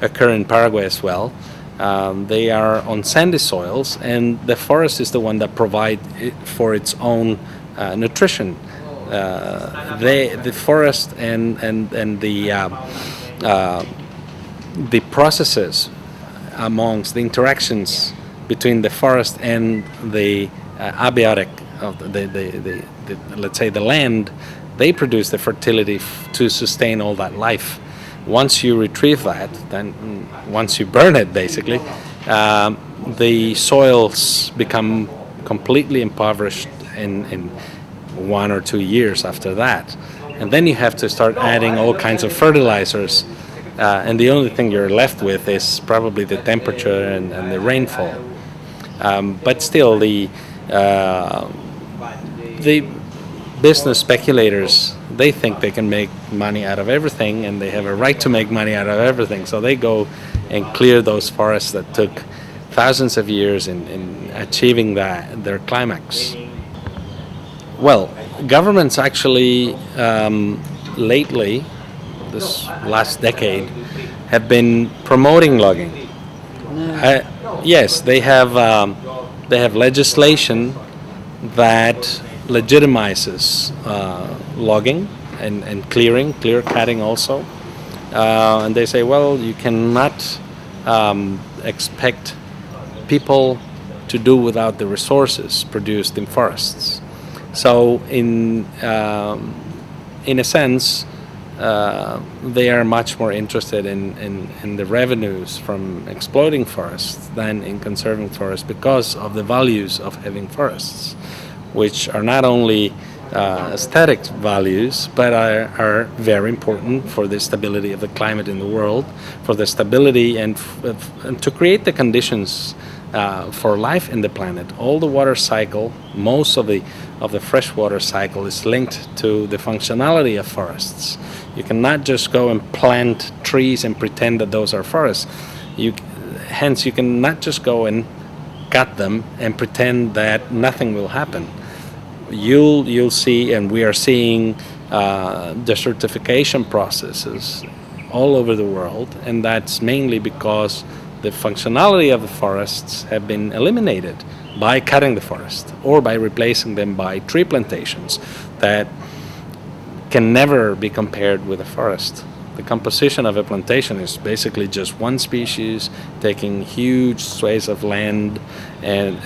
occur in Paraguay as well. They are on sandy soils, and the forest is the one that provides for its own nutrition. The forest and the processes amongst the interactions between the forest and the abiotic of let's say the land, they produce the fertility to sustain all that life. Once you retrieve that, then once you burn it, basically, the soils become completely impoverished in 1 or 2 years after that. And then you have to start adding all kinds of fertilizers, and the only thing you're left with is probably the temperature and the rainfall. But still, the business speculators, they think they can make money out of everything, and they have a right to make money out of everything. So they go and clear those forests that took thousands of years in achieving their climax. Well, governments actually lately, this last decade, have been promoting logging. Yes, they have legislation that legitimizes logging and clear cutting also. And they say, well, you cannot expect people to do without the resources produced in forests. So in a sense, they are much more interested in the revenues from exploiting forests than in conserving forests, because of the values of having forests, which are not only aesthetic values, but are very important for the stability of the climate in the world, for the stability and to create the conditions for life in the planet. All the water cycle, most of the freshwater cycle, is linked to the functionality of forests. You cannot just go and plant trees and pretend that those are forests. Hence, you cannot just go and cut them and pretend that nothing will happen. You'll see, and we are seeing desertification processes all over the world, and that's mainly because the functionality of the forests have been eliminated by cutting the forest or by replacing them by tree plantations that can never be compared with a forest. The composition of a plantation is basically just one species taking huge swathes of land, and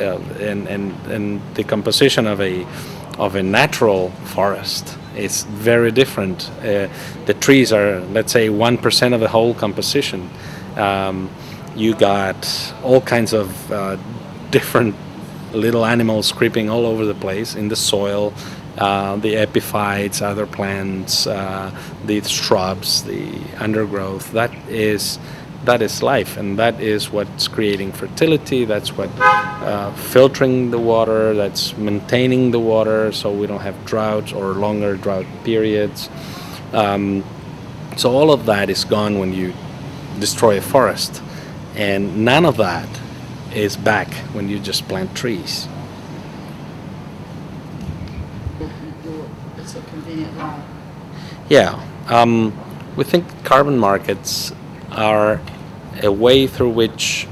the composition of a natural forest is very different. The trees are, let's say, 1% of the whole composition. You got all kinds of different little animals creeping all over the place in the soil, the epiphytes, other plants, the shrubs, the undergrowth. That is life, and that is what's creating fertility. That's what filtering the water, that's maintaining the water so we don't have droughts or longer drought periods. So all of that is gone when you destroy a forest, and none of that is back when you just plant trees. It's a convenient line. Yeah, we think carbon markets are a way through which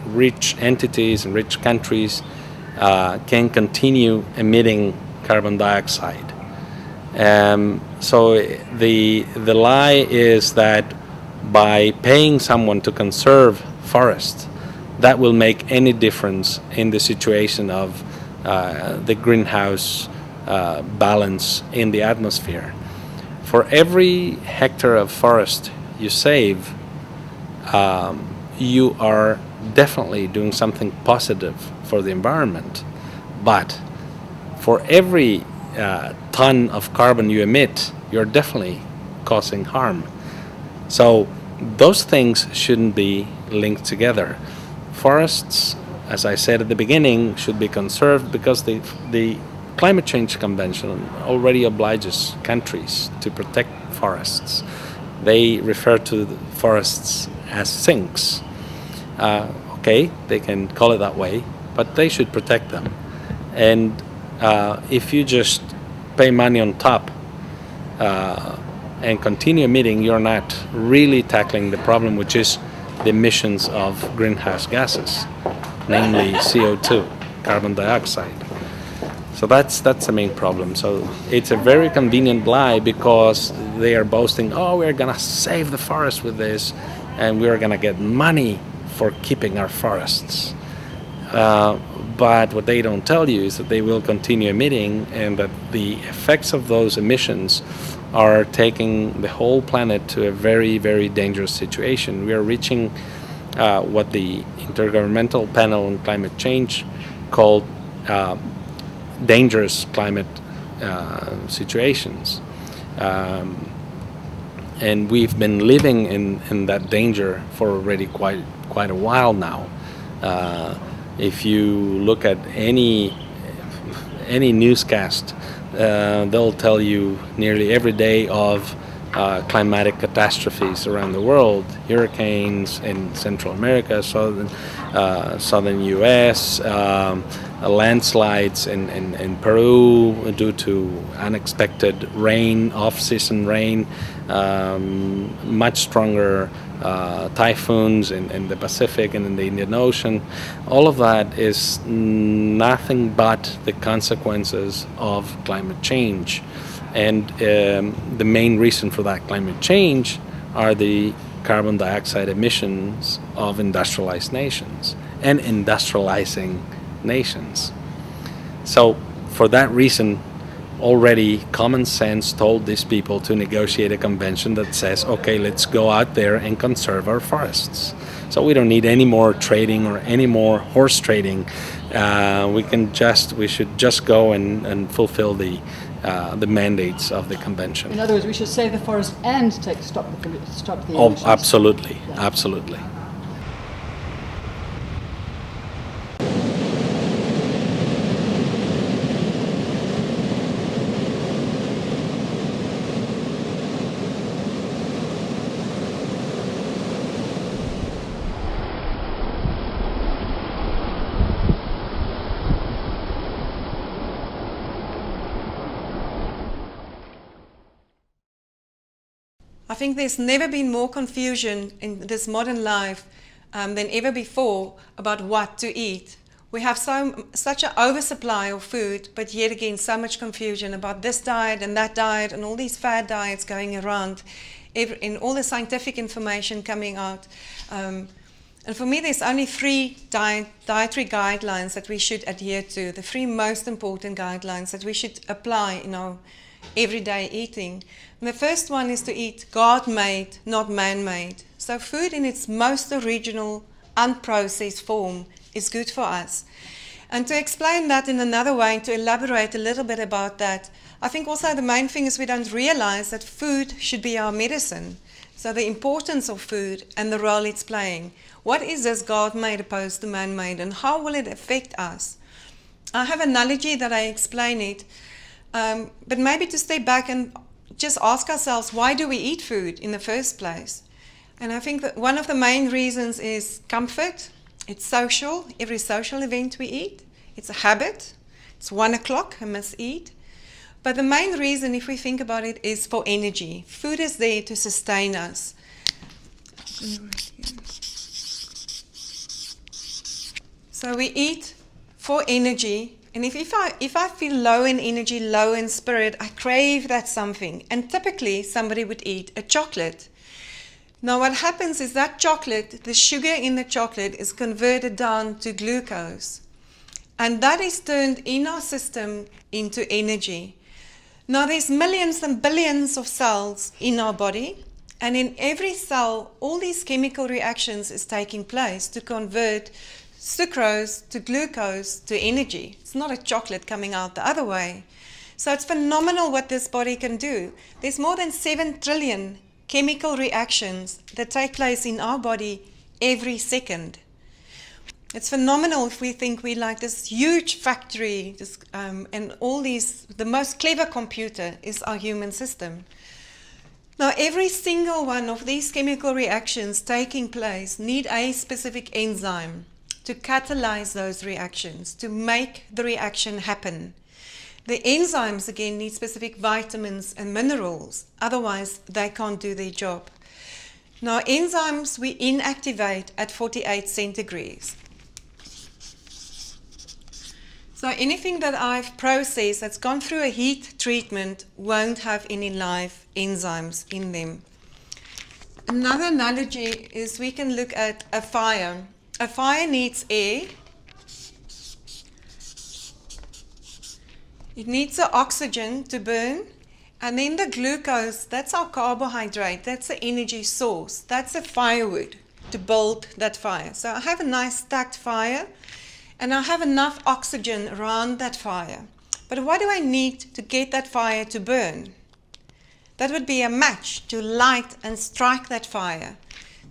rich entities and rich countries can continue emitting carbon dioxide. So the lie is that by paying someone to conserve forests, that will make any difference in the situation of the greenhouse balance in the atmosphere. For every hectare of forest you save, you are definitely doing something positive for the environment. But for every ton of carbon you emit, you're definitely causing harm. So those things shouldn't be linked together. Forests, as I said at the beginning, should be conserved because the Climate Change Convention already obliges countries to protect forests. They refer to the forests as sinks. Okay, they can call it that way, but they should protect them. And if you just pay money on top and continue emitting, you're not really tackling the problem, which is the emissions of greenhouse gases, namely CO2, carbon dioxide. So that's the main problem. So it's a very convenient lie, because they are boasting, oh, we're going to save the forest with this, and we're going to get money for keeping our forests. But what they don't tell you is that they will continue emitting, and that the effects of those emissions are taking the whole planet to a very, very dangerous situation. We are reaching what the Intergovernmental Panel on Climate Change called dangerous climate situations. And we've been living in that danger for already quite a while now. If you look at any newscast, they'll tell you nearly every day of climatic catastrophes around the world, hurricanes in Central America, southern U.S., landslides in Peru due to unexpected rain, off-season rain, much stronger typhoons in the Pacific and in the Indian Ocean. All of that is nothing but the consequences of climate change. And the main reason for that climate change are the carbon dioxide emissions of industrialized nations and industrializing nations. So for that reason, already common sense told these people to negotiate a convention that says, okay, let's go out there and conserve our forests. So we don't need any more trading or any more horse trading. We should just go and fulfill the mandates of the convention. In other words, we should save the forest and stop the Oh, emissions. absolutely, Yeah. absolutely. I think there's never been more confusion in this modern life than ever before about what to eat. We have such an oversupply of food, but yet again so much confusion about this diet and that diet and all these fad diets going around, and all the scientific information coming out. And for me, there's only three dietary guidelines that we should adhere to, the three most important guidelines that we should apply in our everyday eating. And the first one is to eat God-made, not man-made. So food in its most original, unprocessed form is good for us. And to explain that in another way, to elaborate a little bit about that, I think also the main thing is we don't realize that food should be our medicine. So the importance of food and the role it's playing. What is this God-made opposed to man-made, and how will it affect us? I have an analogy that I explain it, but maybe to step back and just ask ourselves, why do we eat food in the first place? And I think that one of the main reasons is comfort. It's social. Every social event we eat. It's a habit. It's 1 o'clock, I must eat. But the main reason, if we think about it, is for energy. Food is there to sustain us. So we eat for energy. And if I feel low in energy, low in spirit, I crave that something. And typically somebody would eat a chocolate. Now what happens is that chocolate, the sugar in the chocolate is converted down to glucose. And that is turned in our system into energy. Now there's millions and billions of cells in our body. And in every cell, all these chemical reactions is taking place to convert sucrose to glucose to energy. It's not a chocolate coming out the other way. So it's phenomenal what this body can do. There's more than 7 trillion chemical reactions that take place in our body every second. It's phenomenal if we think we like this huge factory, and all these, the most clever computer is our human system. Now every single one of these chemical reactions taking place need a specific enzyme to catalyze those reactions, to make the reaction happen. The enzymes, again, need specific vitamins and minerals. Otherwise, they can't do their job. Now, enzymes we inactivate at 48 centigrades. So anything that I've processed that's gone through a heat treatment won't have any live enzymes in them. Another analogy is we can look at a fire. A fire needs air. It needs the oxygen to burn. And then the glucose, that's our carbohydrate. That's the energy source. That's the firewood to build that fire. So I have a nice stacked fire. And I have enough oxygen around that fire. But what do I need to get that fire to burn? That would be a match to light and strike that fire.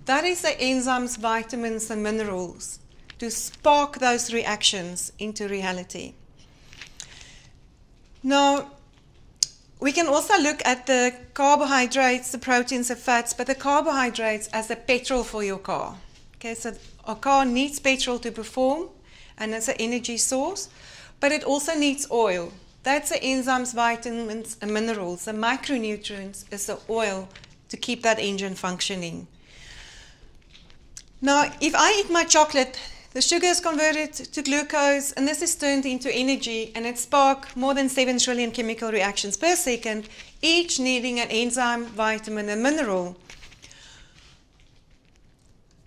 That is the enzymes, vitamins, and minerals to spark those reactions into reality. Now, we can also look at the carbohydrates, the proteins, the fats, but the carbohydrates as the petrol for your car. Okay, so our car needs petrol to perform, and it's an energy source, but it also needs oil. That's the enzymes, vitamins, and minerals. The micronutrients is the oil to keep that engine functioning. Now, if I eat my chocolate, the sugar is converted to glucose, and this is turned into energy, and it sparks more than 7 trillion chemical reactions per second, each needing an enzyme, vitamin, and mineral.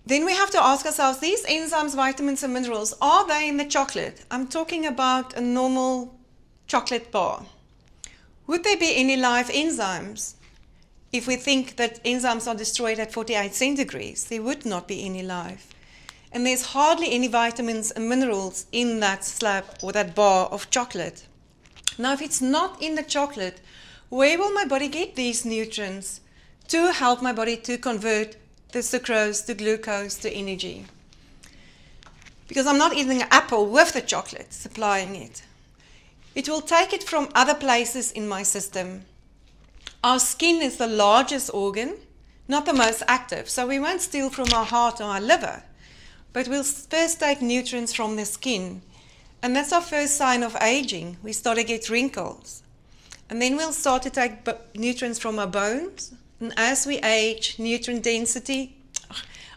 Then we have to ask ourselves, these enzymes, vitamins, and minerals, are they in the chocolate? I'm talking about a normal chocolate bar. Would there be any live enzymes? If we think that enzymes are destroyed at 48 centigrades, there would not be any live. And there's hardly any vitamins and minerals in that slab or that bar of chocolate. Now, if it's not in the chocolate, where will my body get these nutrients to help my body to convert the sucrose to glucose to energy? Because I'm not eating an apple with the chocolate, supplying it. It will take it from other places in my system. Our skin is the largest organ, not the most active, so we won't steal from our heart or our liver, but we'll first take nutrients from the skin. And that's our first sign of aging. We start to get wrinkles. And then we'll start to take nutrients from our bones. And as we age, nutrient density,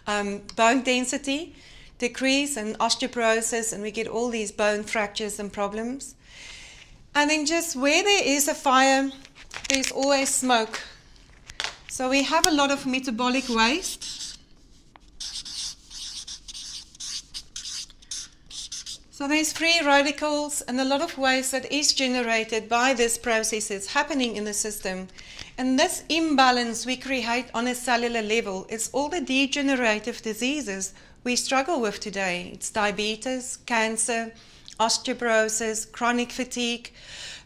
bone density decrease and osteoporosis, and we get all these bone fractures and problems. And then just where there is a fire, there's always smoke. So we have a lot of metabolic waste. So there's free radicals and a lot of waste that is generated by this processes happening in the system. And this imbalance we create on a cellular level is all the degenerative diseases we struggle with today. It's diabetes, cancer, osteoporosis, chronic fatigue.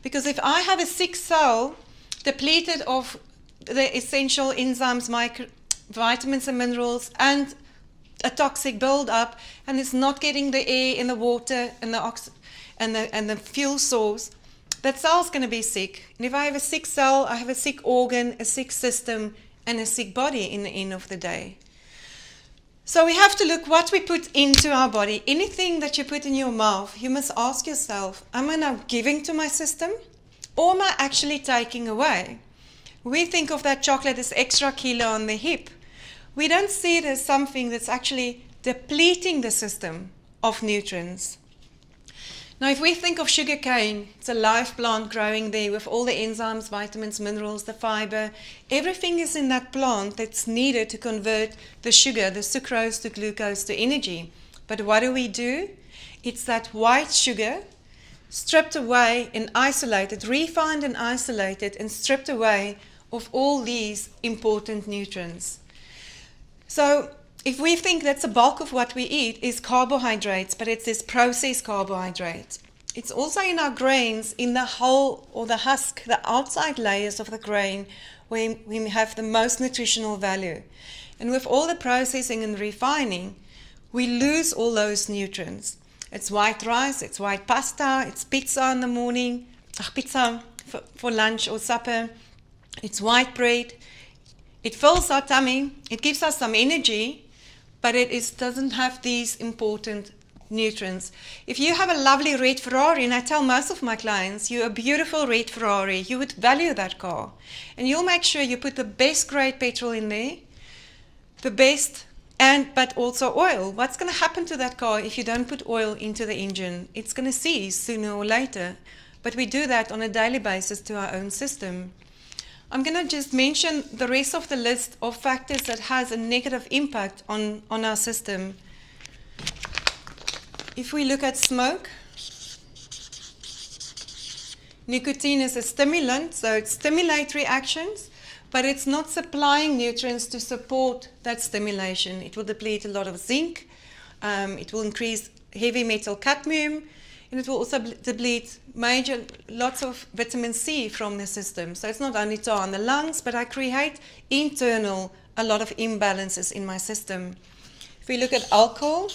Because if I have a sick cell depleted of the essential enzymes, vitamins and minerals, and a toxic buildup, and it's not getting the air and the water and the fuel source, that cell's going to be sick. And if I have a sick cell, I have a sick organ, a sick system, and a sick body in the end of the day. So we have to look what we put into our body. Anything that you put in your mouth, you must ask yourself, am I now giving to my system, or am I actually taking away? We think of that chocolate as extra kilo on the hip. We don't see it as something that's actually depleting the system of nutrients. Now, if we think of sugar cane, it's a live plant growing there with all the enzymes, vitamins, minerals, the fiber. Everything is in that plant that's needed to convert the sugar, the sucrose, to glucose, to energy. But what do? It's that white sugar stripped away and isolated, refined and isolated and stripped away of all these important nutrients. So if we think that's the bulk of what we eat is carbohydrates, but it's this processed carbohydrates. It's also in our grains, in the hull or the husk, the outside layers of the grain, where we have the most nutritional value. And with all the processing and refining, we lose all those nutrients. It's white rice, it's white pasta, it's pizza in the morning, pizza for lunch or supper. It's white bread. It fills our tummy, it gives us some energy, but it doesn't have these important nutrients. If you have a lovely red Ferrari, and I tell most of my clients, you're a beautiful red Ferrari, you would value that car. And you'll make sure you put the best grade petrol in there, the best, but also oil. What's going to happen to that car if you don't put oil into the engine? It's going to seize sooner or later. But we do that on a daily basis to our own system. I'm going to just mention the rest of the list of factors that has a negative impact on our system. If we look at smoke, nicotine is a stimulant, so it stimulates reactions, but it's not supplying nutrients to support that stimulation. It will deplete a lot of zinc, it will increase heavy metal cadmium, and it will also deplete lots of vitamin C from the system. So it's not only tar on the lungs, but I create a lot of imbalances in my system. If we look at alcohol,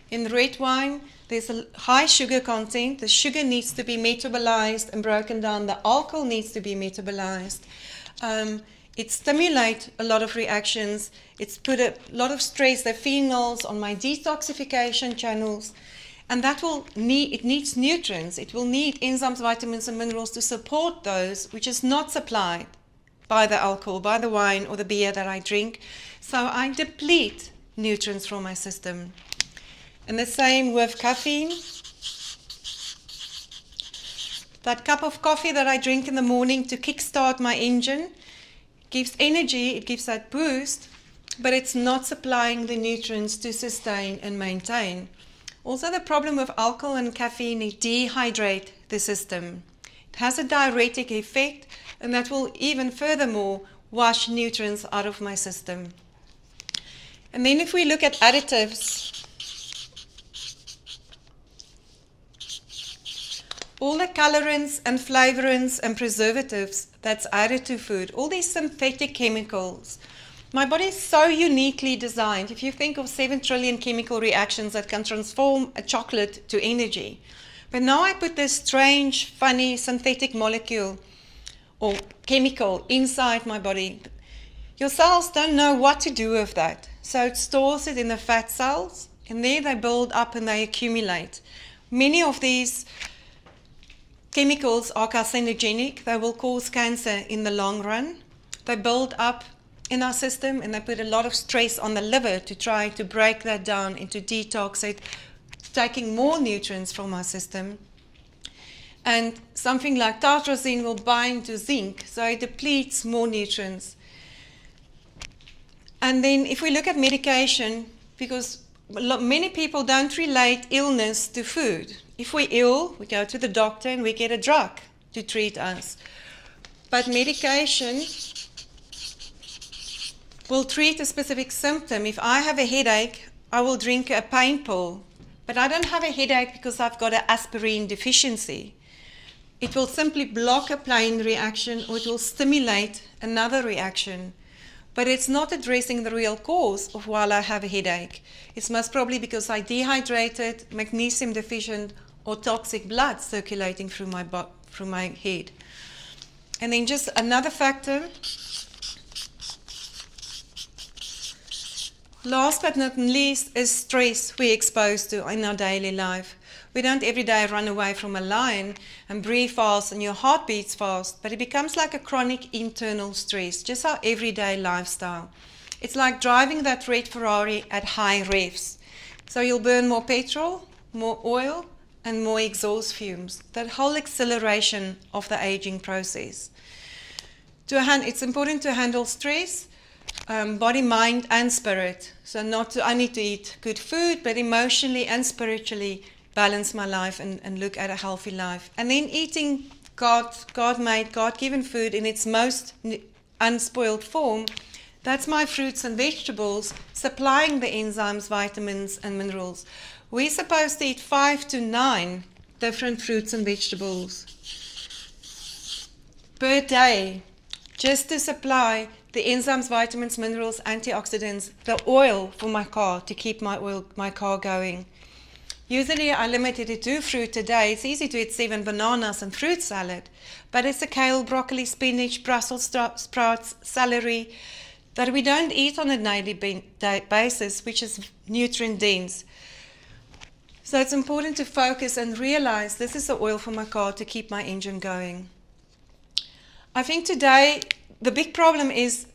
in red wine, there's a high sugar content. The sugar needs to be metabolized and broken down. The alcohol needs to be metabolized. It stimulates a lot of reactions. It's put a lot of stress, the phenols, on my detoxification channels. And it needs nutrients. It will need enzymes, vitamins, and minerals to support those, which is not supplied by the alcohol, by the wine, or the beer that I drink. So I deplete nutrients from my system. And the same with caffeine. That cup of coffee that I drink in the morning to kickstart my engine gives energy, it gives that boost, but it's not supplying the nutrients to sustain and maintain. Also, the problem with alcohol and caffeine, it dehydrates the system. It has a diuretic effect, and that will even furthermore wash nutrients out of my system. And then if we look at additives, all the colorants and flavorants and preservatives that's added to food, all these synthetic chemicals. My body is so uniquely designed. If you think of 7 trillion chemical reactions that can transform a chocolate to energy. But now I put this strange, funny, synthetic molecule or chemical inside my body. Your cells don't know what to do with that. So it stores it in the fat cells, and there they build up and they accumulate. Many of these chemicals are carcinogenic. They will cause cancer in the long run. They build up in our system, and they put a lot of stress on the liver to try to break that down into detox it, taking more nutrients from our system. And something like tartrazine will bind to zinc, so it depletes more nutrients. And then if we look at medication, because many people don't relate illness to food. If we're ill, we go to the doctor and we get a drug to treat us. But medication will treat a specific symptom. If I have a headache, I will drink a pain pill. But I don't have a headache because I've got an aspirin deficiency. It will simply block a pain reaction, or it will stimulate another reaction. But it's not addressing the real cause of why I have a headache. It's most probably because I dehydrated, magnesium deficient, or toxic blood circulating through my head. And then just another factor. Last but not least is stress we're exposed to in our daily life. We don't every day run away from a lion and breathe fast and your heart beats fast, but it becomes like a chronic internal stress, just our everyday lifestyle. It's like driving that red Ferrari at high revs. So you'll burn more petrol, more oil, and more exhaust fumes. That whole acceleration of the aging process. It's important to handle stress, body, mind, and spirit. So not only to eat good food, but emotionally and spiritually balance my life and look at a healthy life. And then eating God-made, God-given food in its most unspoiled form. That's my fruits and vegetables, supplying the enzymes, vitamins, and minerals. We're supposed to eat 5 to 9 different fruits and vegetables per day, just to supply the enzymes, vitamins, minerals, antioxidants, the oil for my car, to keep my car going. Usually I limited it to fruit a day. It's easy to eat 7 bananas and fruit salad, but it's a kale, broccoli, spinach, Brussels sprouts, celery, that we don't eat on a daily basis, which is nutrient dense. So it's important to focus and realize this is the oil for my car to keep my engine going. I think today the big problem is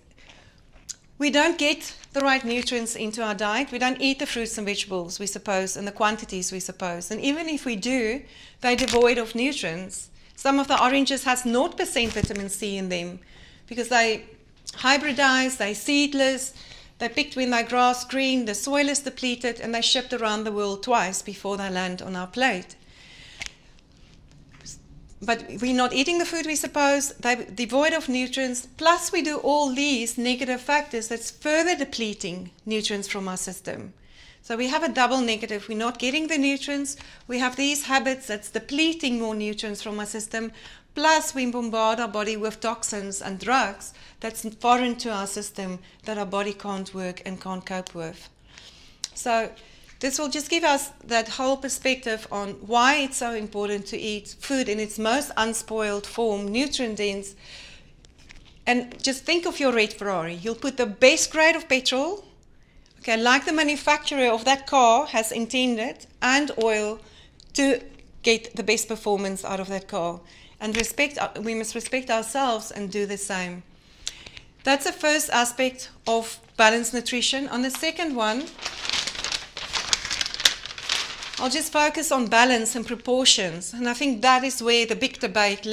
we don't get the right nutrients into our diet. We don't eat the fruits and vegetables we suppose and the quantities we suppose. And even if we do, they're devoid of nutrients. Some of the oranges has 0% vitamin C in them because they hybridized, they're seedless, they're picked when they're grass green, the soil is depleted, and they're shipped around the world twice before they land on our plate. But we're not eating the food we suppose, they're devoid of nutrients, plus we do all these negative factors that's further depleting nutrients from our system. So we have a double negative. We're not getting the nutrients, we have these habits that's depleting more nutrients from our system, plus we bombard our body with toxins and drugs that's foreign to our system that our body can't work and can't cope with. So this will just give us that whole perspective on why it's so important to eat food in its most unspoiled form, nutrient dense. And just think of your red Ferrari. You'll put the best grade of petrol, okay, like the manufacturer of that car has intended, and oil to get the best performance out of that car. And we must respect ourselves and do the same. That's the first aspect of balanced nutrition. On the second one, I'll just focus on balance and proportions. And I think that is where the big debate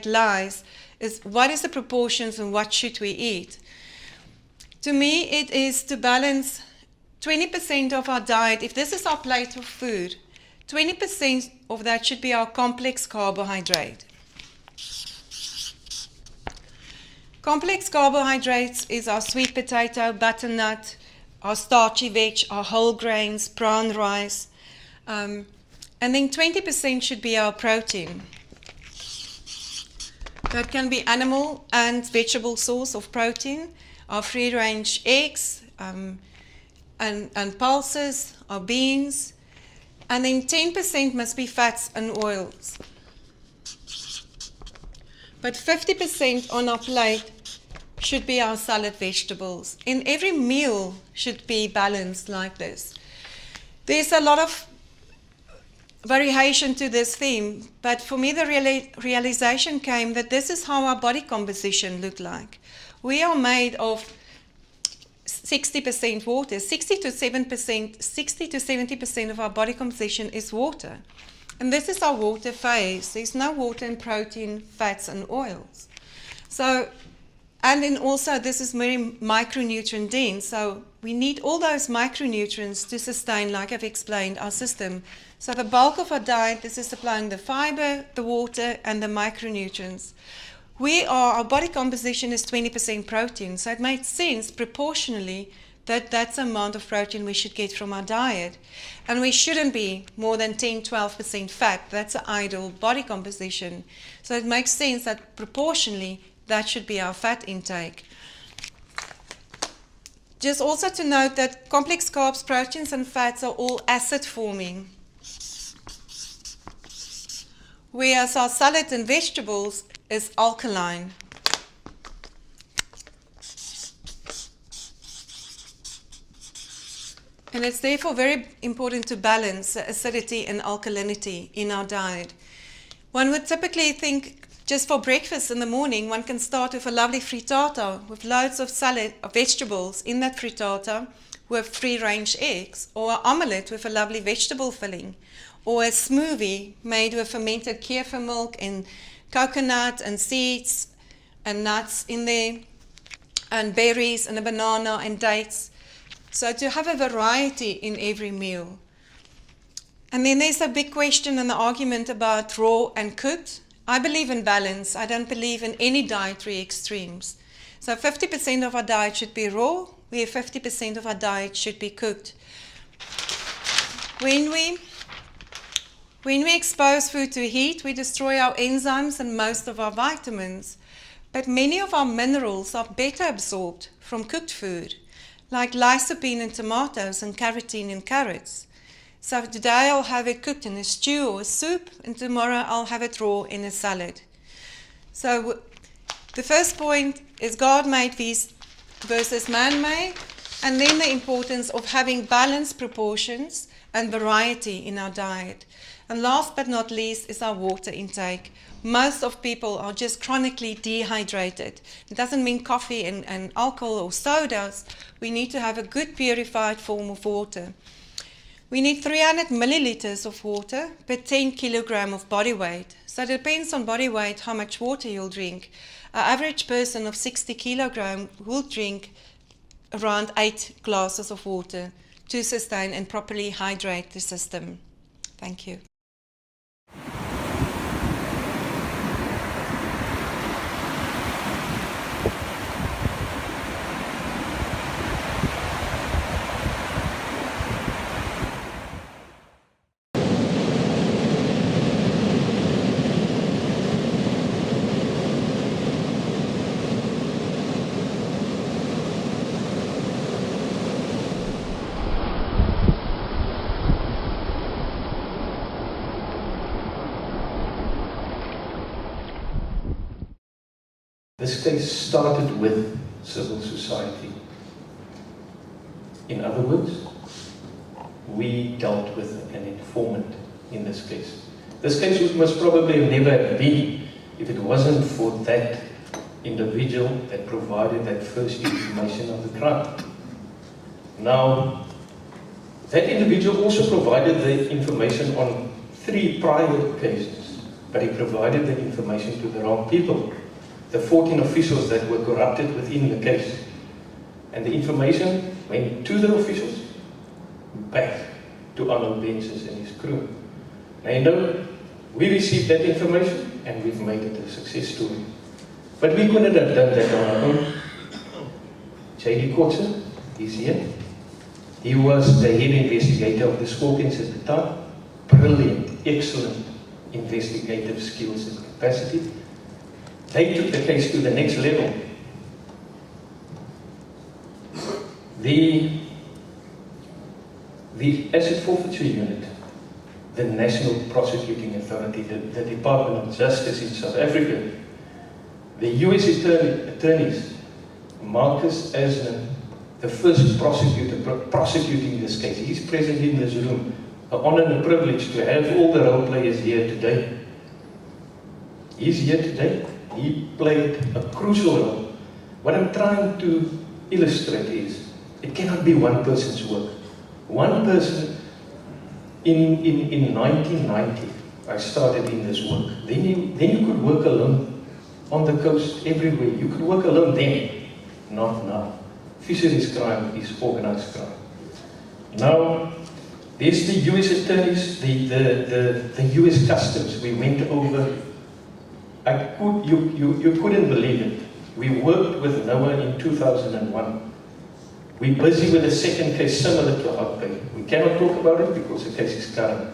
lies, is what is the proportions and what should we eat? To me, it is to balance 20% of our diet. If this is our plate of food, 20% of that should be our complex carbohydrate. Complex carbohydrates is our sweet potato, butternut, our starchy veg, our whole grains, brown rice. And then 20% should be our protein. That can be animal and vegetable source of protein, our free-range eggs and pulses, our beans. And then 10% must be fats and oils. But 50% on our plate should be our salad vegetables. And every meal should be balanced like this. There's a lot of variation to this theme, but for me the realization came that this is how our body composition looked like. We are made of 60% water. 60 to 70% of our body composition is water. And this is our water phase. There's no water in protein, fats, and oils. So, and then also this is very micronutrient dense. So we need all those micronutrients to sustain, like I've explained, our system. So the bulk of our diet, this is supplying the fiber, the water, and the micronutrients. Our body composition is 20% protein. So it makes sense proportionally that that's the amount of protein we should get from our diet. And we shouldn't be more than 10-12% fat. That's an ideal body composition. So it makes sense that proportionally that should be our fat intake. Just also to note that complex carbs, proteins and fats are all acid forming. Whereas our salad and vegetables is alkaline. And it's therefore very important to balance the acidity and alkalinity in our diet. One would typically think just for breakfast in the morning, one can start with a lovely frittata with loads of salad, of vegetables in that frittata with free-range eggs, or an omelette with a lovely vegetable filling, or a smoothie made with fermented kefir milk and coconut and seeds and nuts in there, and berries and a banana and dates. So to have a variety in every meal. And then there's a big question and the argument about raw and cooked. I believe in balance. I don't believe in any dietary extremes. So 50% of our diet should be raw, where 50% of our diet should be cooked. When we expose food to heat, we destroy our enzymes and most of our vitamins. But many of our minerals are better absorbed from cooked food, like lycopene in tomatoes and carotene in carrots. So today I'll have it cooked in a stew or a soup, and tomorrow I'll have it raw in a salad. So The first point is God-made versus man-made, and then the importance of having balanced proportions and variety in our diet. And last but not least is our water intake. Most of people are just chronically dehydrated. It doesn't mean coffee and alcohol or sodas. We need to have a good purified form of water. We need 300 milliliters of water per 10 kilogram of body weight. So it depends on body weight how much water you'll drink. An average person of 60 kilogram will drink around 8 glasses of water to sustain and properly hydrate the system. Thank you. This case started with civil society. In other words, we dealt with an informant in this case. This case would most probably have never been if it wasn't for that individual that provided that first information of the crime. Now, that individual also provided the information on 3 prior cases, but he provided the information to the wrong people. The 14 officials that were corrupted within the case. And the information went to the officials, back to Arnold Benches and his crew. Now you know, we received that information and we've made it a success story. But we couldn't have done that on our own. J.D. Kotze, he's here. He was the head investigator of the Scorpions at the time. Brilliant, excellent investigative skills and capacity. They took the case to the next level. The Asset Forfeiture Unit, the National Prosecuting Authority, the Department of Justice in South Africa, the US attorneys, Marcus Asner, the first prosecutor prosecuting this case. He's present in this room. An honor and a privilege to have all the role players here today. He's here today. He played a crucial role. What I'm trying to illustrate is, it cannot be one person's work. One person, in 1990, I started in this work. Then you could work alone on the coast, everywhere. You could work alone then, not now. Fisheries crime is organized crime. Now, there's the US attorneys, the US customs. We went over. You couldn't believe it. We worked with NOAA in 2001. We're busy with a second case similar to Houtpay. We cannot talk about it because the case is current.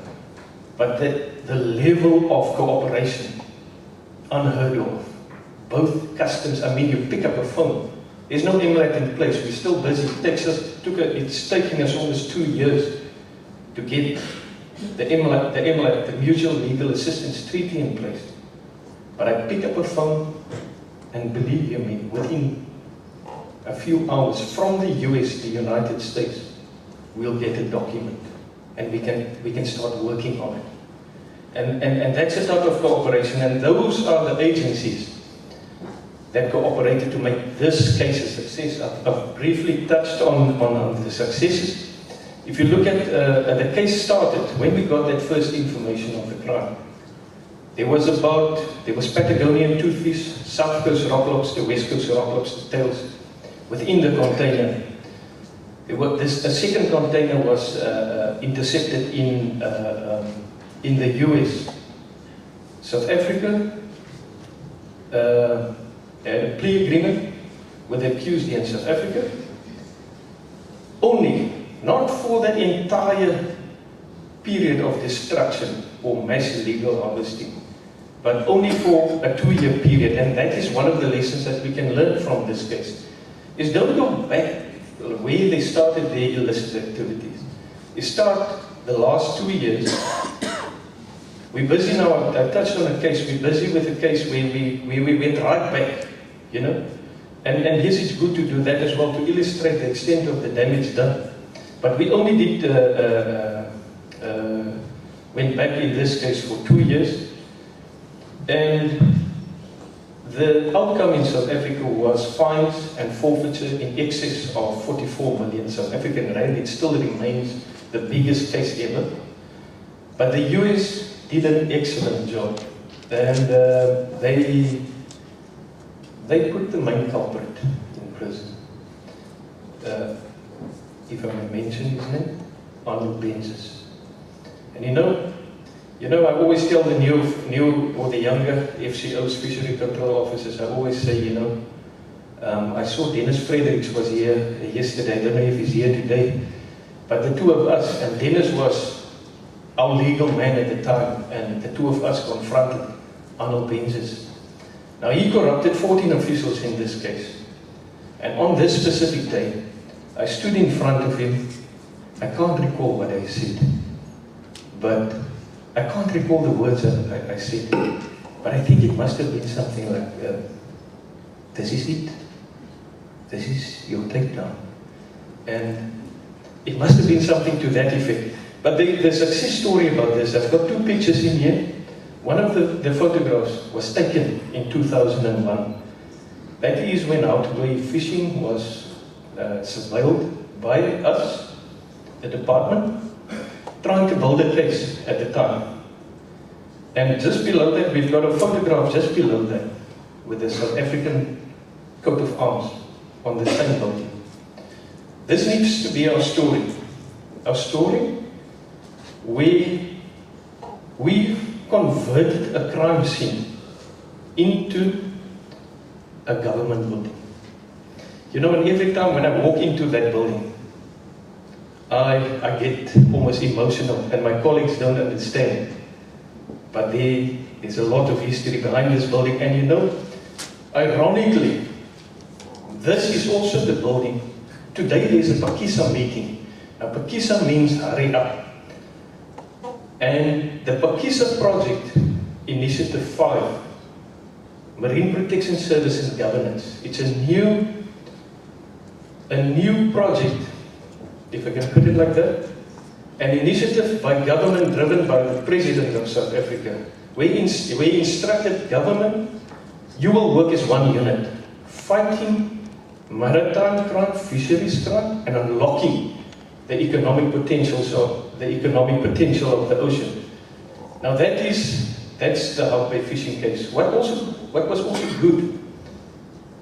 But the level of cooperation, unheard of. Both customs, I mean, you pick up a phone. There's no MLAT in place. We're still busy. It's taking us almost 2 years to get the MLAT, the Mutual Legal Assistance Treaty in place. But I pick up a phone, and believe you me, within a few hours from the US, the United States, we'll get a document, and we can start working on it. And that's a type of cooperation, and those are the agencies that cooperated to make this case a success. I've briefly touched on the successes. If you look at the case started when we got that first information of the crime. There was Patagonian toothfish, South Coast rock lobster, West Coast rock lobster tails within the container. A second container was intercepted in the US. South Africa had a plea agreement with the accused here in South Africa. Only, not for the entire period of destruction or mass illegal harvesting, but only for a 2-year period. And that is one of the lessons that we can learn from this case, is don't go back where they started their illicit activities. You start the last 2 years. We're busy now, I touched on a case, we're busy with a case where we went right back you know. And yes, it's good to do that as well, to illustrate the extent of the damage done. But we only did, went back in this case for 2 years. And the outcome in South Africa was fines and forfeiture in excess of 44 million South African rand. It still remains the biggest case ever. But the US did an excellent job. And they put the main culprit in prison. If I may mention his name, Arnold Benzes. And you know, I always tell the new or the younger FCOs, fishery control officers, I always say, you know, I saw Dennis Fredericks was here yesterday. I don't know if he's here today, but the two of us, and Dennis was our legal man at the time, and the two of us confronted Arnold Benzes. Now, he corrupted 14 officials in this case. And on this specific day, I stood in front of him. I can't recall what I said, but I can't recall the words that I said, but I think it must have been something like, this is it. This is your takedown. And it must have been something to that effect. But the success story about this, I've got 2 pictures in here. One of the photographs was taken in 2001. That is when Houtaway Fishing was surveilled by us, the department, trying to build a case at the time. And just below that, we've got a photograph just below that with the South African coat of arms on the same building. This needs to be our story. Our story where we converted a crime scene into a government building. You know, and every time when I walk into that building, I get almost emotional, and my colleagues don't understand. But there is a lot of history behind this building, and you know, ironically, this is also the building. Today there's a Pakisa meeting. Now, Pakisa means hurry up. And the Pakisa Project, Initiative 5, Marine Protection Service and Governance, it's a new project, if I can put it like that, an initiative by government driven by the President of South Africa. We instructed government, you will work as one unit, fighting maritime crime, fisheries crime, and unlocking the economic potential of the ocean. Now that's the Houtaway Fishing case. What was also good,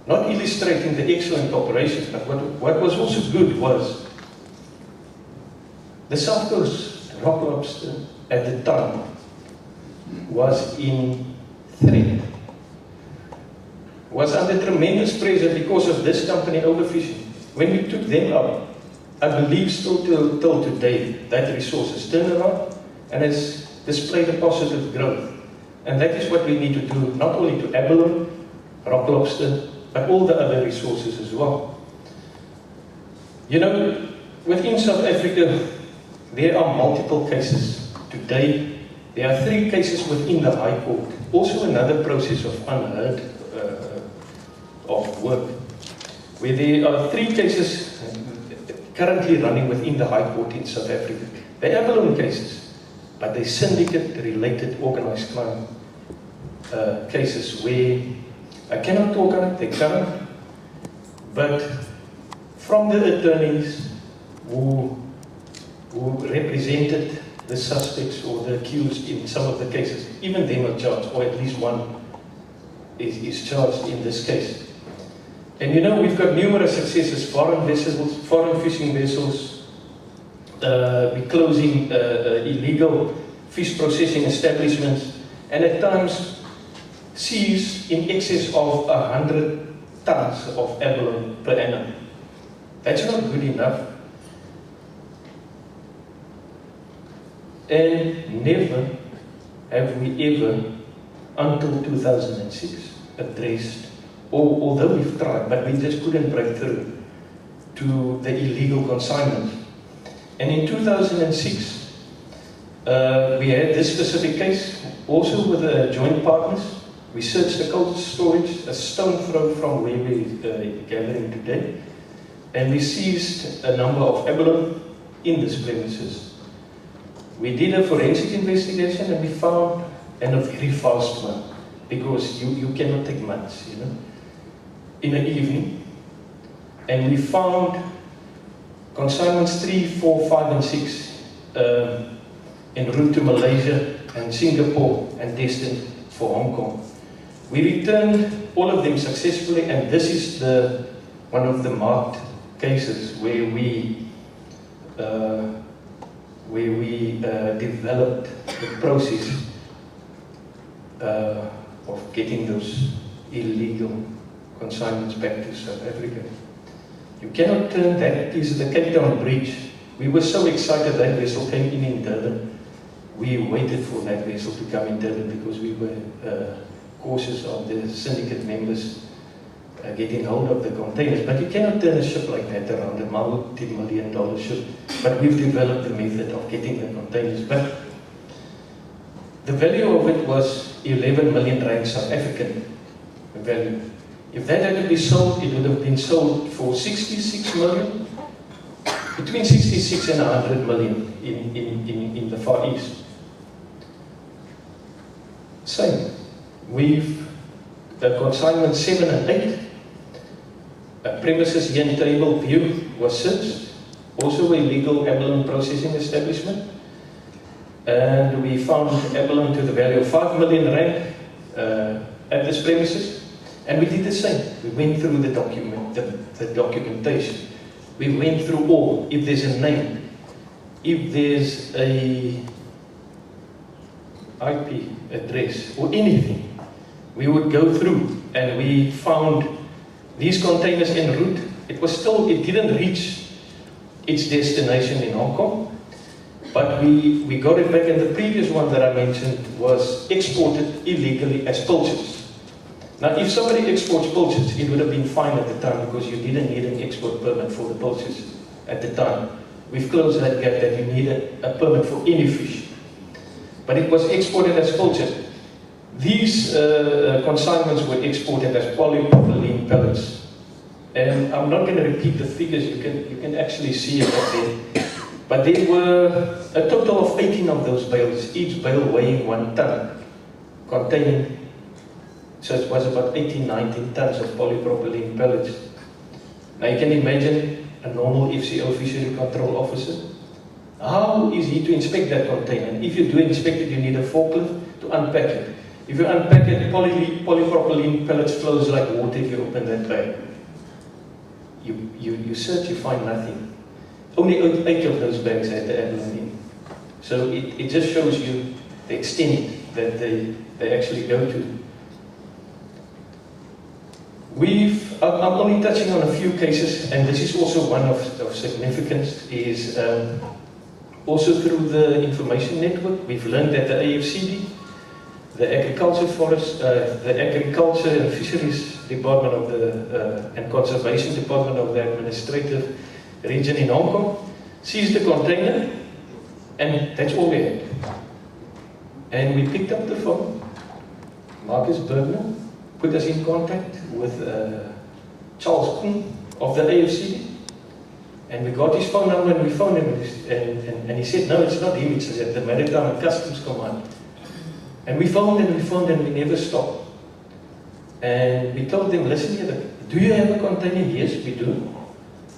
not illustrating the excellent operations, but what was also good was the South Coast Rock Lobster at the time was in threat, was under tremendous pressure because of this company overfishing. When we took them out, I believe still till today, that resource has turned around and has displayed a positive growth. And that is what we need to do, not only to abalone, rock lobster, but all the other resources as well. You know, within South Africa, there are multiple cases. Today, there are 3 cases within the High Court. Also another process of unheard of work, where there are 3 cases currently running within the High Court in South Africa. They are abalone cases, but they syndicate-related organized crime cases where I cannot talk on it, they're current, but from the attorneys who represented the suspects or the accused in some of the cases, even them are charged, or at least one is charged in this case. And you know, we've got numerous successes, foreign vessels, foreign fishing vessels, we're closing illegal fish processing establishments, and at times seize in excess of 100 tons of abalone per annum. That's not good enough. And never have we ever, until 2006, addressed, although we've tried, but we just couldn't break through to the illegal consignment. And in 2006, we had this specific case, also with joint partners. We searched the cold storage, a stone throw from where we're gathering today, and we seized a number of abalone in this premises. We did a forensic investigation and we found, and a very fast one, because you cannot take months, you know, in an evening. And we found consignments 3, 4, 5 and 6 en route to Malaysia and Singapore and destined for Hong Kong. We returned all of them successfully, and this is one of the marked cases where we developed the process of getting those illegal consignments back to South Africa. You cannot turn that. It is the Cape Town Bridge. We were so excited that vessel came in Durban. We waited for that vessel to come in Durban because we were cautious of the syndicate members getting hold of the containers. But you cannot turn a ship like that around, a multi-million-dollar ship. But we've developed the method of getting the containers back. The value of it was 11 million rand South African value. If that had to be sold, it would have been sold for 66 million, between 66 and 100 million in the Far East. Same. We've consignment 7 and 8. A premises here in Table View was searched, also a legal abalone processing establishment. And we found abalone to the value of 5 million rand at this premises. And we did the same. We went through the documentation. We went through all. If there's a name, if there's a IP address or anything, we would go through, and we found these containers en route. It didn't reach its destination in Hong Kong, but we got it back, and the previous one that I mentioned was exported illegally as pilchards. Now, if somebody exports pilchards, it would have been fine at the time because you didn't need an export permit for the pilchards at the time. We've closed that gap that you need a permit for any fish. But it was exported as pilchard. These consignments were exported as polypropylene pellets. And I'm not going to repeat the figures, you can actually see it up there. But there were a total of 18 of those bales, each bale weighing 1 ton, containing, so it was about 18, 19 tons of polypropylene pellets. Now you can imagine a normal FCO fishery control officer. How is he to inspect that container? And if you do inspect it, you need a forklift to unpack it. If you unpack it, polypropylene pellets flows like water if you open that bag. You search, you find nothing. Only 8 of those bags had the abalone in. So it just shows you the extent that they actually go to. I'm only touching on a few cases, and this is also one of significance, is also through the information network. We've learned that the AFCD, the Agriculture and Fisheries Department and Conservation Department of the Administrative Region in Hong Kong, seized the container, and that's all we had. And we picked up the phone. Marcus Bergner put us in contact with Charles Kuhn of the AFCD, and we got his phone number and we phoned him, and he said, no, it's not him, it's at the Maritime and Customs Command. And we phoned and we never stopped. And we told them, listen here, do you have a container? Yes, we do.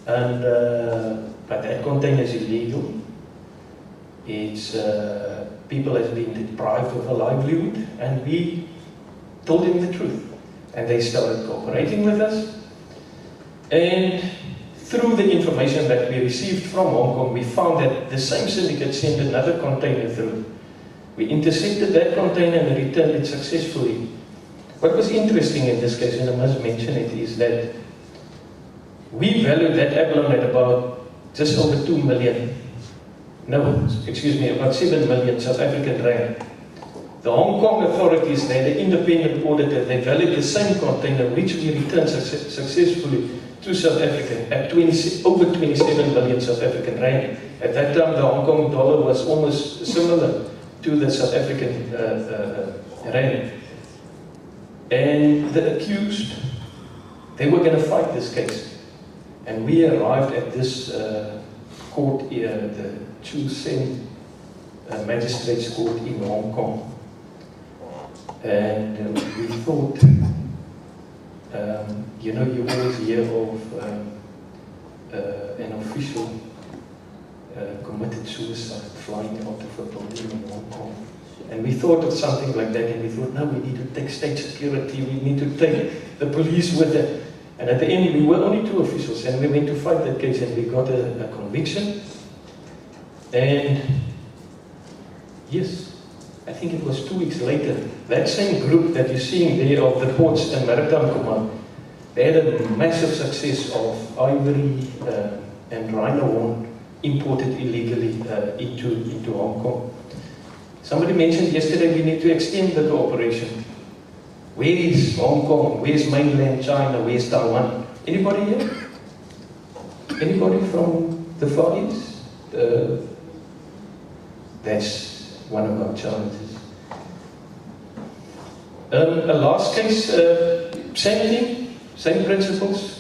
And but that container is illegal. It's people have been deprived of a livelihood, and we told them the truth. And they started cooperating with us. And through the information that we received from Hong Kong, we found that the same syndicate sent another container through. We intercepted that container and returned it successfully. What was interesting in this case, and I must mention it, is that we valued that abalone at about just over 2 million, about 7 million South African rand. The Hong Kong authorities, the independent auditor, they valued the same container, which we returned successfully to South Africa at over 27 million South African rand. At that time, the Hong Kong dollar was almost similar to the South African rand. And the accused, they were going to fight this case. And we arrived at this court here, the Chu Sen Magistrates Court in Hong Kong. And we thought, you know, you always hear of an official committed suicide flying out of a building in Hong Kong. And we thought of something like that, and we thought, no, we need to take state security, we need to take the police with it. And at the end, we were only 2 officials, and we went to fight that case, and we got a conviction. And yes, I think it was 2 weeks later, that same group that you're seeing there of the Ports and Maritime Command, they had a massive success of ivory and rhino horn imported illegally into Hong Kong. Somebody mentioned yesterday we need to extend the cooperation. Where is Hong Kong? Where's mainland China? Where's Taiwan? Anybody here? Anybody from the Far East? That's one of our challenges. A last case, same thing, same principles.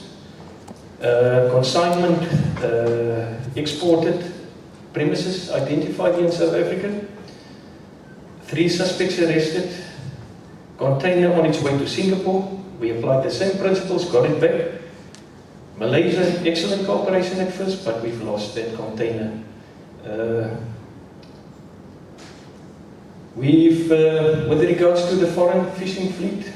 Consignment exported premises identified in South Africa. 3 suspects arrested. Container on its way to Singapore. We applied the same principles, got it back. Malaysia, excellent cooperation at first, but we've lost that container. With regards to the foreign fishing fleet,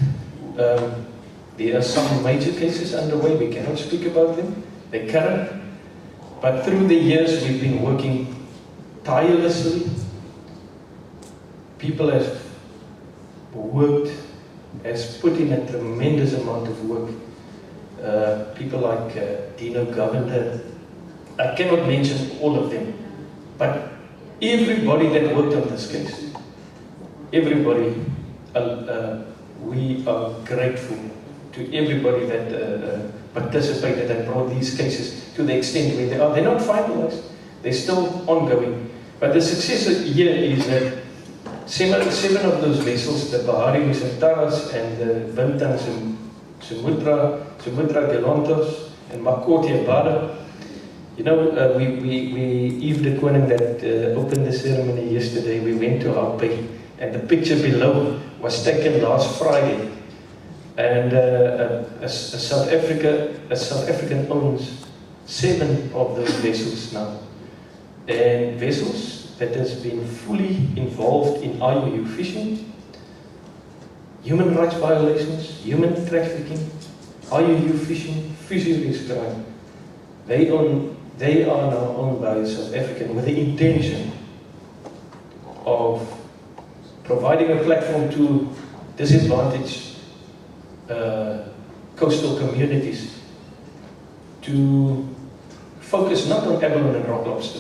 there are some major cases underway. We cannot speak about them. They're current. But through the years, we've been working tirelessly. People have worked, has put in a tremendous amount of work. People like Dino Govender, I cannot mention all of them, but everybody that worked on this case, everybody, we are grateful to everybody that participated and brought these cases to the extent where they are. They're not finalized, they're still ongoing. But the success here is that seven of those vessels, the Bahari Nusantara's and the Bintang Sumudra Galantos and Makotia Bada. You know, Yves de Koning that opened the ceremony yesterday, we went to Alpe, and the picture below was taken last Friday. And South African owns 7 of those vessels now. And vessels that has been fully involved in IUU fishing, human rights violations, human trafficking, IUU fishing, fisheries crime. They are now owned by South African with the intention of providing a platform to disadvantaged coastal communities to focus not on abalone and rock lobster,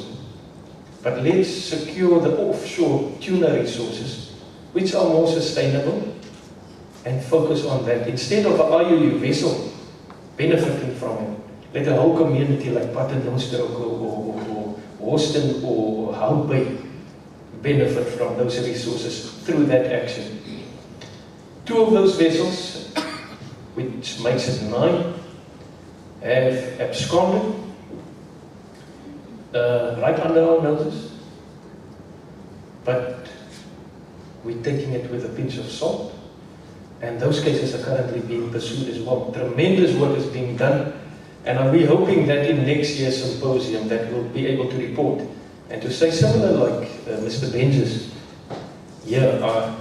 but let's secure the offshore tuna resources, which are more sustainable, and focus on that. Instead of an IUU vessel benefiting from it, let a whole community like Paternoster or Austin or Hout Bay benefit from those resources through that action. 2 of those vessels, which makes it 9, have absconded right under our noses, but we're taking it with a pinch of salt, and those cases are currently being pursued as well. Tremendous work is being done, and we're hoping that in next year's symposium that we'll be able to report and to say similar like Mr. Benjes, here are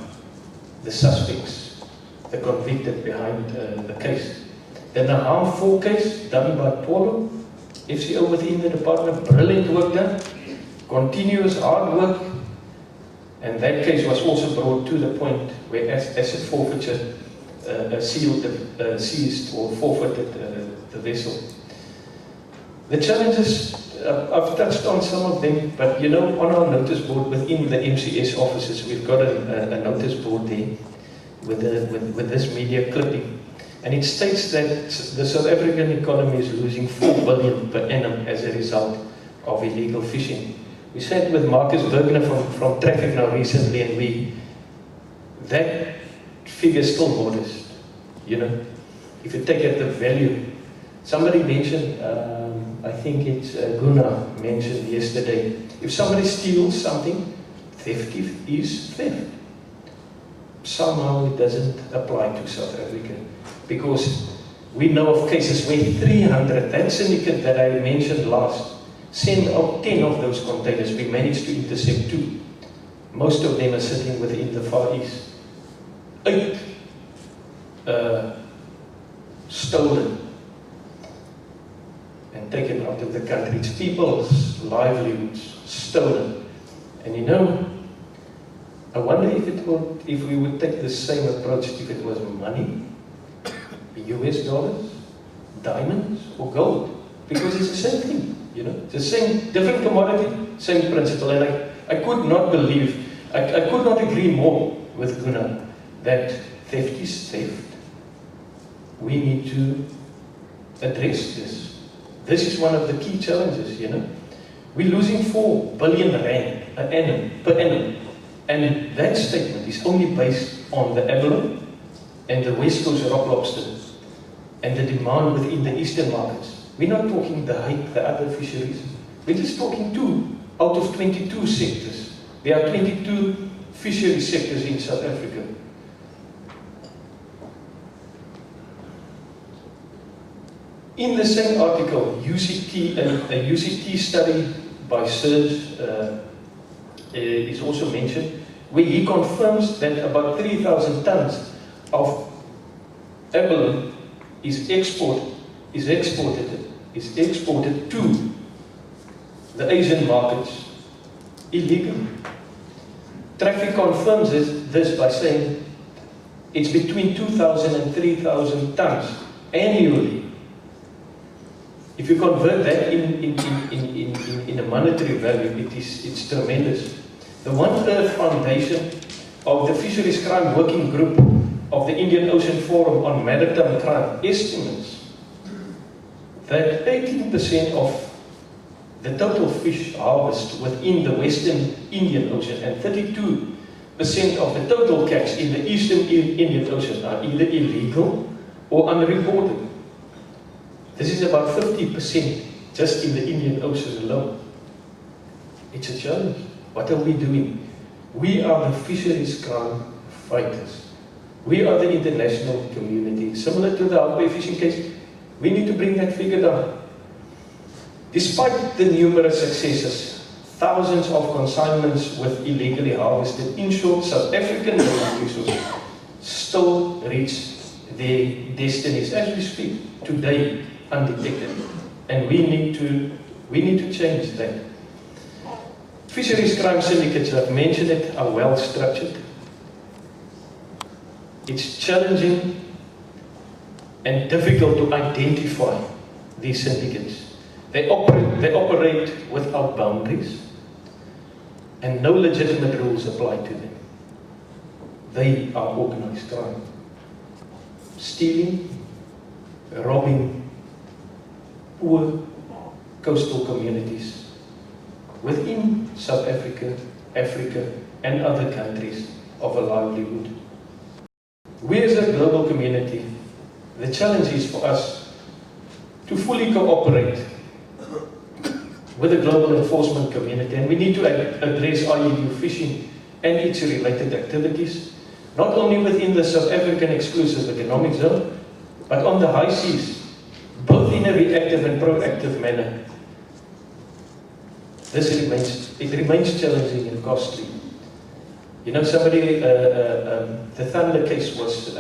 the suspects, the convicted behind the case. Then a harmful case done by Polo, FCO within the department, brilliant work done, continuous hard work, and that case was also brought to the point where asset forfeiture seized or forfeited the vessel. The challenges, I've touched on some of them, but you know, on our notice board within the MCS offices, we've got a notice board there with this media clipping. And it states that the South African economy is losing 4 billion per annum as a result of illegal fishing. We sat with Marcus Bergner from Traffic now recently, and that figure is still modest. You know, if you take at the value, somebody mentioned, I think it's Gunnar mentioned yesterday, if somebody steals something, theft is theft. Somehow it doesn't apply to South Africa, because we know of cases where 300, that syndicate that I mentioned last, sent out 10 of those containers. We managed to intercept 2. Most of them are sitting within the Far East. 8 stolen and taken out of the country. It's people's livelihoods stolen. And you know, I wonder if we would take the same approach if it was money, US dollars, diamonds, or gold. Because it's the same thing, you know. It's the same, different commodity, same principle. And I could not believe, I could not agree more with Gunnar that theft is theft. We need to address this. This is one of the key challenges, you know. We're losing 4 billion rand per annum. And that statement is only based on the abalone and the West Coast rock lobster and the demand within the eastern markets. We're not talking the hake, the other fisheries. We're just talking 2 out of 22 sectors. There are 22 fishery sectors in South Africa. In the same article, UCT, a UCT study by Serge is also mentioned, where he confirms that about 3,000 tons of abalone is exported to the Asian markets illegally. Traffic confirms this by saying it's between 2,000 and 3,000 tons annually. If you convert that in a monetary value, it's tremendous. The One Earth Foundation of the Fisheries Crime Working Group of the Indian Ocean Forum on Maritime Crime estimates that 18% of the total fish harvest within the Western Indian Ocean and 32% of the total catch in the Eastern Indian Ocean are either illegal or unreported. This is about 50% just in the Indian Ocean alone. It's a challenge. What are we doing? We are the fisheries crime fighters. We are the international community. Similar to the Hout Bay fishing case, we need to bring that figure down. Despite the numerous successes, thousands of consignments with illegally harvested inshore South African resources still reach their destinies as we speak, today undetected. And we need to change that. Fisheries crime syndicates, I've mentioned it, are well structured. It's challenging and difficult to identify these syndicates. They operate without boundaries, and no legitimate rules apply to them. They are organized crime. Stealing, robbing poor coastal communities within South Africa, Africa, and other countries of a livelihood. We as a global community, the challenge is for us to fully cooperate with the global enforcement community, and we need to address IUU fishing and its related activities, not only within the South African exclusive economic zone, but on the high seas, both in a reactive and proactive manner. It remains challenging and costly. You know, the Thunder case was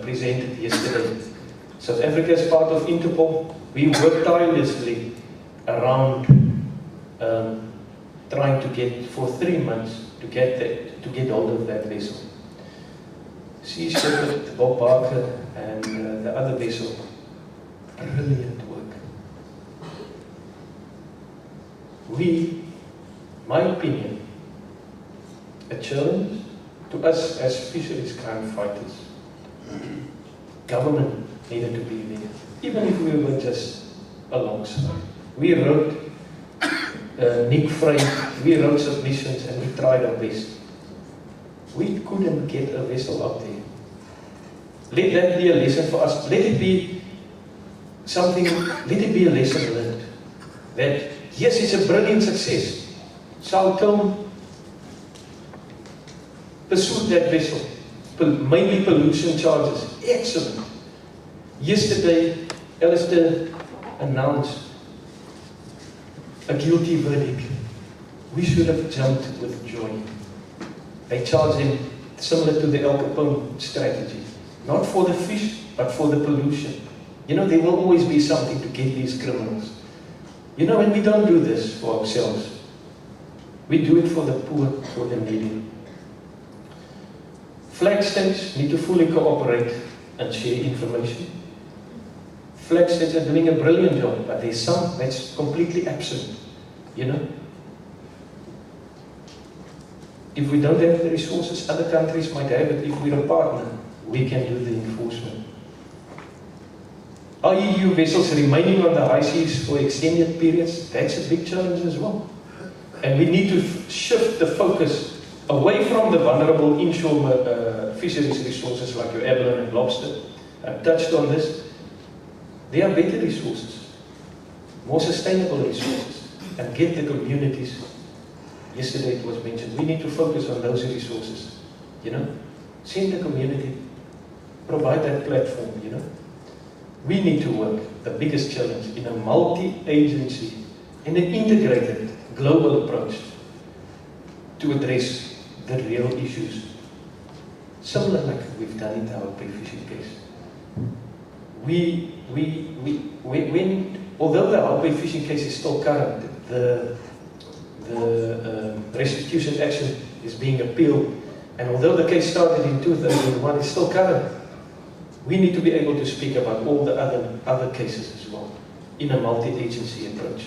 presented yesterday. South Africa is part of Interpol. We work tirelessly around trying to get, for 3 months, to get hold of that vessel. Sea Shepherd, Bob Barker, and the other vessel. Brilliant work. My opinion, a challenge to us as fisheries crime fighters. Government needed to be there, even if we were just alongside. We wrote Nick Frey, we wrote submissions, and we tried our best. We couldn't get a vessel up there. Let that be a lesson for us. Let it be something, let it be a lesson learned. That, yes, it's a brilliant success. South Kiln pursued that vessel. Mainly pollution charges. Excellent. Yesterday, Alistair announced a guilty verdict. We should have jumped with joy. They charged him similar to the Al Capone strategy. Not for the fish, but for the pollution. You know, there will always be something to get these criminals. You know, and we don't do this for ourselves. We do it for the poor, for the needy. Flag states need to fully cooperate and share information. Flag states are doing a brilliant job, but there's some that's completely absent, you know. If we don't have the resources, other countries might have it. If we're a partner, we can do the enforcement. Are EU vessels remaining on the high seas for extended periods? That's a big challenge as well. And we need to shift the focus away from the vulnerable inshore fisheries resources like your abalone and lobster. I've touched on this. There are better resources, more sustainable resources, and get the communities. Yesterday it was mentioned, we need to focus on those resources, you know. Send the community, provide that platform, you know. We need to work, the biggest challenge, in a multi-agency, in an integrated global approach to address the real issues. Similar like we've done in our big fishing case. Although the Hope Bay fishing case is still current, the restitution action is being appealed, and although the case started in 2001, it's still current. We need to be able to speak about all the other cases as well, in a multi-agency approach.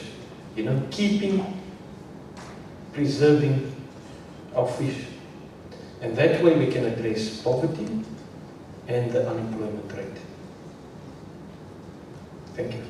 You know, preserving our fish. And that way we can address poverty and the unemployment rate. Thank you.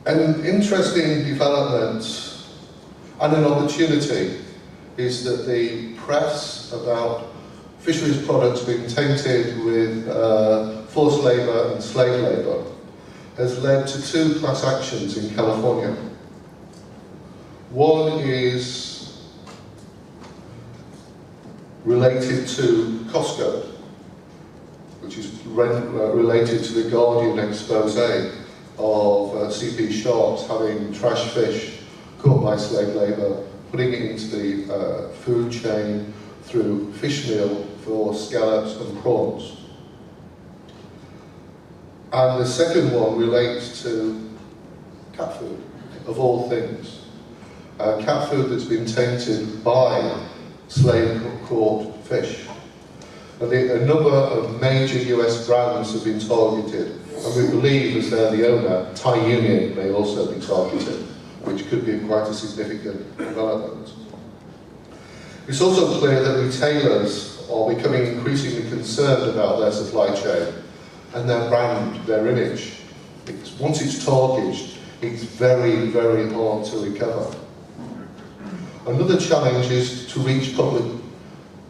An interesting development and an opportunity is that the press about fisheries products being tainted with forced labour and slave labour has led to 2 class actions in California. One is related to Costco, which is related to the Guardian expose of CP shops having trash fish caught by slave labour, putting it into the food chain through fish meal for scallops and prawns. And the second one relates to cat food, of all things. Cat food that's been tainted by slave-caught fish. And a number of major US brands have been targeted, and we believe, as they're the owner, Thai Union may also be targeted, which could be quite a significant development. It's also clear that retailers are becoming increasingly concerned about their supply chain and their brand, their image. Because once it's targeted, it's very, very hard to recover. Another challenge is to reach public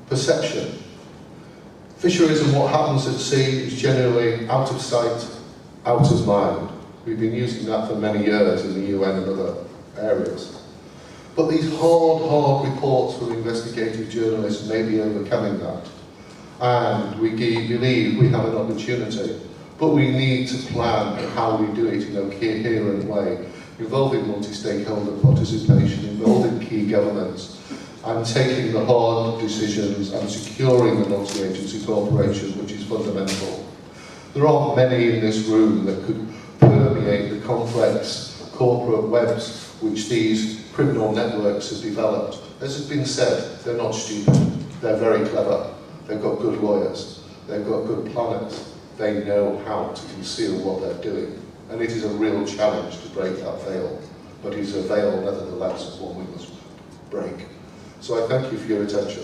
perception. Fisheries and what happens at sea is generally out of sight, out of mind. We've been using that for many years in the UN and other areas. But these hard reports from investigative journalists may be overcoming that. And we believe we have an opportunity. But we need to plan how we do it in a coherent way, involving multi-stakeholder participation, involving key governments, and taking the hard decisions and securing the multi-agency cooperation, which is fundamental. There aren't many in this room that could permeate the complex corporate webs which these criminal networks have developed. As has been said, they're not stupid, they're very clever, they've got good lawyers, they've got good planners, they know how to conceal what they're doing. And it is a real challenge to break that veil, but it is a veil nevertheless one we must break. So I thank you for your attention.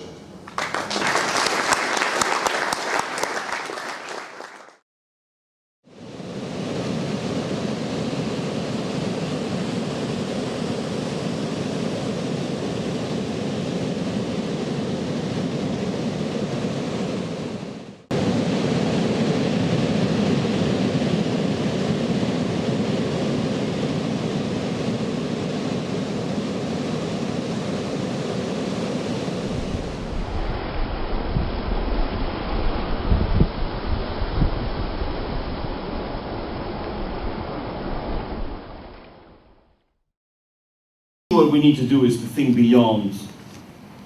What we need to do is to think beyond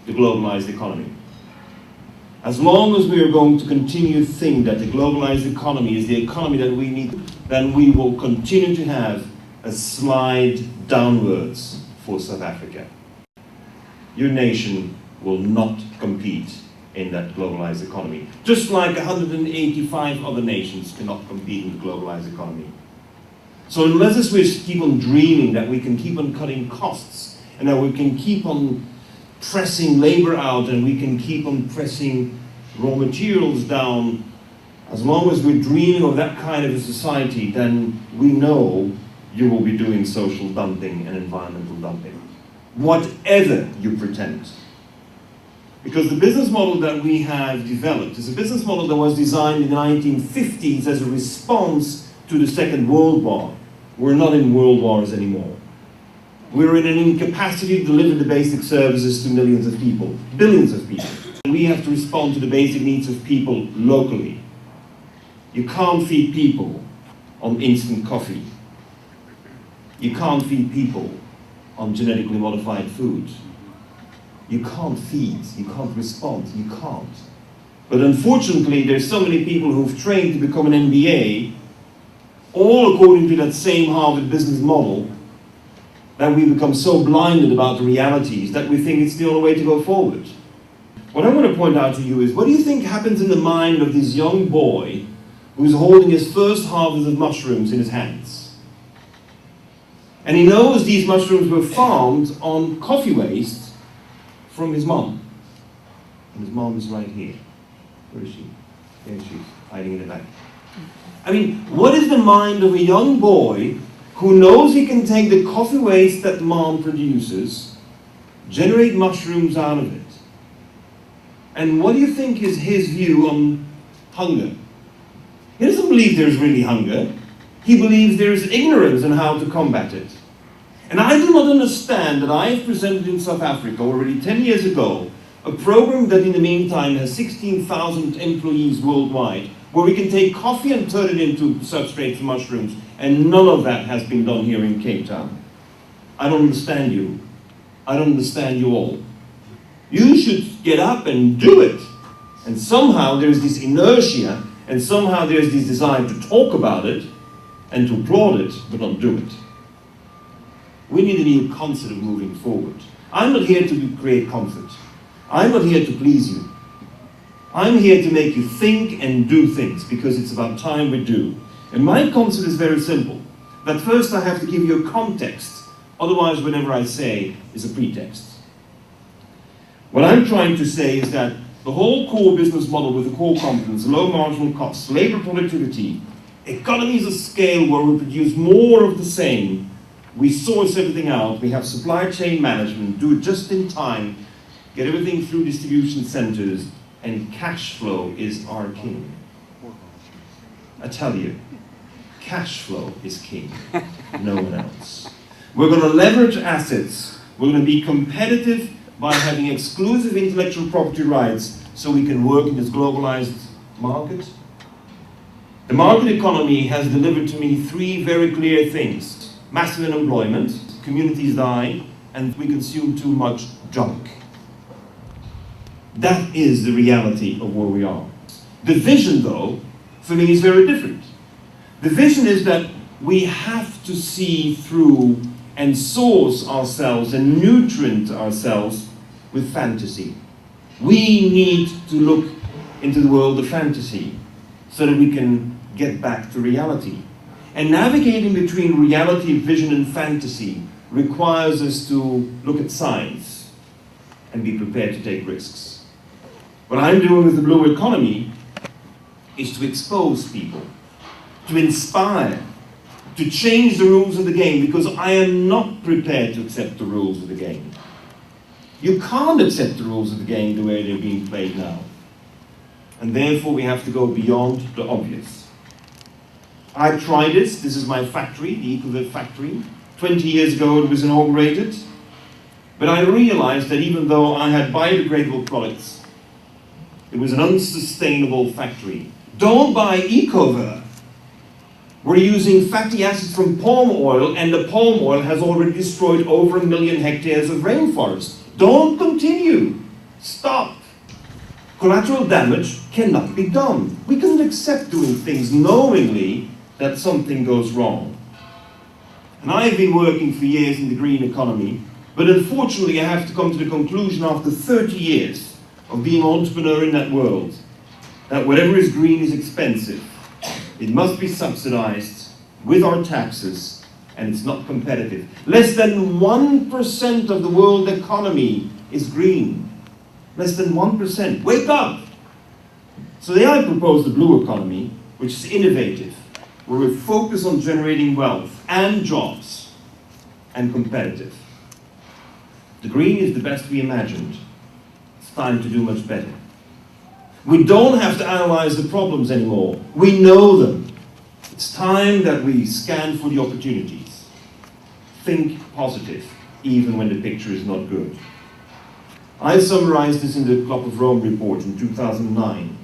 the globalized economy. As long as we are going to continue to think that the globalized economy is the economy that we need, then we will continue to have a slide downwards for South Africa. Your nation will not compete in that globalized economy. Just like 185 other nations cannot compete in the globalized economy. So unless we keep on dreaming that we can keep on cutting costs and that we can keep on pressing labor out and we can keep on pressing raw materials down, as long as we're dreaming of that kind of a society, then we know you will be doing social dumping and environmental dumping. Whatever you pretend. Because the business model that we have developed is a business model that was designed in the 1950s as a response to the Second World War. We're not in world wars anymore. We're in an incapacity to deliver the basic services to millions of people, billions of people. And we have to respond to the basic needs of people locally. You can't feed people on instant coffee. You can't feed people on genetically modified food. You can't feed, you can't respond, you can't. But unfortunately, there's so many people who've trained to become an MBA, all according to that same Harvard business model, that we become so blinded about the realities that we think it's the only way to go forward. What I want to point out to you is, what do you think happens in the mind of this young boy who's holding his first harvest of mushrooms in his hands? And he knows these mushrooms were farmed on coffee waste from his mom. And his mom is right here. Where is she? There she is, hiding in the back. I mean, what is the mind of a young boy who knows he can take the coffee waste that mom produces, generate mushrooms out of it? And what do you think is his view on hunger? He doesn't believe there's really hunger. He believes there's ignorance on how to combat it. And I do not understand that I have presented in South Africa already 10 years ago a program that in the meantime has 16,000 employees worldwide, where we can take coffee and turn it into substrates and mushrooms, and none of that has been done here in Cape Town. I don't understand you. I don't understand you all. You should get up and do it. And somehow there's this inertia, and somehow there's this desire to talk about it, and to applaud it, but not do it. We need a new concept of moving forward. I'm not here to create comfort. I'm not here to please you. I'm here to make you think and do things, because it's about time we do. And my concept is very simple. That first I have to give you a context, otherwise whatever I say is a pretext. What I'm trying to say is that the whole core business model with the core competence, low marginal costs, labor productivity, economies of scale where we produce more of the same, we source everything out, we have supply chain management, do it just in time, get everything through distribution centers, and cash flow is our king. I tell you, cash flow is king, no one else. We're going to leverage assets, we're going to be competitive by having exclusive intellectual property rights so we can work in this globalized market. The market economy has delivered to me three very clear things. Massive unemployment, communities die, and we consume too much junk. That is the reality of where we are. The vision, though, for me is very different. The vision is that we have to see through and source ourselves and nutrient ourselves with fantasy. We need to look into the world of fantasy so that we can get back to reality. And navigating between reality, vision, and fantasy requires us to look at science and be prepared to take risks. What I'm doing with the Blue Economy is to expose people, to inspire, to change the rules of the game, because I am not prepared to accept the rules of the game. You can't accept the rules of the game the way they're being played now. And therefore we have to go beyond the obvious. I tried this. This is my factory, the Ecoviv factory. 20 years ago it was inaugurated. But I realized that even though I had biodegradable products, it was an unsustainable factory. Don't buy Ecover. We're using fatty acids from palm oil, and the palm oil has already destroyed over 1 million hectares of rainforest. Don't continue. Stop. Collateral damage cannot be done. We can't accept doing things knowingly that something goes wrong. And I've been working for years in the green economy, but unfortunately I have to come to the conclusion after 30 years of being an entrepreneur in that world, that whatever is green is expensive. It must be subsidized with our taxes, and it's not competitive. Less than 1% of the world economy is green. Less than 1%. Wake up! So there I propose the Blue Economy, which is innovative, where we focus on generating wealth and jobs, and competitive. The green is the best we imagined. It's time to do much better. We don't have to analyze the problems anymore. We know them. It's time that we scan for the opportunities. Think positive, even when the picture is not good. I summarized this in the Club of Rome report in 2009.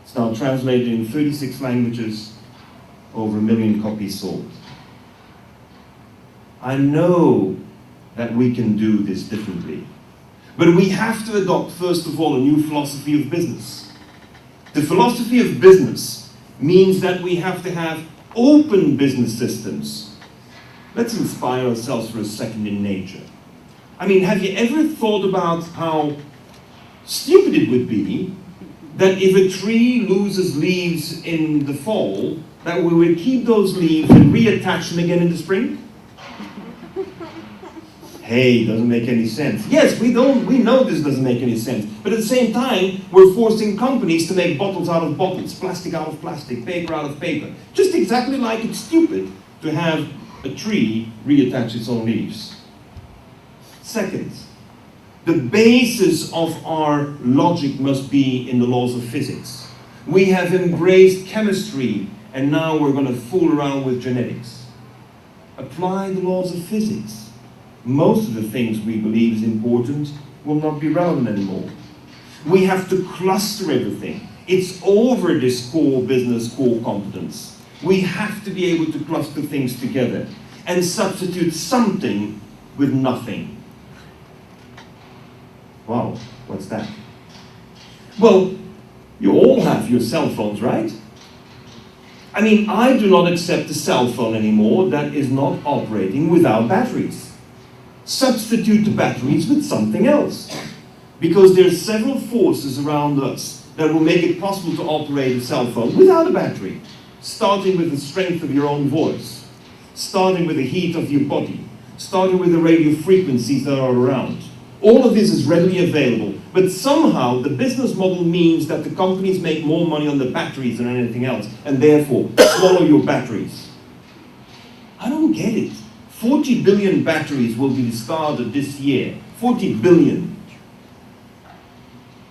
It's now translated in 36 languages, over 1 million copies sold. I know that we can do this differently. But we have to adopt, first of all, a new philosophy of business. The philosophy of business means that we have to have open business systems. Let's inspire ourselves for a second in nature. I mean, have you ever thought about how stupid it would be that if a tree loses leaves in the fall, that we would keep those leaves and reattach them again in the spring? Hey, doesn't make any sense. Yes, we know this doesn't make any sense. But at the same time, we're forcing companies to make bottles out of bottles, plastic out of plastic, paper out of paper. Just exactly like it's stupid to have a tree reattach its own leaves. Second, the basis of our logic must be in the laws of physics. We have embraced chemistry, and now we're going to fool around with genetics. Apply the laws of physics. Most of the things we believe is important will not be relevant anymore. We have to cluster everything. It's over this core business, core competence. We have to be able to cluster things together and substitute something with nothing. Wow, what's that? Well, you all have your cell phones, right? I mean, I do not accept a cell phone anymore that is not operating without batteries. Substitute the batteries with something else. Because there are several forces around us that will make it possible to operate a cell phone without a battery. Starting with the strength of your own voice. Starting with the heat of your body. Starting with the radio frequencies that are around. All of this is readily available. But somehow the business model means that the companies make more money on the batteries than anything else. And therefore, swallow your batteries. I don't get it. 40 billion batteries will be discarded this year. 40 billion.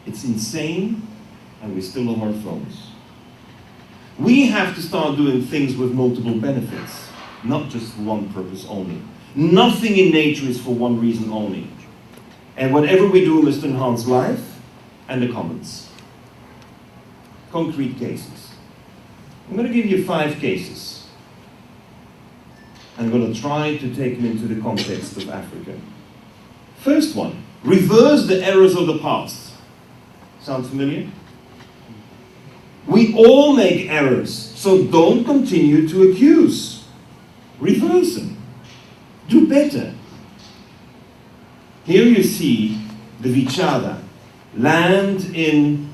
It's insane, and we're still on our phones. We have to start doing things with multiple benefits, not just for one purpose only. Nothing in nature is for one reason only. And whatever we do must enhance life and the commons. Concrete cases. I'm going to give you 5 cases. I'm going to try to take them into the context of Africa. First one, reverse the errors of the past. Sound familiar? We all make errors, so don't continue to accuse. Reverse them. Do better. Here you see the Vichada, land in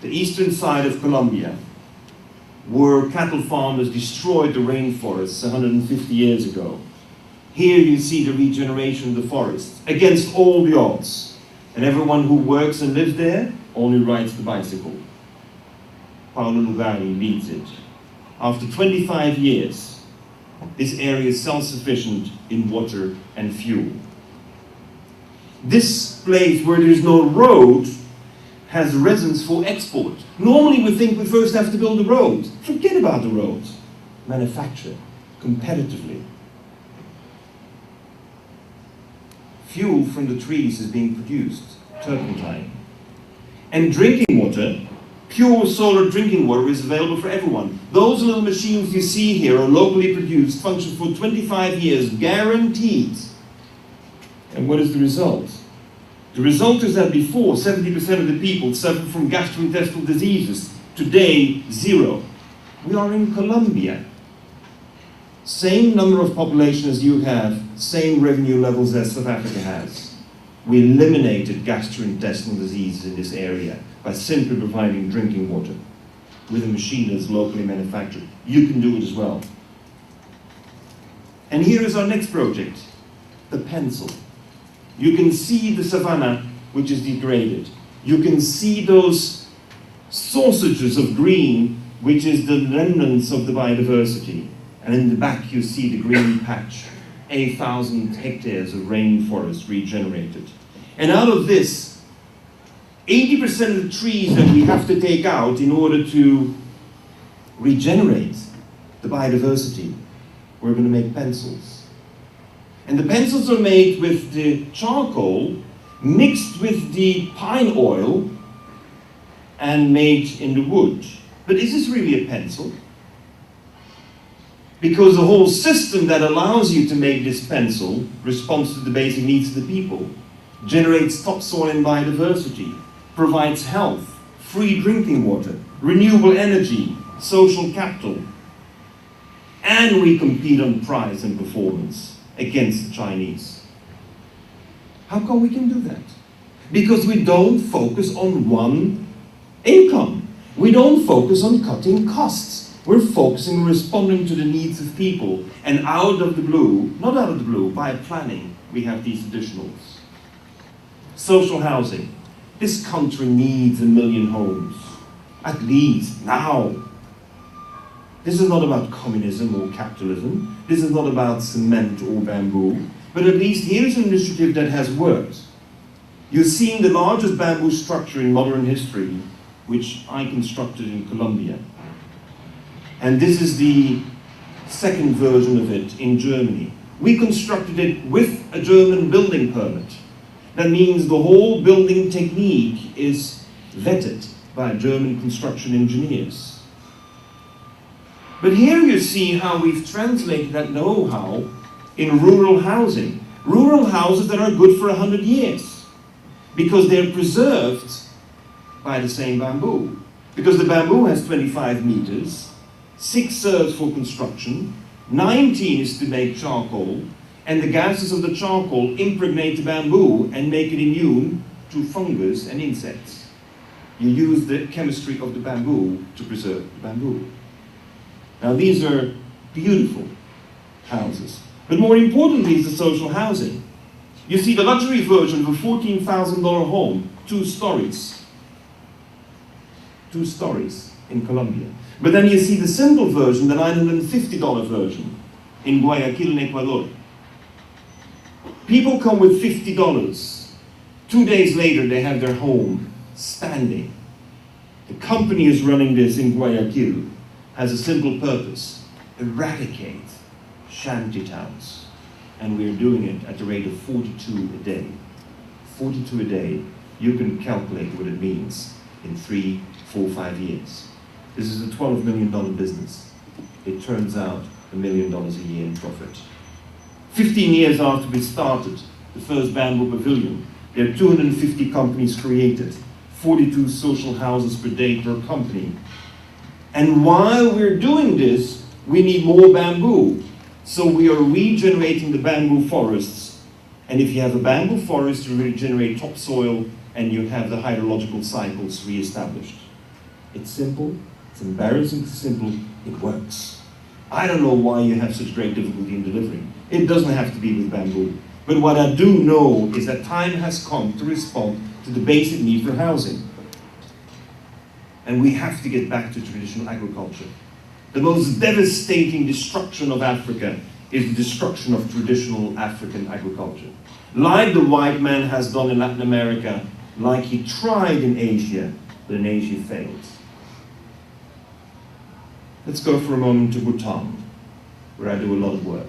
the eastern side of Colombia, where cattle farmers destroyed the rainforests 150 years ago. Here you see the regeneration of the forests, against all the odds. And everyone who works and lives there only rides the bicycle. Paulo Lugari leads it. After 25 years, this area is self-sufficient in water and fuel. This place where there is no road has resins for export. Normally we think we first have to build a road. Forget about the road. Manufacture competitively. Fuel from the trees is being produced, turpentine. And drinking water, pure solar drinking water, is available for everyone. Those little machines you see here are locally produced, function for 25 years, guaranteed. And what is the result? The result is that before, 70% of the people suffered from gastrointestinal diseases. Today, 0. We are in Colombia. Same number of population as you have, same revenue levels as South Africa has. We eliminated gastrointestinal diseases in this area by simply providing drinking water with a machine that's locally manufactured. You can do it as well. And here is our next project, the pencil. You can see the savanna, which is degraded. You can see those sausages of green, which is the remnants of the biodiversity. And in the back you see the green patch, 8,000 hectares of rainforest regenerated. And out of this, 80% of the trees that we have to take out in order to regenerate the biodiversity, we're going to make pencils. And the pencils are made with the charcoal mixed with the pine oil and made in the wood. But is this really a pencil? Because the whole system that allows you to make this pencil responds to the basic needs of the people, generates topsoil and biodiversity, provides health, free drinking water, renewable energy, social capital, and we compete on price and performance against the Chinese. How come we can do that? Because we don't focus on one income. We don't focus on cutting costs. We're focusing on responding to the needs of people, and out of the blue, not out of the blue, by planning, we have these additionals. Social housing. This country needs 1 million homes, at least now. This is not about communism or capitalism. This is not about cement or bamboo. But at least here's an initiative that has worked. You're seeing the largest bamboo structure in modern history, which I constructed in Colombia. And this is the second version of it in Germany. We constructed it with a German building permit. That means the whole building technique is vetted by German construction engineers. But here you see how we've translated that know-how in rural housing. Rural houses that are good for 100 years. Because they're preserved by the same bamboo. Because the bamboo has 25 meters, 6 serves for construction, 19 is to make charcoal, and the gases of the charcoal impregnate the bamboo and make it immune to fungus and insects. You use the chemistry of the bamboo to preserve the bamboo. Now these are beautiful houses. But more importantly is the social housing. You see the luxury version of a $14,000 home, 2 stories. 2 stories in Colombia. But then you see the simple version, the $950 version in Guayaquil in Ecuador. People come with $50. 2 days later they have their home standing. The company is running this in Guayaquil, has a simple purpose: eradicate shanty towns. And we're doing it at the rate of 42 a day. 42 a day, you can calculate what it means in 3, 4, 5 years. This is a $12 million business. It turns out $1 million a year in profit. 15 years after we started the first bamboo pavilion, there are 250 companies created, 42 social houses per day per company. And while we're doing this, we need more bamboo. So we are regenerating the bamboo forests. And if you have a bamboo forest, you regenerate topsoil and you have the hydrological cycles re-established. It's simple, it's embarrassingly simple, it works. I don't know why you have such great difficulty in delivering. It doesn't have to be with bamboo. But what I do know is that time has come to respond to the basic need for housing. And we have to get back to traditional agriculture. The most devastating destruction of Africa is the destruction of traditional African agriculture. Like the white man has done in Latin America, like he tried in Asia, but in Asia failed. Let's go for a moment to Bhutan, where I do a lot of work.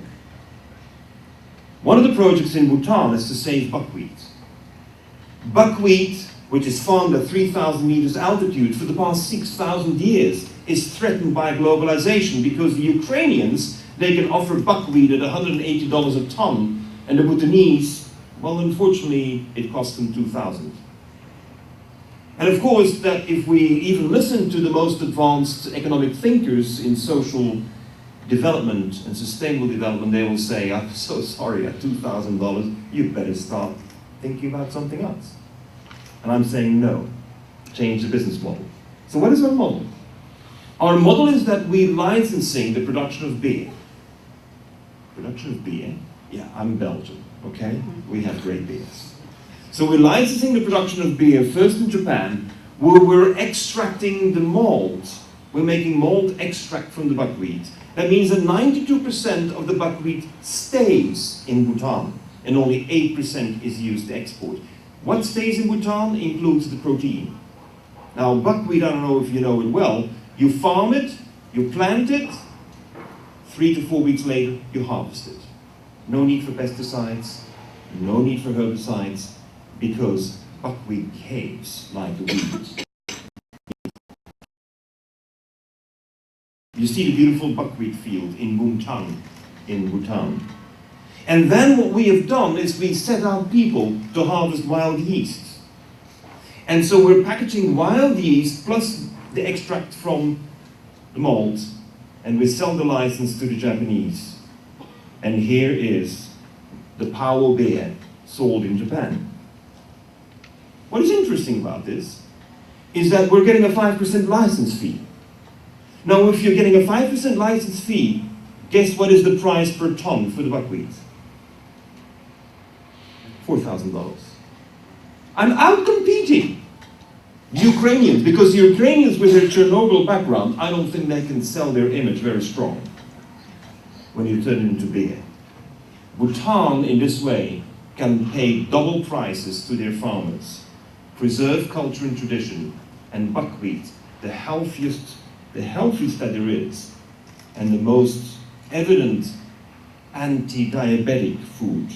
One of the projects in Bhutan is to save buckwheat. Buckwheat, which is farmed at 3,000 meters altitude for the past 6,000 years, is threatened by globalization because the Ukrainians, they can offer buckwheat at $180 a ton, and the Bhutanese, well, unfortunately, it costs them 2,000. And of course, that if we even listen to the most advanced economic thinkers in social development and sustainable development, they will say, I'm so sorry, at $2,000, you better start thinking about something else. And I'm saying, no, change the business model. So what is our model? Our model is that we licensing the production of beer. Production of beer? Yeah, I'm Belgian, okay? We have great beers. So we're licensing the production of beer, first in Japan, where we're extracting the malt. We're making malt extract from the buckwheat. That means that 92% of the buckwheat stays in Bhutan, and only 8% is used to export. What stays in Bhutan includes the protein. Now, buckwheat, I don't know if you know it well, you farm it, you plant it, 3 to 4 weeks later, you harvest it. No need for pesticides, no need for herbicides, because buckwheat behaves like a weed. You see the beautiful buckwheat field in Bumthang, in Bhutan. And then what we have done is we set out people to harvest wild yeast. And so we're packaging wild yeast plus the extract from the malt, and we sell the license to the Japanese. And here is the Powell beer sold in Japan. What is interesting about this is that we're getting a 5% license fee. Now, if you're getting a 5% license fee, guess what is the price per ton for the buckwheat? $4,000. I'm out-competing Ukrainians, because the Ukrainians with their Chernobyl background, I don't think they can sell their image very strong when you turn it into beer. Bhutan, in this way, can pay double prices to their farmers, preserve culture and tradition, and buckwheat, the healthiest that there is, and the most evident anti-diabetic food,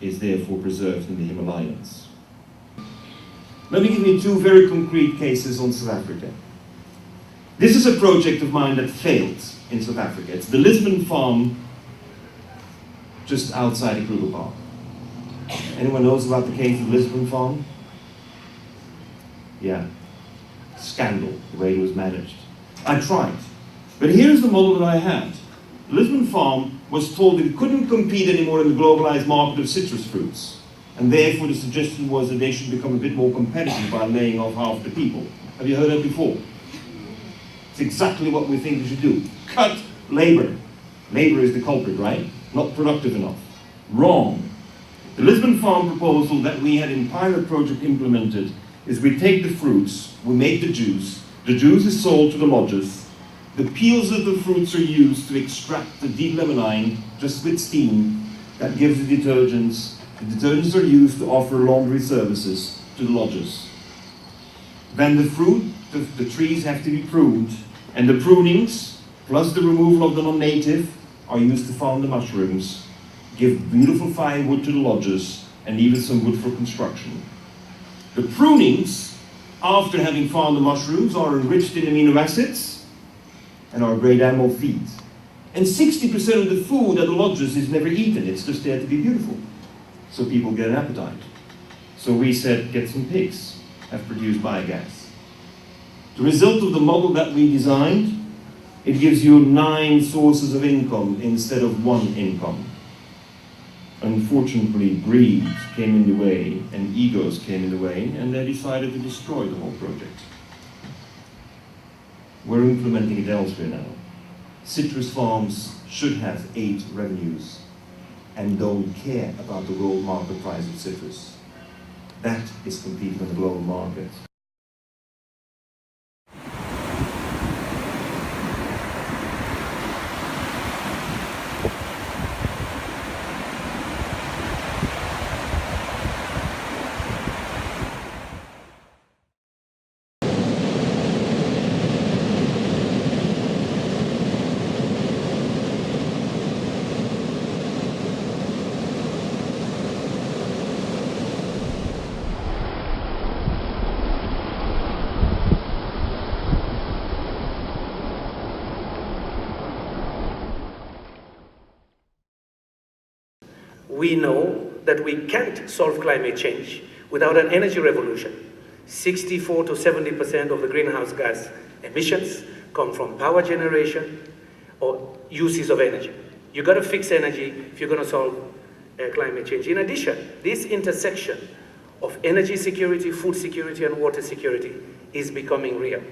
is therefore preserved in the Himalayas. Let me give you 2 very concrete cases on South Africa. This is a project of mine that failed in South Africa. It's the Lisbon farm just outside of Kruger Park. Anyone knows about the case of the Lisbon farm? Yeah. Scandal, the way it was managed. I tried. But here's the model that I had. The Lisbon farm was told that it couldn't compete anymore in the globalized market of citrus fruits. And therefore the suggestion was that they should become a bit more competitive by laying off half the people. Have you heard that before? It's exactly what we think we should do. Cut labor. Labor is the culprit, right? Not productive enough. Wrong. The Lisbon farm proposal that we had in pilot project implemented is we take the fruits, we make the juice is sold to the lodges, the peels of the fruits are used to extract the D-limonene just with steam, that gives the detergents. The detergents are used to offer laundry services to the lodges. Then the fruit, the trees have to be pruned, and the prunings, plus the removal of the non-native, are used to farm the mushrooms, give beautiful firewood to the lodges, and even some wood for construction. The prunings, after having farmed the mushrooms, are enriched in amino acids and are great animal feed. And 60% of the food at the lodges is never eaten, it's just there to be beautiful. So people get an appetite. So we said, get some pigs, have produced biogas. The result of the model that we designed It gives you 9 sources of income instead of 1 income. Unfortunately, greed came in the way and egos came in the way, and they decided to destroy the whole project. We're implementing it elsewhere now. Citrus farms should have 8 revenues and don't care about the world market price of citrus. That is competing on the global market. We know that we can't solve climate change without an energy revolution. 64 to 70% of the greenhouse gas emissions come from power generation or uses of energy. You've got to fix energy if you're going to solve climate change. In addition, this intersection of energy security, food security, and water security is becoming real.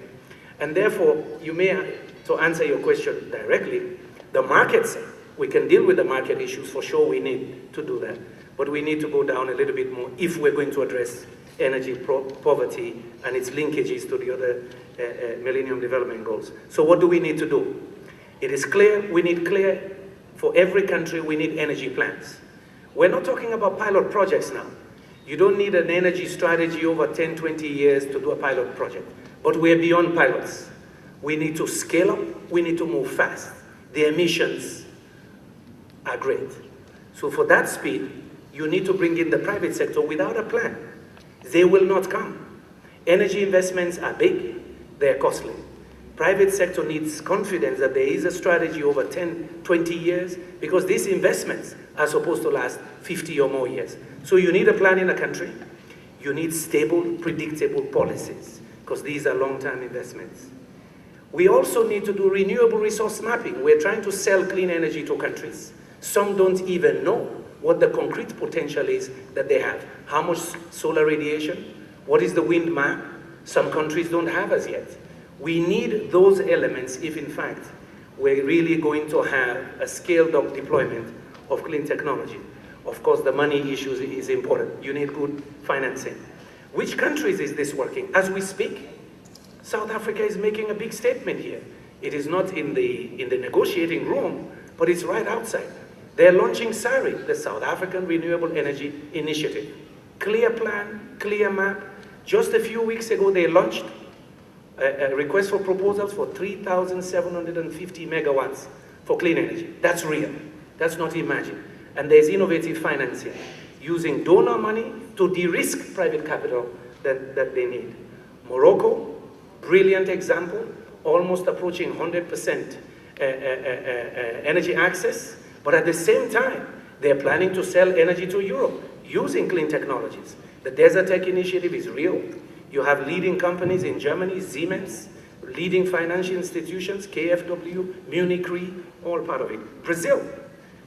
And therefore, you may, to answer your question directly, the markets, we can deal with the market issues, for sure we need to do that. But we need to go down a little bit more if we're going to address energy poverty and its linkages to the other Millennium Development Goals. So what do we need to do? It is clear, we need clear, for every country we need energy plans. We're not talking about pilot projects now. You don't need an energy strategy over 10, 20 years to do a pilot project. But we're beyond pilots. We need to scale up, we need to move fast. The emissions are great. So for that speed, you need to bring in the private sector without a plan. They will not come. Energy investments are big, they're costly. Private sector needs confidence that there is a strategy over 10, 20 years, because these investments are supposed to last 50 or more years. So you need a plan in a country. You need stable, predictable policies, because these are long-term investments. We also need to do renewable resource mapping. We're trying to sell clean energy to countries. Some don't even know what the concrete potential is that they have. How much solar radiation? What is the wind map? Some countries don't have as yet. We need those elements if, in fact, we're really going to have a scaled-up deployment of clean technology. Of course, the money issue is important. You need good financing. Which countries is this working? As we speak, South Africa is making a big statement here. It is not in the negotiating room, but it's right outside. They're launching SARI, the South African Renewable Energy Initiative. Clear plan, clear map. Just a few weeks ago, they launched a request for proposals for 3,750 megawatts for clean energy. That's real. That's not imagined. And there's innovative financing, using donor money to de-risk private capital that they need. Morocco, brilliant example, almost approaching 100% energy access, but at the same time, they're planning to sell energy to Europe using clean technologies. The Desertec initiative is real. You have leading companies in Germany, Siemens, leading financial institutions, KfW, Munich Re, all part of it. Brazil,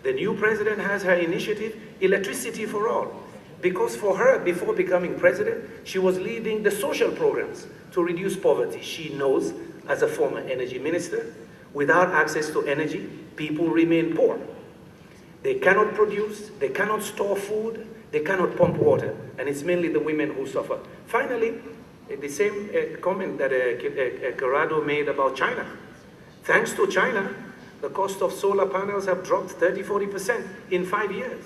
the new president has her initiative, Electricity for All. Because for her, before becoming president, she was leading the social programs to reduce poverty. She knows, as a former energy minister, without access to energy, people remain poor. They cannot produce, they cannot store food, they cannot pump water, and it's mainly the women who suffer. Finally, the same comment that Corrado made about China. Thanks to China, the cost of solar panels have dropped 30–40% in 5 years.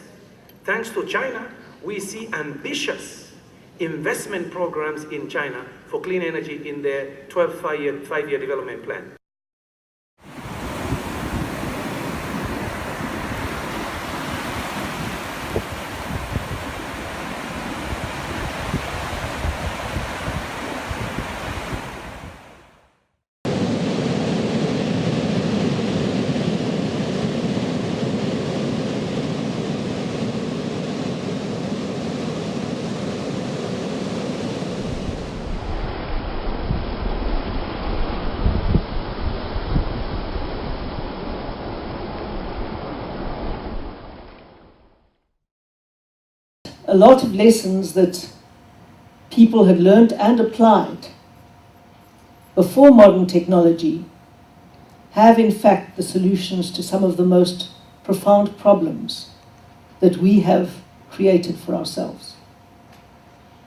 Thanks to China, we see ambitious investment programs in China for clean energy in their 12 five-year development plan. a lot of lessons that people had learnt and applied before modern technology have in fact the solutions to some of the most profound problems that we have created for ourselves.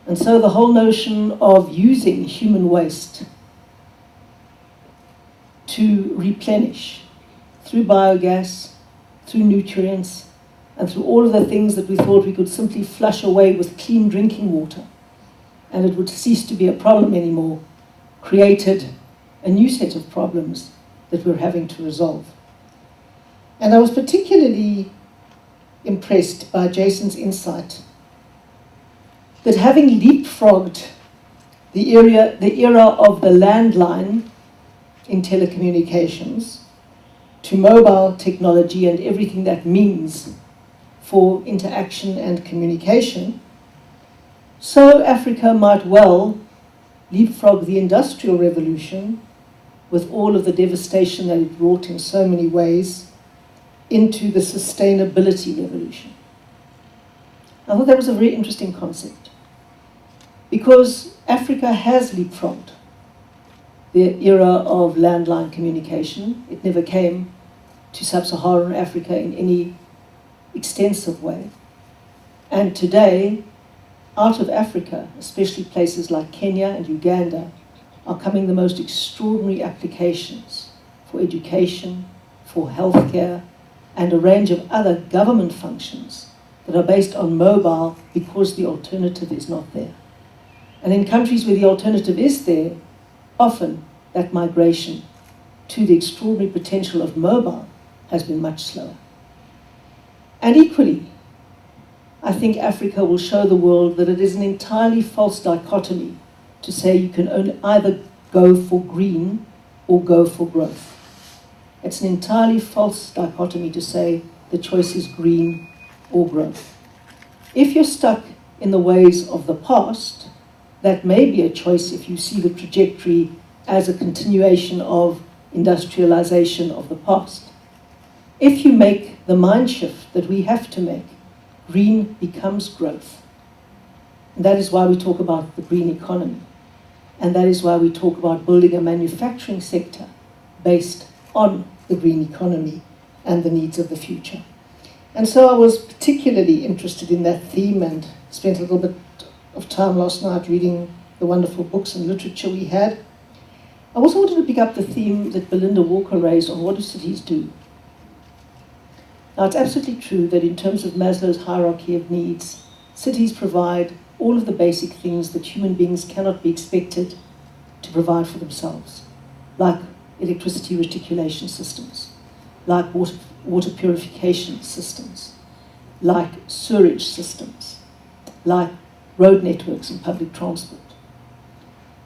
And so the whole notion of using human waste to replenish through biogas, through nutrients, and through all of the things that we thought we could simply flush away with clean drinking water, and it would cease to be a problem anymore, created a new set of problems that we're having to resolve. And I was particularly impressed by Jason's insight that having leapfrogged the era of the landline in telecommunications to mobile technology and everything that means for interaction and communication, so Africa might well leapfrog the Industrial Revolution with all of the devastation that it brought in so many ways into the sustainability revolution. I thought that was a very interesting concept, because Africa has leapfrogged the era of landline communication. It never came to sub-Saharan Africa in any extensive way. And today, out of Africa, especially places like Kenya and Uganda, are coming the most extraordinary applications for education, for healthcare, and a range of other government functions that are based on mobile because the alternative is not there. And in countries where the alternative is there, often that migration to the extraordinary potential of mobile has been much slower. And equally, I think Africa will show the world that it is an entirely false dichotomy to say you can either go for green or go for growth. It's an entirely false dichotomy to say the choice is green or growth. If you're stuck in the ways of the past, that may be a choice if you see the trajectory as a continuation of industrialization of the past. If you make the mind shift that we have to make, green becomes growth. And that is why we talk about the green economy. And that is why we talk about building a manufacturing sector based on the green economy and the needs of the future. And so I was particularly interested in that theme and spent a little bit of time last night reading the wonderful books and literature we had. I also wanted to pick up the theme that Belinda Walker raised on what do cities do. Now, it's absolutely true that in terms of Maslow's hierarchy of needs, cities provide all of the basic things that human beings cannot be expected to provide for themselves, like electricity reticulation systems, like water purification systems, like sewerage systems, like road networks and public transport.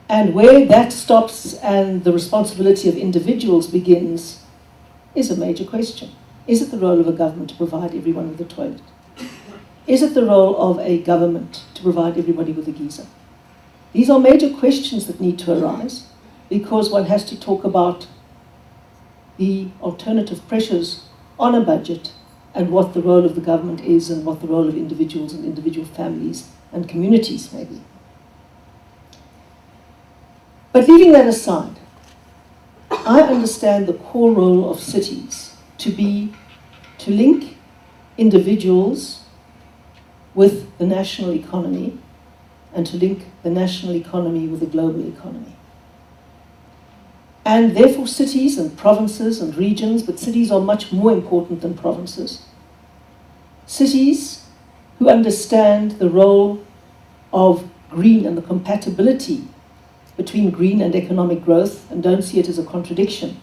And where that stops and the responsibility of individuals begins is a major question. Is it the role of a government to provide everyone with a toilet? Is it the role of a government to provide everybody with a geyser? These are major questions that need to arise, because one has to talk about the alternative pressures on a budget and what the role of the government is and what the role of individuals and individual families and communities may be. But leaving that aside, I understand the core role of cities to be to link individuals with the national economy and to link the national economy with the global economy. And therefore cities and provinces and regions, but cities are much more important than provinces. Cities who understand the role of green and the compatibility between green and economic growth and don't see it as a contradiction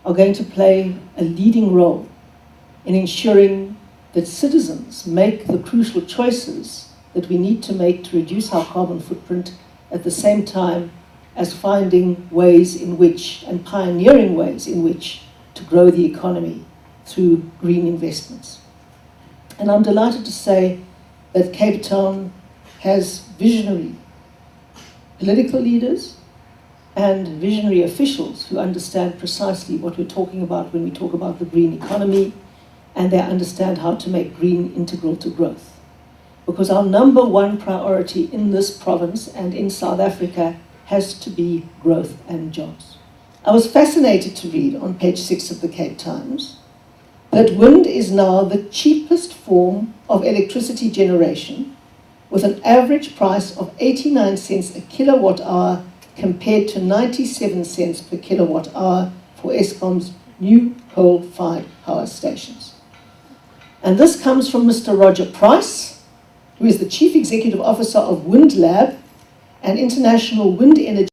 are going to play a leading role in ensuring that citizens make the crucial choices that we need to make to reduce our carbon footprint, at the same time as finding ways in which, and pioneering ways in which, to grow the economy through green investments. And I'm delighted to say that Cape Town has visionary political leaders and visionary officials who understand precisely what we're talking about when we talk about the green economy, and they understand how to make green integral to growth. because our number one priority in this province and in South Africa has to be growth and jobs. I was fascinated to read on page 6 of the Cape Times that wind is now the cheapest form of electricity generation, with an average price of 89 cents a kilowatt hour compared to 97 cents per kilowatt hour for Eskom's new coal-fired power stations. And this comes from Mr. Roger Price, who is the Chief Executive Officer of Wind Lab, an international wind energy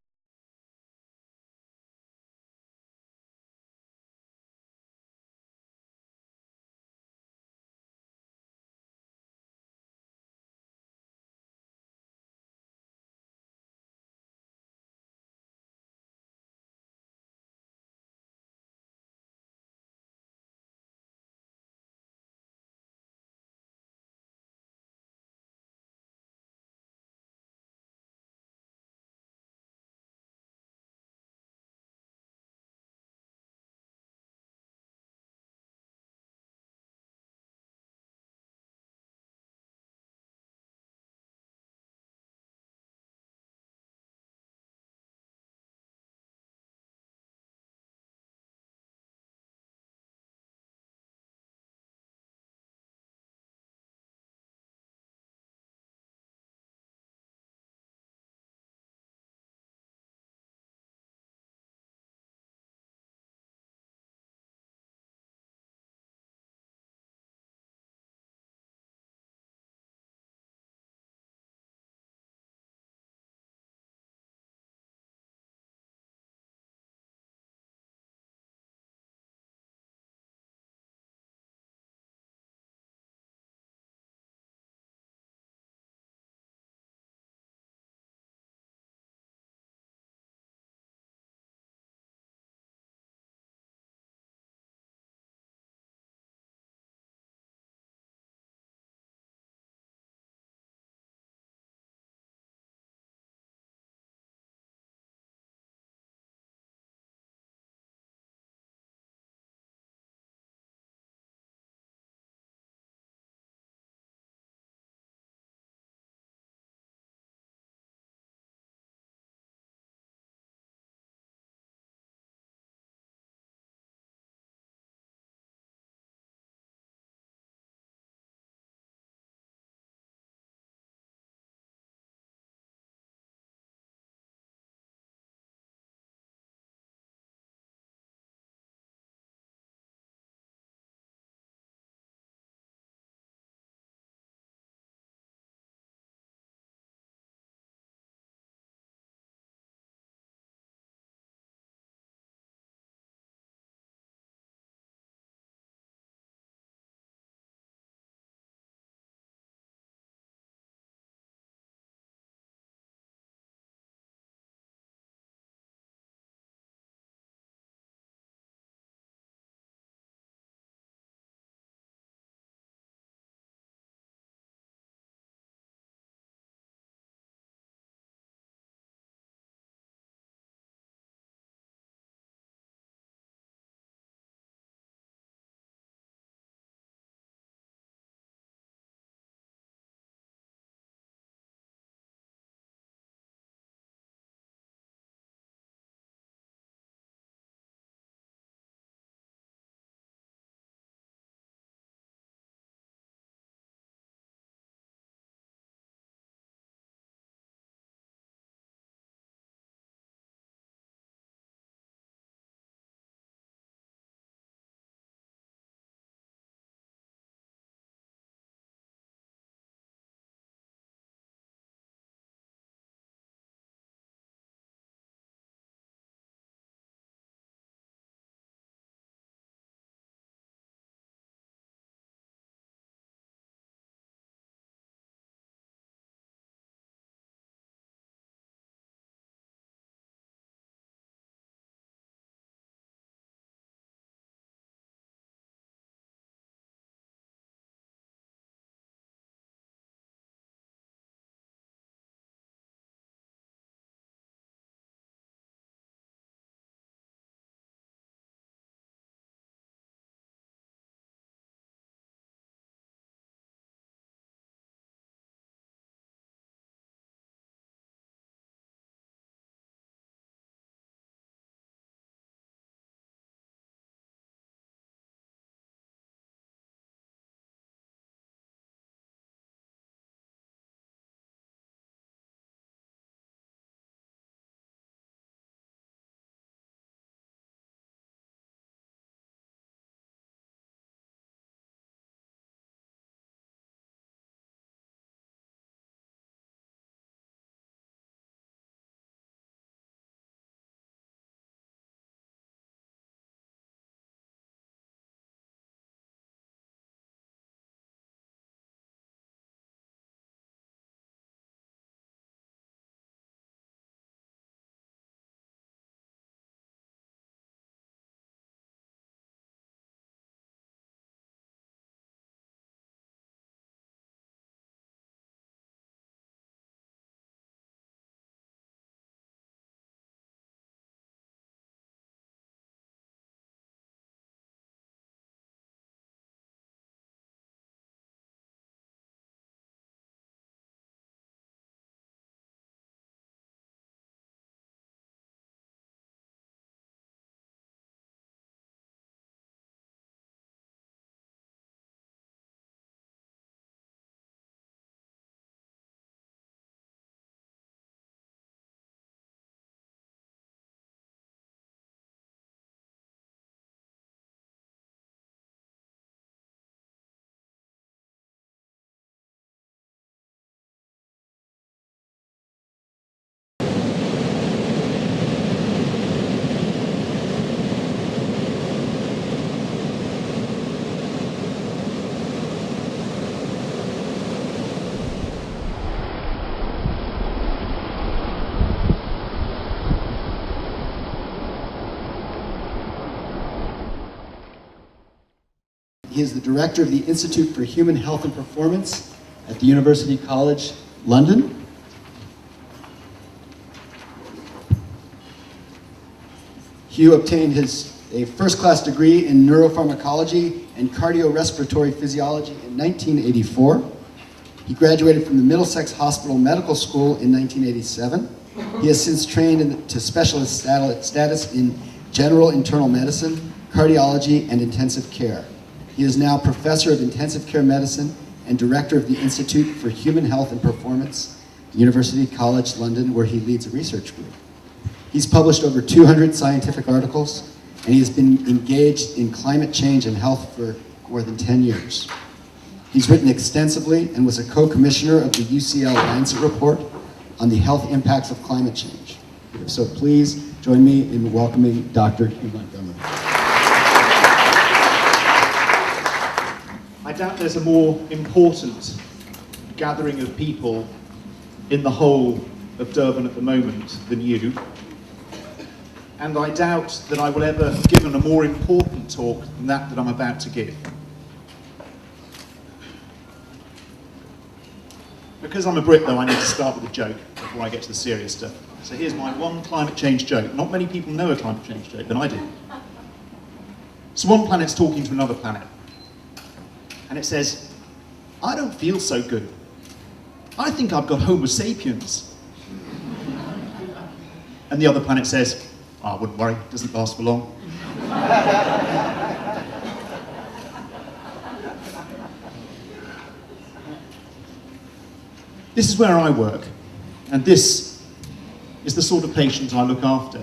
He is the director of the Institute for Human Health and Performance at the University College London. Hugh obtained a first-class degree in neuropharmacology and cardiorespiratory physiology in 1984. He graduated from the Middlesex Hospital Medical School in 1987. He has since trained to specialist status in general internal medicine, cardiology, and intensive care. He is now professor of intensive care medicine and director of the Institute for Human Health and Performance, University College London, where he leads a research group. He's published over 200 scientific articles, and he has been engaged in climate change and health for more than 10 years. He's written extensively and was a co-commissioner of the UCL Lancet report on the health impacts of climate change. So please join me in welcoming Dr. Hugh Montgomery. I doubt there's a more important gathering of people in the whole of Durban at the moment than you. And I doubt that I will ever have given a more important talk than that I'm about to give. Because I'm a Brit, though, I need to start with a joke before I get to the serious stuff. So here's my one climate change joke. Not many people know a climate change joke, but I do. So one planet's talking to another planet. And it says, I don't feel so good. I think I've got Homo sapiens. And the other planet says, I wouldn't worry, it doesn't last for long. This is where I work, and this is the sort of patient I look after.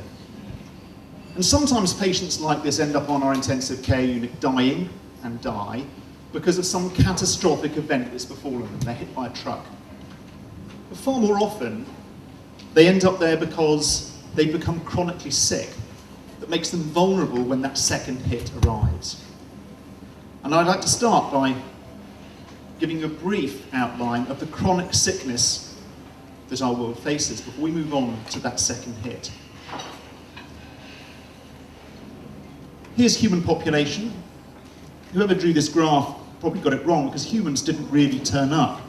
And sometimes patients like this end up on our intensive care unit dying and die because of some catastrophic event that's befallen them. They're hit by a truck. But far more often, they end up there because they become chronically sick that makes them vulnerable when that second hit arrives. And I'd like to start by giving you a brief outline of the chronic sickness that our world faces before we move on to that second hit. Here's human population. Whoever drew this graph probably got it wrong because humans didn't really turn up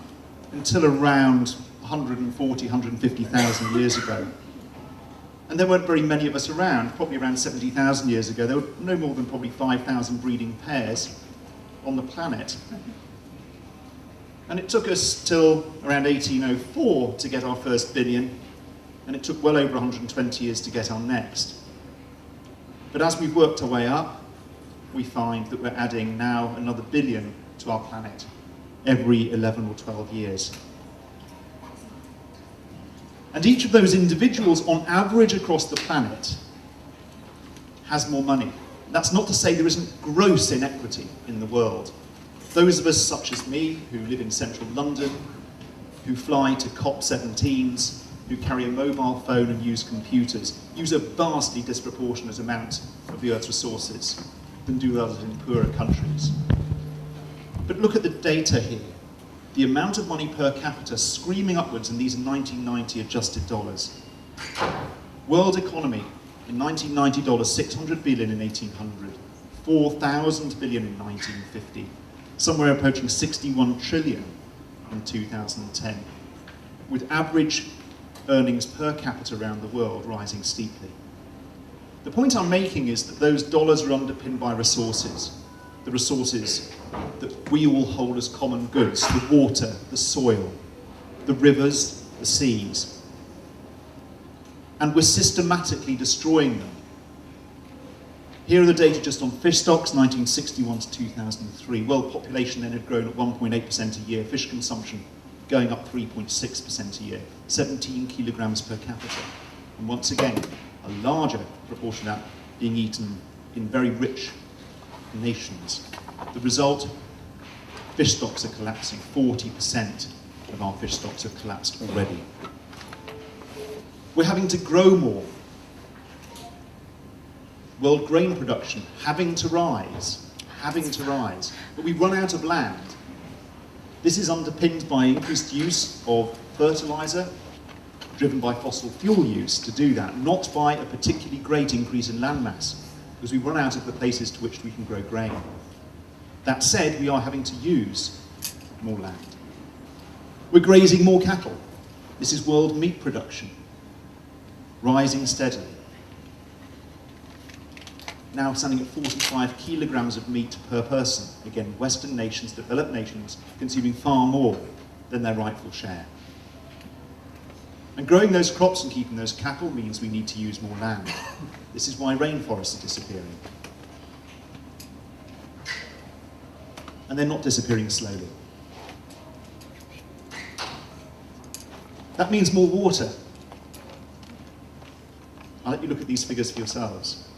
until around 140, 150,000 years ago. And there weren't very many of us around, probably around 70,000 years ago. There were no more than probably 5,000 breeding pairs on the planet. And it took us till around 1804 to get our first billion, and it took well over 120 years to get our next. But as we've worked our way up, we find that we're adding now another billion to our planet every 11 or 12 years. And each of those individuals, on average across the planet, has more money. That's not to say there isn't gross inequity in the world. Those of us such as me, who live in central London, who fly to COP17s, who carry a mobile phone and use computers, use a vastly disproportionate amount of the Earth's resources than do others in poorer countries. But look at the data here. The amount of money per capita screaming upwards in these 1990 adjusted dollars. World economy in 1990 dollars, 600 billion in 1800, 4,000 billion in 1950. Somewhere approaching 61 trillion in 2010, with average earnings per capita around the world rising steeply. The point I'm making is that those dollars are underpinned by resources, the resources that we all hold as common goods, the water, the soil, the rivers, the seas. And we're systematically destroying them. Here are the data just on fish stocks, 1961 to 2003. World population then had grown at 1.8% a year. Fish consumption going up 3.6% a year. 17 kilograms per capita. And once again, a larger proportion of that being eaten in very rich nations. The result, fish stocks are collapsing. 40% of our fish stocks have collapsed already. We're having to grow more. World grain production having to rise, but we run out of land. This is underpinned by increased use of fertilizer, driven by fossil fuel use to do that, not by a particularly great increase in land mass, because we run out of the places to which we can grow grain. That said, we are having to use more land. We're grazing more cattle. This is world meat production, rising steadily. Now standing at 45 kilograms of meat per person. Again, Western nations, developed nations, consuming far more than their rightful share. And growing those crops and keeping those cattle means we need to use more land. This is why rainforests are disappearing. And they're not disappearing slowly. That means more water. I'll let you look at these figures for yourselves.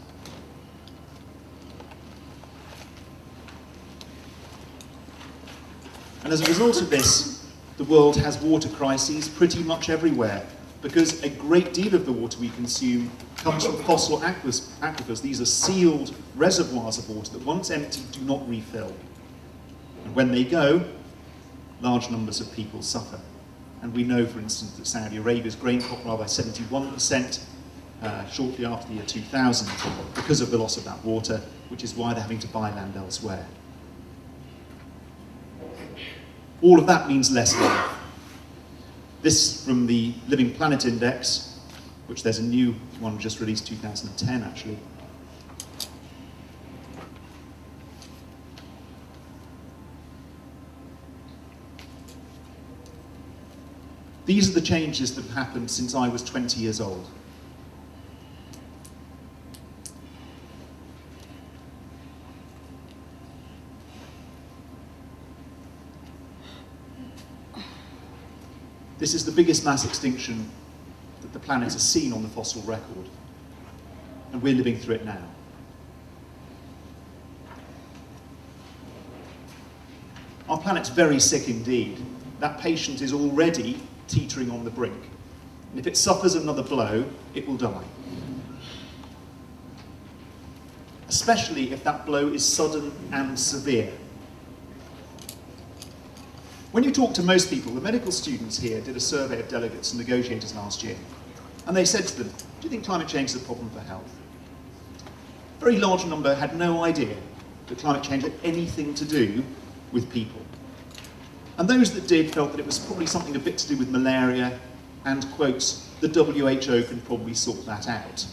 And as a result of this, the world has water crises pretty much everywhere, because a great deal of the water we consume comes from fossil aquifers. These are sealed reservoirs of water that once emptied do not refill. And when they go, large numbers of people suffer. And we know, for instance, that Saudi Arabia's grain crop fell by 71% shortly after the year 2000 because of the loss of that water, which is why they're having to buy land elsewhere. All of that means less life. This from the Living Planet Index, which there's a new one just released 2010 actually. These are the changes that have happened since I was 20 years old. This is the biggest mass extinction that the planet has seen on the fossil record, and we're living through it now. Our planet's very sick indeed. That patient is already teetering on the brink, and if it suffers another blow, it will die. Especially if that blow is sudden and severe. When you talk to most people, the medical students here did a survey of delegates and negotiators last year, and they said to them, do you think climate change is a problem for health? A very large number had no idea that climate change had anything to do with people. And those that did felt that it was probably something a bit to do with malaria, and, quotes, the WHO can probably sort that out.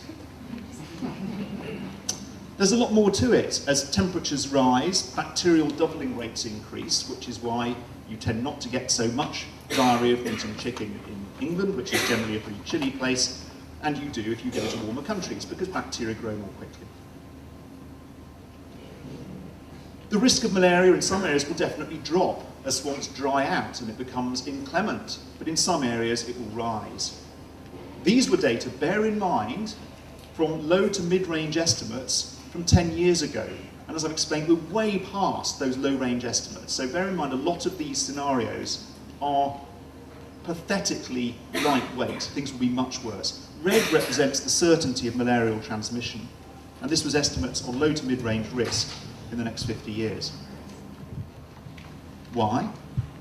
There's a lot more to it. As temperatures rise, bacterial doubling rates increase, which is why you tend not to get so much diarrhea from eating chicken in England, which is generally a pretty chilly place, and you do if you go to warmer countries, because bacteria grow more quickly. The risk of malaria in some areas will definitely drop as swamps dry out and it becomes inclement, but in some areas it will rise. These were data, bear in mind, from low to mid-range estimates from 10 years ago. And as I've explained, we're way past those low-range estimates. So bear in mind, a lot of these scenarios are pathetically lightweight. Things will be much worse. Red represents the certainty of malarial transmission. And this was estimates on low to mid-range risk in the next 50 years. Why?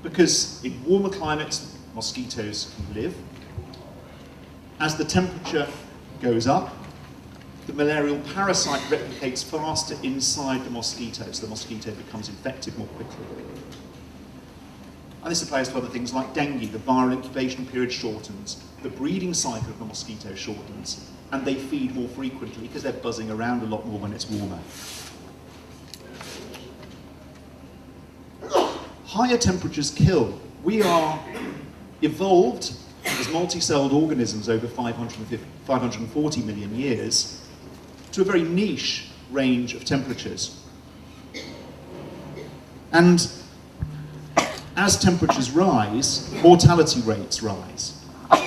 Because in warmer climates, mosquitoes can live. As the temperature goes up, the malarial parasite replicates faster inside the mosquito, so the mosquito becomes infected more quickly. And this applies to other things like dengue. The viral incubation period shortens, the breeding cycle of the mosquito shortens, and they feed more frequently because they're buzzing around a lot more when it's warmer. Higher temperatures kill. We are evolved as multi-celled organisms over 540 million years to a very niche range of temperatures. And as temperatures rise, mortality rates rise.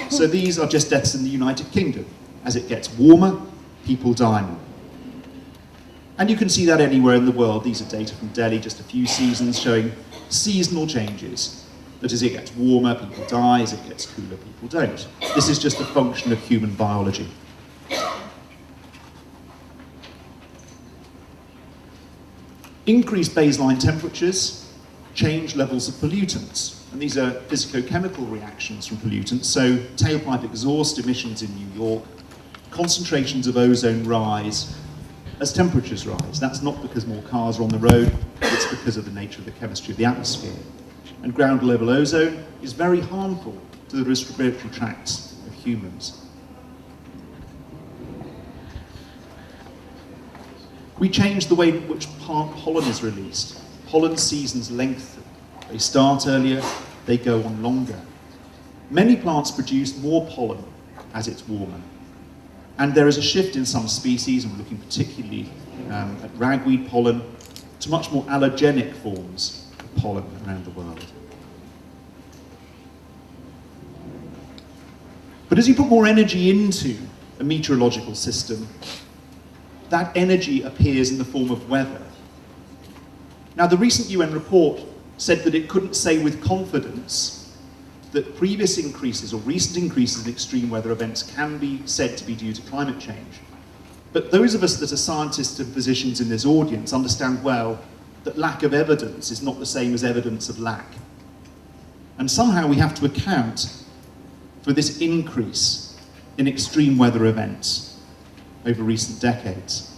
So these are just deaths in the United Kingdom. As it gets warmer, people die more. And you can see that anywhere in the world. These are data from Delhi, just a few seasons, showing seasonal changes. That as it gets warmer, people die, as it gets cooler, people don't. This is just a function of human biology. Increased baseline temperatures change levels of pollutants. And these are physicochemical reactions from pollutants. So tailpipe exhaust emissions in New York, concentrations of ozone rise, as temperatures rise. That's not because more cars are on the road, it's because of the nature of the chemistry of the atmosphere. And ground level ozone is very harmful to the respiratory tracts of humans. We change the way in which pollen is released. Pollen seasons lengthen. They start earlier, they go on longer. Many plants produce more pollen as it's warmer. And there is a shift in some species, and we're looking particularly at ragweed pollen, to much more allergenic forms of pollen around the world. But as you put more energy into a meteorological system, that energy appears in the form of weather. Now, the recent UN report said that it couldn't say with confidence that previous increases or recent increases in extreme weather events can be said to be due to climate change. But those of us that are scientists and physicians in this audience understand well that lack of evidence is not the same as evidence of lack. And somehow we have to account for this increase in extreme weather events over recent decades.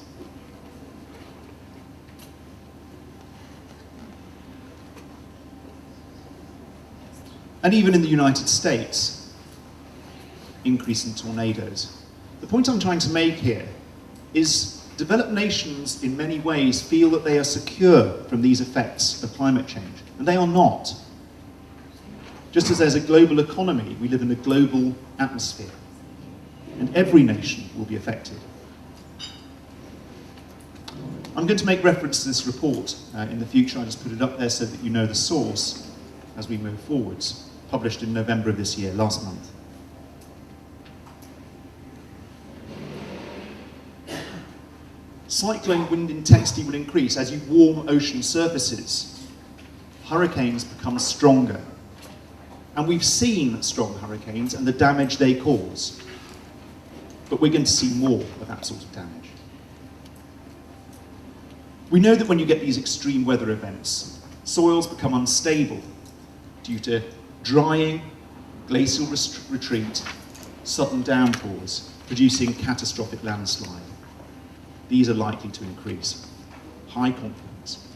And even in the United States, increase in tornadoes. The point I'm trying to make here is developed nations in many ways feel that they are secure from these effects of climate change, and they are not. Just as there's a global economy, we live in a global atmosphere, and every nation will be affected. I'm going to make reference to this report in the future. I just put it up there so that you know the source as we move forwards. Published in November of this year, last month. Cyclone wind intensity will increase as you warm ocean surfaces. Hurricanes become stronger. And we've seen strong hurricanes and the damage they cause. But we're going to see more of that sort of damage. We know that when you get these extreme weather events, soils become unstable due to drying, glacial retreat, sudden downpours, producing catastrophic landslide. These are likely to increase. High confidence.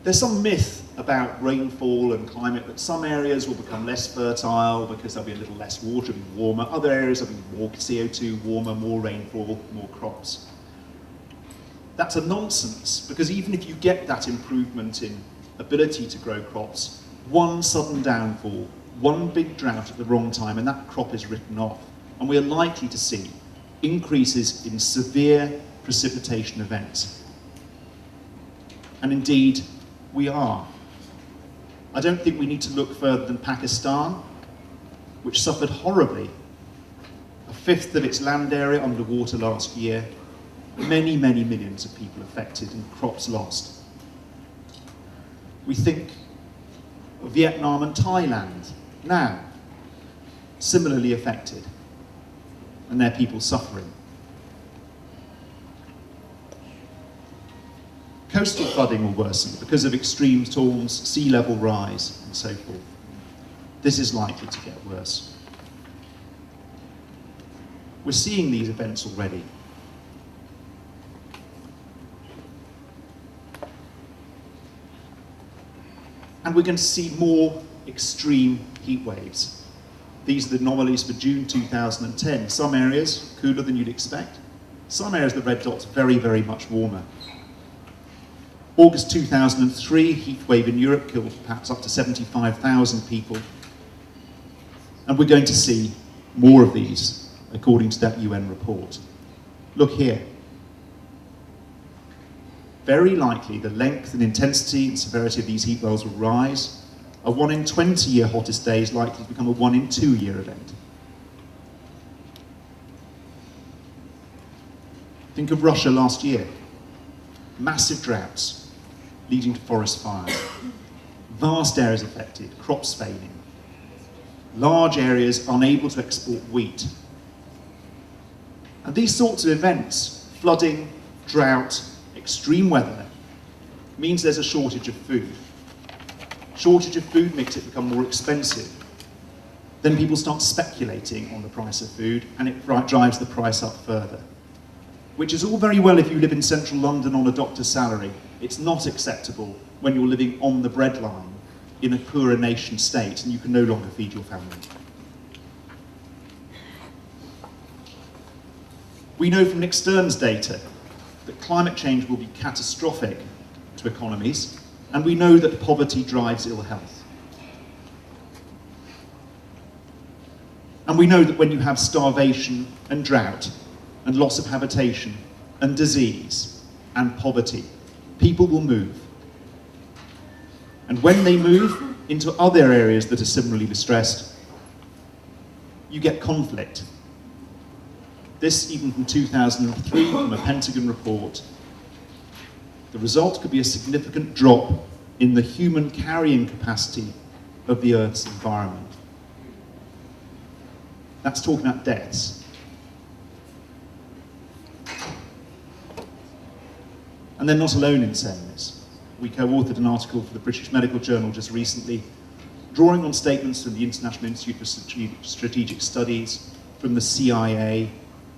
There's some myth about rainfall and climate that some areas will become less fertile because there'll be a little less water, it'll be warmer. Other areas will be more CO2, warmer, more rainfall, more crops. That's a nonsense, because even if you get that improvement in ability to grow crops, one sudden downfall, one big drought at the wrong time, and that crop is written off. And we're likely to see increases in severe precipitation events. And indeed, we are. I don't think we need to look further than Pakistan, which suffered horribly. A fifth of its land area underwater last year. Many, many millions of people affected and crops lost. We think of Vietnam and Thailand now, similarly affected, and their people suffering. Coastal flooding will worsen because of extreme storms, sea level rise, and so forth. This is likely to get worse. We're seeing these events already. And we're going to see more extreme heat waves. These are the anomalies for June 2010. Some areas cooler than you'd expect. Some areas, the red dots, very, very much warmer. August 2003, heat wave in Europe killed perhaps up to 75,000 people. And we're going to see more of these, according to that UN report. Look here. Very likely the length and intensity and severity of these heat waves will rise. A 1 in 20-year hottest day is likely to become a 1 in 2-year event. Think of Russia last year. Massive droughts leading to forest fires. Vast areas affected, crops failing. Large areas unable to export wheat. And these sorts of events, flooding, drought, extreme weather, means there's a shortage of food. Shortage of food makes it become more expensive. then people start speculating on the price of food, and it drives the price up further. Which is all very well if you live in central London on a doctor's salary. It's not acceptable when you're living on the breadline in a poorer nation state and you can no longer feed your family. We know from Nick Stern's data that climate change will be catastrophic to economies, and we know that poverty drives ill health. And we know that when you have starvation and drought and loss of habitation and disease and poverty, people will move. And when they move into other areas that are similarly distressed, you get conflict. This even from 2003, from a Pentagon report. The result could be a significant drop in the human carrying capacity of the Earth's environment. That's talking about deaths. And they're not alone in saying this. We co-authored an article for the British Medical Journal just recently, drawing on statements from the International Institute for Strategic Studies, from the CIA,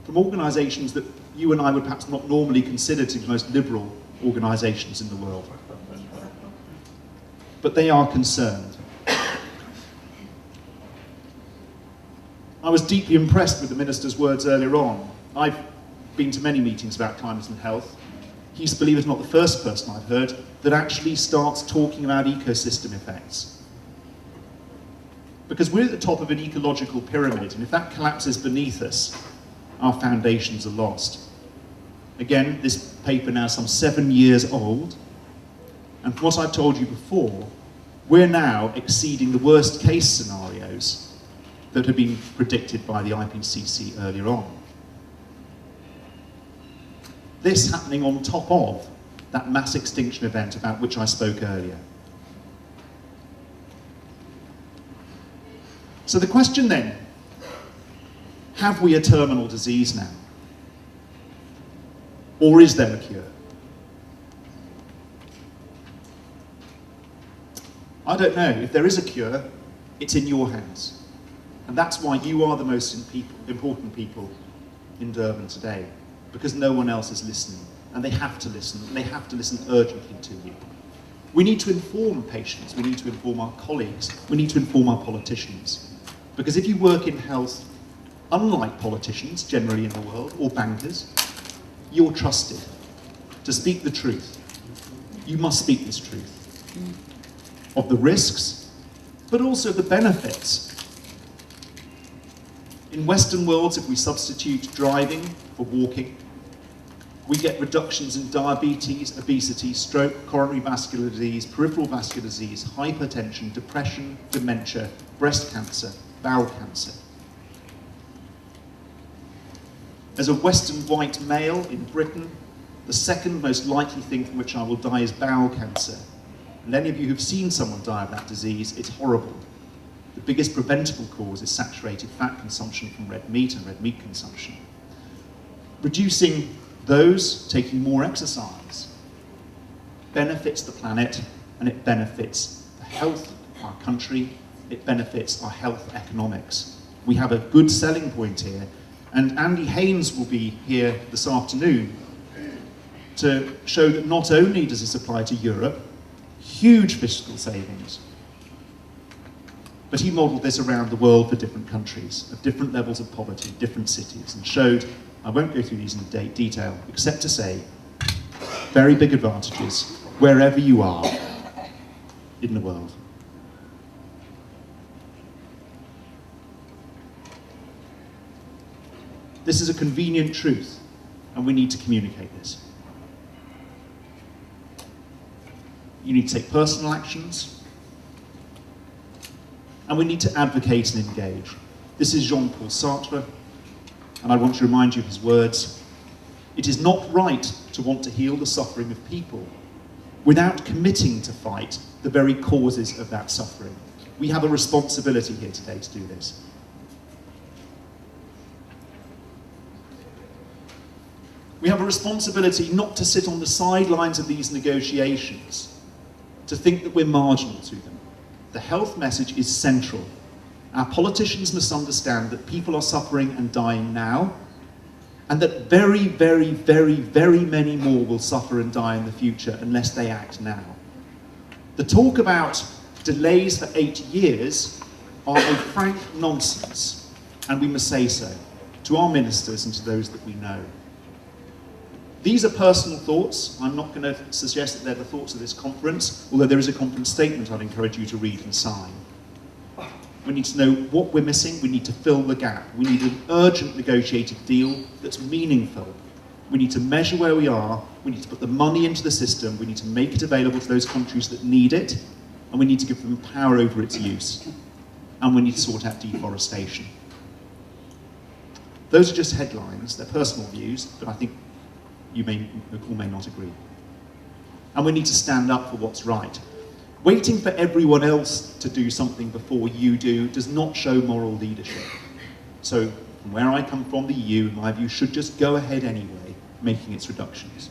from organisations that you and I would perhaps not normally consider to be the most liberal organisations in the world. But they are concerned. I was deeply impressed with the Minister's words earlier on. I've been to many meetings about climate and health. He's, believe it or not, the first person I've heard that actually starts talking about ecosystem effects. Because we're at the top of an ecological pyramid, and if that collapses beneath us, our foundations are lost. Again, this paper now some 7 years old, and from what I've told you before, we're now exceeding the worst case scenarios that have been predicted by the IPCC earlier on. This happening on top of that mass extinction event about which I spoke earlier. So the question then, have we a terminal disease now? Or is there a cure? I don't know. If there is a cure, it's in your hands. And that's why you are the most important people in Durban today, because no one else is listening. And they have to listen, and they have to listen urgently to you. We need to inform patients, we need to inform our colleagues, we need to inform our politicians. Because if you work in health, unlike politicians generally in the world, or bankers, you're trusted to speak the truth. You must speak this truth of the risks, but also the benefits. In Western worlds, if we substitute driving for walking, we get reductions in diabetes, obesity, stroke, coronary vascular disease, peripheral vascular disease, hypertension, depression, dementia, breast cancer, bowel cancer. As a Western white male in Britain, the second most likely thing from which I will die is bowel cancer. And any of you who've seen someone die of that disease, it's horrible. The biggest preventable cause is saturated fat consumption from red meat and red meat consumption. Reducing those, taking more exercise, benefits the planet, and it benefits the health of our country, it benefits our health economics. We have a good selling point here, and Andy Haynes will be here this afternoon to show that not only does this apply to Europe, huge fiscal savings, but he modelled this around the world for different countries, of different levels of poverty, different cities, and showed, I won't go through these in detail, except to say, very big advantages wherever you are in the world. This is a convenient truth, and we need to communicate this. You need to take personal actions, and we need to advocate and engage. This is Jean-Paul Sartre, and I want to remind you of his words. It is not right to want to heal the suffering of people without committing to fight the very causes of that suffering. We have a responsibility here today to do this. We have a responsibility not to sit on the sidelines of these negotiations, to think that we're marginal to them. The health message is central, Our politicians must understand that people are suffering and dying now, and that very, very, very, very many more will suffer and die in the future unless they act now. The talk about delays for 8 years are a frank nonsense, and we must say so to our ministers and to those that we know. These are personal thoughts. I'm not going to suggest that they're the thoughts of this conference, although there is a conference statement I'd encourage you to read and sign. We need to know what we're missing. We need to fill the gap. We need an urgent negotiated deal that's meaningful. We need to measure where we are. We need to put the money into the system. We need to make it available to those countries that need it. And we need to give them power over its use. And we need to sort out deforestation. Those are just headlines. They're personal views, but I think you may or may not agree. And we need to stand up for what's right. Waiting for everyone else to do something before you do does not show moral leadership. So, from where I come from, the EU, in my view, should just go ahead anyway, making its reductions.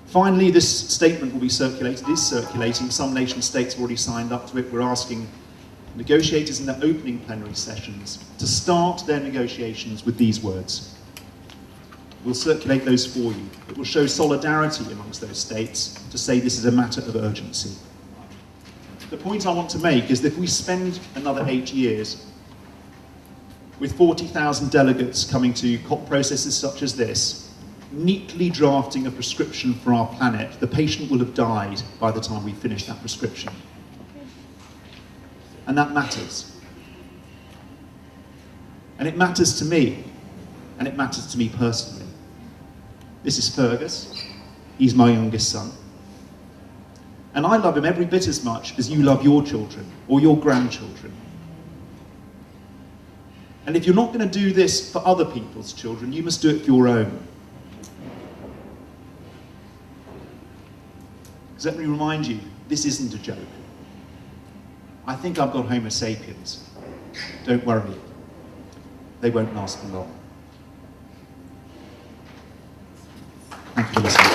Finally, this statement will be circulated, is circulating. Some nation states have already signed up to it. We're asking negotiators in their opening plenary sessions to start their negotiations with these words. We'll circulate those for you. It will show solidarity amongst those states to say this is a matter of urgency. The point I want to make is that if we spend another 8 years with 40,000 delegates coming to COP processes such as this, neatly drafting a prescription for our planet, the patient will have died by the time we finish that prescription. And that matters. And it matters to me, and it matters to me personally. This is Fergus. He's my youngest son. And I love him every bit as much as you love your children or your grandchildren. And if you're not going to do this for other people's children, you must do it for your own. Because let me remind you, this isn't a joke. I think I've got Homo sapiens. Don't worry. They won't last for long. Thank you for listening.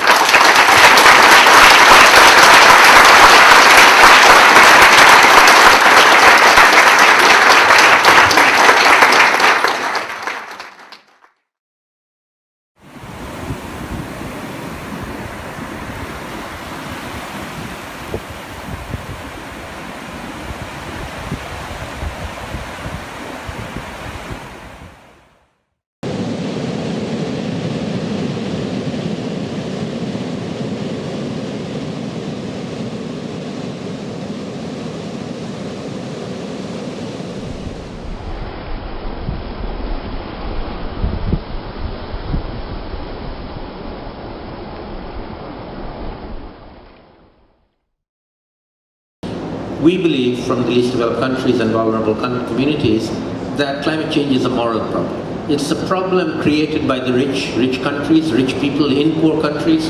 We believe, from the least developed countries and vulnerable communities, that climate change is a moral problem. It's a problem created by the rich countries, rich people in poor countries,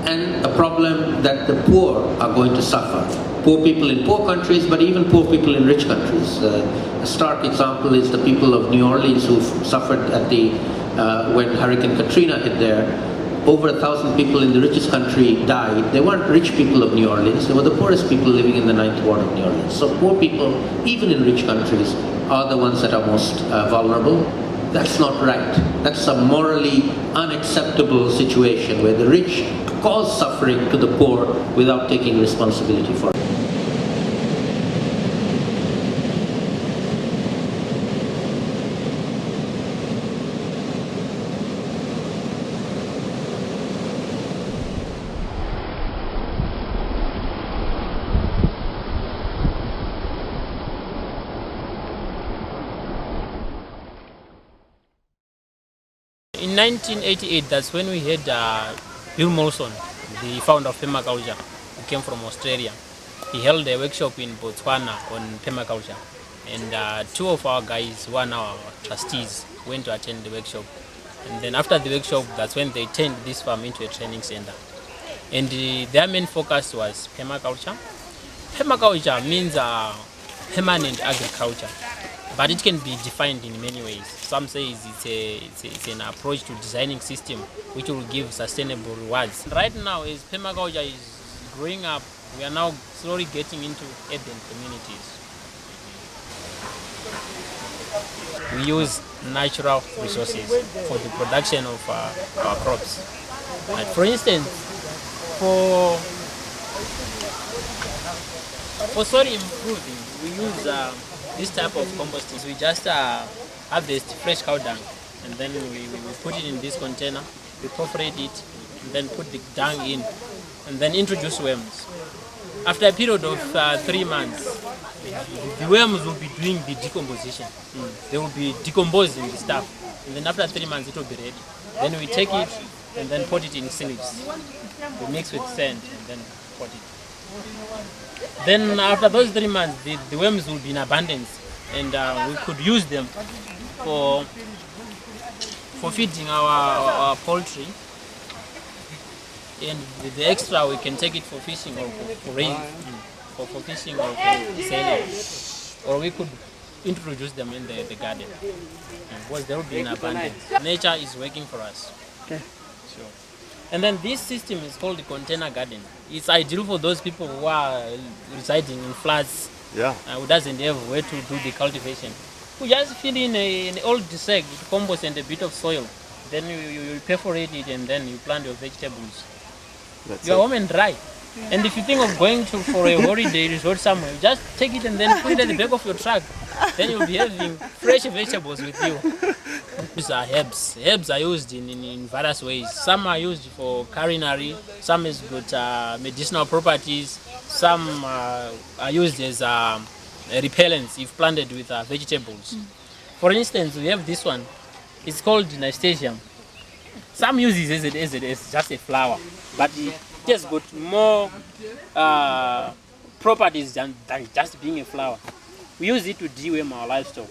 and a problem that the poor are going to suffer. Poor people in poor countries, but even poor people in rich countries. A stark example is the people of New Orleans who suffered at when Hurricane Katrina hit there. Over 1,000 people in the richest country died. They weren't rich people of New Orleans, they were the poorest people living in the 9th ward of New Orleans. So poor people, even in rich countries, are the ones that are most vulnerable. That's not right. That's a morally unacceptable situation where the rich cause suffering to the poor without taking responsibility for it. In 1988, that's when we had Bill Molson, the founder of permaculture, who came from Australia. He held a workshop in Botswana on permaculture. And two of our guys, who are now our trustees, went to attend the workshop. And then after the workshop, that's when they turned this farm into a training center. And their main focus was permaculture. Permaculture means permanent agriculture, but it can be defined in many ways. Some say it's an approach to designing system which will give sustainable rewards. Right now, permaculture is growing up, we are now slowly getting into urban communities. We use natural resources for the production of our crops. Like for instance, for soil improving, we use this type of composting. We just harvest fresh cow dung, and then we put it in this container, we perforate it, and then put the dung in, and then introduce worms. After a period of 3 months, the worms will be doing the decomposition. They will be decomposing the stuff, and then after 3 months it will be ready. Then we take it and then put it in silives. We mix with sand and then pot it. Then after those 3 months, the worms will be in abundance, and we could use them for feeding our poultry. And with the extra, we can take it for fishing or for fishing or for selling. Or we could introduce them in the garden. Because there will be an abundance. Nature is working for us. Okay. Sure. And then this system is called the container garden. It's ideal for those people who are residing in flats, who doesn't have where to do the cultivation. We just fill in an old sack with compost and a bit of soil. Then you perforate it and then you plant your vegetables. You are home and dry. And if you think of going for a holiday resort somewhere, just take it and then put it at the back of your truck. Then you'll be having fresh vegetables with you. These are herbs. Herbs are used in various ways. Some are used for culinary, some has got medicinal properties, some are used as repellents if planted with vegetables. For instance, we have this one. It's called Nasturtium. Some use it as just a flower, but it has got more properties than just being a flower. We use it to deworm our livestock.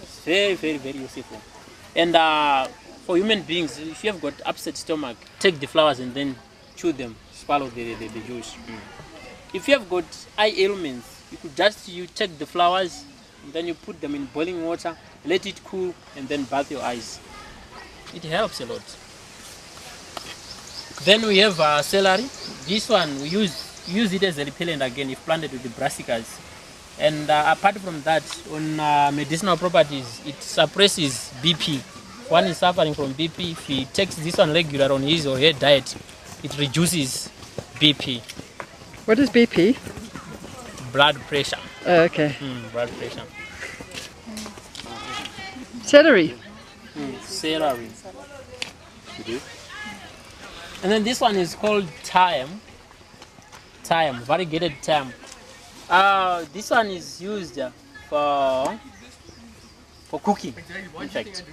It's very, very, very useful. And for human beings, if you have got upset stomach, take the flowers and then chew them, swallow the juice. If you have got eye ailments, you could just take the flowers and then you put them in boiling water, let it cool, and then bath your eyes. It helps a lot. Then we have celery. This one we use it as a repellent again if planted with the brassicas. And apart from that, on medicinal properties, it suppresses BP. One is suffering from BP. If he takes this one regular on his or her diet, it reduces BP. What is BP? Blood pressure. Oh, okay. Blood pressure. Celery. Celery. And then this one is called thyme. Thyme, variegated thyme. This one is used for cooking, in fact.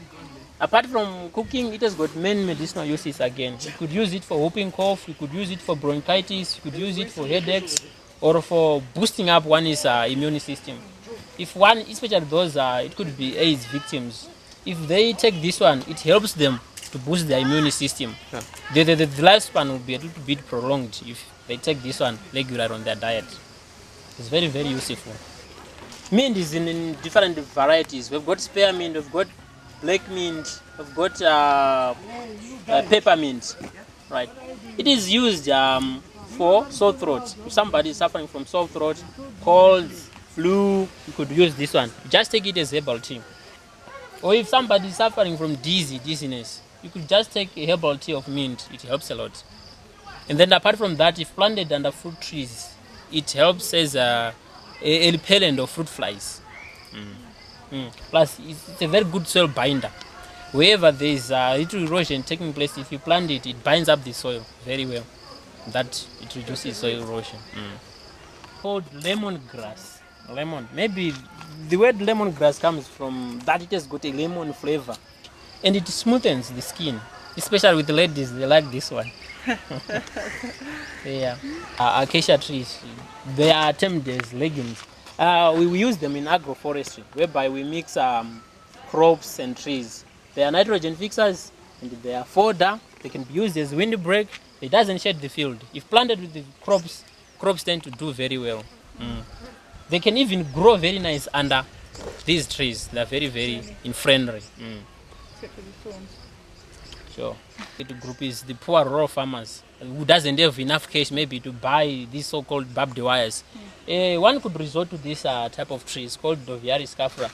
Apart from cooking, it has got many medicinal uses again. You could use it for whooping cough, you could use it for bronchitis, you could use it for headaches, or for boosting up one's immune system. If one, especially those, it could be AIDS victims, if they take this one, it helps them to boost their immune system. The lifespan will be a little bit prolonged if they take this one regular on their diet. It's very, very useful. Mint is in different varieties. We've got spearmint, we've got black mint, we've got peppermint. Right. It is used for sore throat. If somebody is suffering from sore throat, colds, flu, you could use this one. Just take it as herbal tea. Or if somebody is suffering from dizziness, you could just take a herbal tea of mint. It helps a lot. And then apart from that, if planted under fruit trees, it helps as a repellent of fruit flies. Plus, it's a very good soil binder. Wherever there is a little erosion taking place, if you plant it, it binds up the soil very well. That it reduces soil erosion. Called lemongrass. Lemon. Maybe the word lemongrass comes from that it has got a lemon flavor, and it smoothens the skin. Especially with the ladies, they like this one. Yeah. Acacia trees, they are termed as legumes. We use them in agroforestry, whereby we mix crops and trees. They are nitrogen fixers and they are fodder. They can be used as windbreak. It doesn't shed the field. If planted with the crops tend to do very well. They can even grow very nice under these trees. They are very, very friendly. Except for the thorns. Sure. The group is the poor rural farmers who doesn't have enough cash maybe to buy these so-called barbed wires. One could resort to this type of tree. It's called Doviaris scapula.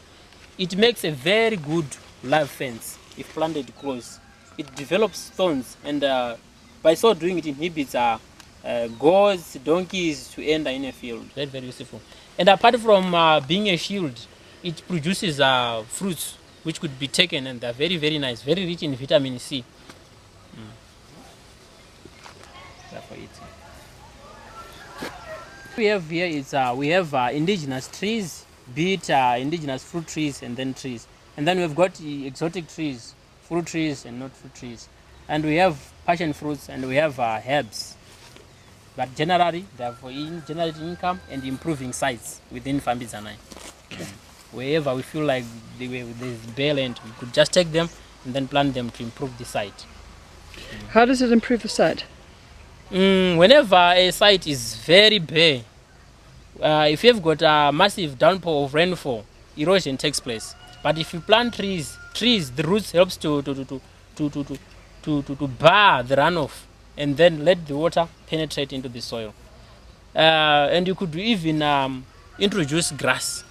It makes a very good live fence if planted close. It develops thorns, and by so doing it inhibits goats, donkeys to enter in a field. Very, very useful. And apart from being a shield, it produces fruits which could be taken, and they're very, very nice, very rich in vitamin C. For it. We have here is we have indigenous trees, be it indigenous fruit trees and then trees. And then we've got exotic trees, fruit trees and not fruit trees. And we have passion fruits and we have herbs. But generally, they're for generating income and improving sites within Fambizanai. Wherever we feel like there's bare land, we could just take them and then plant them to improve the site. How does it improve the site? Whenever a site is very bare, if you've got a massive downpour of rainfall, erosion takes place. But if you plant trees, the roots helps to bar the runoff and then let the water penetrate into the soil. And you could even introduce grass.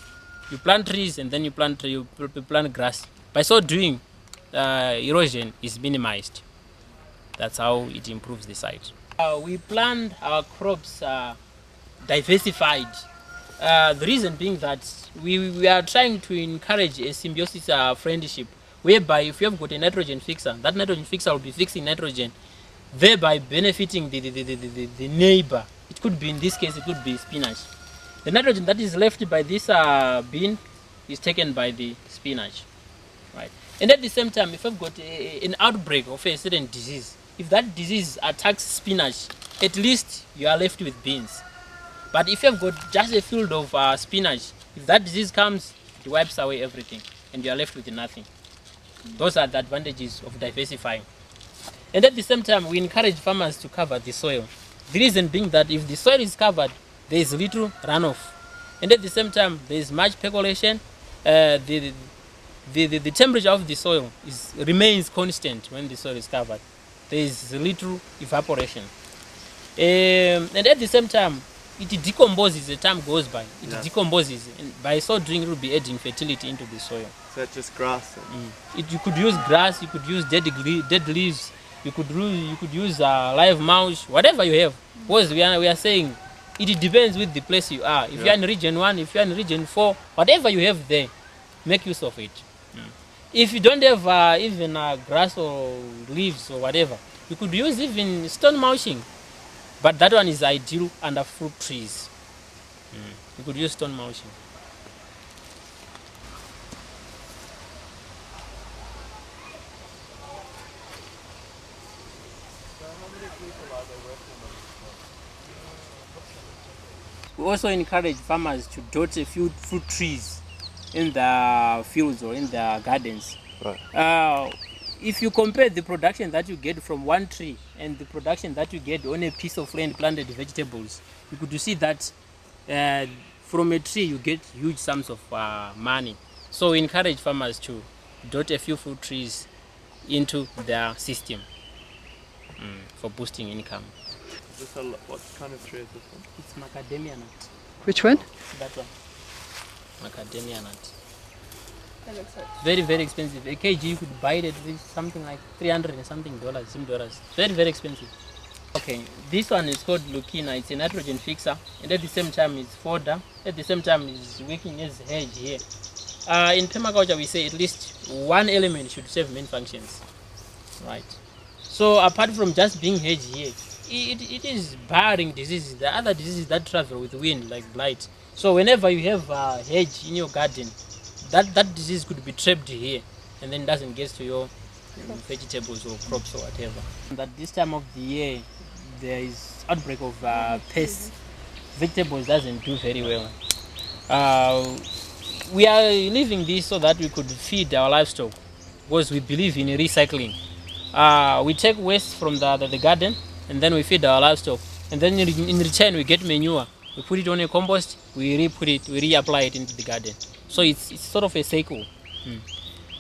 You plant trees and then you plant grass. By so doing, erosion is minimized. That's how it improves the site. We plant our crops diversified. The reason being that we are trying to encourage a symbiosis friendship, whereby if you have got a nitrogen fixer, that nitrogen fixer will be fixing nitrogen, thereby benefiting the neighbor. It could be, in this case, it could be spinach. The nitrogen that is left by this bean is taken by the spinach, right? And at the same time, if I've got an outbreak of a certain disease, if that disease attacks spinach, at least you are left with beans. But if you've got just a field of spinach, if that disease comes, it wipes away everything and you are left with nothing. Those are the advantages of diversifying. And at the same time, we encourage farmers to cover the soil. The reason being that if the soil is covered, there is little runoff. And at the same time, there is much percolation. The temperature of the soil remains constant when the soil is covered. There is little evaporation. And at the same time, it decomposes as time goes by. It decomposes, and by so doing, it will be adding fertility into the soil. So it's just grass? You could use grass, you could use dead leaves, you could use live mulch, whatever you have. Because we are saying, it depends with the place you are. If you are in region 1, if you are in region 4, whatever you have there, make use of it. If you don't have even grass or leaves or whatever, you could use even stone mulching. But that one is ideal under fruit trees. You could use stone mulching. We also encourage farmers to dot a few fruit trees in their fields or in their gardens. Right. If you compare the production that you get from one tree and the production that you get on a piece of land planted vegetables, you could see that from a tree you get huge sums of money. So we encourage farmers to dot a few fruit trees into their system for boosting income. Is this what kind of tree is this one? It's macadamia nut. Which one? That one. Macadamia nut. That looks like Very, very expensive. A kg you could buy it at least something like $300 and something dollars. Very, very expensive. Okay, this one is called Leucaena. It's a nitrogen fixer, and at the same time it's fodder. At the same time it's working as hedge here. In permaculture we say at least one element should serve main functions. Right. So apart from just being hedge here, it is barring diseases. The other diseases that travel with wind, like blight. So whenever you have a hedge in your garden, that disease could be trapped here and then doesn't get to your vegetables or crops or whatever. At this time of the year, there is outbreak of pests. Vegetables doesn't do very well. We are leaving this so that we could feed our livestock because we believe in recycling. We take waste from the garden and then we feed our livestock, and then in return we get manure. We put it on a compost, we re-put it, we reapply it into the garden. So it's sort of a cycle.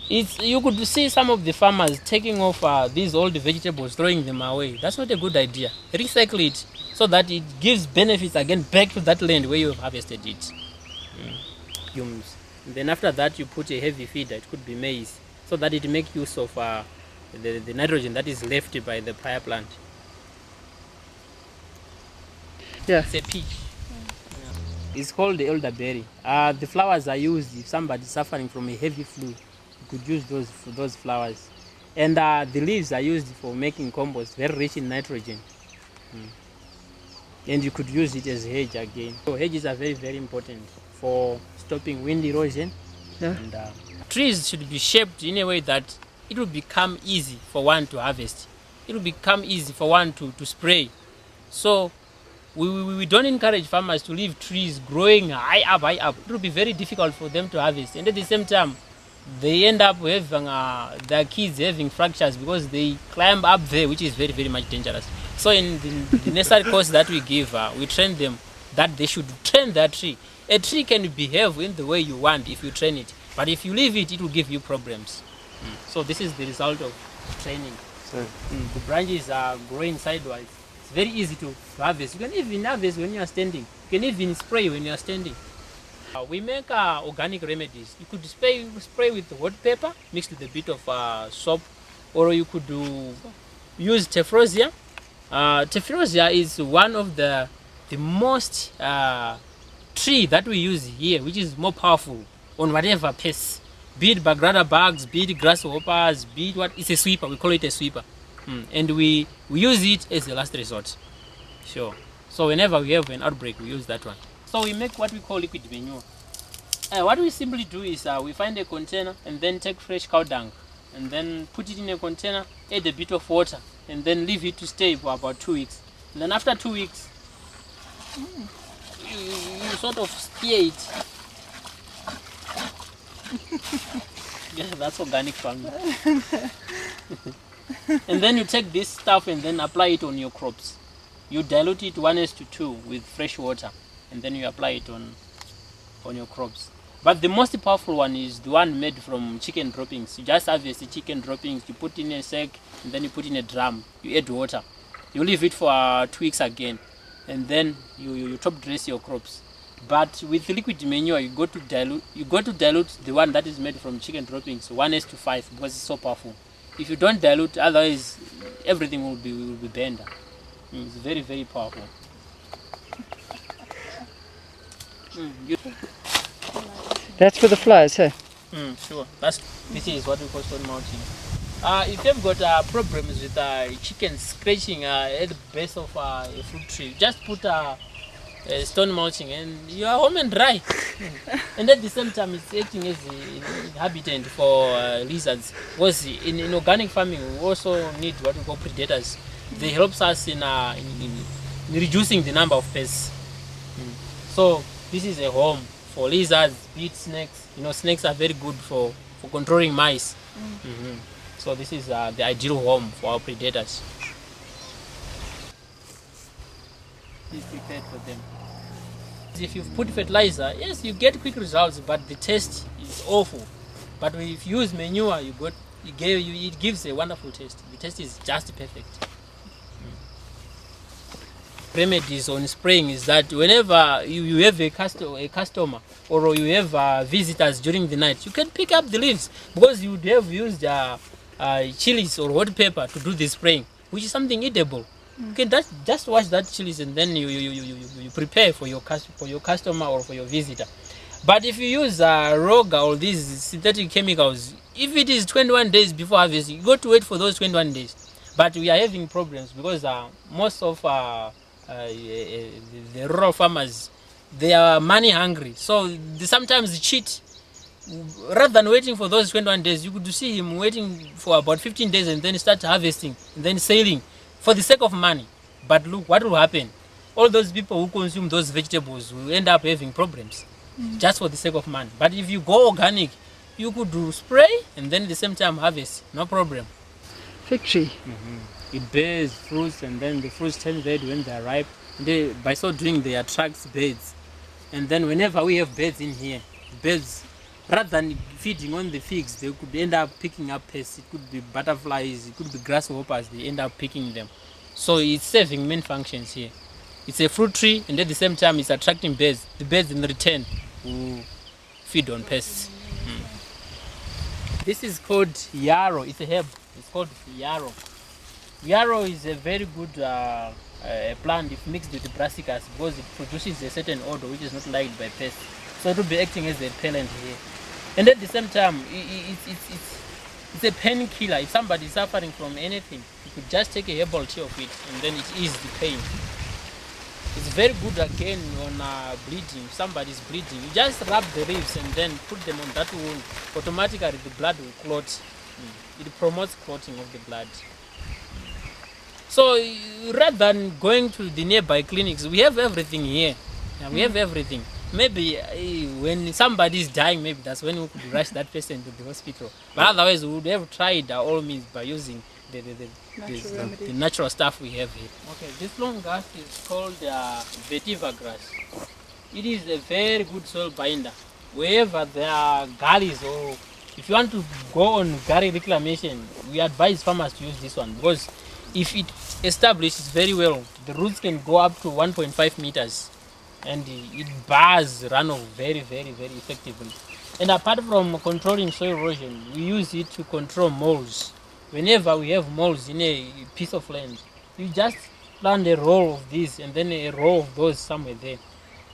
You could see some of the farmers taking off these old vegetables, throwing them away. That's not a good idea. Recycle it so that it gives benefits again back to that land where you have harvested it. Humus. And then after that, you put a heavy feeder. It could be maize, so that it makes use of the nitrogen that is left by the prior plant. Yeah. It's a peach. It's called the elderberry. The flowers are used if somebody is suffering from a heavy flu. You could use those flowers. And the leaves are used for making compost, very rich in nitrogen. And you could use it as hedge again. So hedges are very, very important for stopping wind erosion. Yeah. And trees should be shaped in a way that it will become easy for one to harvest. It will become easy for one to spray. So we don't encourage farmers to leave trees growing high up. It will be very difficult for them to harvest. And at the same time, they end up having their kids having fractures because they climb up there, which is very, very much dangerous. So in the necessary course that we give, we train them that they should train their tree. A tree can behave in the way you want if you train it. But if you leave it, it will give you problems. So this is the result of training. The branches are growing sideways. It's very easy to harvest. You can even harvest when you are standing. You can even spray when you are standing. We make organic remedies. You could spray with hot pepper mixed with a bit of soap, or you could use tephrosia. Tephrosia is one of the most tree that we use here, which is more powerful on whatever pests. Be it bagrada bugs, be it grasshoppers, be it what, it's a sweeper, we call it a sweeper. And we use it as a last resort. Sure. So whenever we have an outbreak, we use that one. So we make what we call liquid manure. What we simply do is we find a container and then take fresh cow dung and then put it in a container, add a bit of water, and then leave it to stay for about 2 weeks. And then after 2 weeks, you sort of spear it. Yeah, that's organic farming. And then you take this stuff and then apply it on your crops. You dilute it 1:2 with fresh water, and then you apply it on your crops. But the most powerful one is the one made from chicken droppings. You just harvest the chicken droppings, you put in a sack, and then you put in a drum. You add water. You leave it for 2 weeks again, and then you top dress your crops. But with liquid manure, you go to dilute the one that is made from chicken droppings 1:5 because it's so powerful. If you don't dilute, otherwise everything will be burned. It's very, very powerful. That's for the flies, hey? Sure. This is what we call stone mulching. If you've got problems with chickens scratching at the base of a fruit tree, just put stone mulching and you are home and dry. And at the same time, it's acting as a habitat for lizards. Because in organic farming, we also need what we call predators. They help us in reducing the number of pests. So this is a home for lizards, beet snakes. You know, snakes are very good for controlling mice. So this is the ideal home for our predators. Is prepared for them. If you put fertilizer, yes, you get quick results, but the taste is awful. But if you use manure, it gives a wonderful taste. The taste is just perfect. Remedies on spraying is that whenever you have a customer or you have visitors during the night, you can pick up the leaves because you would have used chilies or hot pepper to do the spraying, which is something eatable. You can just wash that chilies and then you prepare for your customer or for your visitor. But if you use Roga or these synthetic chemicals, if it is 21 days before harvest, you got to wait for those 21 days. But we are having problems because most of the rural farmers, they are money hungry. So they sometimes cheat. Rather than waiting for those 21 days, you could see him waiting for about 15 days and then start harvesting and then selling for the sake of money. But look, what will happen? All those people who consume those vegetables will end up having problems just for the sake of money. But if you go organic, you could do spray and then at the same time harvest, no problem. Fig tree. It bears fruits and then the fruits turn red when they are ripe. By so doing, they attract birds. And then whenever we have birds in here, birds rather than feeding on the figs, they could end up picking up pests. It could be butterflies, it could be grasshoppers, they end up picking them. So it's serving main functions here. It's a fruit tree, and at the same time it's attracting birds. The birds in return will feed on pests. This is called yarrow. It's a herb. It's called yarrow. Yarrow is a very good plant if mixed with the brassicas, because it produces a certain odor which is not liked by pests. So it will be acting as a repellent here. And at the same time, it's a painkiller. If somebody is suffering from anything, you could just take a herbal tea of it and then it eases the pain. It's very good again on bleeding. If somebody is bleeding, you just rub the leaves and then put them on that wound. Automatically the blood will clot. It promotes clotting of the blood. So rather than going to the nearby clinics, we have everything here. Yeah, we have everything. Maybe when somebody is dying, maybe that's when we could rush that person to the hospital. But otherwise, we would have tried all means by using the natural stuff we have here. Okay, this long grass is called vetiver grass. It is a very good soil binder. Wherever there are gullies, or if you want to go on gully reclamation, we advise farmers to use this one, because if it establishes very well, the roots can go up to 1.5 meters. And it bars runoff very, very, very effectively. And apart from controlling soil erosion, we use it to control moles. Whenever we have moles in a piece of land, you just plant a row of these and then a row of those somewhere there.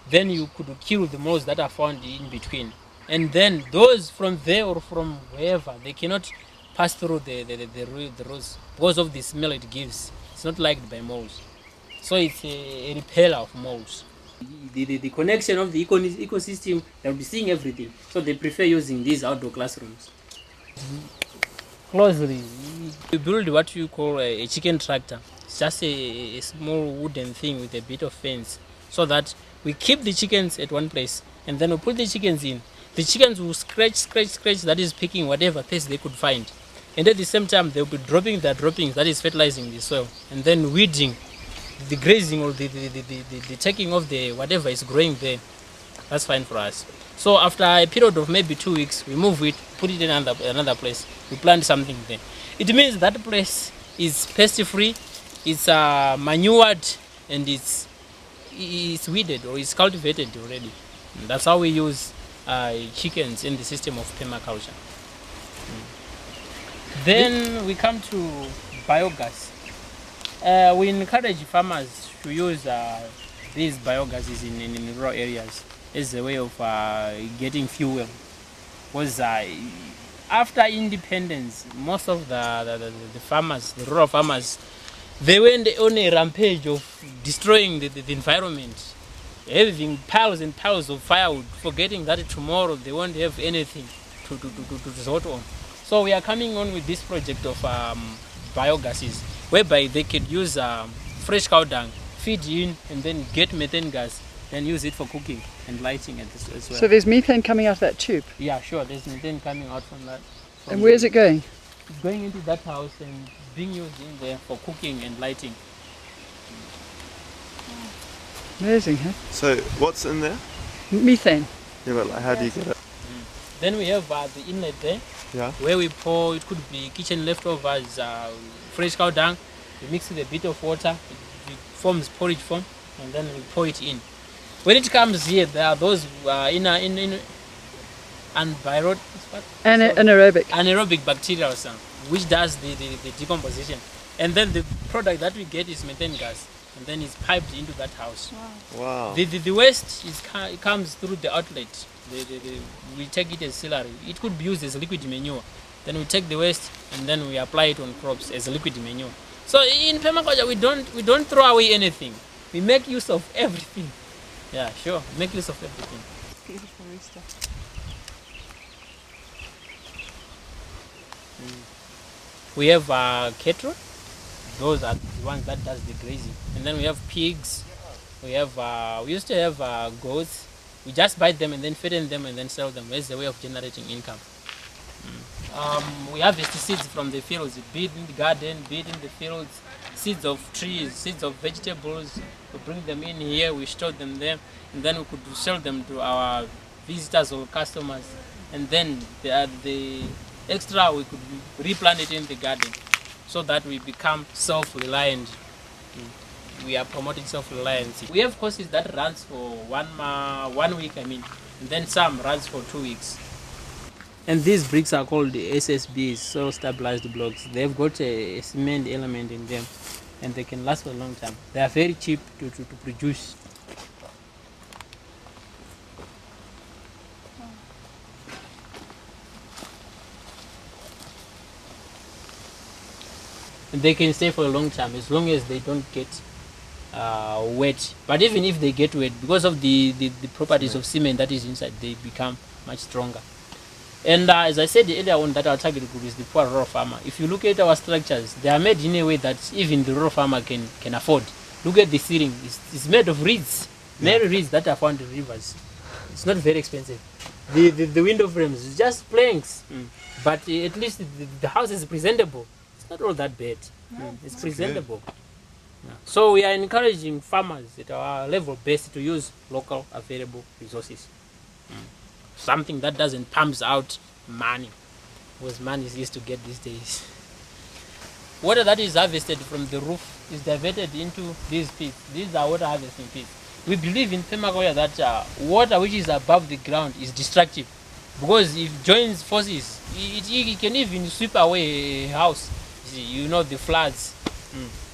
Then you could kill the moles that are found in between. And then those from there or from wherever, they cannot pass through the rows because of the smell it gives. It's not liked by moles. So it's a repeller of moles. The connection of the ecosystem, they'll be seeing everything. So they prefer using these outdoor classrooms. Closely, we build what you call a chicken tractor. It's just a small wooden thing with a bit of fence, so that we keep the chickens at one place and then we put the chickens in. The chickens will scratch, that is picking whatever pest they could find. And at the same time, they'll be dropping their droppings, that is fertilizing the soil, and then weeding. The grazing or the taking of the whatever is growing there, that's fine for us. So after a period of maybe 2 weeks, we move it, put it in another place, we plant something there. It means that place is pest-free, it's manured, and it's weeded or it's cultivated already. And that's how we use chickens in the system of permaculture. Then we come to biogas. We encourage farmers to use these biogases in rural areas as a way of getting fuel. Because after independence, most of the farmers, the rural farmers, they went on a rampage of destroying the environment, having piles and piles of firewood, forgetting that tomorrow they won't have anything to resort on. So we are coming on with this project of biogases, whereby they could use fresh cow dung, feed in, and then get methane gas, then use it for cooking and lighting as well. So there's methane coming out of that tube? Yeah, sure, there's methane coming out from that. And where is it going? It's going into that house and being used in there for cooking and lighting. Amazing, huh? So what's in there? Methane. Yeah, but like, how do you get it? Then we have the inlet there, where we pour, it could be kitchen leftovers, fresh cow dung, we mix with a bit of water, it forms porridge form, and then we pour it in. When it comes here, there are those anaerobic bacteria or something, which does the decomposition. And then the product that we get is methane gas, and then it's piped into that house. Wow. The waste it comes through the outlet. We take it as celery. It could be used as liquid manure. Then we take the waste and then we apply it on crops as liquid manure. So in permaculture, we don't throw away anything. We make use of everything. Yeah, sure. Make use of everything. Beautiful stuff. We have cattle. Those are the ones that does the grazing. And then we have pigs. We used to have goats. We just buy them and then fatten them and then sell them as a way of generating income. We harvest seeds from the fields, be it in the garden, be it in the fields, seeds of trees, seeds of vegetables. We bring them in here, we store them there, and then we could sell them to our visitors or customers. and then the extra we could replant it in the garden, so that we become self-reliant. We are promoting self-reliance. We have courses that runs for 1 week, and then some runs for 2 weeks. And these bricks are called the SSBs, soil stabilized blocks. They've got a cement element in them, and they can last for a long time. They are very cheap to produce. And they can stay for a long time as long as they don't get wet. But even if they get wet, because of the properties of cement that is inside, they become much stronger. And as I said earlier on, that our target group is the poor rural farmer. If you look at our structures, they are made in a way that even the rural farmer can afford. Look at the ceiling; it's made of reeds, many reeds that are found in rivers. It's not very expensive. The window frames is just planks, but at least the house is presentable. It's not all that bad. It's presentable. Yeah. So we are encouraging farmers at our level base to use local available resources. Something that doesn't pump out money, because money is used to get these days. Water that is harvested from the roof is diverted into these pits. These are water harvesting pits. We believe in permaculture that water which is above the ground is destructive, because if it joins forces, it can even sweep away a house. You know, the floods.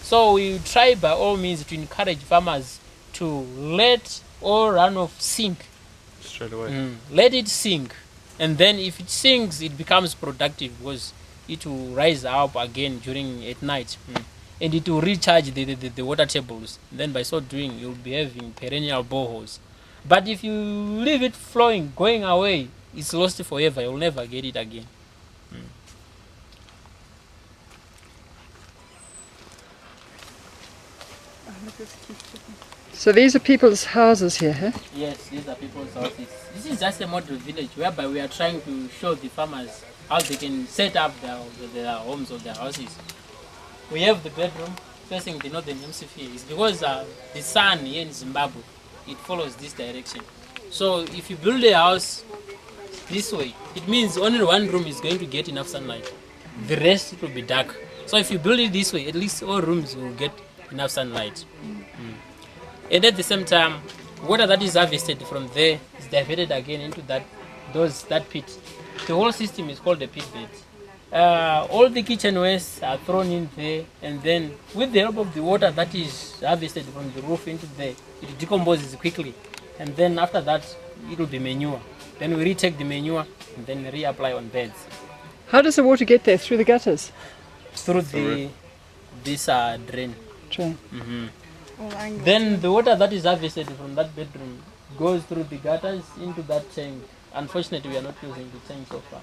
So we try by all means to encourage farmers to let all runoff sink. Straight away. Let it sink, and then if it sinks, it becomes productive, because it will rise up again at night, and it will recharge the water tables. Then by so doing, you'll be having perennial boreholes. But if you leave it flowing, going away, it's lost forever. You'll never get it again. So these are people's houses here, huh? Yes, these are people's houses. This is just a model village whereby we are trying to show the farmers how they can set up their homes or their houses. We have the bedroom facing the northern hemisphere. It's because the sun here in Zimbabwe, it follows this direction. So if you build a house this way, it means only one room is going to get enough sunlight. The rest will be dark. So if you build it this way, at least all rooms will get enough sunlight. And at the same time, water that is harvested from there is diverted again into that pit. The whole system is called a pit bed. All the kitchen wastes are thrown in there, and then with the help of the water that is harvested from the roof into there, it decomposes quickly. And then after that, it will be manure. Then we retake the manure and then reapply on beds. How does the water get there? Through the gutters? Through this drain. Drain. Then the water that is harvested from that bedroom goes through the gutters into that tank. Unfortunately, we are not using the tank so far.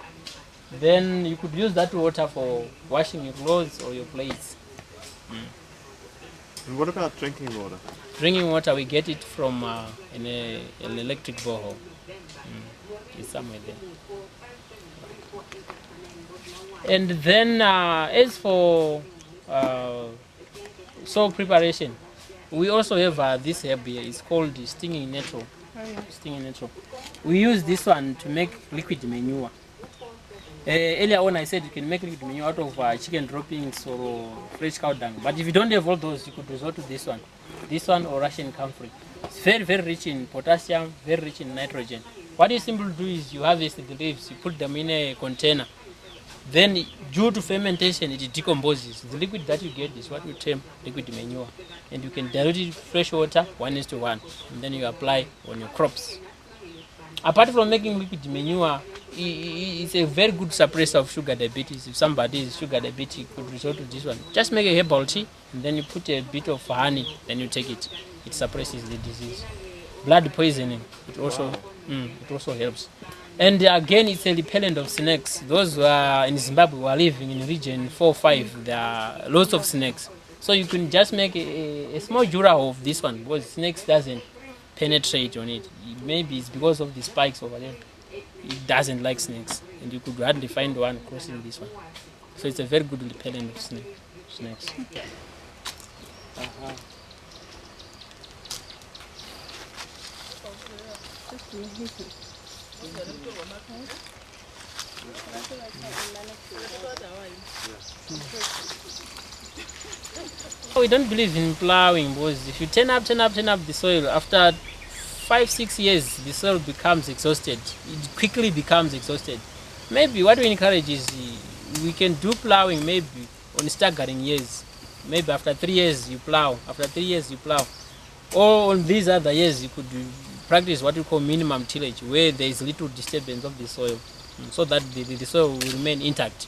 Then you could use that water for washing your clothes or your plates. And what about drinking water? Drinking water, we get it from an electric borehole. It's somewhere there. And then as for soil preparation, we also have this herb here. It's called the stinging nettle. Stinging nettle. We use this one to make liquid manure. Earlier on I said you can make liquid manure out of chicken droppings or fresh cow dung. But if you don't have all those, you could resort to this one. This one or Russian camphor. It's very, very rich in potassium, very rich in nitrogen. What you simply do is you harvest the leaves, you put them in a container. Then, due to fermentation, it decomposes. The liquid that you get is what we term liquid manure. And you can dilute it with fresh water, 1:1. And then you apply on your crops. Apart from making liquid manure, it's a very good suppressor of sugar diabetes. If somebody is sugar diabetic, you could resort to this one. Just make a herbal tea, and then you put a bit of honey, then you take it. It suppresses the disease. Blood poisoning, it also helps. And again, it's a repellent of snakes. Those who are in Zimbabwe who are living in region 4 or 5, there are lots of snakes. So you can just make a small jura of this one, because snakes doesn't penetrate on it. Maybe it's because of the spikes or whatever. It doesn't like snakes, and you could hardly find one crossing this one. So it's a very good repellent of snakes. We don't believe in plowing because if you turn up the soil, after 5-6 years, the soil becomes exhausted. It quickly becomes exhausted. Maybe what we encourage is we can do plowing maybe on staggering years. Maybe after 3 years you plow, after 3 years you plow. Or on these other years you could practice what we call minimum tillage, where there is little disturbance of the soil, so that the soil will remain intact.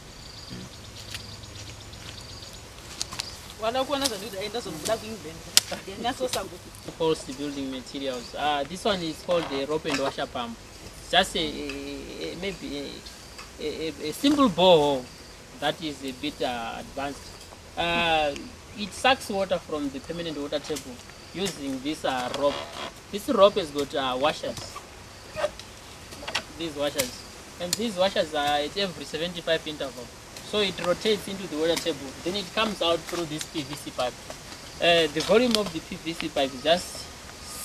Compost building materials. This one is called the rope and washer pump. Just maybe a simple borehole that is a bit advanced. It sucks water from the permanent water table using this rope. This rope has got washers. These washers. And these washers are at every 75 interval. So it rotates into the water table. Then it comes out through this PVC pipe. The volume of the PVC pipe is just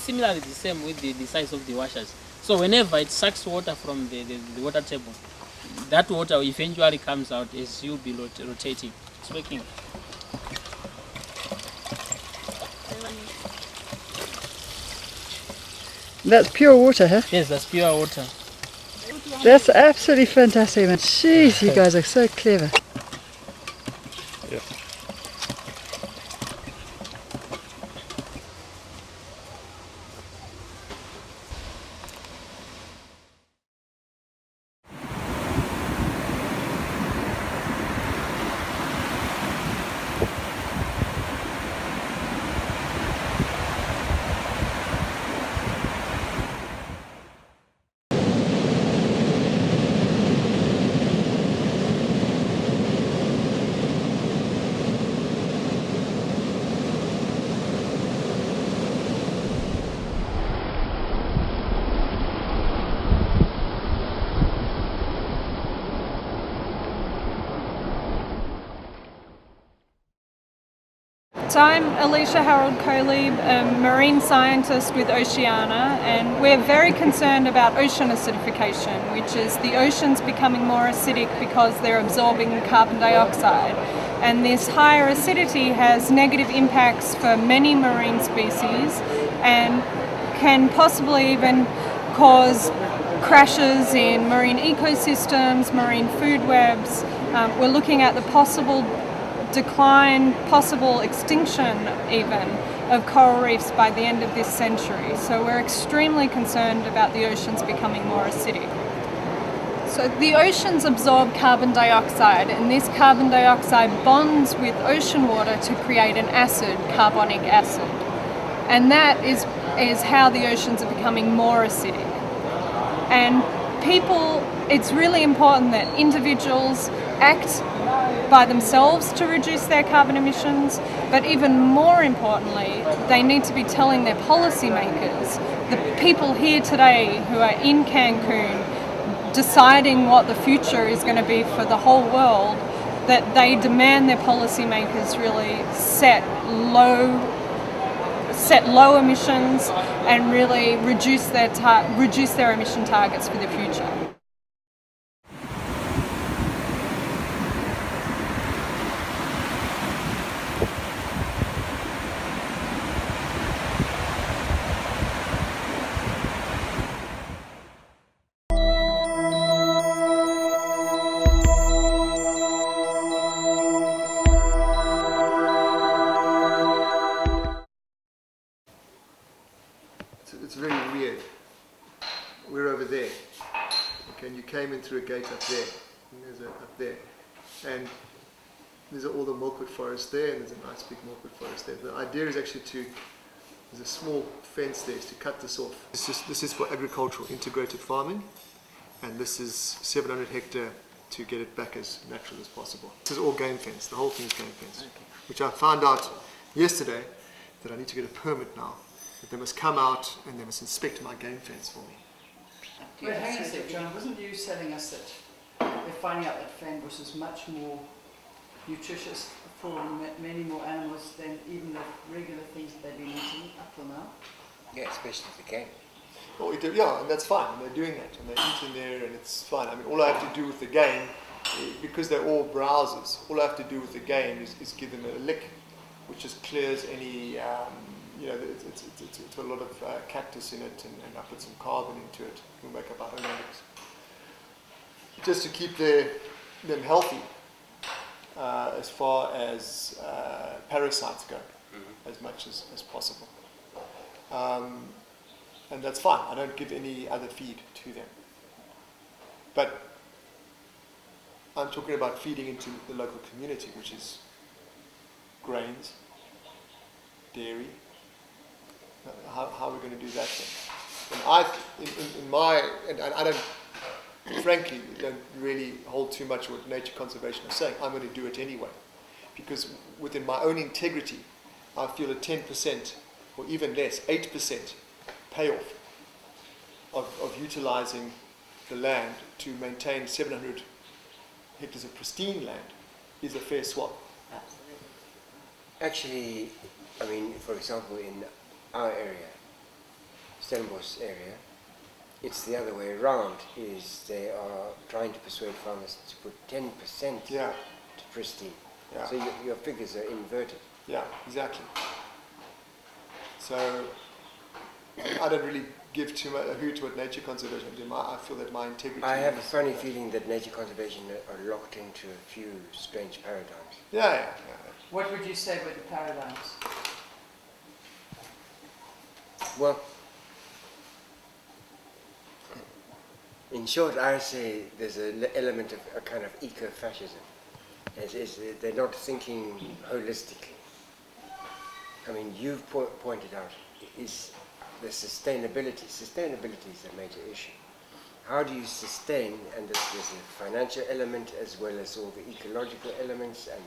similarly the same with the size of the washers. So whenever it sucks water from the water table, that water eventually comes out as you'll be rotating. It's working. That's pure water, huh? Yes, that's pure water. That's absolutely fantastic, man. Jeez, you guys are so clever. Yeah. So I'm Alicia Harold-Coleb, a marine scientist with Oceana, and we're very concerned about ocean acidification, which is the oceans becoming more acidic because they're absorbing carbon dioxide. And this higher acidity has negative impacts for many marine species and can possibly even cause crashes in marine ecosystems, marine food webs. We're looking at the possible decline, possible extinction even, of coral reefs by the end of this century. So we're extremely concerned about the oceans becoming more acidic. So the oceans absorb carbon dioxide, and this carbon dioxide bonds with ocean water to create an acid, carbonic acid. And that is how the oceans are becoming more acidic. And people, it's really important that individuals act by themselves to reduce their carbon emissions, but even more importantly, they need to be telling their policymakers, the people here today who are in Cancun, deciding what the future is going to be for the whole world, that they demand their policymakers really set low emissions and really reduce their emission targets for the future. It's very weird. We're over there. Okay, and you came in through a gate up there. And there's up there. And there's all the milkwood forest there, and there's a nice big milkwood forest there. The idea is actually there's a small fence there, is to cut this off. This is for agricultural integrated farming, and this is 700 hectare to get it back as natural as possible. This is all game fence. The whole thing is game fence, which I found out yesterday that I need to get a permit now. That they must come out and they must inspect my game fence for me. Wait, hang on a sec, John. Wasn't you telling us that they're finding out that fynbos is much more nutritious for many more animals than even the regular things that they've been eating up till now? Yeah, especially the game. Yeah, and that's fine. And they're doing that, and they eat in there, and it's fine. I mean, all I have to do with the game, because they're all browsers, all I have to do with the game is give them a lick, which just clears any, it's a lot of cactus in it, and I put some carbon into it. We'll make up our own mix. Just to keep them healthy, as far as parasites go, as much as possible. And that's fine. I don't give any other feed to them. But I'm talking about feeding into the local community, which is grains, dairy. How are we going to do that then? And I don't, frankly, don't really hold too much what nature conservation is saying. I'm going to do it anyway. Because within my own integrity, I feel a 10% or even less, 8% payoff of utilizing the land to maintain 700 hectares of pristine land is a fair swap. Actually, I mean, for example, in our area, Stellenbosch area, it's the other way around, is they are trying to persuade farmers to put 10% to pristine. Yeah. So your figures are inverted. Yeah, exactly. So I don't really give too much a hoot to what nature conservation do. I feel that my integrity. I have a funny feeling that nature conservation are locked into a few strange paradigms. Yeah. What would you say were the paradigms? Well, in short, I would say there's an element of a kind of eco-fascism. They're not thinking holistically. I mean, you've pointed out is the sustainability. Sustainability is a major issue. How do you sustain, and there's a financial element as well as all the ecological elements and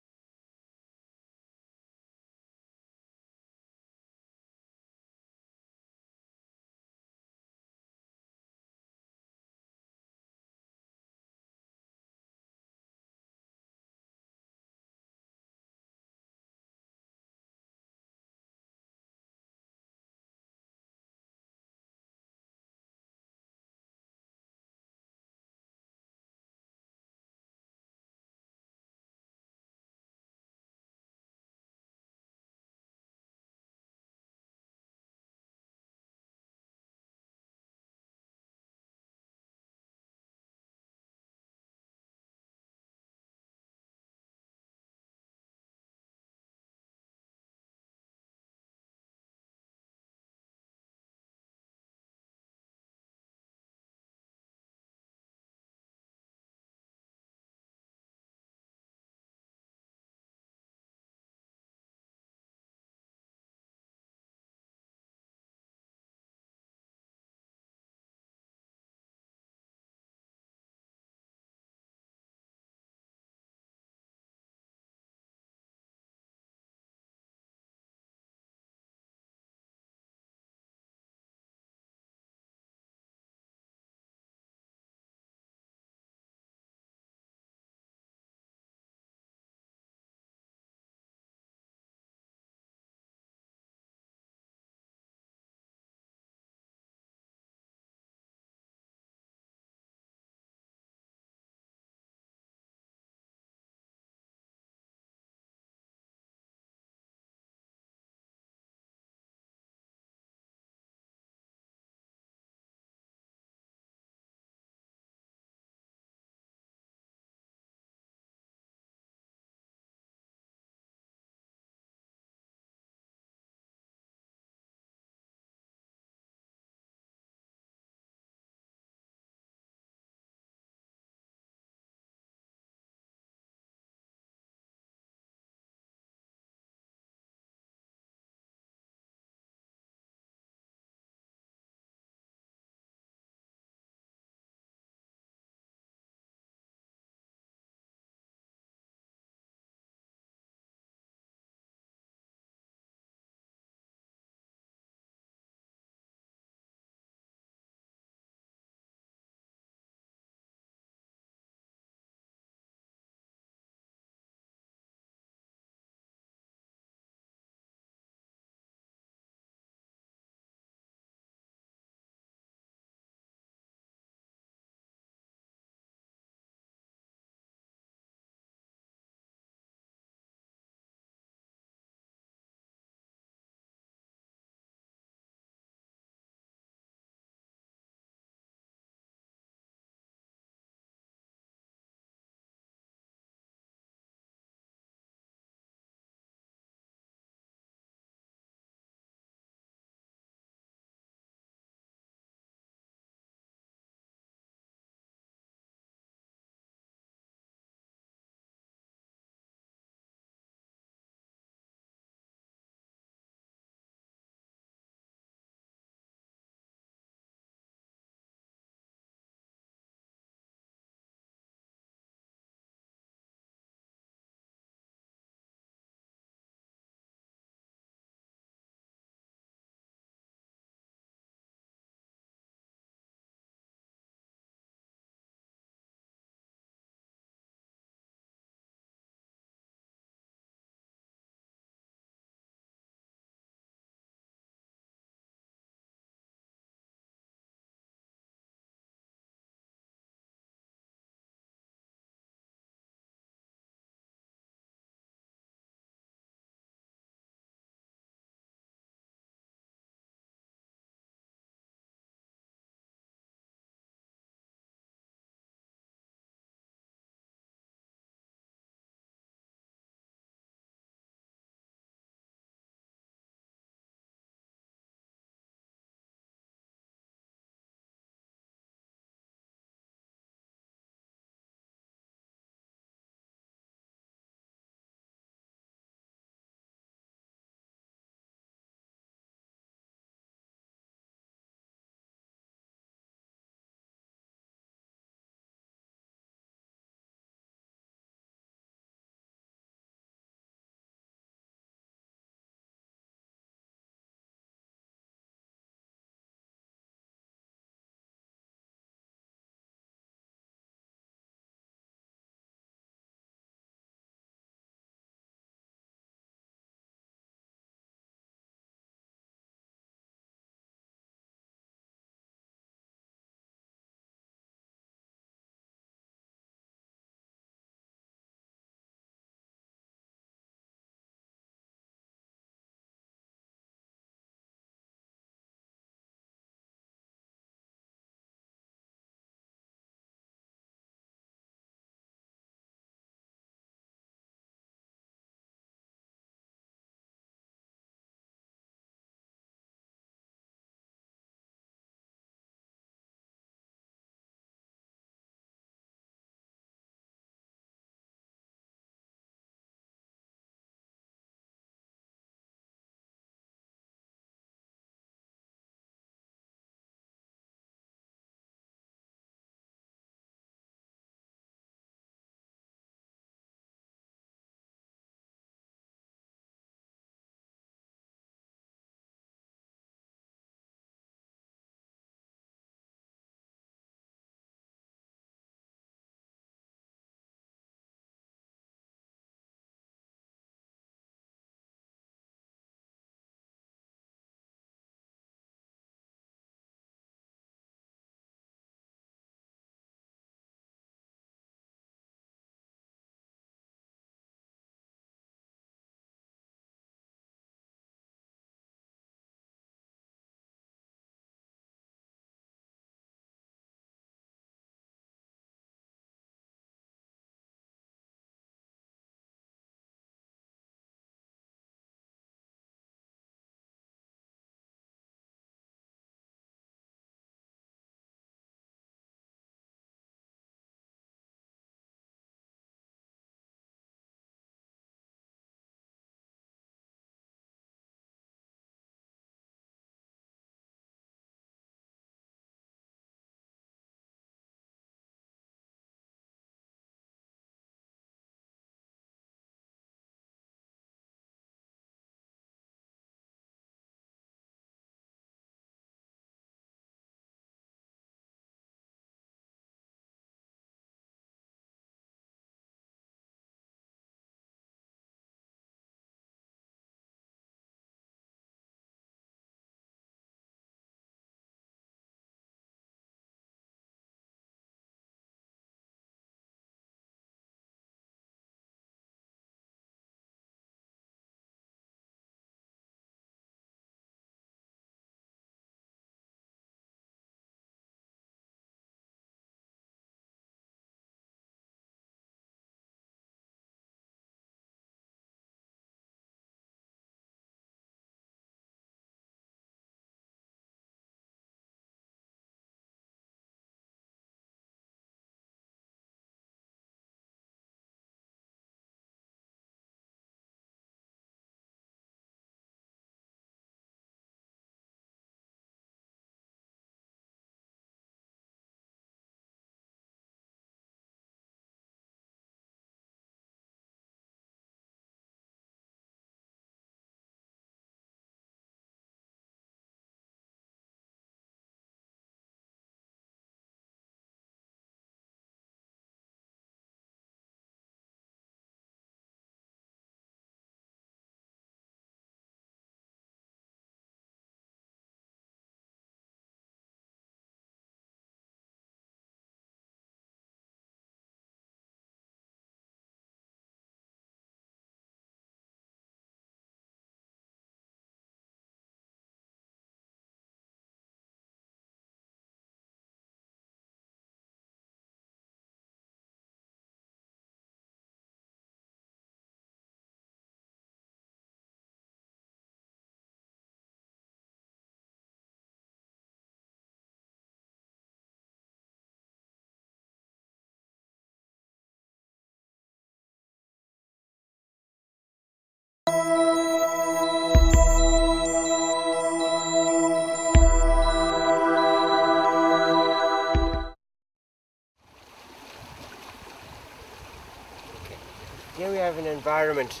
here we have an environment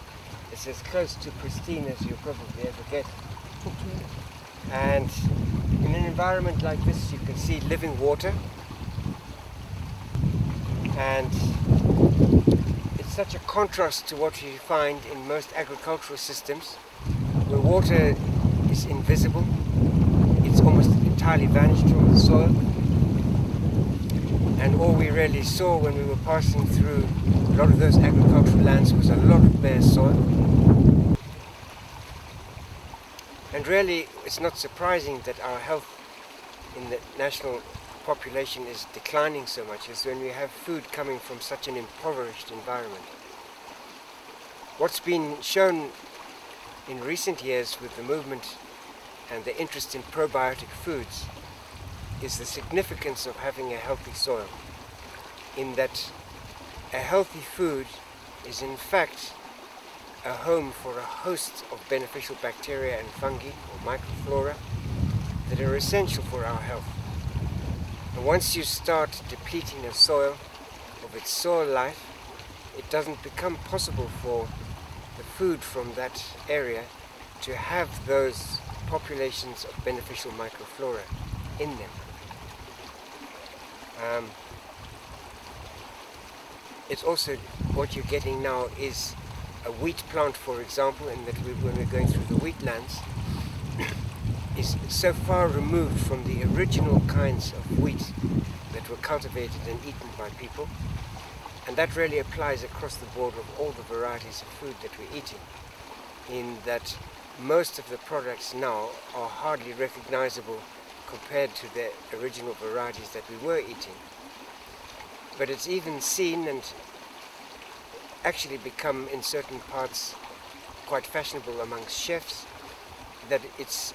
that's as close to pristine as you'll probably ever get. And in an environment like this, you can see living water. And it's such a contrast to what you find in most agricultural systems, where water is invisible. It's almost entirely vanished from the soil. And all we really saw when we were passing through a lot of those agricultural lands was a lot of bare soil. And really, it's not surprising that our health in the national population is declining so much, as when we have food coming from such an impoverished environment. What's been shown in recent years with the movement and the interest in probiotic foods is the significance of having a healthy soil, in that a healthy food is in fact a home for a host of beneficial bacteria and fungi or microflora that are essential for our health. And once you start depleting a soil of its soil life, it doesn't become possible for the food from that area to have those populations of beneficial microflora in them. It's also, what you're getting now is a wheat plant, for example, in that when we're going through the wheatlands, is so far removed from the original kinds of wheat that were cultivated and eaten by people. And that really applies across the board of all the varieties of food that we're eating, in that most of the products now are hardly recognizable compared to the original varieties that we were eating. But it's even seen and actually become in certain parts quite fashionable amongst chefs that it's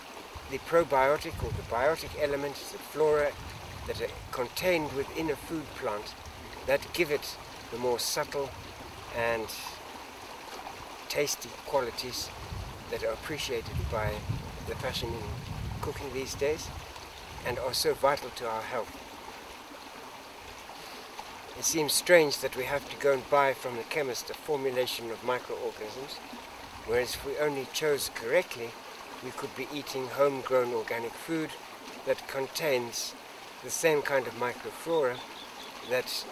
the probiotic or the biotic elements, the flora that are contained within a food plant that give it the more subtle and tasty qualities that are appreciated by the fashion in cooking these days and are so vital to our health. It seems strange that we have to go and buy from the chemist a formulation of microorganisms, whereas if we only chose correctly, we could be eating homegrown organic food that contains the same kind of microflora that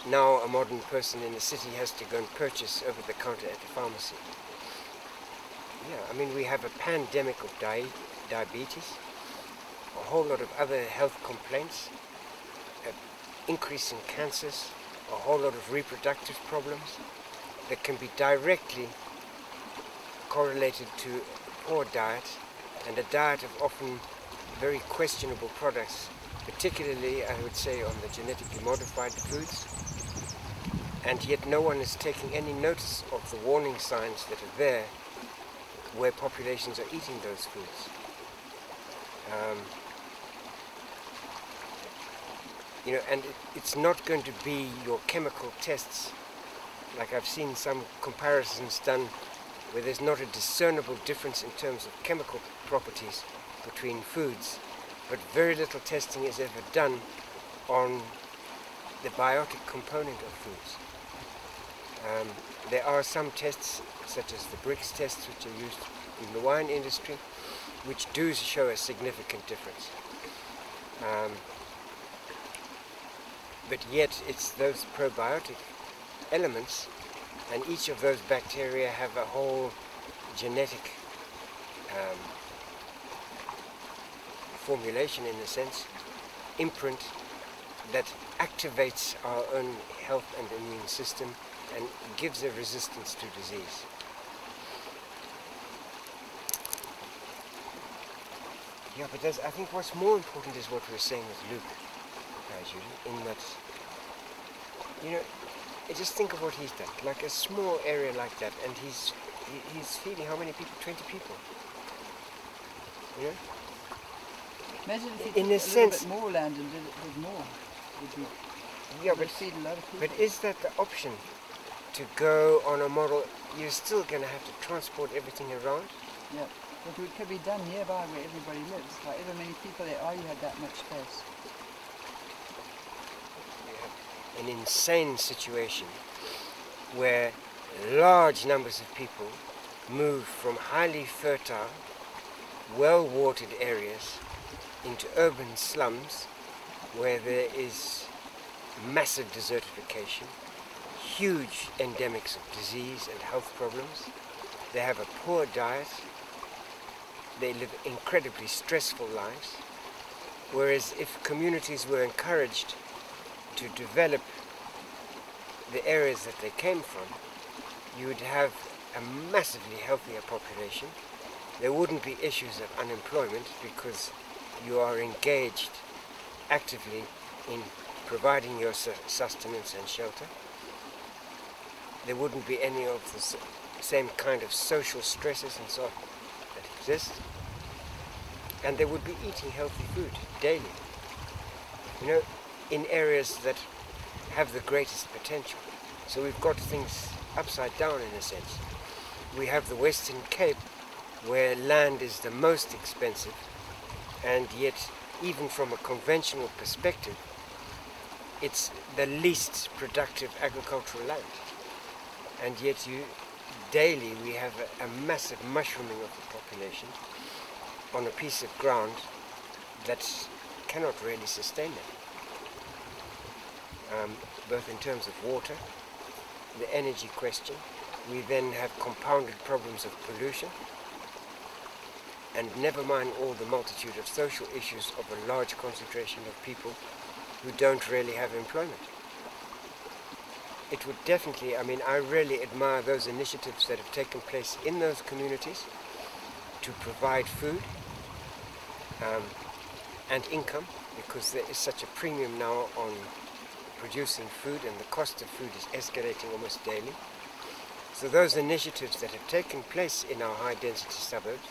now a modern person in the city has to go and purchase over the counter at the pharmacy. Yeah, I mean, we have a pandemic of diabetes, a whole lot of other health complaints, an increase in cancers, a whole lot of reproductive problems that can be directly correlated to a poor diet and a diet of often very questionable products, particularly, I would say, on the genetically modified foods. And yet no one is taking any notice of the warning signs that are there where populations are eating those foods. You know, and it's not going to be your chemical tests, like I've seen some comparisons done where there's not a discernible difference in terms of chemical properties between foods, but very little testing is ever done on the biotic component of foods. There are some tests, such as the Brix tests, which are used in the wine industry, which do show a significant difference. But yet it's those probiotic elements, and each of those bacteria have a whole genetic formulation, in a sense, imprint that activates our own health and immune system and gives a resistance to disease. Yeah, but I think what's more important is what we're saying with Luke, Judy, in that, you know, just think of what he's done. Like a small area like that, and he's feeding how many people? 20 people. You know? Imagine if he in took a sense, little bit more land and did more. Yeah, feed a lot of people. but is that the option? To go on a model, you're still going to have to transport everything around? Yeah, but it could be done nearby where everybody lives. However many people there are, you have that much space. An insane situation where large numbers of people move from highly fertile, well-watered areas into urban slums where there is massive desertification, huge endemics of disease and health problems. They have a poor diet. They live incredibly stressful lives. Whereas if communities were encouraged to develop the areas that they came from, you would have a massively healthier population. There wouldn't be issues of unemployment because you are engaged actively in providing your sustenance and shelter. There wouldn't be any of the same kind of social stresses and so on that exist. And they would be eating healthy food daily, you know, in areas that have the greatest potential. So we've got things upside down in a sense. We have the Western Cape where land is the most expensive, and yet even from a conventional perspective it's the least productive agricultural land. And yet daily we have a massive mushrooming of the population on a piece of ground that cannot really sustain it. Both in terms of water, the energy question, we then have compounded problems of pollution, and never mind all the multitude of social issues of a large concentration of people who don't really have employment. It would definitely, I mean, I really admire those initiatives that have taken place in those communities to provide food and income, because there is such a premium now on producing food, and the cost of food is escalating almost daily. So those initiatives that have taken place in our high-density suburbs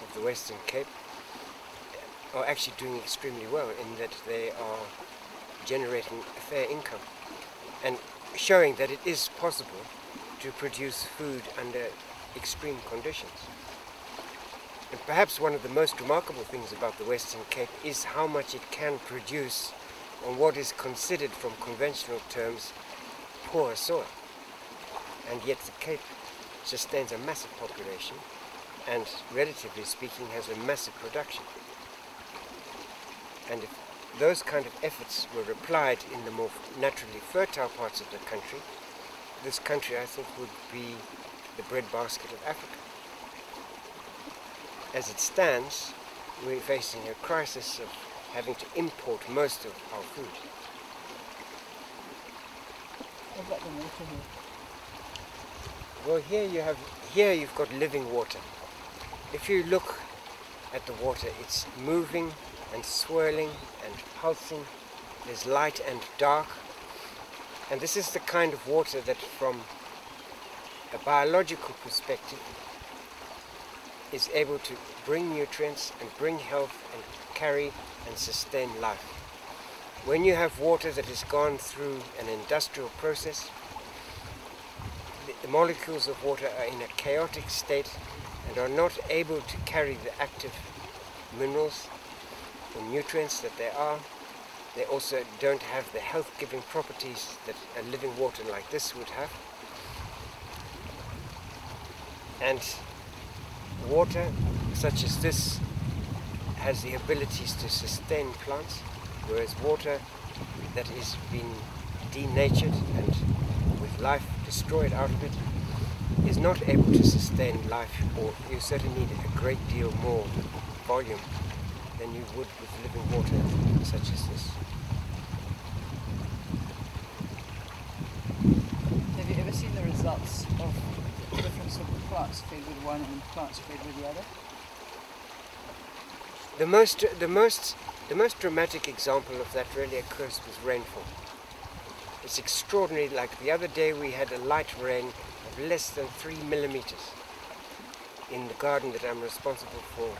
of the Western Cape are actually doing extremely well in that they are generating a fair income and showing that it is possible to produce food under extreme conditions. And perhaps one of the most remarkable things about the Western Cape is how much it can produce on what is considered, from conventional terms, poor soil. And yet the Cape sustains a massive population and, relatively speaking, has a massive production. And if those kind of efforts were applied in the more naturally fertile parts of the country, this country, I think, would be the breadbasket of Africa. As it stands, we're facing a crisis of having to import most of our food. What about the water here? Well, here you've got living water. If you look at the water, it's moving and swirling and pulsing. There's light and dark. And this is the kind of water that, from a biological perspective, is able to bring nutrients and bring health and carry and sustain life. When you have water that has gone through an industrial process, the molecules of water are in a chaotic state and are not able to carry the active minerals or nutrients that they are. They also don't have the health-giving properties that a living water like this would have. And water such as this has the abilities to sustain plants, whereas water that is being denatured and with life destroyed out of it is not able to sustain life, or you certainly need a great deal more volume than you would with living water such as this. Have you ever seen the results of the difference of plants fed with one and plants fed with the other? The most dramatic example of that really occurs with rainfall. It's extraordinary. Like the other day we had a light rain of less than 3 millimeters in the garden that I'm responsible for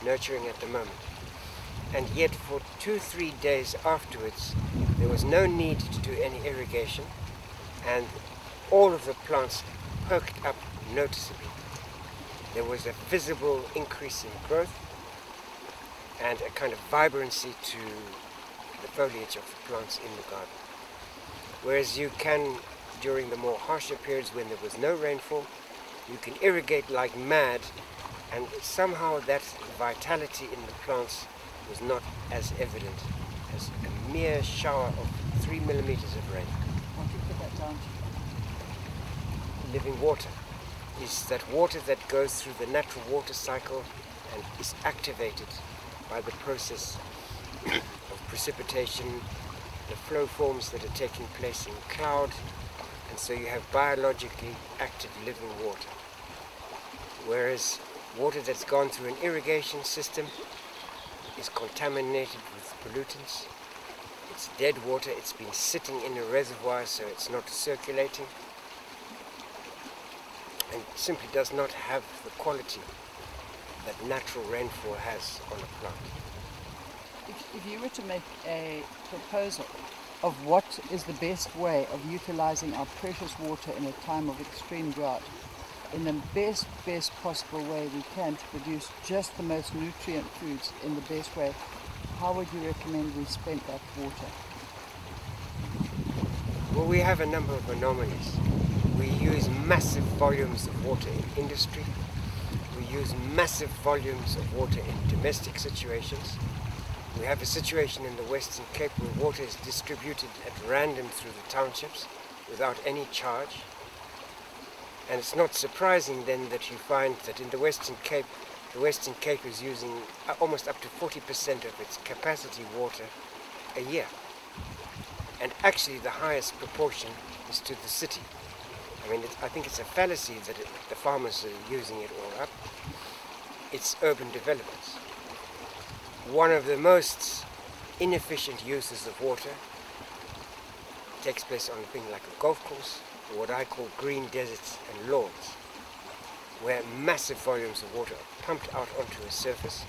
nurturing at the moment. And yet for 2-3 days afterwards there was no need to do any irrigation, and all of the plants perked up noticeably. There was a visible increase in growth and a kind of vibrancy to the foliage of the plants in the garden. Whereas you can during the more harsher periods when there was no rainfall. You can irrigate like mad, and somehow that vitality in the plants was not as evident as a mere shower of 3 millimeters of rain. What do you put that down to? Living water is that water that goes through the natural water cycle and is activated by the process of precipitation, the flow forms that are taking place in cloud, and so you have biologically active living water. Whereas water that's gone through an irrigation system is contaminated with pollutants. It's dead water, it's been sitting in a reservoir, so it's not circulating, and simply does not have the quality that natural rainfall has on a plant. If you were to make a proposal of what is the best way of utilizing our precious water in a time of extreme drought, in the best possible way we can to produce just the most nutrient foods in the best way, how would you recommend we spend that water? Well, we have a number of anomalies. We use massive volumes of water in industry. We use massive volumes of water in domestic situations. We have a situation in the Western Cape where water is distributed at random through the townships without any charge. And it's not surprising then that you find that in the Western Cape is using almost up to 40% of its capacity water a year. And actually the highest proportion is to the city. I mean, I think it's a fallacy that the farmers are using it all up. It's urban developments. One of the most inefficient uses of water takes place on a thing like a golf course, or what I call green deserts and lawns, where massive volumes of water are pumped out onto a surface.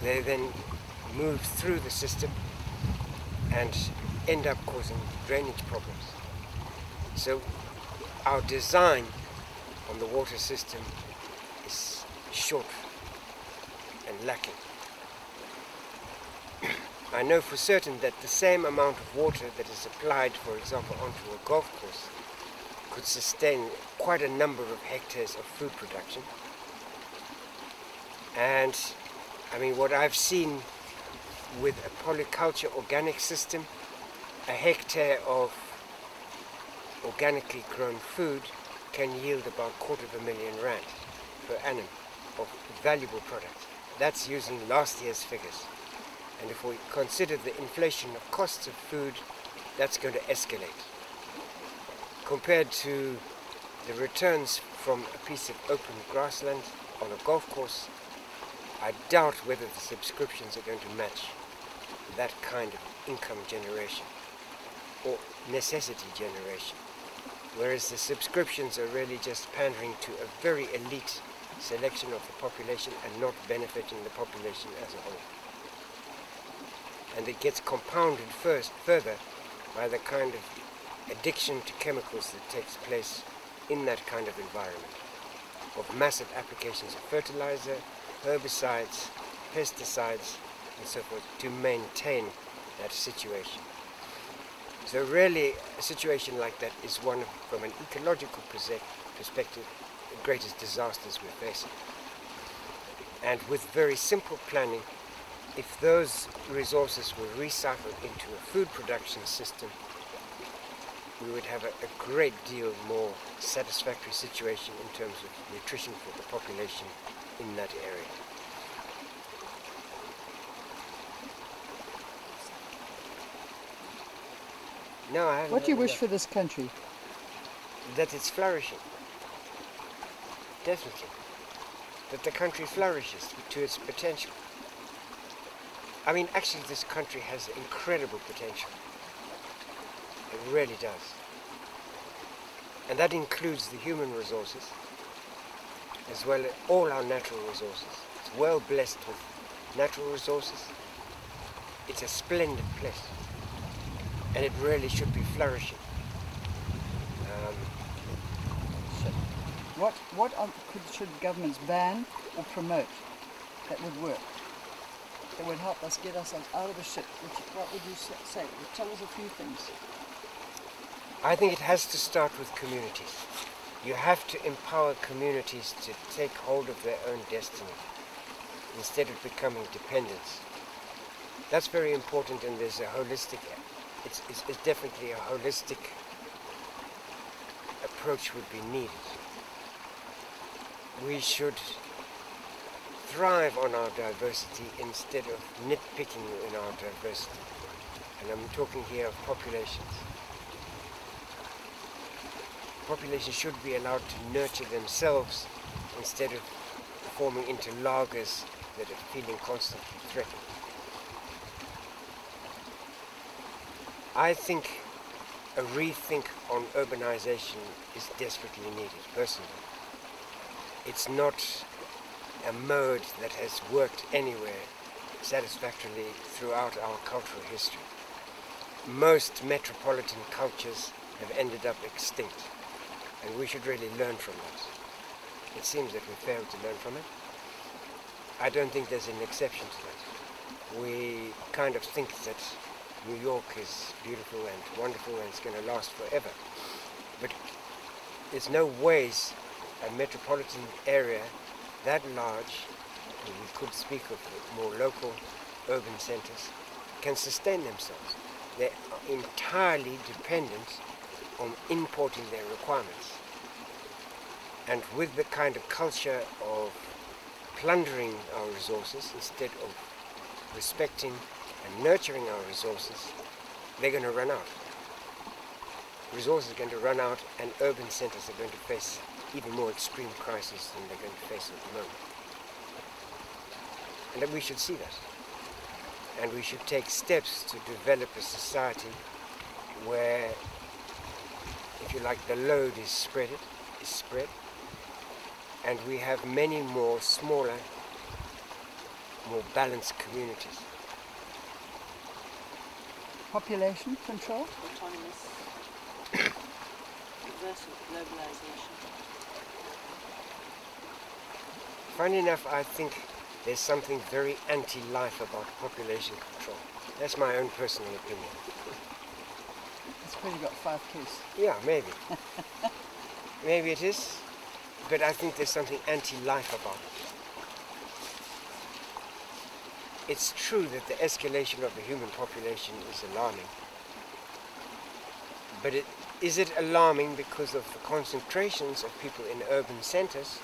They then move through the system and end up causing drainage problems. So our design on the water system is short and lacking. I know for certain that the same amount of water that is applied, for example, onto a golf course could sustain quite a number of hectares of food production. And I mean, what I've seen with a polyculture organic system, a hectare of organically grown food can yield about R250,000 per annum of valuable product. That's using last year's figures. And if we consider the inflation of costs of food, that's going to escalate. Compared to the returns from a piece of open grassland on a golf course, I doubt whether the subscriptions are going to match that kind of income generation or necessity generation. Whereas the subscriptions are really just pandering to a very elite selection of the population and not benefiting the population as a whole. And it gets compounded further by the kind of addiction to chemicals that takes place in that kind of environment, of massive applications of fertilizer, herbicides, pesticides, and so forth, to maintain that situation. So really, a situation like that is one of, from an ecological perspective, the greatest disasters we're facing. And with very simple planning, if those resources were recycled into a food production system, we would have a great deal more satisfactory situation in terms of nutrition for the population in that area. No, I haven't. What do you wish for this country? That it's flourishing. Definitely. That the country flourishes to its potential. I mean, actually, this country has incredible potential. It really does. And that includes the human resources, as well as all our natural resources. It's well blessed with natural resources. It's a splendid place. And it really should be flourishing. What should governments ban or promote that would work? That would help us get ourselves out of the shit? What would you say? Tell us a few things. I think it has to start with communities. You have to empower communities to take hold of their own destiny instead of becoming dependents. That's very important, and there's a holistic, it's definitely a holistic approach would be needed. We should thrive on our diversity instead of nitpicking in our diversity. And I'm talking here of populations. Populations should be allowed to nurture themselves instead of forming into lagers that are feeling constantly threatened. I think a rethink on urbanization is desperately needed, personally. It's not a mode that has worked anywhere satisfactorily throughout our cultural history. Most metropolitan cultures have ended up extinct, and we should really learn from that. It seems that we failed to learn from it. I don't think there's an exception to that. We kind of think that New York is beautiful and wonderful and it's going to last forever. But there's no ways a metropolitan area that large, and we could speak of more local urban centers, can sustain themselves. They are entirely dependent on importing their requirements. And with the kind of culture of plundering our resources instead of respecting and nurturing our resources, they're going to run out. Resources are going to run out, and urban centers are going to face even more extreme crises than they're going to face at the moment. And that we should see that. And we should take steps to develop a society where, if you like, the load is spread, and we have many more smaller, more balanced communities. Population control? Autonomous. Versus globalization. Funny enough, I think there's something very anti-life about population control. That's my own personal opinion. It's because you've got 5 kids. Yeah, maybe. Maybe it is, but I think there's something anti-life about it. It's true that the escalation of the human population is alarming, but is it alarming because of the concentrations of people in urban centers,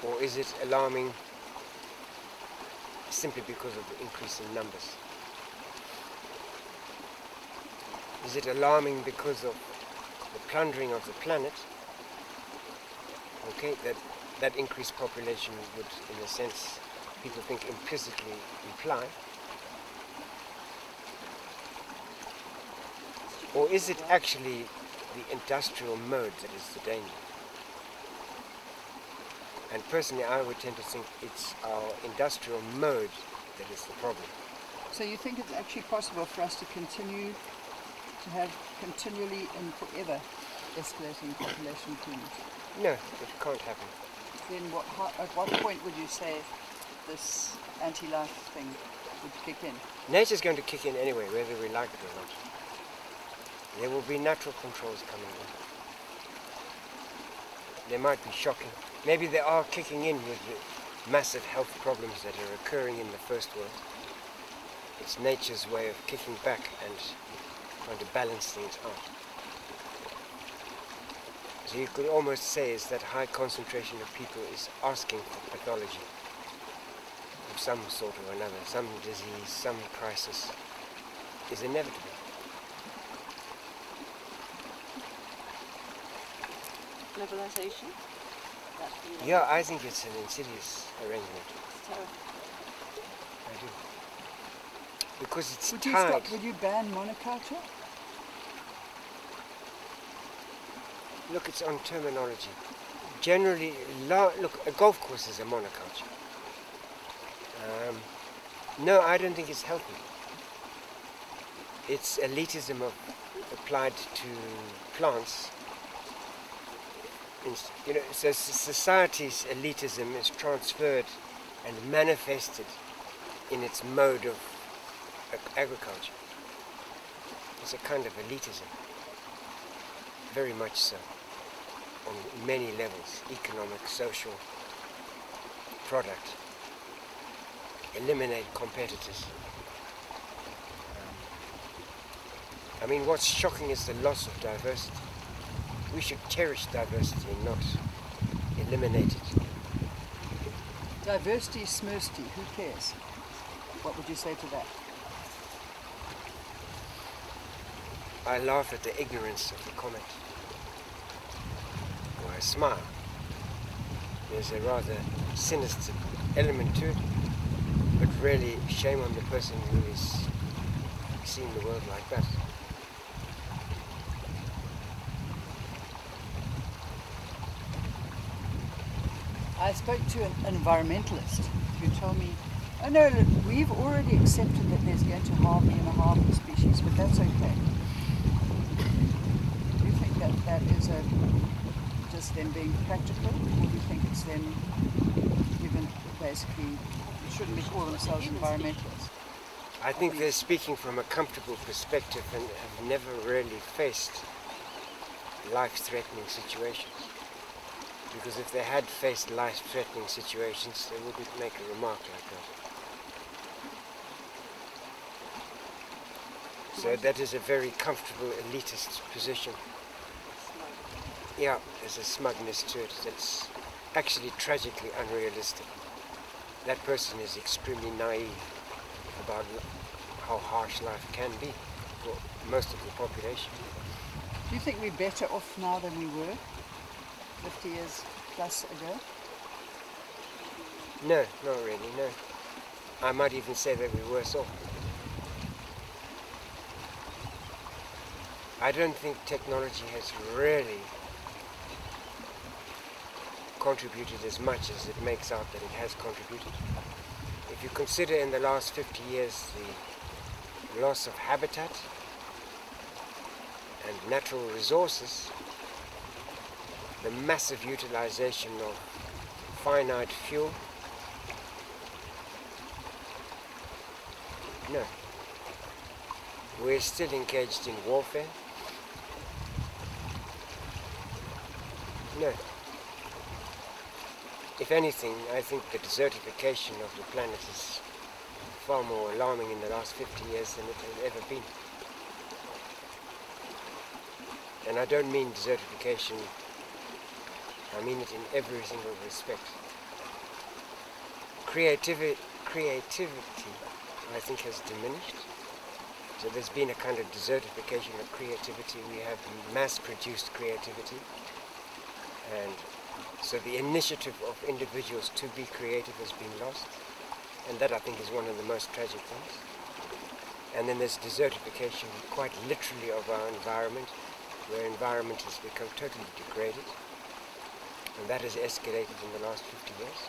or is it alarming simply because of the increase in numbers? Is it alarming because of the plundering of the planet? Okay, that increased population would, in a sense, people think implicitly imply. Or is it actually the industrial mode that is the danger? And personally, I would tend to think it's our industrial mode that is the problem. So you think it's actually possible for us to continue to have continually and forever escalating population boom? No, it can't happen. Then at what point would you say this anti-life thing would kick in? Nature's going to kick in anyway, whether we like it or not. There will be natural controls coming in. They might be shocking. Maybe they are kicking in with the massive health problems that are occurring in the first world. It's nature's way of kicking back and trying to balance things out. So you could almost say is that high concentration of people is asking for pathology of some sort or another. Some disease, some crisis is inevitable. Globalization? Yeah, I think it's an insidious arrangement. It's terrible. I do. Because it's Would tied. Would you ban monoculture? Look, it's on terminology. Generally, look, a golf course is a monoculture. No, I don't think it's healthy. It's elitism applied to plants. You know, so society's elitism is transferred and manifested in its mode of agriculture. it's a kind of elitism, very much so, on many levels, economic, social, product. Eliminate competitors. I mean, what's shocking is the loss of diversity. We should cherish diversity and not eliminate it. Diversity is smursty, who cares? What would you say to that? I laugh at the ignorance of the comment. Or I smile. There's a rather sinister element to it, but really shame on the person who is seeing the world like that. I spoke to an environmentalist who told me, oh no, look, we've already accepted that there's going to be a harming species, but that's okay. Do you think that that is just them being practical, or do you think it's them given basically, shouldn't they call themselves environmentalists? I think they're speaking from a comfortable perspective and have never really faced life-threatening situations. Because if they had faced life-threatening situations, they wouldn't make a remark like that. So that is a very comfortable elitist position. Yeah, there's a smugness to it that's actually tragically unrealistic. That person is extremely naive about how harsh life can be for most of the population. Do you think we're better off now than we were 50 years plus ago? No, not really, no. I might even say that we're worse off. I don't think technology has really contributed as much as it makes out that it has contributed. If you consider in the last 50 years the loss of habitat and natural resources, the massive utilization of finite fuel, no. We're still engaged in warfare. No. If anything, I think the desertification of the planet is far more alarming in the last 50 years than it has ever been. And I don't mean desertification, I mean it in every single respect. Creativity, I think, has diminished. So there's been a kind of desertification of creativity. We have mass-produced creativity. And so the initiative of individuals to be creative has been lost. And that, I think, is one of the most tragic things. And then there's desertification, quite literally, of our environment, where environment has become totally degraded. And that has escalated in the last 50 years.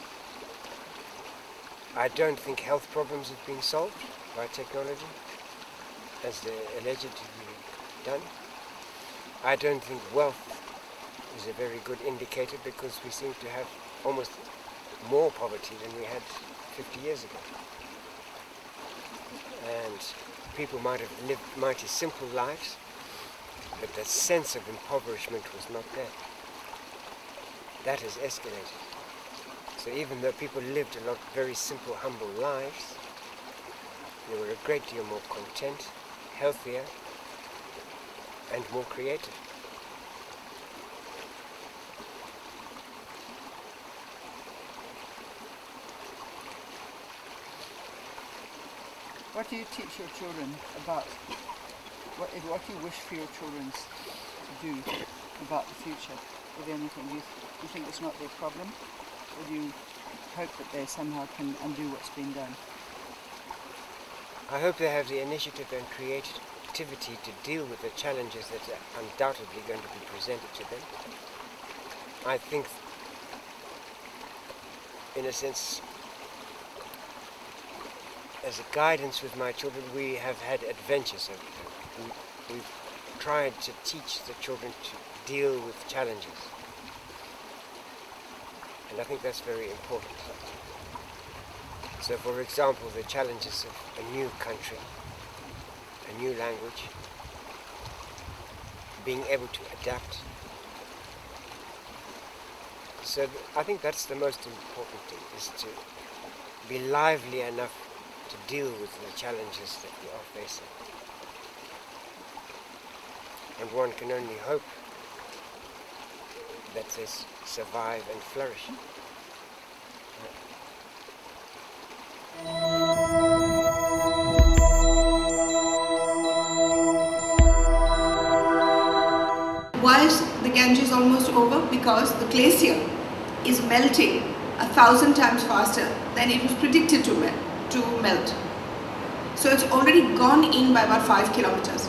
I don't think health problems have been solved by technology, as they're allegedly done. I don't think wealth is a very good indicator, because we seem to have almost more poverty than we had 50 years ago. And people might have lived mighty simple lives, but the sense of impoverishment was not there. That has escalated. So even though people lived a lot of very simple, humble lives, they were a great deal more content, healthier, and more creative. What do you teach your children about, what do you wish for your children to do about the future, if anything? Do you think it's not their problem? Or do you hope that they somehow can undo what's been done? I hope they have the initiative and creativity to deal with the challenges that are undoubtedly going to be presented to them. I think, in a sense, as a guidance with my children, we have had adventures over them. We've tried to teach the children to deal with challenges. And I think that's very important. So, for example, the challenges of a new country, a new language, being able to adapt. So I think that's the most important thing, is to be lively enough to deal with the challenges that we are facing. And one can only hope that they survive and flourish. Why is the Ganges almost over? Because the glacier is melting 1,000 times faster than it was predicted to melt. So it's already gone in by about 5 kilometers.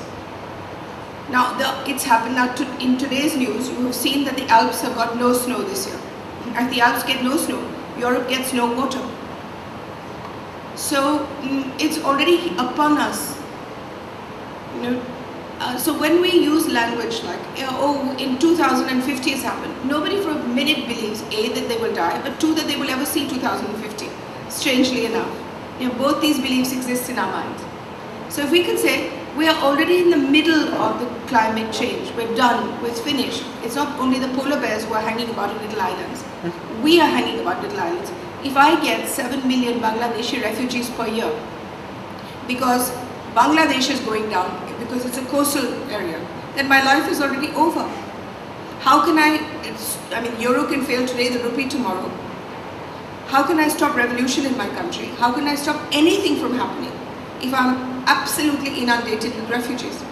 Now it's happened now in today's news. You have seen that the Alps have got no snow this year. If the Alps get no snow, Europe gets no water. So it's already upon us. So when we use language like, oh, in 2050 it's happened, nobody for a minute believes A, that they will die, but 2, that they will ever see 2050, strangely enough. Both these beliefs exist in our minds. So if we can say, we are already in the middle of the climate change, we're done, we're finished. It's not only the polar bears who are hanging about in little islands. We are hanging about little islands. If I get 7 million Bangladeshi refugees per year, because Bangladesh is going down, because it's a coastal area, then my life is already over. How can euro can fail today, the rupee tomorrow. How can I stop revolution in my country? How can I stop anything from happening if I'm absolutely inundated with refugees?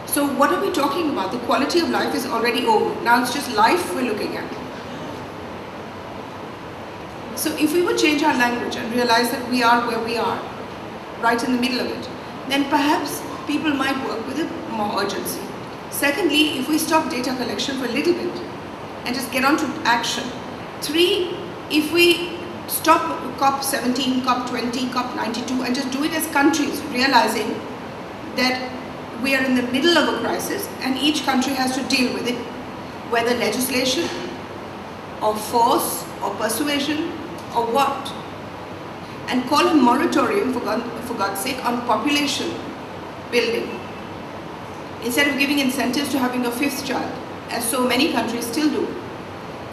So what are we talking about? The quality of life is already over. Now it's just life we're looking at. So if we would change our language and realize that we are where we are, right in the middle of it, then perhaps people might work with more urgency. Secondly, if we stop data collection for a little bit and just get on to action. 3, if we stop COP17, COP20, COP92 and just do it as countries, realizing that we are in the middle of a crisis and each country has to deal with it, whether legislation or force or persuasion or what, and call a moratorium, for God's sake, on population building. Instead of giving incentives to having a 5th child, as so many countries still do,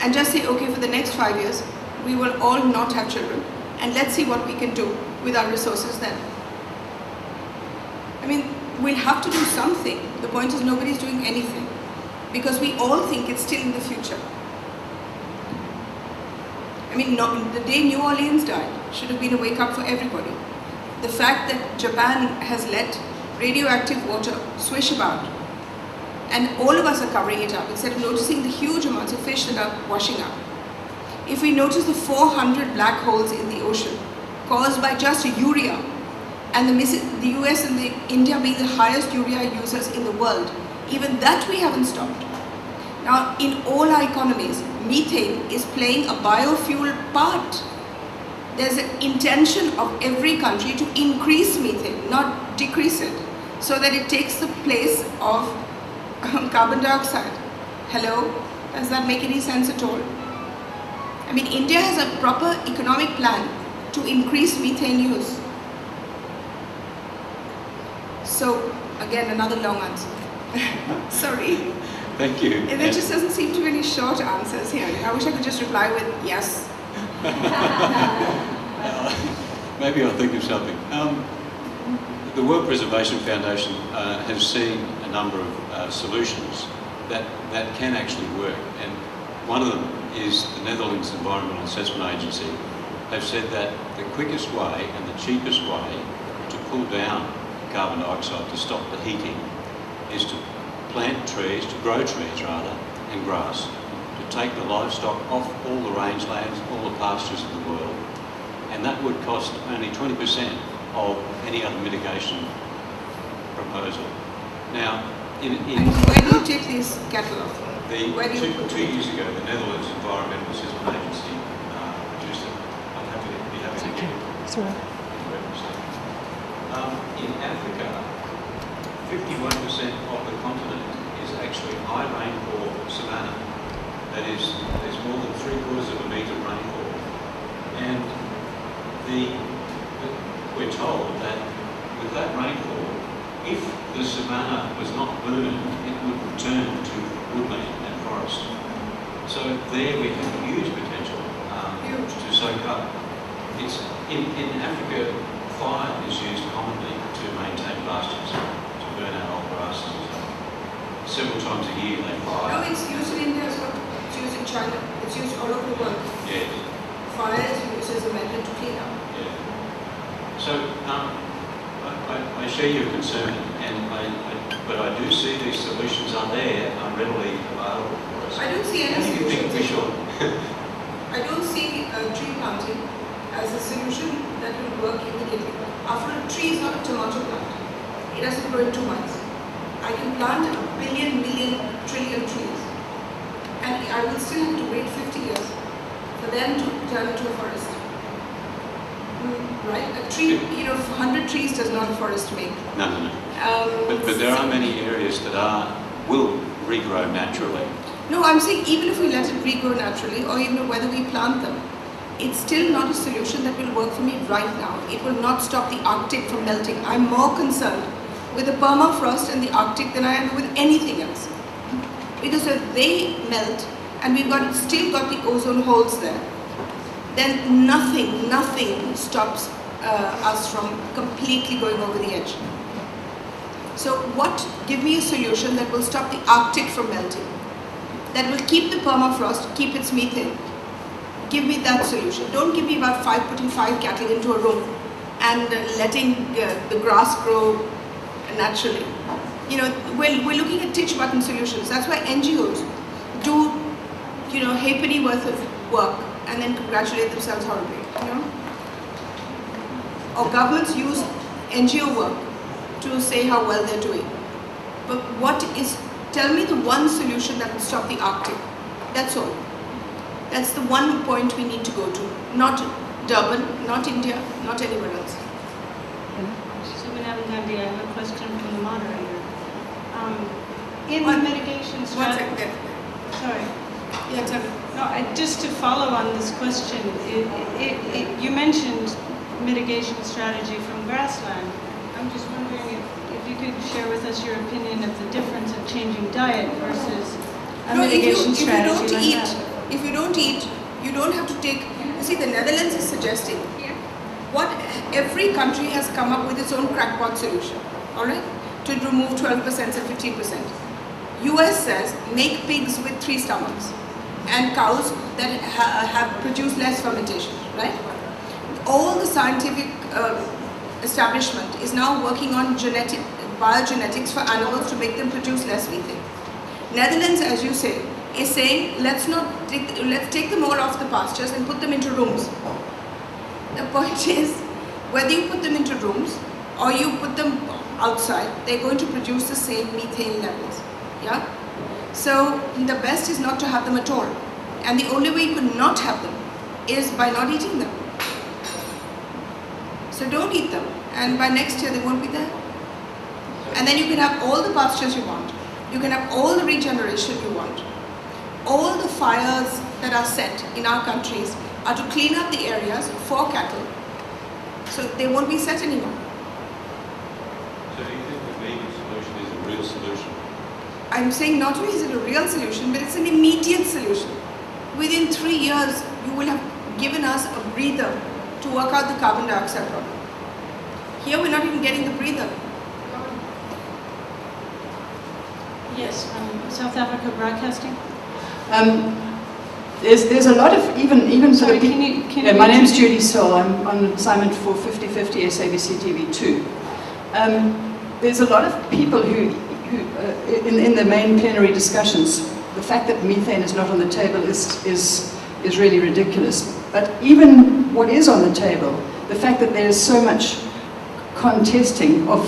and just say, okay, for the next 5 years, we will all not have children, and let's see what we can do with our resources then. I mean, we'll have to do something. The point is nobody's doing anything, because we all think it's still in the future. I mean, the day New Orleans died should have been a wake-up for everybody. The fact that Japan has let radioactive water swish about, and all of us are covering it up instead of noticing the huge amounts of fish that are washing up. If we notice the 400 black holes in the ocean caused by just urea, and the US and India being the highest urea users in the world, even that we haven't stopped. Now, in all our economies, methane is playing a biofuel part. There's an intention of every country to increase methane, not decrease it, so that it takes the place of carbon dioxide. Hello? Does that make any sense at all? I mean, India has a proper economic plan to increase methane use. So, again, another long answer. Sorry. Thank you. And there just doesn't seem to be any short answers here. I wish I could just reply with yes. Maybe I'll think of something. The World Preservation Foundation has seen a number of solutions that can actually work, and one of them is the Netherlands Environmental Assessment Agency have said that the quickest way and the cheapest way to pull down carbon dioxide, to stop the heating, is to plant trees, to grow trees rather, and grass, to take the livestock off all the rangelands, all the pastures of the world, and that would cost only 20% of any other mitigation proposal. Now, where do you take these cattle off? Two years ago, the Netherlands Environmental Assessment Agency produced it. I'm happy to be happy to get it. In Africa, 51% of the continent is actually high rainfall savanna. That is, there's more than 3/4 of a metre rainfall. And we're told that with that rainfall, if the savanna was not burned, it would return to woodland and forest. So there we have huge potential to soak up. It's in Africa, fire is used commonly to maintain pastures, to burn out old grasses. Several times a year they fire. No, it's used in India as well. It's used in China. It's used all over the world. Yeah. Fire is used as a method to clean up. Yeah. So I share your concern, but I do see these solutions are there, are readily available for us. I don't see any How do you think we should? I don't see tree planting as a solution that will work immediately. After a tree is not a tomato plant. It doesn't grow in 2 months. I can plant a billion, million, trillion trees. And I will still have to wait 50 years for them to turn into a forest. Right? A tree, 100 trees does not a forest make. No. But there are many areas that will regrow naturally. No, I'm saying even if we let it regrow naturally, or even whether we plant them, it's still not a solution that will work for me right now. It will not stop the Arctic from melting. I'm more concerned with the permafrost in the Arctic than I am with anything else. Because if they melt, and we've still got the ozone holes there, then nothing stops us from completely going over the edge. So give me a solution that will stop the Arctic from melting, that will keep the permafrost, keep its methane. Give me that solution. Don't give me about putting 5 cattle into a room and letting the grass grow naturally. We're looking at titch-button solutions. That's why NGOs do, halfpenny worth of work and then congratulate themselves horribly. Or governments use NGO work to say how well they're doing. But tell me the one solution that will stop the Arctic. That's all. That's the one point we need to go to. Not Durban, not India, not anywhere else. Subhanam Gandhi, I have a question from the moderator. In the mitigation strategy... Sorry. Yeah, tell me. No, just to follow on this question, you mentioned mitigation strategy from grassland. I'm just wondering if you could share with us your opinion of the difference of changing diet versus a mitigation strategy like that. If you don't eat, you don't have to take... You see, the Netherlands is suggesting every country has come up with its own crackpot solution, all right, to remove 12% and 15%. US says make pigs with 3 stomachs and cows that have produced less fermentation, right? All the scientific establishment is now working on biogenetics for animals to make them produce less methane. Netherlands, as you say, is saying let's take them all off the pastures and put them into rooms. The point is, whether you put them into rooms or you put them outside, they're going to produce the same methane levels. Yeah? So the best is not to have them at all. And the only way you could not have them is by not eating them. So don't eat them, and by next year they won't be there. And then you can have all the pastures you want. You can have all the regeneration you want. All the fires that are set in our countries are to clean up the areas for cattle, so they won't be set anymore. So do you think the vegan solution is a real solution? I'm saying not only is it a real solution, but it's an immediate solution. Within 3 years, you will have given us a breather to work out the carbon dioxide problem. Here we're not even getting the breather. Yes, South Africa Broadcasting. There's a lot of even sort of people. My name's Judy Searle. I'm on assignment for 50/50 SABC TV2. There's a lot of people who in the main plenary discussions, the fact that methane is not on the table is really ridiculous. But even what is on the table, the fact that there is so much contesting of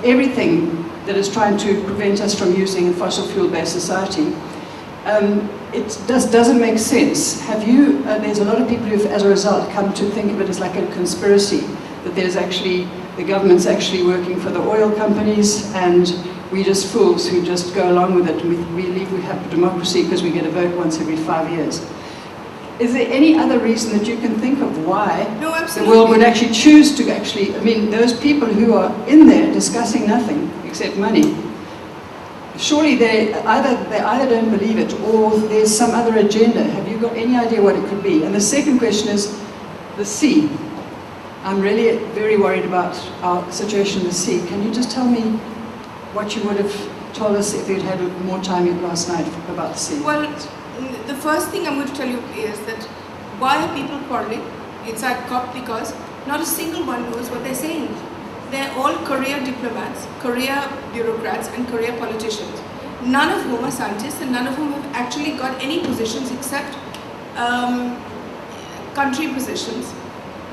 everything that is trying to prevent us from using a fossil fuel-based society, it doesn't make sense. There's a lot of people who've, as a result, come to think of it as like a conspiracy, that the government's actually working for the oil companies, and we're just fools who just go along with it, and we believe we have democracy because we get a vote once every 5 years. is there any other reason that you can think of why No, the absolutely. world would actually choose to actually, I mean, those people who are in there discussing nothing except money, surely they either don't believe it or there's some other agenda. Have you got any idea what it could be? And the second question is the sea. I'm really very worried about our situation in the sea. Can you just tell me what you would have told us if you'd had more time last night about the sea? Well, the first thing I'm going to tell you is that why are people quarreling inside COP? Because not a single one knows what they're saying. They're all career diplomats, career bureaucrats and career politicians, none of whom are scientists and none of whom have actually got any positions except country positions,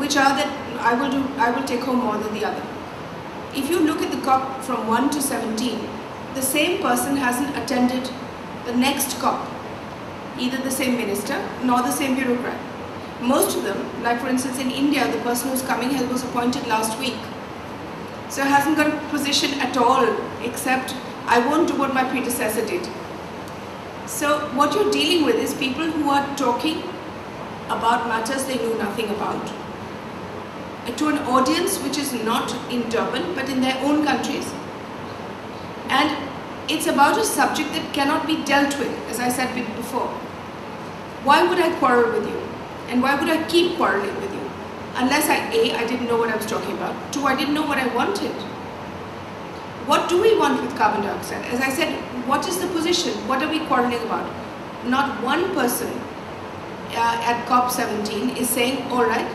which are that I will take home more than the other. If you look at the COP from 1 to 17, the same person hasn't attended the next COP, either the same minister nor the same bureaucrat. Most of them, like for instance in India, the person who's coming here was appointed last week. So hasn't got a position at all, except I won't do what my predecessor did. So what you're dealing with is people who are talking about matters they know nothing about, to an audience which is not in Durban but in their own countries. And it's about a subject that cannot be dealt with, as I said before. Why would I quarrel with you? And why would I keep quarreling with you? Unless I didn't know what I was talking about. 2, I didn't know what I wanted. What do we want with carbon dioxide? As I said, what is the position? What are we quarreling about? Not one person at COP17 is saying, all right,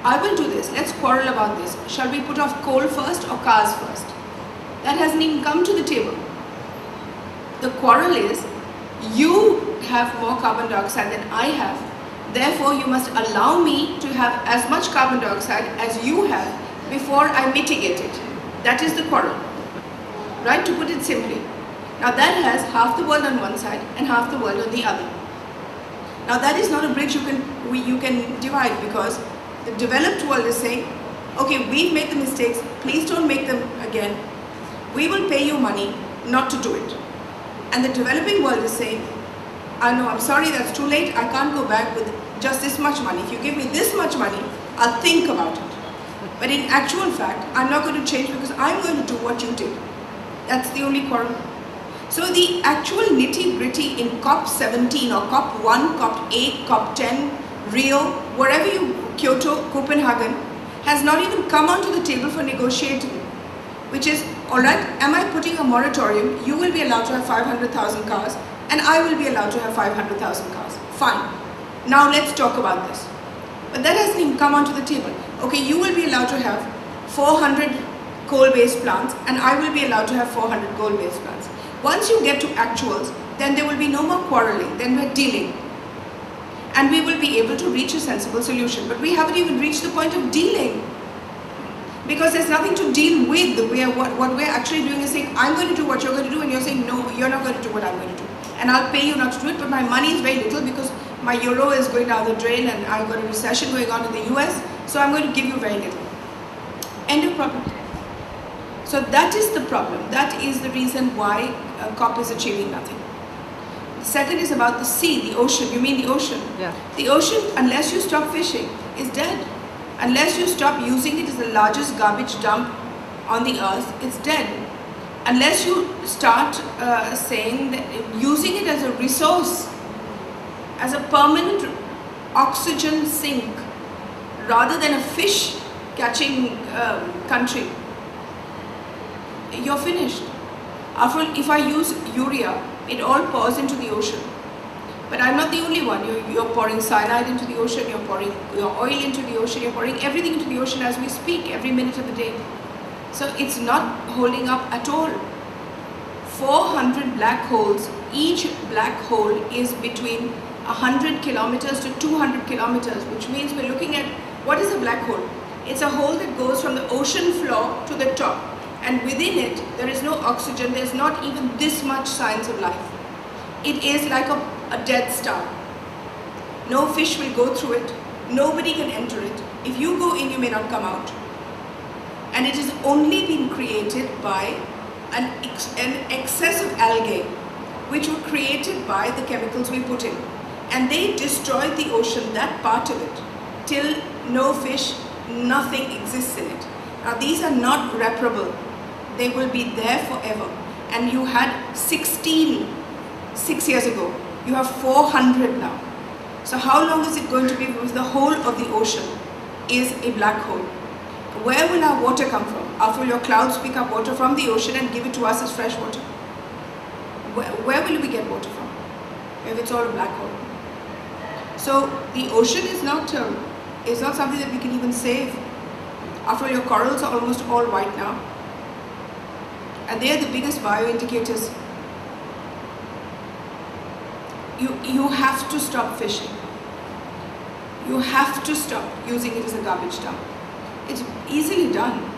I will do this, let's quarrel about this. Shall we put off coal first or cars first? That hasn't even come to the table. The quarrel is, you have more carbon dioxide than I have, therefore you must allow me to have as much carbon dioxide as you have before I mitigate it. That is the quarrel, right, to put it simply. Now that has half the world on one side and half the world on the other. Now that is not a bridge you can divide, because the developed world is saying, okay, we've made the mistakes, please don't make them again. We will pay you money not to do it. And the developing world is saying, I know, I'm sorry, that's too late, I can't go back with just this much money. If you give me this much money, I'll think about it. But in actual fact, I'm not going to change because I'm going to do what you did. That's the only quarrel. So the actual nitty-gritty in COP17 or COP1, COP8, COP10, Rio, wherever you, Kyoto, Copenhagen, has not even come onto the table for negotiating. Which is, alright, am I putting a moratorium? You will be allowed to have 500,000 cars and I will be allowed to have 500,000 cars. Fine. Now let's talk about this. But that hasn't even come onto the table. Okay, you will be allowed to have 400 coal-based plants and I will be allowed to have 400 coal-based plants. Once you get to actuals, then there will be no more quarreling, then we're dealing. And we will be able to reach a sensible solution. But we haven't even reached the point of dealing. Because there's nothing to deal with. What we're actually doing is saying, I'm going to do what you're going to do, and you're saying, no, you're not going to do what I'm going to do. And I'll pay you not to do it, but my money is very little because my euro is going down the drain and I've got a recession going on in the US, so I'm going to give you very little. End of problem. So that is the problem. That is the reason why COP is achieving nothing. The second is about the sea, the ocean. You mean the ocean? Yeah. The ocean, unless you stop fishing, is dead. Unless you stop using it as the largest garbage dump on the earth, it's dead. Unless you start saying that using it as a resource, as a permanent oxygen sink, rather than a fish catching country, you're finished. After all, if I use urea, it all pours into the ocean. But I'm not the only one. You're pouring cyanide into the ocean, you're pouring your oil into the ocean, you're pouring everything into the ocean as we speak, every minute of the day. So it's not holding up at all. 400 black holes, each black hole is between 100 kilometers to 200 kilometers, which means we're looking at, what is a black hole? It's a hole that goes from the ocean floor to the top. And within it, there is no oxygen, there's not even this much signs of life. It is like a dead star. No fish will go through it, nobody can enter it. If you go in, you may not come out. And it has only been created by an excess of algae, which were created by the chemicals we put in. And they destroyed the ocean, that part of it, till no fish, nothing exists in it. Now these are not reparable. They will be there forever. And you had 16 6 years ago. You have 400 now. So how long is it going to be if the whole of the ocean is a black hole? Where will our water come from? After will your clouds pick up water from the ocean and give it to us as fresh water? Where will we get water from if it's all a black hole? So the ocean is not something that we can even save. After all, your corals are almost all white now. And they are the biggest bioindicators. You have to stop fishing. You have to stop using it as a garbage dump. It's easily done.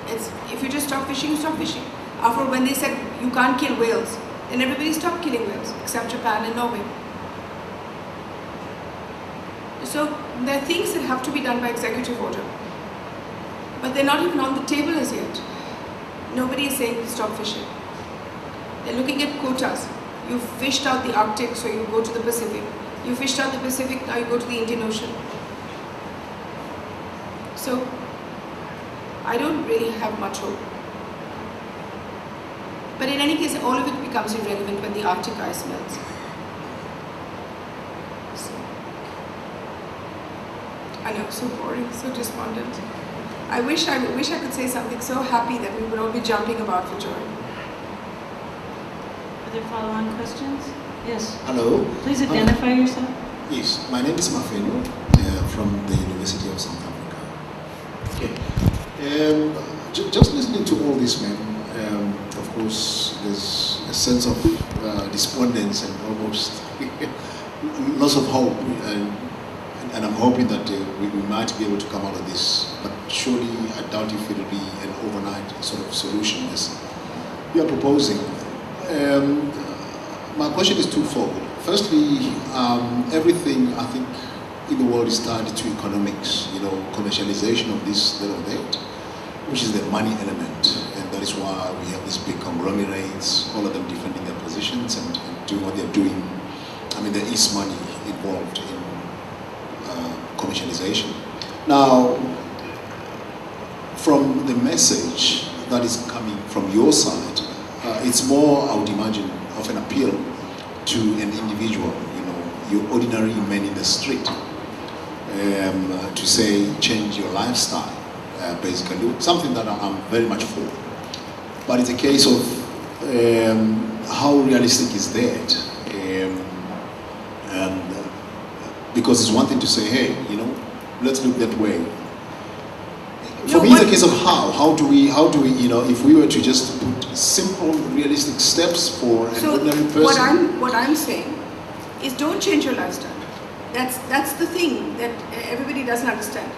If you just stop fishing, you stop fishing. After all, when they said you can't kill whales, then everybody stopped killing whales, except Japan and Norway. So there are things that have to be done by executive order. But they're not even on the table as yet. Nobody is saying stop fishing. They're looking at quotas. You fished out the Arctic, so you go to the Pacific. You fished out the Pacific, now you go to the Indian Ocean. So I don't really have much hope. But in any case, all of it becomes irrelevant when the Arctic ice melts. So, I know, so boring, so despondent. I wish I could say something so happy that we would all be jumping about for joy. Other follow-on questions? Yes. Hello. Please identify yourself. Yes, my name is Mafeno from the University of South Africa. Okay. Just listening to all this, man, of course, there's a sense of despondence and almost loss of hope. And I'm hoping that we might be able to come out of this. But surely I doubt if it will be an overnight sort of solution as we are proposing. My question is twofold. Firstly, everything I think in the world is tied to economics, commercialization of this, that, or that, which is the money element. And that is why we have these big conglomerates, all of them defending their positions and doing what they're doing. I mean, there is money involved in commercialization. Now, from the message that is coming from your side, it's more, I would imagine, of an appeal to an individual, your ordinary man in the street, to say, change your lifestyle, basically, something that I'm very much for. But it's a case of how realistic is that? Because it's one thing to say, hey, let's look that way. For me, it's a case of how do we, if we were to just put simple, realistic steps for an ordinary person. What I'm saying is don't change your lifestyle. That's the thing that everybody doesn't understand.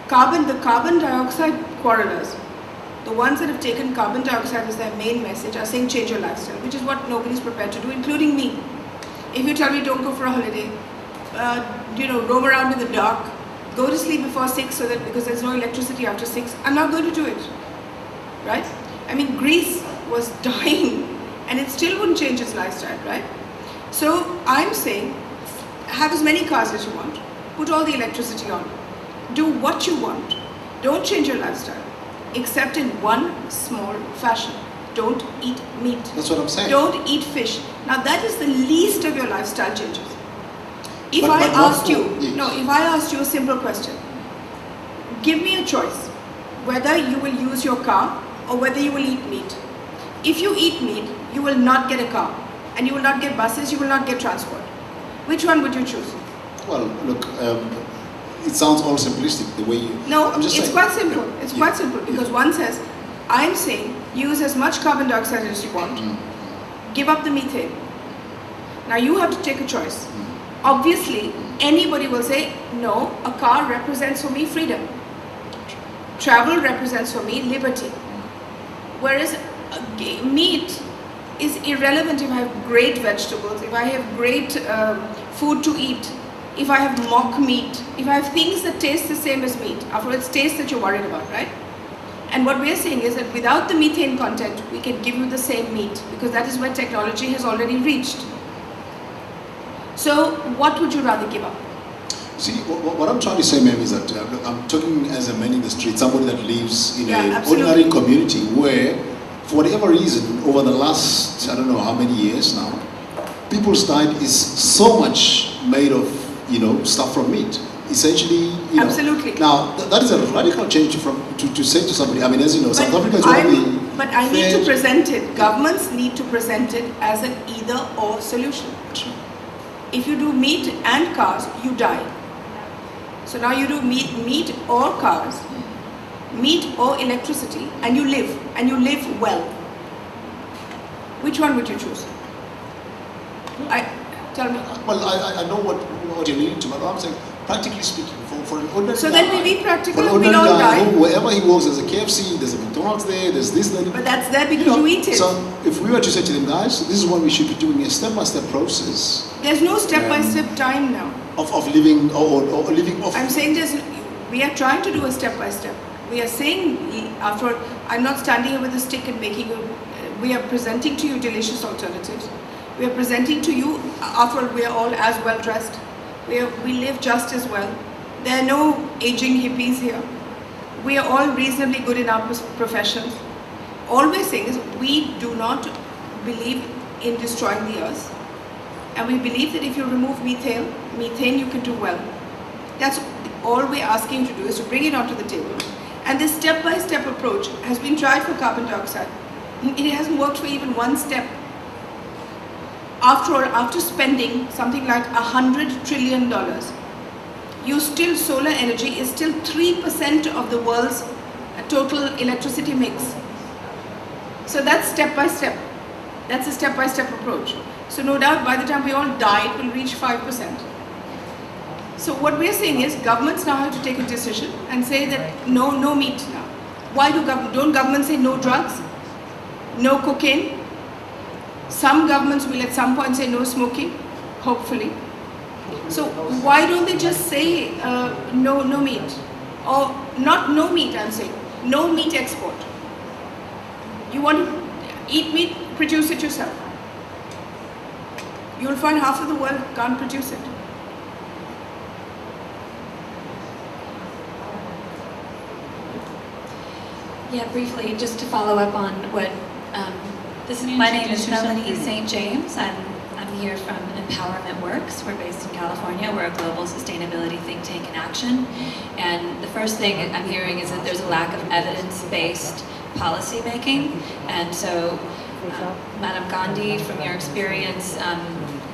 The carbon dioxide quarrelers, the ones that have taken carbon dioxide as their main message, are saying change your lifestyle, which is what nobody's prepared to do, including me. If you tell me don't go for a holiday, roam around in the dark, go to sleep before 6 because there's no electricity after 6, I'm not going to do it, right? I mean, Greece was dying and it still wouldn't change its lifestyle, right? So I'm saying, have as many cars as you want, put all the electricity on, do what you want, don't change your lifestyle, except in one small fashion. Don't eat meat. That's what I'm saying. Don't eat fish. Now that is the least of your lifestyle changes. If I asked you a simple question, give me a choice, whether you will use your car or whether you will eat meat. If you eat meat, you will not get a car, and you will not get buses, you will not get transport. Which one would you choose? Well, look, it sounds all simplistic the way you... No, it's quite simple. It's quite simple because one says, I'm saying use as much carbon dioxide as you want, give up the methane. Now you have to take a choice. Obviously, anybody will say, no, a car represents for me freedom. Travel represents for me liberty. Whereas meat is irrelevant if I have great vegetables, if I have great food to eat, if I have mock meat, if I have things that taste the same as meat. After all, it's taste that you're worried about, right? And what we're saying is that without the methane content, we can give you the same meat because that is where technology has already reached. So what would you rather give up? See, what I'm trying to say, ma'am, is that I'm talking as a man in the street, somebody that lives in an ordinary community where, for whatever reason, over the last, I don't know how many years now, people's diet is so much made of, stuff from meat. Essentially, Absolutely. Now, that is a radical change to say to somebody, I mean, as you know, South Africa is one of the... But I need to present it. Governments need to present it as an either-or solution. If you do meat and cars, you die. So now you do meat or cars, meat or electricity, and you live well. Which one would you choose? Tell me. Well, I know what you're leading to, but I'm saying, practically speaking, for an ordinary so guy, then we be practical, for an we ordinary all guy, die. wherever he goes, there's a KFC, there's a McDonald's there, there's this, there. But that's there because you eat it. So if we were to say to them, guys, this is what we should be doing, a step-by-step process. There's no step-by-step time now. Of living or living off. I'm saying we are trying to do a step-by-step. We are saying, I'm not standing here with a stick and we are presenting to you delicious alternatives. We are presenting to you, after all, we are all as well dressed. We live just as well. There are no aging hippies here. We are all reasonably good in our professions. All we're saying is we do not believe in destroying the earth. And we believe that if you remove methane you can do well. That's all we're asking you to do, is to bring it onto the table. And this step-by-step approach has been tried for carbon dioxide. It hasn't worked for even one step. After all, after spending something like $100 trillion, solar energy is still 3% of the world's total electricity mix. So that's step-by-step. That's a step-by-step approach. So no doubt by the time we all die, it will reach 5%. So what we're saying is governments now have to take a decision and say that no meat now. Why don't governments say no drugs, no cocaine? Some governments will at some point say no smoking, hopefully. So why don't they just say no meat? Or not no meat, I'm saying, no meat export. You want to eat meat, produce it yourself. You'll find half of the world can't produce it. Yeah, briefly, just to follow up on what, my name is Melanie St. James. I'm here from Empowerment Works. We're based in California. We're a global sustainability think tank in action. And the first thing I'm hearing is that there's a lack of evidence-based policy making. And so, Madam Gandhi, from your experience,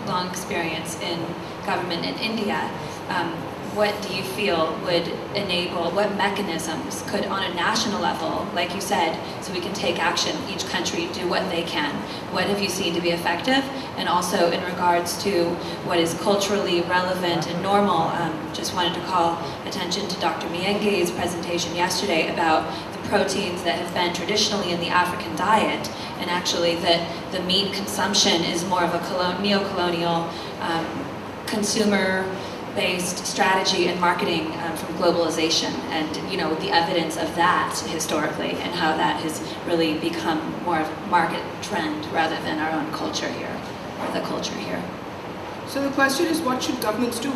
long experience in government in India, what do you feel would enable, what mechanisms could on a national level, like you said, so we can take action, each country do what they can. What have you seen to be effective? And also in regards to what is culturally relevant and normal, just wanted to call attention to Dr. Mienge's presentation yesterday about the proteins that have been traditionally in the African diet, and actually that the meat consumption is more of a neo-colonial consumer-based strategy and marketing from globalization, and the evidence of that historically, and how that has really become more of a market trend rather than our own culture here, or the culture here. So the question is, what should governments do?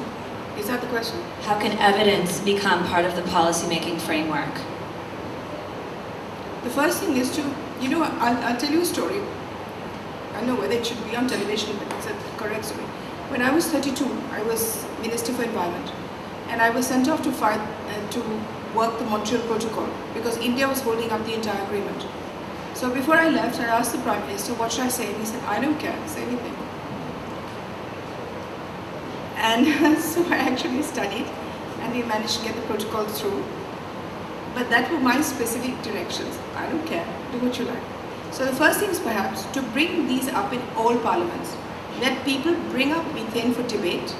Is that the question? How can evidence become part of the policy-making framework? The first thing is to, I'll tell you a story. I don't know whether it should be on television, but it's a correct story. When I was 32, I was Minister for Environment, and I was sent off to fight to work the Montreal Protocol because India was holding up the entire agreement. So before I left, I asked the Prime Minister, what should I say? And he said, I don't care, say anything. And so I actually studied, and we managed to get the protocol through. But that were my specific directions. I don't care, do what you like. So the first thing is perhaps to bring these up in all parliaments. Let people bring up methane for debate.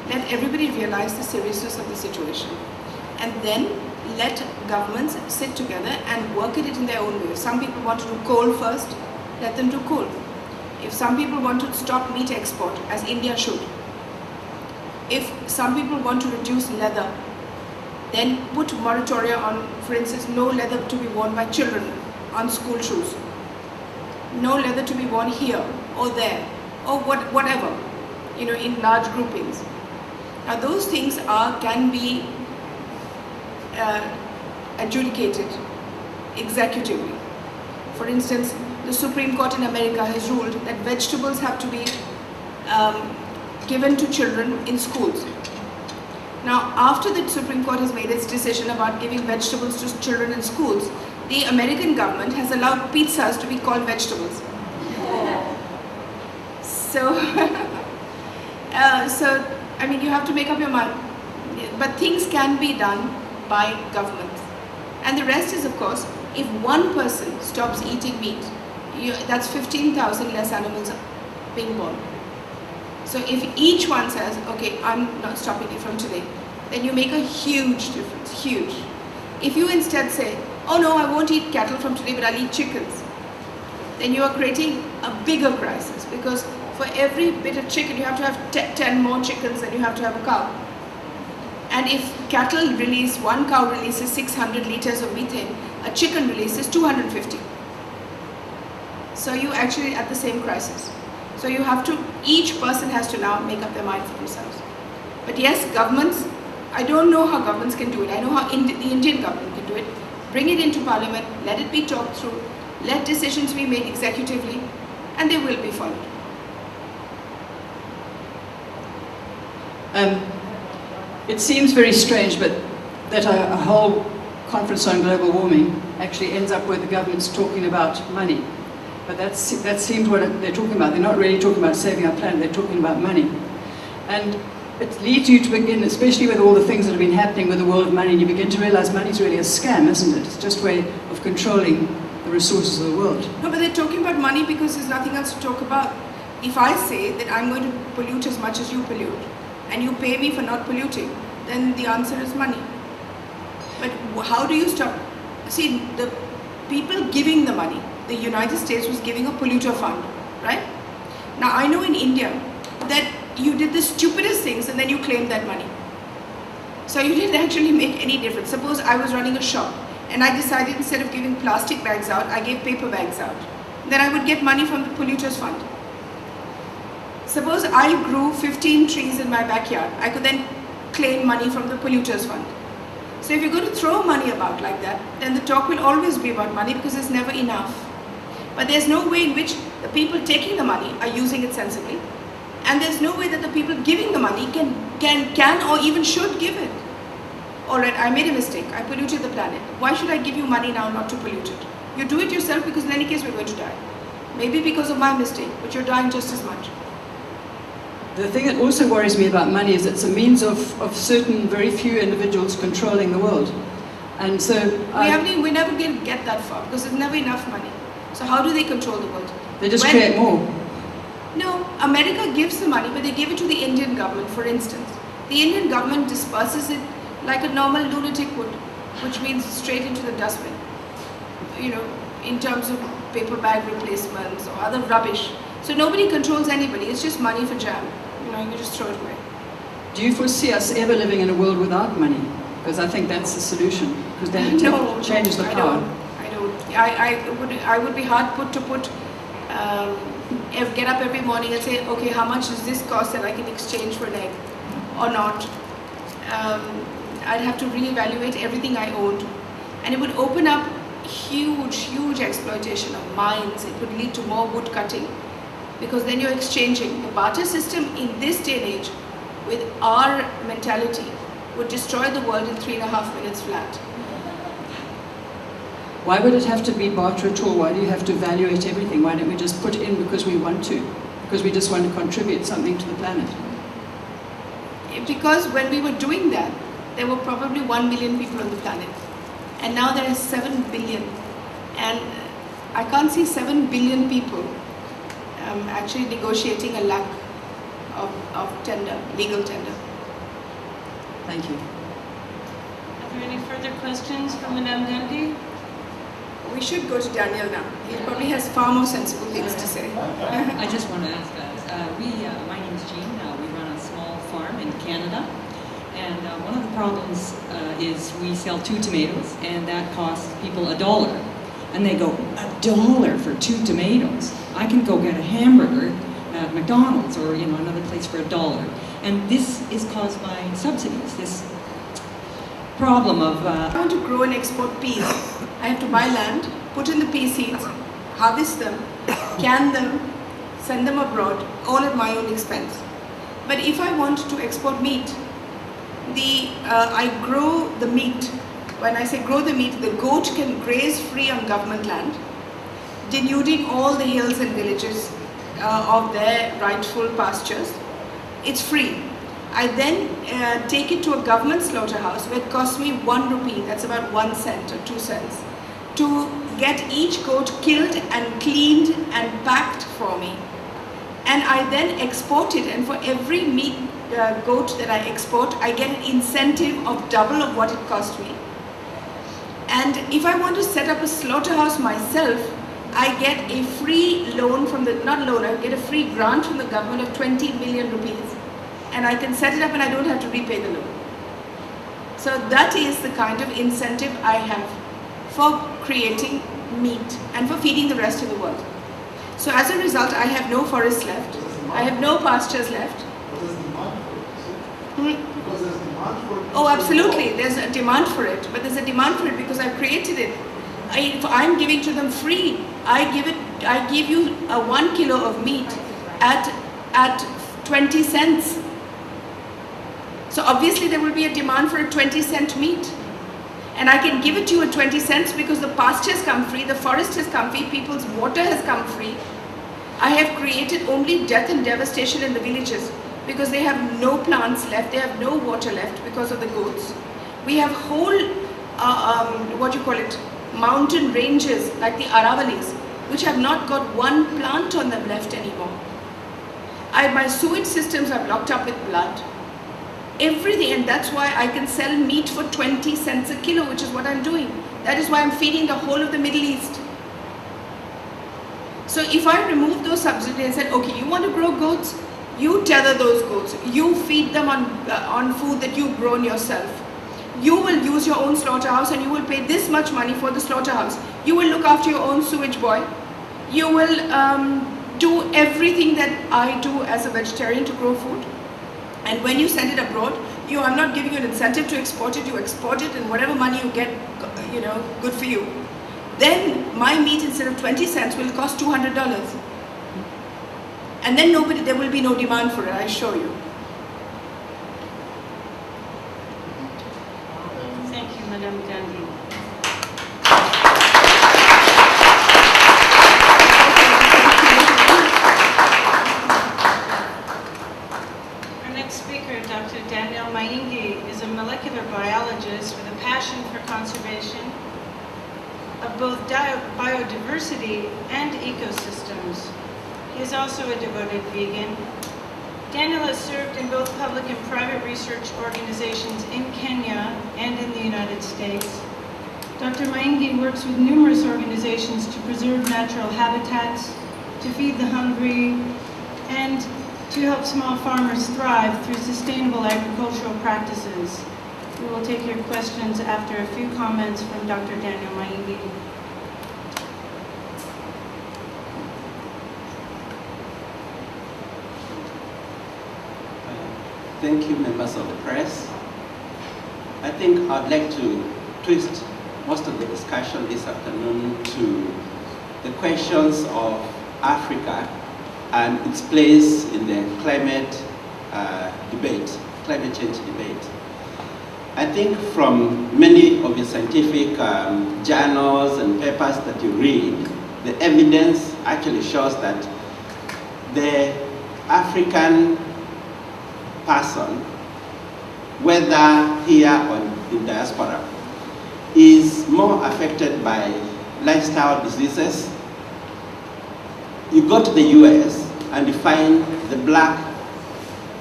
Let everybody realize the seriousness of the situation. And then let governments sit together and work at it in their own way. If some people want to do coal first, let them do coal. If some people want to stop meat export, as India should. If some people want to reduce leather, then put moratoria on, for instance, no leather to be worn by children on school shoes. No leather to be worn here or there, or whatever. in large groupings. Now those things can be adjudicated executively. For instance, the Supreme Court in America has ruled that vegetables have to be given to children in schools. Now, after the Supreme Court has made its decision about giving vegetables to children in schools, the American government has allowed pizzas to be called vegetables. So, I mean, you have to make up your mind. But things can be done by governments. And the rest is, of course, if one person stops eating meat, that's 15,000 less animals being born. So if each one says, okay, I'm not stopping it from today, then you make a huge difference, huge. If you instead say, oh no, I won't eat cattle from today, but I'll eat chickens, then you are creating a bigger crisis, because for every bit of chicken, you have to have 10 more chickens than you have to have a cow. And if cattle release, one cow releases 600 liters of methane, a chicken releases 250. So you actually at the same crisis. So you have to, each person has to now make up their mind for themselves. But yes, governments, I don't know how governments can do it. I know how the Indian government can do it. Bring it into parliament, let it be talked through, let decisions be made executively, and they will be followed. It seems very strange, but that a whole conference on global warming actually ends up with the governments talking about money. But that seems what they're talking about. They're not really talking about saving our planet, they're talking about money. And it leads you to begin, especially with all the things that have been happening with the world of money, and you begin to realize money is really a scam, isn't it? It's just a way of controlling the resources of the world. No, but they're talking about money because there's nothing else to talk about. If I say that I'm going to pollute as much as you pollute, and you pay me for not polluting, then the answer is money. But how do you stop? See, the people giving the money, the United States was giving a polluter fund, right? Now I know in India that you did the stupidest things and then you claimed that money. So you didn't actually make any difference. Suppose I was running a shop and I decided instead of giving plastic bags out, I gave paper bags out. Then I would get money from the polluters fund. Suppose I grew 15 trees in my backyard, I could then claim money from the polluters fund. So if you're going to throw money about like that, then the talk will always be about money because there's never enough. But there's no way in which the people taking the money are using it sensibly, and there's no way that the people giving the money can or even should give it. Alright, I made a mistake, I polluted the planet. Why should I give you money now not to pollute it? You do it yourself because in any case we're going to die. Maybe because of my mistake, but you're dying just as much. The thing that also worries me about money is it's a means of certain very few individuals controlling the world. And so we never get that far because there's never enough money. So how do they control the world? They just create more. No, America gives the money, but they give it to the Indian government, for instance. The Indian government disperses it like a normal lunatic would, which means straight into the dustbin. In terms of paper bag replacements or other rubbish. So nobody controls anybody, it's just money for jam. You just throw it away. Do you foresee us ever living in a world without money? Because I think that's the solution. Because then it changes the power. I don't. I would be hard put to get up every morning and say, okay, how much does this cost that I can exchange for an egg or not? I'd have to reevaluate everything I owned. And it would open up huge exploitation of mines. It would lead to more wood cutting. Because then you're exchanging. The barter system in this day and age, with our mentality, would destroy the world in 3.5 minutes flat. Why would it have to be barter at all? Why do you have to evaluate everything? Why don't we just put in because we want to? Because we just want to contribute something to the planet? Because when we were doing that, there were probably 1 million people on the planet. And now there are 7 billion. And I can't see 7 billion people actually negotiating a lack of tender, legal tender. Thank you. Are there any further questions from Madame Gandhi? We should go to Daniel now. He probably has far more sensible things to say. I just want to ask my name is Jean. We run a small farm in Canada. And one of the problems is we sell 2 tomatoes, and that costs people $1. And they go, $1 for 2 tomatoes? I can go get a hamburger at McDonald's or another place for $1. And this is caused by subsidies. This problem of I want to grow and export peas. I have to buy land, put in the pea seeds, harvest them, can them, send them abroad, all at my own expense. But if I want to export meat, I grow the meat. When I say grow the meat, the goat can graze free on government land, denuding all the hills and villages of their rightful pastures. It's free. I then take it to a government slaughterhouse where it costs me 1 rupee, that's about 1 cent or 2 cents, to get each goat killed and cleaned and packed for me. And I then export it, and for every meat goat that I export, I get an incentive of double of what it cost me. And if I want to set up a slaughterhouse myself, I get a free loan from I get a free grant from the government of 20 million rupees. And I can set it up and I don't have to repay the loan. So that is the kind of incentive I have for creating meat and for feeding the rest of the world. So as a result, I have no forests left. I have no pastures left. Oh, absolutely. There's a demand for it. But there's a demand for it because I've created it. I'm giving to them free. I give you a 1 kilo of meat at 20 cents. So obviously there will be a demand for a 20-cent meat. And I can give it to you at 20 cents because the pasture has come free, the forest has come free, people's water has come free. I have created only death and devastation in the villages because they have no plants left, they have no water left because of the goats. We have whole, mountain ranges like the Aravalis, which have not got one plant on them left anymore. My sewage systems are blocked up with blood. Everything, and that's why I can sell meat for 20 cents a kilo, which is what I'm doing. That is why I'm feeding the whole of the Middle East. So if I remove those subsidies and said, okay, you want to grow goats, you tether those goats, you feed them on food that you've grown yourself. You will use your own slaughterhouse and you will pay this much money for the slaughterhouse. You will look after your own sewage boy. You will do everything that I do as a vegetarian to grow food. And when you send it abroad, I'm not giving you an incentive to export it, you export it and whatever money you get, good for you. Then my meat instead of 20 cents will cost $200. And then there will be no demand for it, I assure you. Thank you, Madam Gandhi. Dr. Daniel Maingi is a molecular biologist with a passion for conservation of both biodiversity and ecosystems. He is also a devoted vegan. Daniel has served in both public and private research organizations in Kenya and in the United States. Dr. Maingi works with numerous organizations to preserve natural habitats, to feed the hungry, and to help small farmers thrive through sustainable agricultural practices. We will take your questions after a few comments from Dr. Daniel Maingi. Thank you, members of the press. I think I'd like to twist most of the discussion this afternoon to the questions of Africa and its place in the climate change debate. I think from many of the scientific journals and papers that you read, the evidence actually shows that the African person, whether here or in diaspora, is more affected by lifestyle diseases. You go to the US and you find the black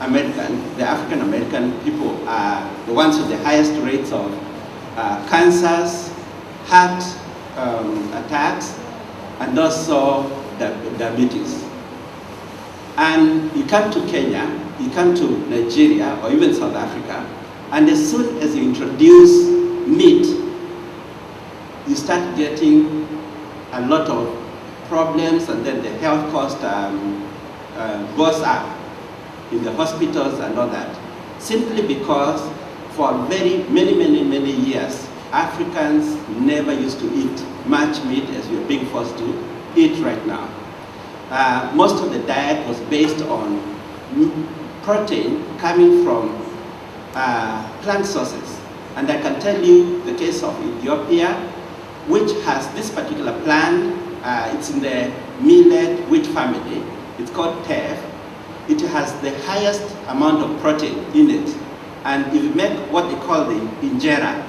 American, the African American people are the ones with the highest rates of cancers, heart attacks, and also diabetes. And you come to Kenya, you come to Nigeria, or even South Africa, and as soon as you introduce meat, you start getting a lot of problems, and then the health cost goes up in the hospitals and all that, simply because for many years, Africans never used to eat much meat as we are being forced to eat right now. Most of the diet was based on protein coming from plant sources. And I can tell you the case of Ethiopia, which has this particular plant. It's in the millet wheat family. It's called teff. It has the highest amount of protein in it. And if you make what they call the injera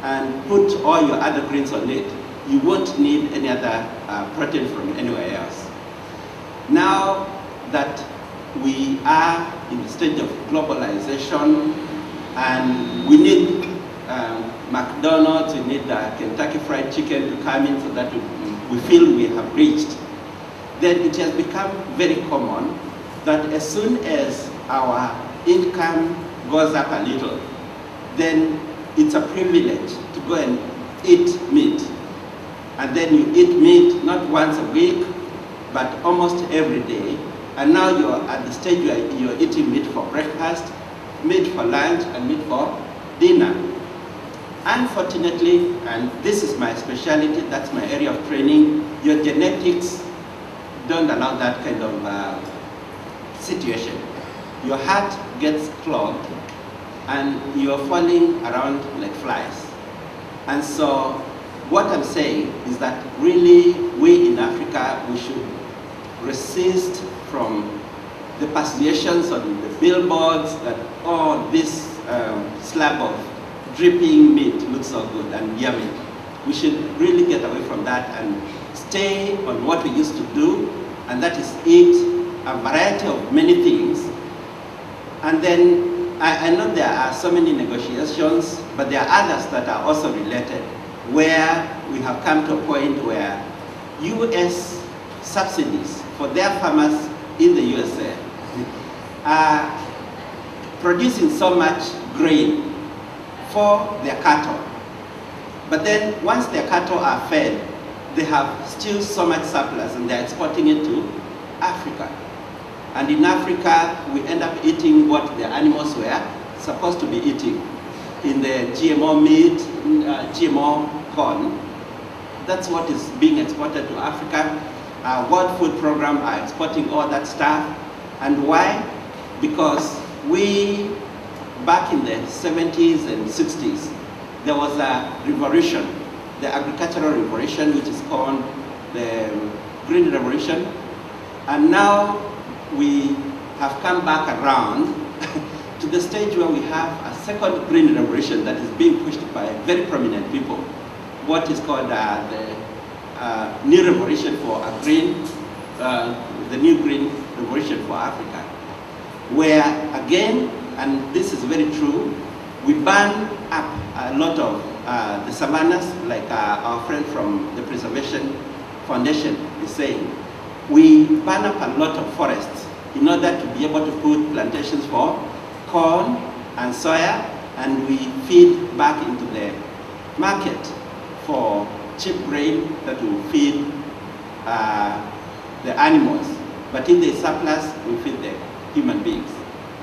and put all your other greens on it, you won't need any other protein from anywhere else. Now that we are in the stage of globalization and we need McDonald's, we need Kentucky Fried Chicken to come in so that we feel we have reached, then it has become very common that as soon as our income goes up a little, then it's a privilege to go and eat meat. And then you eat meat not once a week, but almost every day. And now you're at the stage where you're eating meat for breakfast, meat for lunch, and meat for dinner. Unfortunately, and this is my specialty, that's my area of training, your genetics don't allow that kind of situation. Your heart gets clogged and you're falling around like flies. And so what I'm saying is that really we in Africa, we should resist from the persuasions on the billboards that, oh, this slab of dripping meat looks so good and yummy. We should really get away from that and stay on what we used to do, and that is eat a variety of many things. And then I know there are so many negotiations, but there are others that are also related, where we have come to a point where US subsidies for their farmers in the USA are producing so much grain for their cattle. But then once their cattle are fed, they have still so much surplus and they're exporting it to Africa. And in Africa, we end up eating what the animals were supposed to be eating. In the GMO meat, GMO corn, that's what is being exported to Africa. Our World Food Program are exporting all that stuff. And why? Because we, back in the 70s and 60s, there was a revolution, the agricultural revolution, which is called the Green Revolution. And now we have come back around to the stage where we have a second green revolution that is being pushed by very prominent people. What is called the new revolution for a green, the new green revolution for Africa. Where again, and this is very true, we burn up a lot of the savannas, like our friend from the Preservation Foundation is saying. We burn up a lot of forests in order to be able to put plantations for corn and soya, and we feed back into the market for cheap grain that will feed the animals. But in the surplus, we feed the human beings.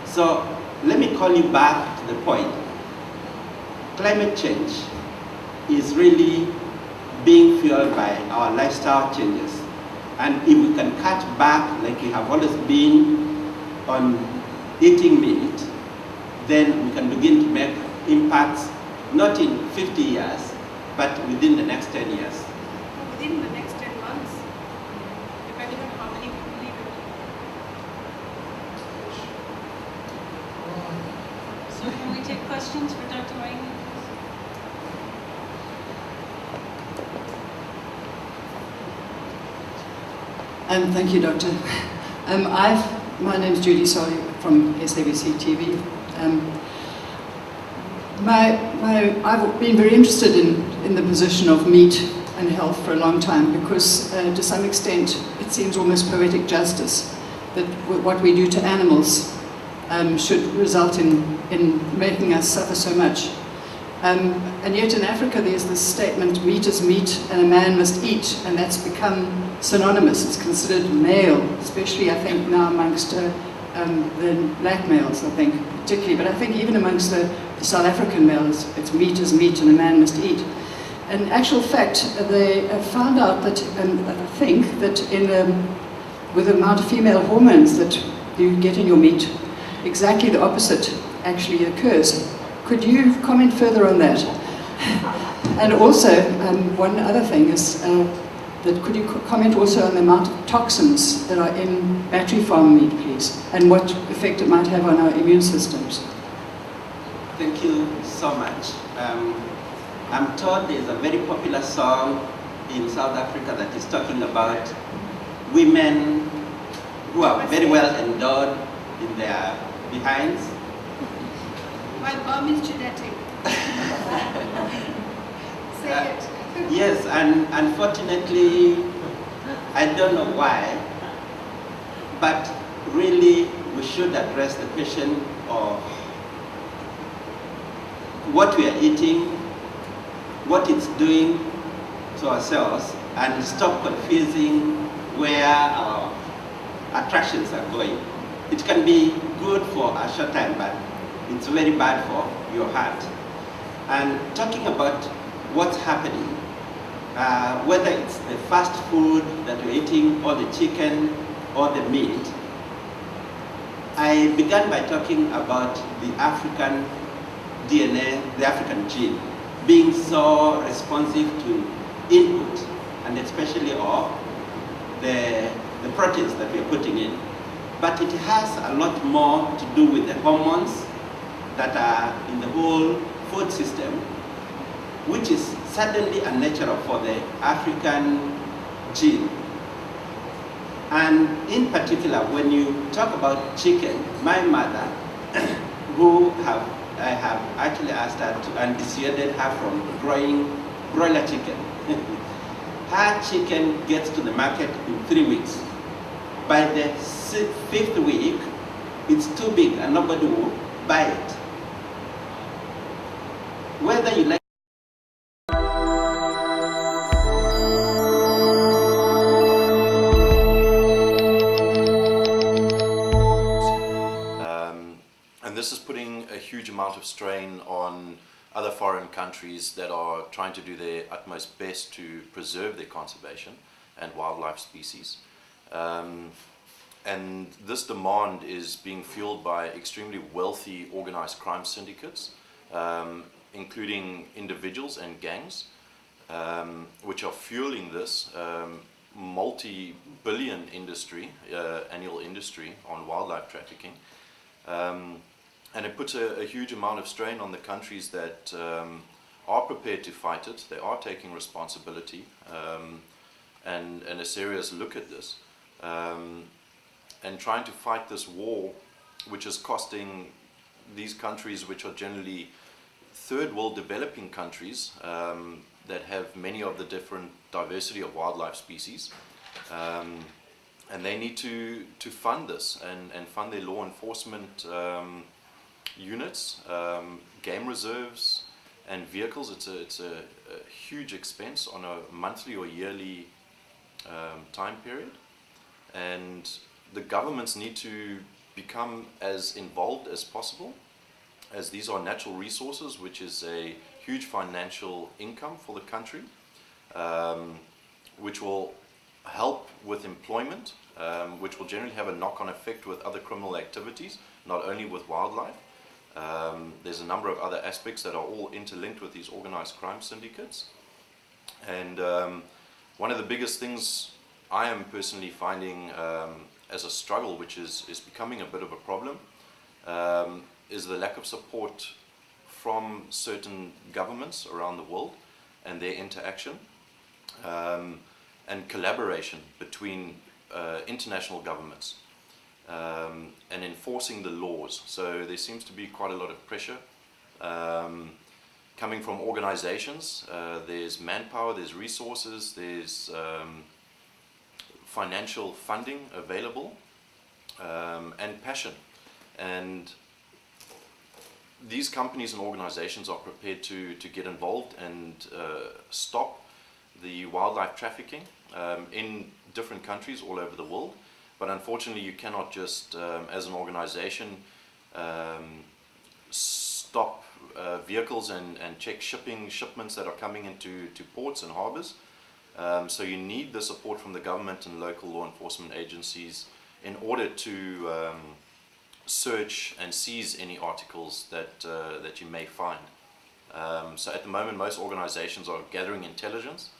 So let me call you back to the point. Climate change is really being fueled by our lifestyle changes. And if we can cut back, like we have always been, on eating meat, then we can begin to make impacts, not in 50 years, but within the next 10 years. Within the next 10 months, depending on how many people leave it. So can we take questions for Dr. Wang? Thank you, Doctor. My name is Judy Solly from SABC TV. I've been very interested in the position of meat and health for a long time because to some extent it seems almost poetic justice that what we do to animals should result in making us suffer so much. And yet in Africa there's this statement, meat is meat and a man must eat, and that's become synonymous. It's considered male, especially I think now amongst the black males, I think particularly, but I think even amongst the South African males, it's meat is meat and a man must eat. In actual fact, they found out that, I think, that with the amount of female hormones that you get in your meat, exactly the opposite actually occurs. Could you comment further on that? And also, one other thing is that could you comment also on the amount of toxins that are in battery farm meat, please, and what effect it might have on our immune systems? Thank you so much. I'm told there's a very popular song in South Africa that is talking about women who are very well endowed in their behinds. My mom is genetic. Say it. Yes, and unfortunately, I don't know why, but really we should address the question of what we are eating, what it's doing to ourselves, and stop confusing where our attractions are going. It can be good for a short time, but it's very bad for your heart. And talking about what's happening, whether it's the fast food that you're eating, or the chicken, or the meat, I began by talking about the African DNA, the African gene, being so responsive to input, and especially of the proteins that we're putting in. But it has a lot more to do with the hormones that are in the whole food system, which is suddenly unnatural for the African gene. And in particular, when you talk about chicken, my mother, who I have actually asked her to, and dissuaded her from growing broiler chicken. Her chicken gets to the market in 3 weeks. By the 5th week, it's too big and nobody will buy it. Whether you like and this is putting a huge amount of strain on other foreign countries that are trying to do their utmost best to preserve their conservation and wildlife species. And this demand is being fueled by extremely wealthy organized crime syndicates, including individuals and gangs, which are fueling this multi-billion industry, annual industry on wildlife trafficking. And it puts a huge amount of strain on the countries that are prepared to fight it. They are taking responsibility and a serious look at this, and trying to fight this war, which is costing these countries, which are generally third world developing countries that have many of the different diversity of wildlife species, and they need to fund this and fund their law enforcement units, game reserves and vehicles. It's a huge expense on a monthly or yearly time period, and the governments need to become as involved as possible, as these are natural resources, which is a huge financial income for the country, which will help with employment, which will generally have a knock-on effect with other criminal activities, not only with wildlife. There's a number of other aspects that are all interlinked with these organized crime syndicates. And one of the biggest things I am personally finding as a struggle, which is becoming a bit of a problem, is the lack of support from certain governments around the world and their interaction, and collaboration between international governments and enforcing the laws. So there seems to be quite a lot of pressure coming from organizations. There's manpower, there's resources, there's financial funding available, and passion. And these companies and organizations are prepared to get involved and stop the wildlife trafficking in different countries all over the world. But unfortunately, you cannot just, as an organization, stop vehicles and check shipments that are coming into ports and harbors. So you need the support from the government and local law enforcement agencies in order to search and seize any articles that you may find. So at the moment, most organizations are gathering intelligence,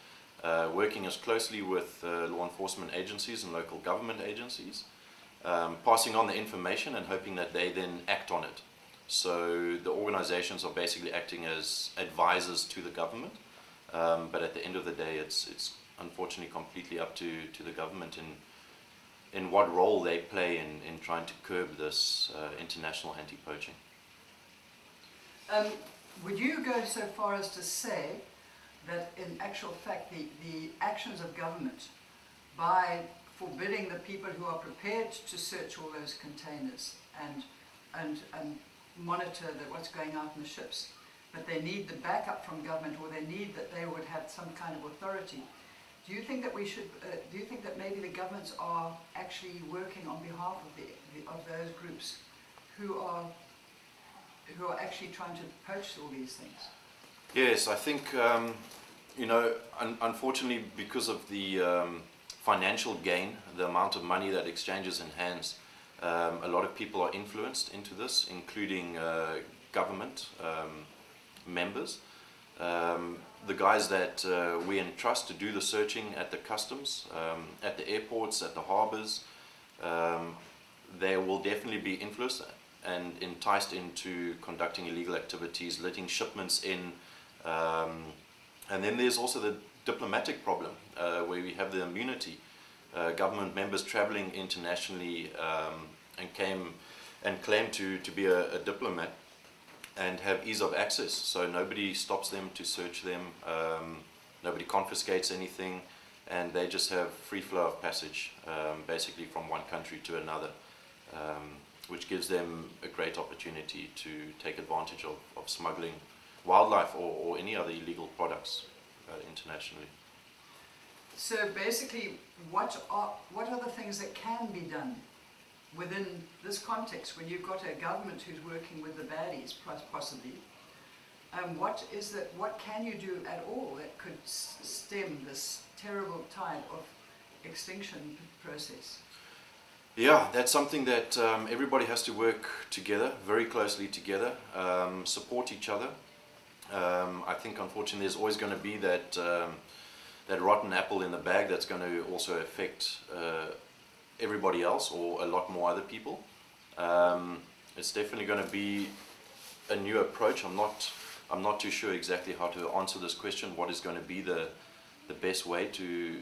working as closely with law enforcement agencies and local government agencies, passing on the information and hoping that they then act on it. So the organizations are basically acting as advisors to the government, but at the end of the day, it's unfortunately completely up to the government in what role they play in trying to curb this international anti-poaching. Would you go so far as to say that in actual fact the actions of government by forbidding the people who are prepared to search all those containers and monitor what's going out in the ships, but they need the backup from government, or they need that they would have some kind of authority? Do you think that we should? Do you think that maybe the governments are actually working on behalf of those groups who are actually trying to poach all these things? Yes, I think unfortunately, because of the financial gain, the amount of money that exchanges enhance, a lot of people are influenced into this, including government members. The guys that we entrust to do the searching at the customs, at the airports, at the harbors, they will definitely be influenced and enticed into conducting illegal activities, letting shipments in. And then there's also the diplomatic problem, where we have the immunity. Government members traveling internationally and claim to be a diplomat and have ease of access, so nobody stops them to search them, nobody confiscates anything, and they just have free flow of passage, basically from one country to another, which gives them a great opportunity to take advantage of smuggling wildlife or any other illegal products internationally. So basically, what are the things that can be done within this context when you've got a government who's working with the baddies, possibly? What can you do at all that could stem this terrible tide of extinction process? Yeah, that's something that everybody has to work together, very closely together, support each other. I think unfortunately there's always going to be that rotten apple in the bag that's going to also affect everybody else, or a lot more other people. It's definitely going to be a new approach. I'm not too sure exactly how to answer this question. What is going to be the best way to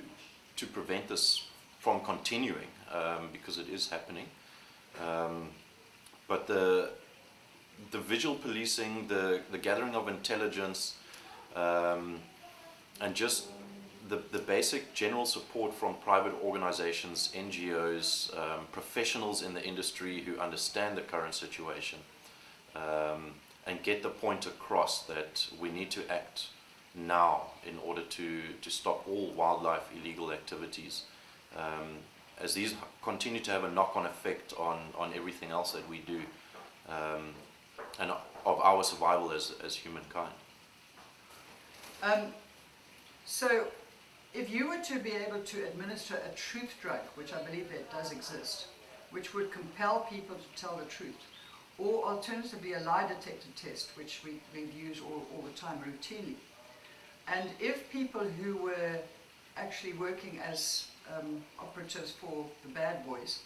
prevent this from continuing, because it is happening. But the visual policing, the gathering of intelligence, and just the basic general support from private organizations, NGOs, professionals in the industry who understand the current situation, and get the point across that we need to act now in order to stop all wildlife illegal activities, as these continue to have a knock-on effect on everything else that we do, and of our survival as humankind. So, if you were to be able to administer a truth drug, which I believe that does exist, which would compel people to tell the truth, or alternatively a lie detector test, which we use all the time routinely, and if people who were actually working as operatives for the bad boys,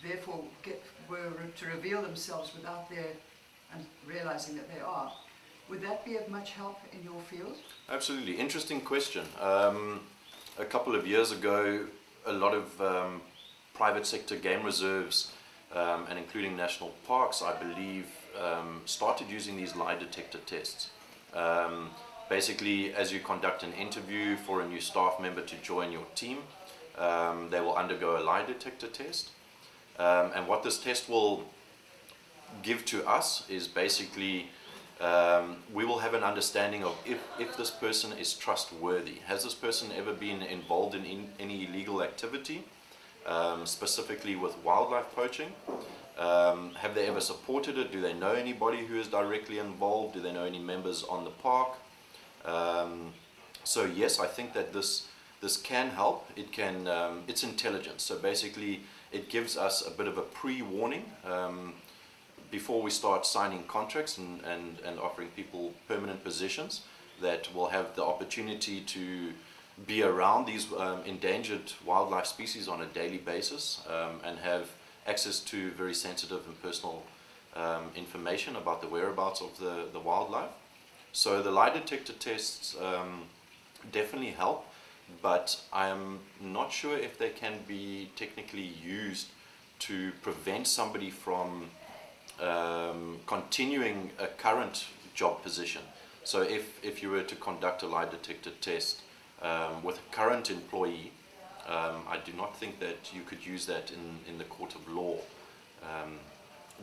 therefore were to reveal themselves without and realizing that they are, would that be of much help in your field? Absolutely. Interesting question. A couple of years ago, a lot of private sector game reserves, and including national parks, I believe, started using these lie detector tests. Basically, as you conduct an interview for a new staff member to join your team, they will undergo a lie detector test. And what this test will give to us is basically we will have an understanding of if this person is trustworthy. Has this person ever been involved in any illegal activity, specifically with wildlife poaching? Have they ever supported it? Do they know anybody who is directly involved? Do they know any members on the park? So yes, I think that this can help. It can. It's intelligence. So basically, it gives us a bit of a pre-warning before we start signing contracts and offering people permanent positions that will have the opportunity to be around these endangered wildlife species on a daily basis and have access to very sensitive and personal information about the whereabouts of the wildlife. So the lie detector tests definitely help, but I'm not sure if they can be technically used to prevent somebody from continuing a current job position. So if you were to conduct a lie detector test with a current employee, I do not think that you could use that in the court of law,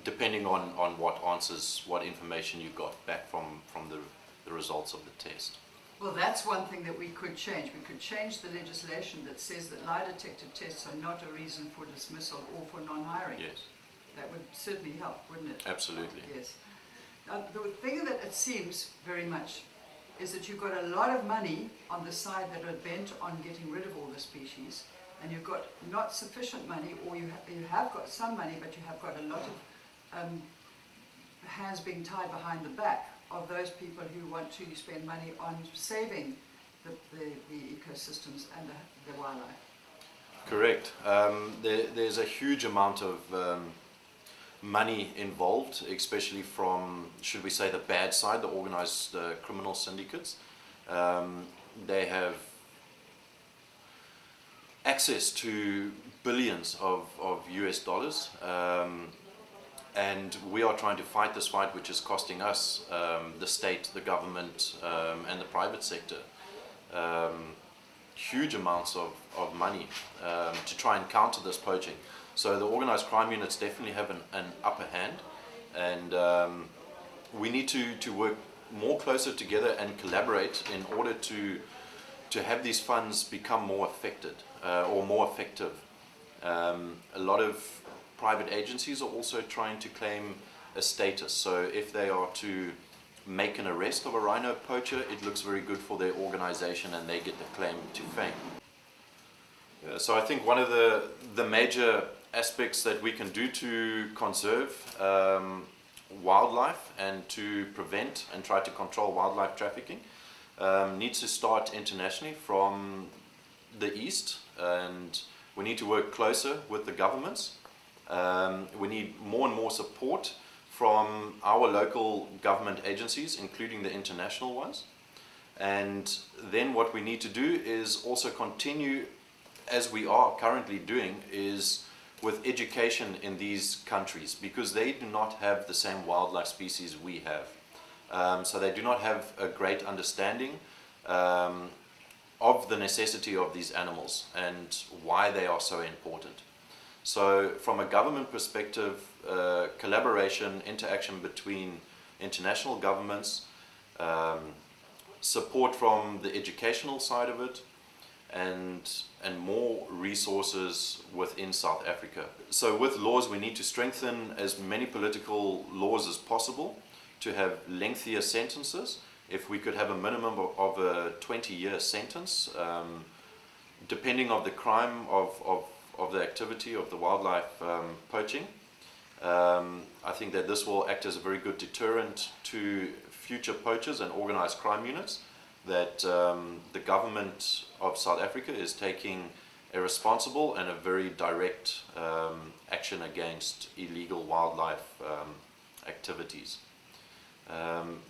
depending on what answers, what information you got back from the results of the test. Well, that's one thing that we could change. We could change the legislation that says that lie detector tests are not a reason for dismissal or for non-hiring. Yes. That would certainly help, wouldn't it? Absolutely. Yes. The thing that it seems very much is that you've got a lot of money on the side that are bent on getting rid of all the species, and you've got not sufficient money, or you have got some money, but you have got a lot of hands being tied behind the back of those people who want to spend money on saving the ecosystems and the wildlife. Correct. There's a huge amount of money involved, especially from, should we say, the bad side, the organized criminal syndicates. They have access to billions of US dollars, and we are trying to fight this fight, which is costing us, the state, the government, and the private sector, huge amounts of money to try and counter this poaching. So the organized crime units definitely have an upper hand, and we need to work more closer together and collaborate in order to have these funds become more effective. A lot of private agencies are also trying to claim a status. So if they are to make an arrest of a rhino poacher, it looks very good for their organization and they get the claim to fame. So I think one of the major aspects that we can do to conserve wildlife and to prevent and try to control wildlife trafficking needs to start internationally from the east, and we need to work closer with the governments. We need more and more support from our local government agencies, including the international ones. And then what we need to do is also continue, as we are currently doing, is with education in these countries, because they do not have the same wildlife species we have. So they do not have a great understanding of the necessity of these animals and why they are so important. So from a government perspective, collaboration, interaction between international governments, support from the educational side of it, and more resources within South Africa. So with laws, we need to strengthen as many political laws as possible to have lengthier sentences. If we could have a minimum of a 20-year sentence, depending on the crime of the activity of the wildlife poaching, I think that this will act as a very good deterrent to future poachers and organized crime units, that the government of South Africa is taking a responsible and a very direct action against illegal wildlife activities.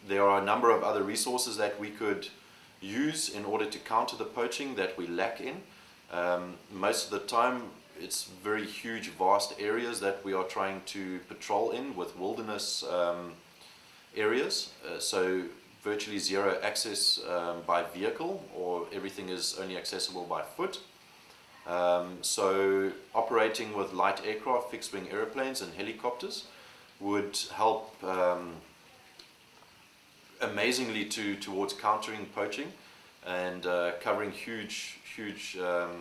There are a number of other resources that we could use in order to counter the poaching that we lack in. Most of the time it's very huge, vast areas that we are trying to patrol in with wilderness areas, so virtually zero access by vehicle, or everything is only accessible by foot. So operating with light aircraft, fixed wing airplanes and helicopters would help amazingly towards countering poaching and covering huge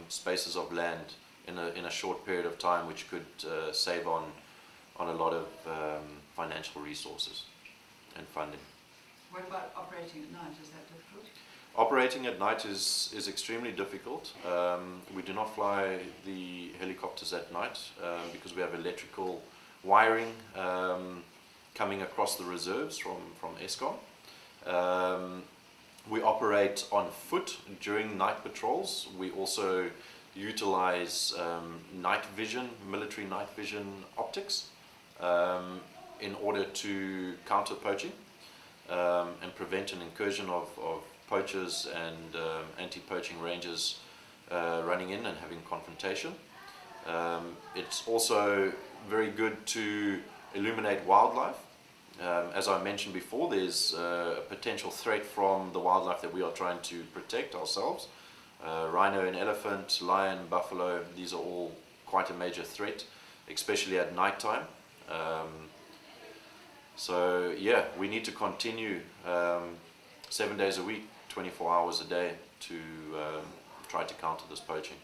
spaces of land in a short period of time, which could save on a lot of financial resources and funding. What about operating at night? Is that difficult? Operating at night is extremely difficult. We do not fly the helicopters at night because we have electrical wiring coming across the reserves from Eskom. We operate on foot during night patrols. We also utilize night vision, military night vision optics in order to counter poaching and prevent an incursion of poachers and anti-poaching rangers running in and having confrontation. It's also very good to illuminate wildlife. As I mentioned before, there's a potential threat from the wildlife that we are trying to protect ourselves. Rhino and elephant, lion, buffalo, these are all quite a major threat, especially at night time. So yeah, we need to continue 7 days a week, 24 hours a day to try to counter this poaching.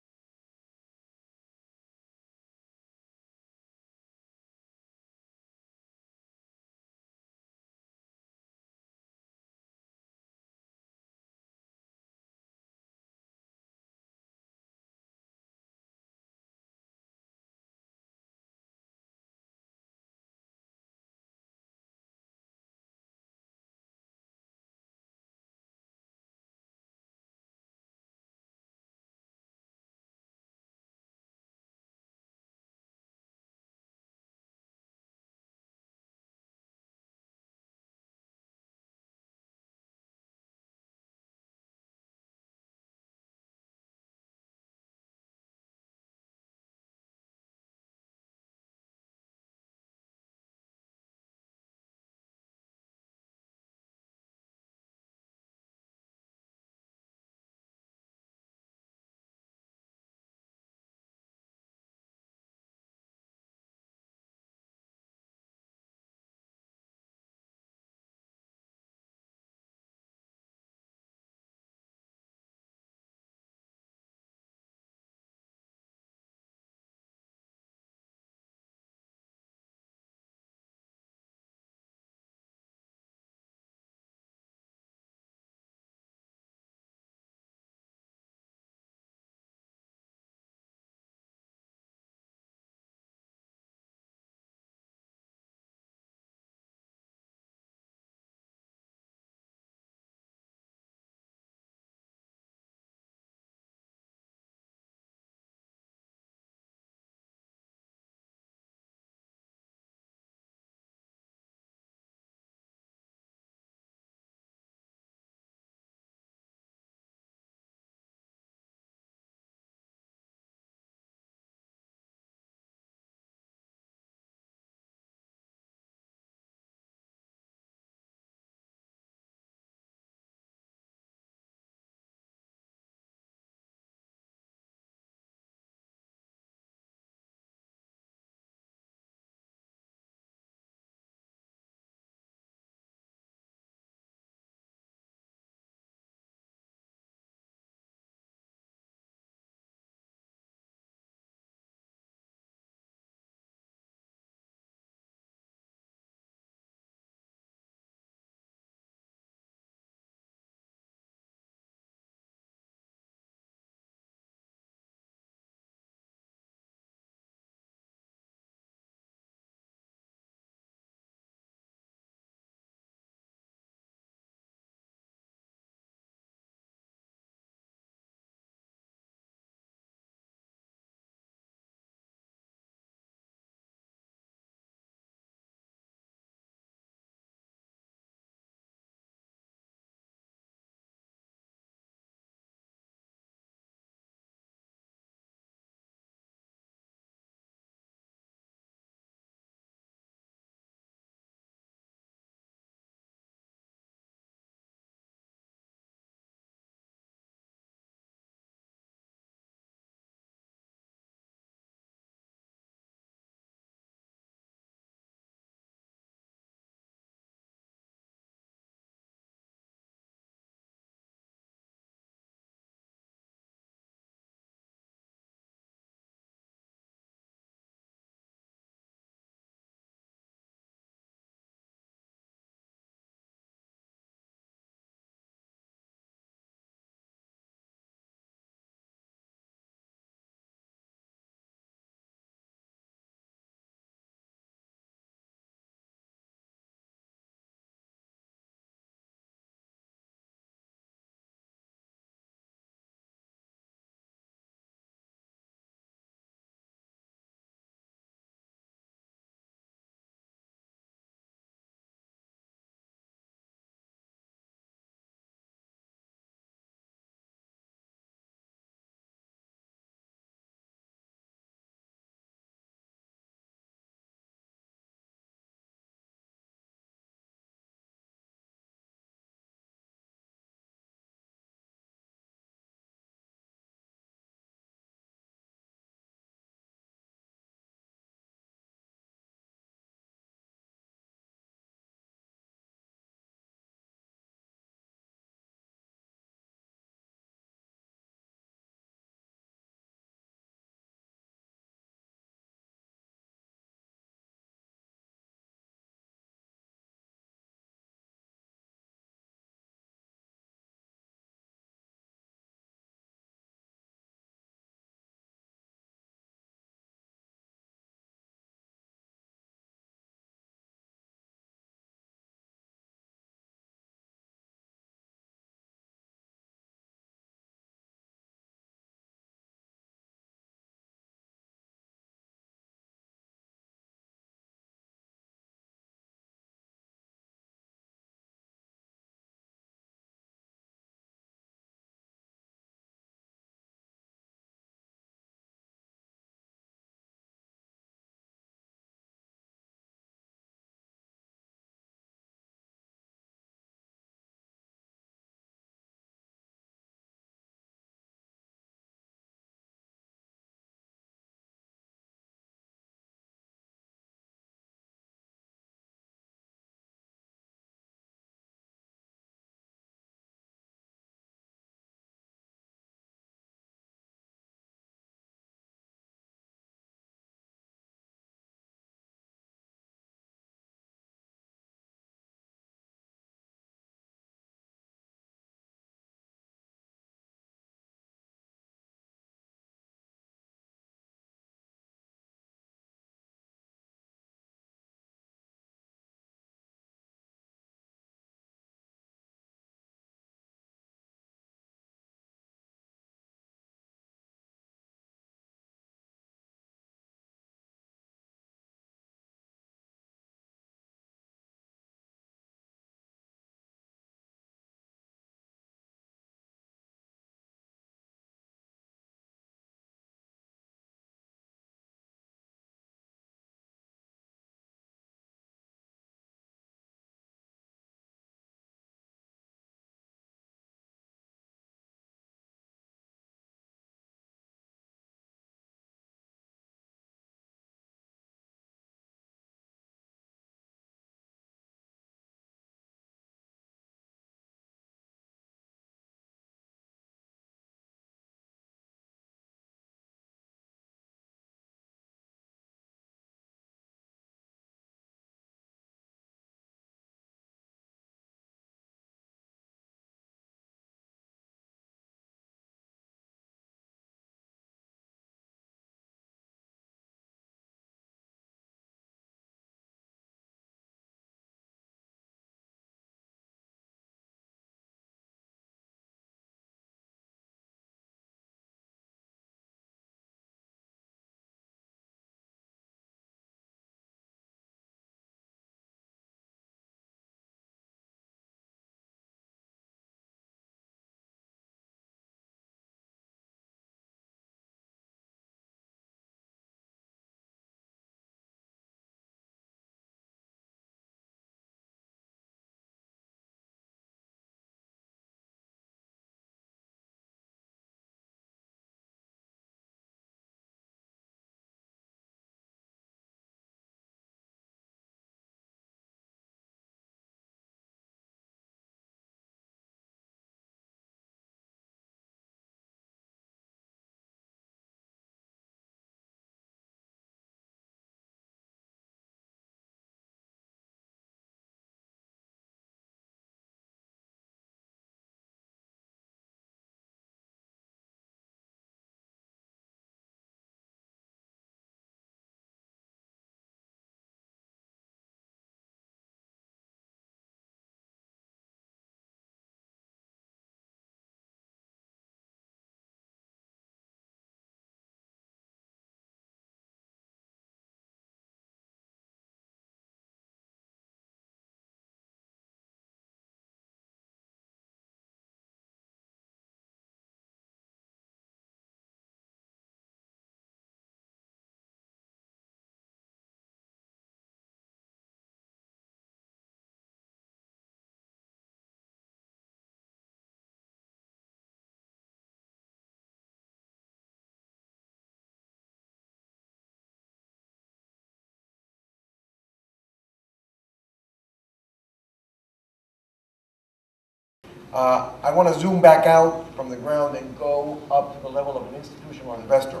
I want to zoom back out from the ground and go up to the level of an institutional investor.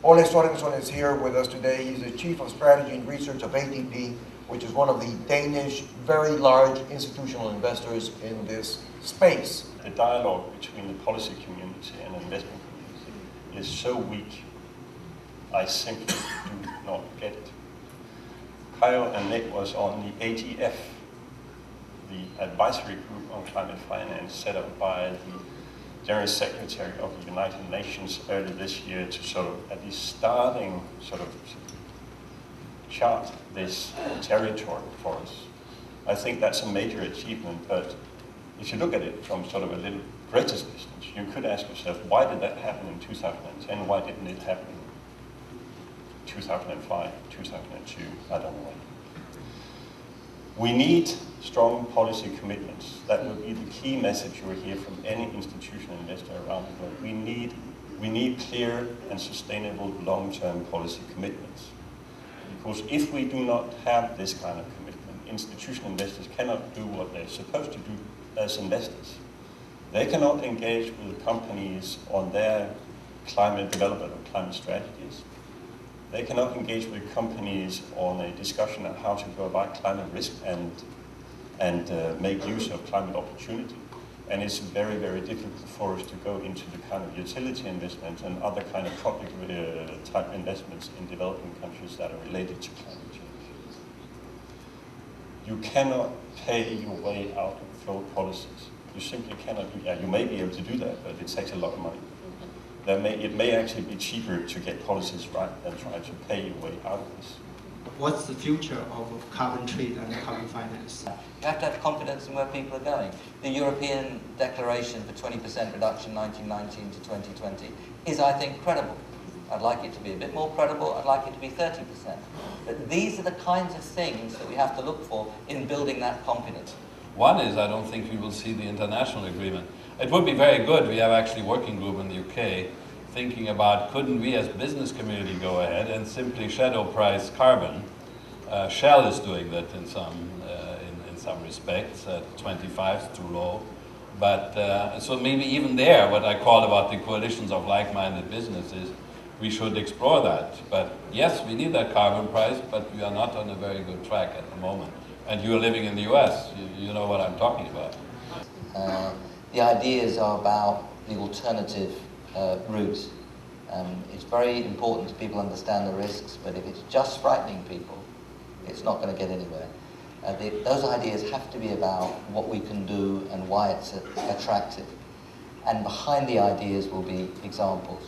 Ole Sorensen is here with us today. He's the Chief of Strategy and Research of ATP, which is one of the Danish very large institutional investors in this space. The dialogue between the policy community and the investment community is so weak, I simply do not get it. Kyle and Nick was on the AGF, the advisory group on climate finance set up by the General Secretary of the United Nations earlier this year to sort of at least starting sort of chart this territory for us. I think that's a major achievement, but if you look at it from sort of a little greater distance, you could ask yourself, why did that happen in 2010? Why didn't it happen in 2005, 2002? I don't know. We need strong policy commitments. That will be the key message you will hear from any institutional investor around the world. We need clear and sustainable long-term policy commitments. Because if we do not have this kind of commitment, institutional investors cannot do what they're supposed to do as investors. They cannot engage with companies on their climate development or climate strategies. They cannot engage with companies on a discussion on how to go about climate risk and make use of climate opportunity. And it's very, very difficult for us to go into the kind of utility investments and other kind of project type investments in developing countries that are related to climate change. You cannot pay your way out of flawed policies. You simply cannot do that. You may be able to do that, but it takes a lot of money. It may actually be cheaper to get policies right than trying to pay your way out of this. What's the future of carbon trade and carbon finance? You have to have confidence in where people are going. The European Declaration for 20% reduction 1919 to 2020 is, I think, credible. I'd like it to be a bit more credible. I'd like it to be 30%. But these are the kinds of things that we have to look for in building that confidence. One is, I don't think we will see the international agreement. It would be very good. We have actually a working group in the UK thinking about, couldn't we as business community go ahead and simply shadow price carbon? Shell is doing that in some respects. 25 is too low. But so maybe even there, what I call about the coalitions of like-minded businesses, we should explore that. But yes, we need that carbon price, but we are not on a very good track at the moment. And you are living in the US, you know what I'm talking about. The ideas are about the alternative routes. It's very important that people understand the risks, but if it's just frightening people, it's not going to get anywhere. Those ideas have to be about what we can do and why it's attractive. And behind the ideas will be examples.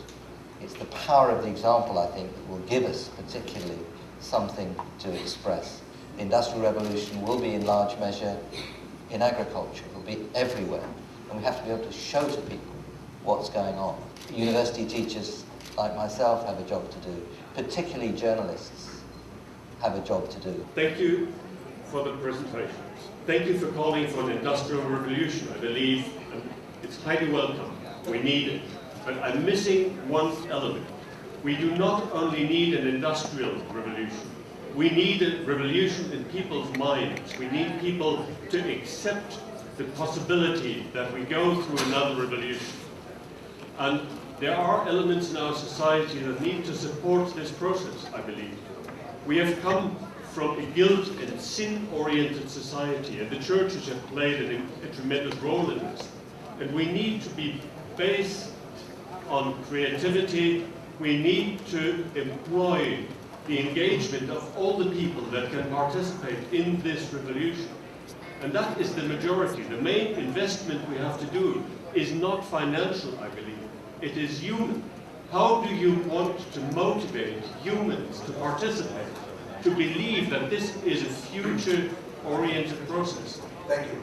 It's the power of the example, I think, that will give us particularly something to express. The Industrial Revolution will be in large measure in agriculture. It will be everywhere. And we have to be able to show to people what's going on. University teachers like myself have a job to do. Particularly journalists have a job to do. Thank you for the presentations. Thank you for calling for an industrial revolution. I believe it's highly welcome. We need it. But I'm missing one element. We do not only need an industrial revolution. We need a revolution in people's minds. We need people to accept the possibility that we go through another revolution. And there are elements in our society that need to support this process, I believe. We have come from a guilt and sin-oriented society, and the churches have played a tremendous role in this. And we need to be based on creativity. We need to employ the engagement of all the people that can participate in this revolution. And that is the majority. The main investment we have to do is not financial, I believe. It is human. How do you want to motivate humans to participate, to believe that this is a future-oriented process? Thank you.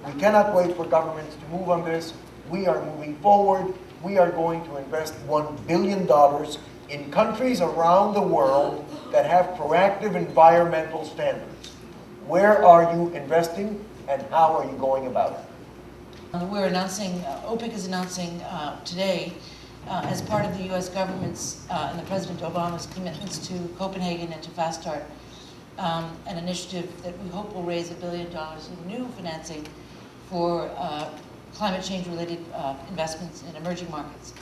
We cannot wait for governments to move on this. We are moving forward. We are going to invest $1 billion in countries around the world that have proactive environmental standards. Where are you investing and how are you going about it? We're announcing, OPIC is announcing today, as part of the US government's and the President Obama's commitments to Copenhagen and to Fast Start, an initiative that we hope will raise $1 billion in new financing for climate change-related investments in emerging markets.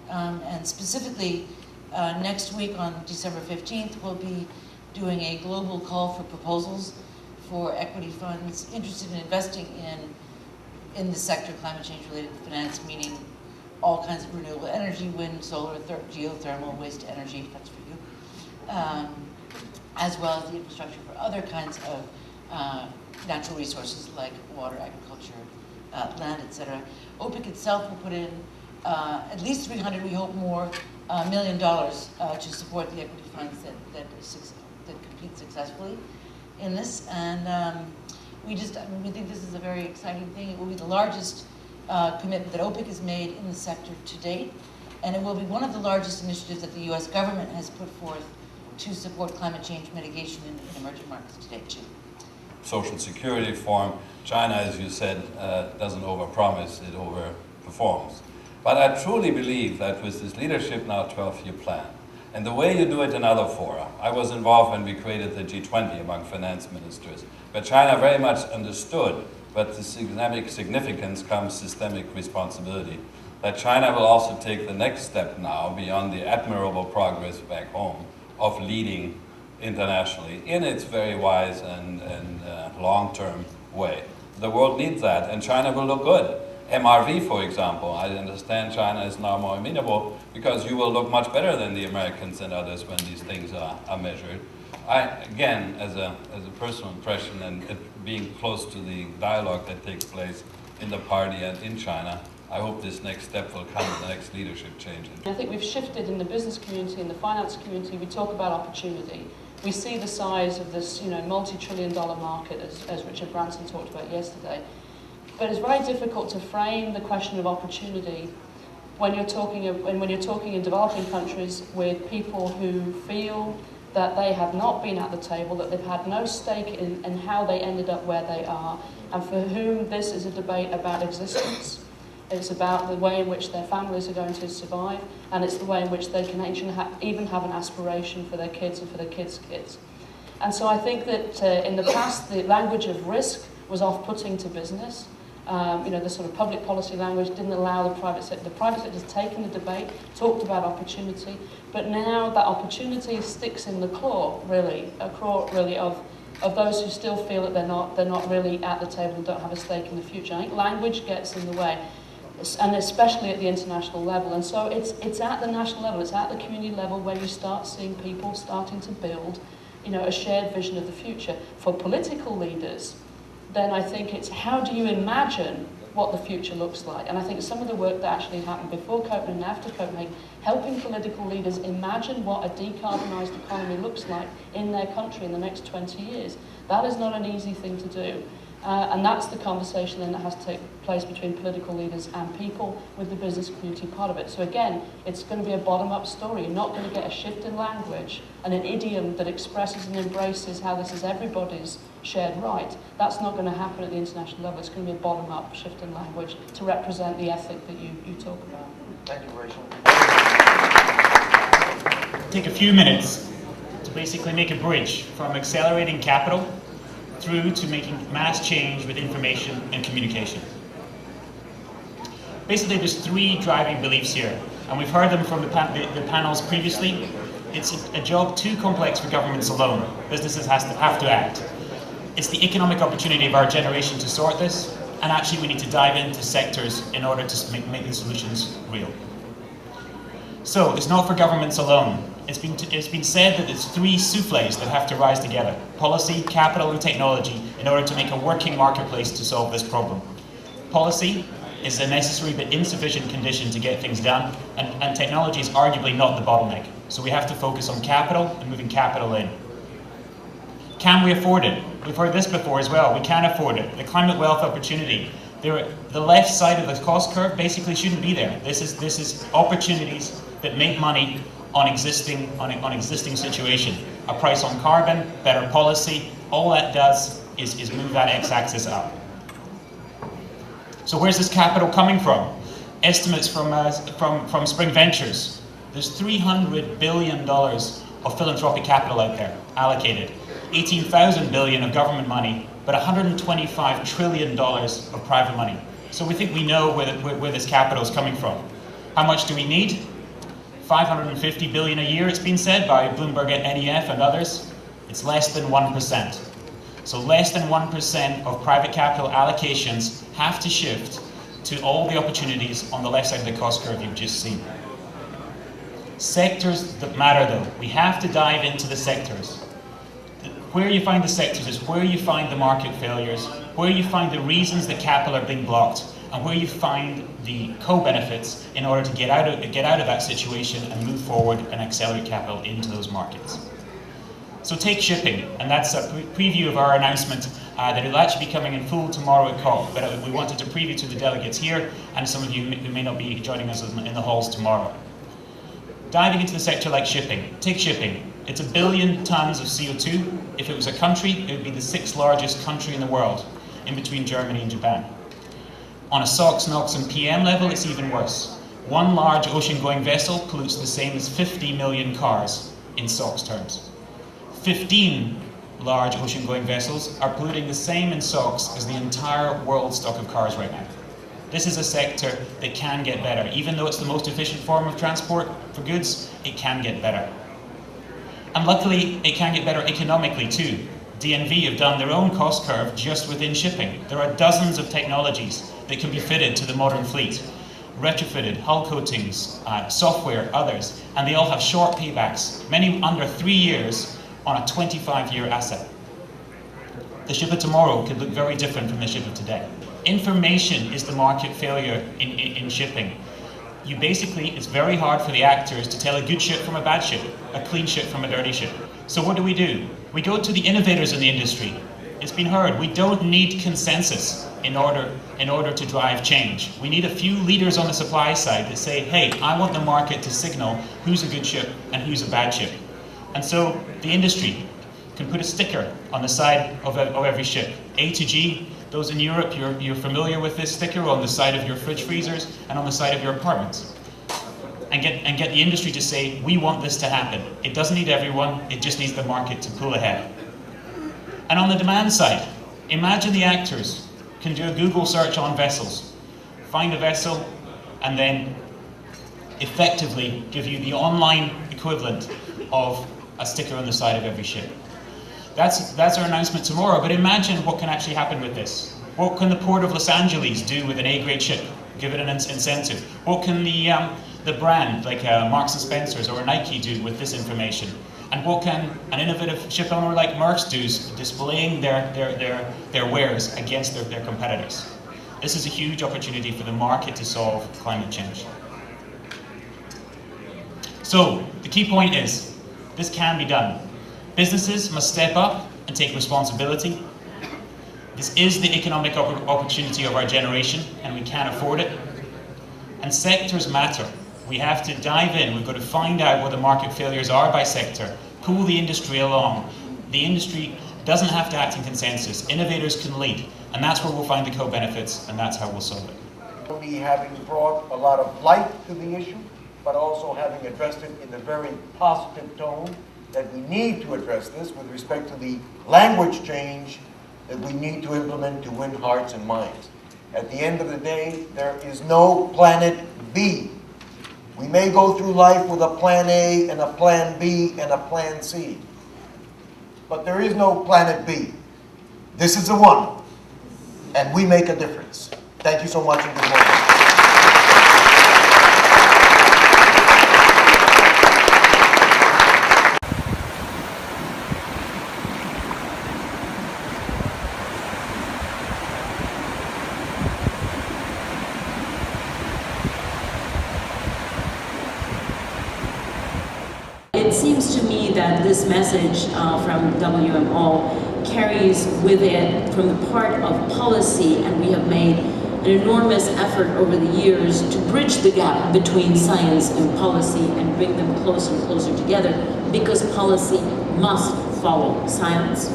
And specifically, next week on December 15th, we'll be doing a global call for proposals for equity funds interested in investing in the sector climate change-related finance, meaning all kinds of renewable energy, wind, solar, geothermal, waste energy, that's for you, as well as the infrastructure for other kinds of natural resources like water, agriculture, land, etc. OPIC itself will put in at least 300, we hope more, $1 million to support the equity funds that compete successfully in this. And we think this is a very exciting thing. It will be the largest commitment that OPIC has made in the sector to date, and it will be one of the largest initiatives that the US government has put forth to support climate change mitigation in emerging markets to date too. Social security reform, China, as you said, doesn't overpromise, it overperforms. But I truly believe that with this Leadership Now 12-year plan, and the way you do it in other fora, I was involved when we created the G20 among finance ministers, where China very much understood, but the systemic significance comes systemic responsibility. That China will also take the next step now, beyond the admirable progress back home, of leading internationally in its very wise and long-term way. The world needs that, and China will look good. MRV, for example, I understand China is now more amenable because you will look much better than the Americans and others when these things are measured. Again, as a personal impression and being close to the dialogue that takes place in the party and in China, I hope this next step will come with the next leadership change. I think we've shifted in the business community and the finance community. We talk about opportunity. We see the size of this, multi-trillion-dollar market, as Richard Branson talked about yesterday. But it's very difficult to frame the question of opportunity when you're talking in developing countries with people who feel that they have not been at the table, that they've had no stake in how they ended up where they are, and for whom this is a debate about existence. It's about the way in which their families are going to survive, and it's the way in which they can even have an aspiration for their kids and for their kids' kids. And so I think that in the past, the language of risk was off-putting to business. The sort of public policy language didn't allow the private sector. The private sector has taken the debate, talked about opportunity, but now that opportunity sticks in the claw, really, of those who still feel that they're not really at the table and don't have a stake in the future. I think language gets in the way, and especially at the international level. And so it's at the national level, it's at the community level where you start seeing people starting to build, a shared vision of the future. For political leaders, then I think it's how do you imagine what the future looks like? And I think some of the work that actually happened before Copenhagen and after Copenhagen, helping political leaders imagine what a decarbonised economy looks like in their country in the next 20 years. That is not an easy thing to do. And that's the conversation then that has to take place between political leaders and people with the business community part of it. So again, it's going to be a bottom-up story. You're not going to get a shift in language and an idiom that expresses and embraces how this is everybody's shared right. That's not going to happen at the international level. It's going to be a bottom-up shift in language to represent the ethic that you talk about. Thank you, Rachel. Take a few minutes to basically make a bridge from accelerating capital through to making mass change with information and communication. Basically, there's three driving beliefs here, and we've heard them from the panels previously. It's a job too complex for governments alone. Businesses have to act. It's the economic opportunity of our generation to sort this, and actually we need to dive into sectors in order to make the solutions real. So, it's not for governments alone. It's been said that it's three souffles that have to rise together: policy, capital, and technology, in order to make a working marketplace to solve this problem. Policy is a necessary but insufficient condition to get things done, and technology is arguably not the bottleneck. So we have to focus on capital and moving capital in. Can we afford it? We've heard this before as well. We can afford it. The climate wealth opportunity. The left side of the cost curve basically shouldn't be there. This is opportunities that make money on existing situation. A price on carbon, better policy, all that does is move that x-axis up. So where's this capital coming from? Estimates from Spring Ventures. There's $300 billion of philanthropic capital out there allocated. 18,000 billion of government money, but $125 trillion of private money. So we think we know where this capital is coming from. How much do we need? 550 billion a year, it's been said by Bloomberg NEF and others. It's less than 1%. So less than 1% of private capital allocations have to shift to all the opportunities on the left side of the cost curve you've just seen. Sectors that matter though, we have to dive into the sectors. Where you find the sectors is where you find the market failures, where you find the reasons that capital are being blocked, and where you find the co-benefits in order to get out of that situation and move forward and accelerate capital into those markets. So take shipping, and that's a preview of our announcement that will actually be coming in full tomorrow at COP, but we wanted to preview to the delegates here and some of you who may not be joining us in the halls tomorrow. Diving into the sector like shipping. Take shipping. It's 1 billion tons of CO2. If it was a country, it would be the 6th largest country in the world, in between Germany and Japan. On a SOx, NOx and PM level, it's even worse. One large ocean-going vessel pollutes the same as 50 million cars in SOx terms. 15 large ocean-going vessels are polluting the same in SOx as the entire world stock of cars right now. This is a sector that can get better. Even though it's the most efficient form of transport for goods, it can get better. And luckily, it can get better economically too. DNV have done their own cost curve just within shipping. There are dozens of technologies that can be fitted to the modern fleet. Retrofitted, hull coatings, software, others, and they all have short paybacks, many under 3 years on a 25-year asset. The ship of tomorrow could look very different from the ship of today. Information is the market failure in shipping. It's very hard for the actors to tell a good ship from a bad ship, a clean ship from a dirty ship. So what do? We go to the innovators in the industry. It's been heard, we don't need consensus in order to drive change. We need a few leaders on the supply side that say, hey, I want the market to signal who's a good ship and who's a bad ship. And so the industry can put a sticker on the side of every ship. A to G, those in Europe, you're familiar with this sticker on the side of your fridge freezers and on the side of your apartments. And get the industry to say, we want this to happen. It doesn't need everyone, it just needs the market to pull ahead. And on the demand side, imagine the actors can do a Google search on vessels, find a vessel, and then effectively give you the online equivalent of a sticker on the side of every ship. That's our announcement tomorrow, but imagine what can actually happen with this. What can the Port of Los Angeles do with an A-grade ship? Give it an incentive. What can the brand, like Marks & Spencer's or Nike, do with this information? And what can an innovative ship owner like Maersk do, displaying their wares against their competitors? This is a huge opportunity for the market to solve climate change. So, the key point is, this can be done. Businesses must step up and take responsibility. This is the economic opportunity of our generation, and we can't afford it. And sectors matter. We have to dive in. We've got to find out what the market failures are by sector, pull the industry along. The industry doesn't have to act in consensus. Innovators can lead, and that's where we'll find the co-benefits, and that's how we'll solve it. Only having brought a lot of light to the issue, but also having addressed it in a very positive tone, that we need to address this with respect to the language change that we need to implement to win hearts and minds. At the end of the day, there is no planet B. We may go through life with a plan A and a plan B and a plan C, but there is no planet B. This is the one, and we make a difference. Thank you so much and good morning. It seems to me that this message from WMO carries with it from the part of policy, and we have made an enormous effort over the years to bridge the gap between science and policy and bring them closer and closer together, because policy must follow science.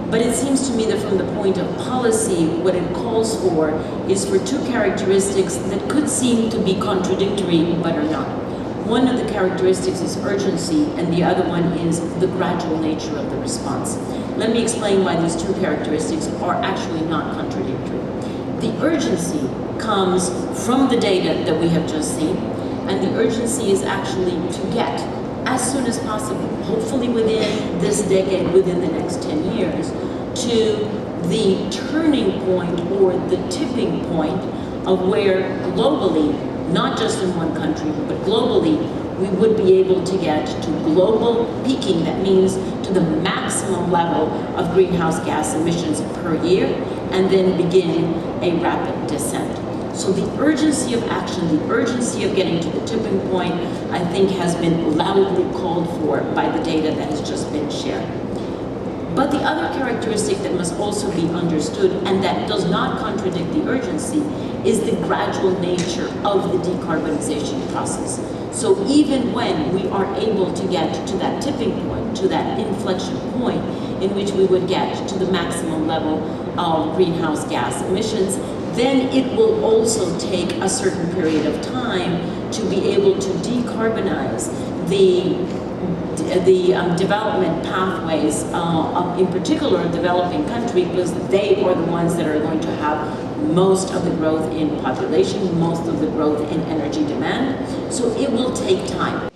But it seems to me that from the point of policy, what it calls for is for two characteristics that could seem to be contradictory but are not. One of the characteristics is urgency, and the other one is the gradual nature of the response. Let me explain why these two characteristics are actually not contradictory. The urgency comes from the data that we have just seen, and the urgency is actually to get, as soon as possible, hopefully within this decade, within the next 10 years, to the turning point or the tipping point of where globally, not just in one country, but globally, we would be able to get to global peaking. That means to the maximum level of greenhouse gas emissions per year, and then begin a rapid descent. So the urgency of action, the urgency of getting to the tipping point, I think has been loudly called for by the data that has just been shared. But the other characteristic that must also be understood, and that does not contradict the urgency, is the gradual nature of the decarbonization process. So even when we are able to get to that tipping point, to that inflection point in which we would get to the maximum level of greenhouse gas emissions, then it will also take a certain period of time to be able to decarbonize the development pathways, in particular developing countries, because they are the ones that are going to have most of the growth in population, most of the growth in energy demand. So it will take time.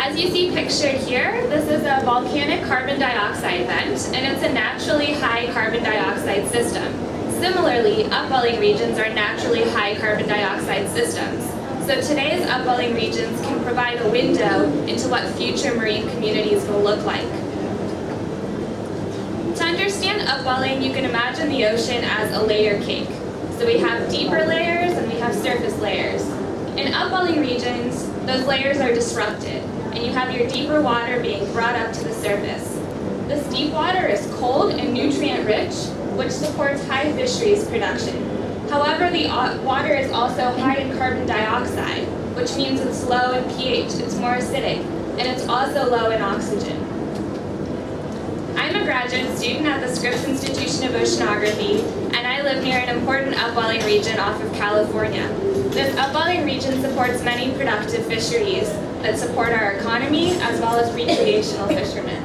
As you see pictured here, this is a volcanic carbon dioxide vent, and it's a naturally high carbon dioxide system. Similarly, upwelling regions are naturally high carbon dioxide systems. So today's upwelling regions can provide a window into what future marine communities will look like. To understand upwelling, you can imagine the ocean as a layer cake. So we have deeper layers and we have surface layers. In upwelling regions, those layers are disrupted, and you have your deeper water being brought up to the surface. This deep water is cold and nutrient-rich, which supports high fisheries production. However, the water is also high in carbon dioxide, which means it's low in pH, it's more acidic, and it's also low in oxygen. I'm a graduate student at the Scripps Institution of Oceanography, and I live near an important upwelling region off of California. This upwelling region supports many productive fisheries that support our economy as well as recreational fishermen.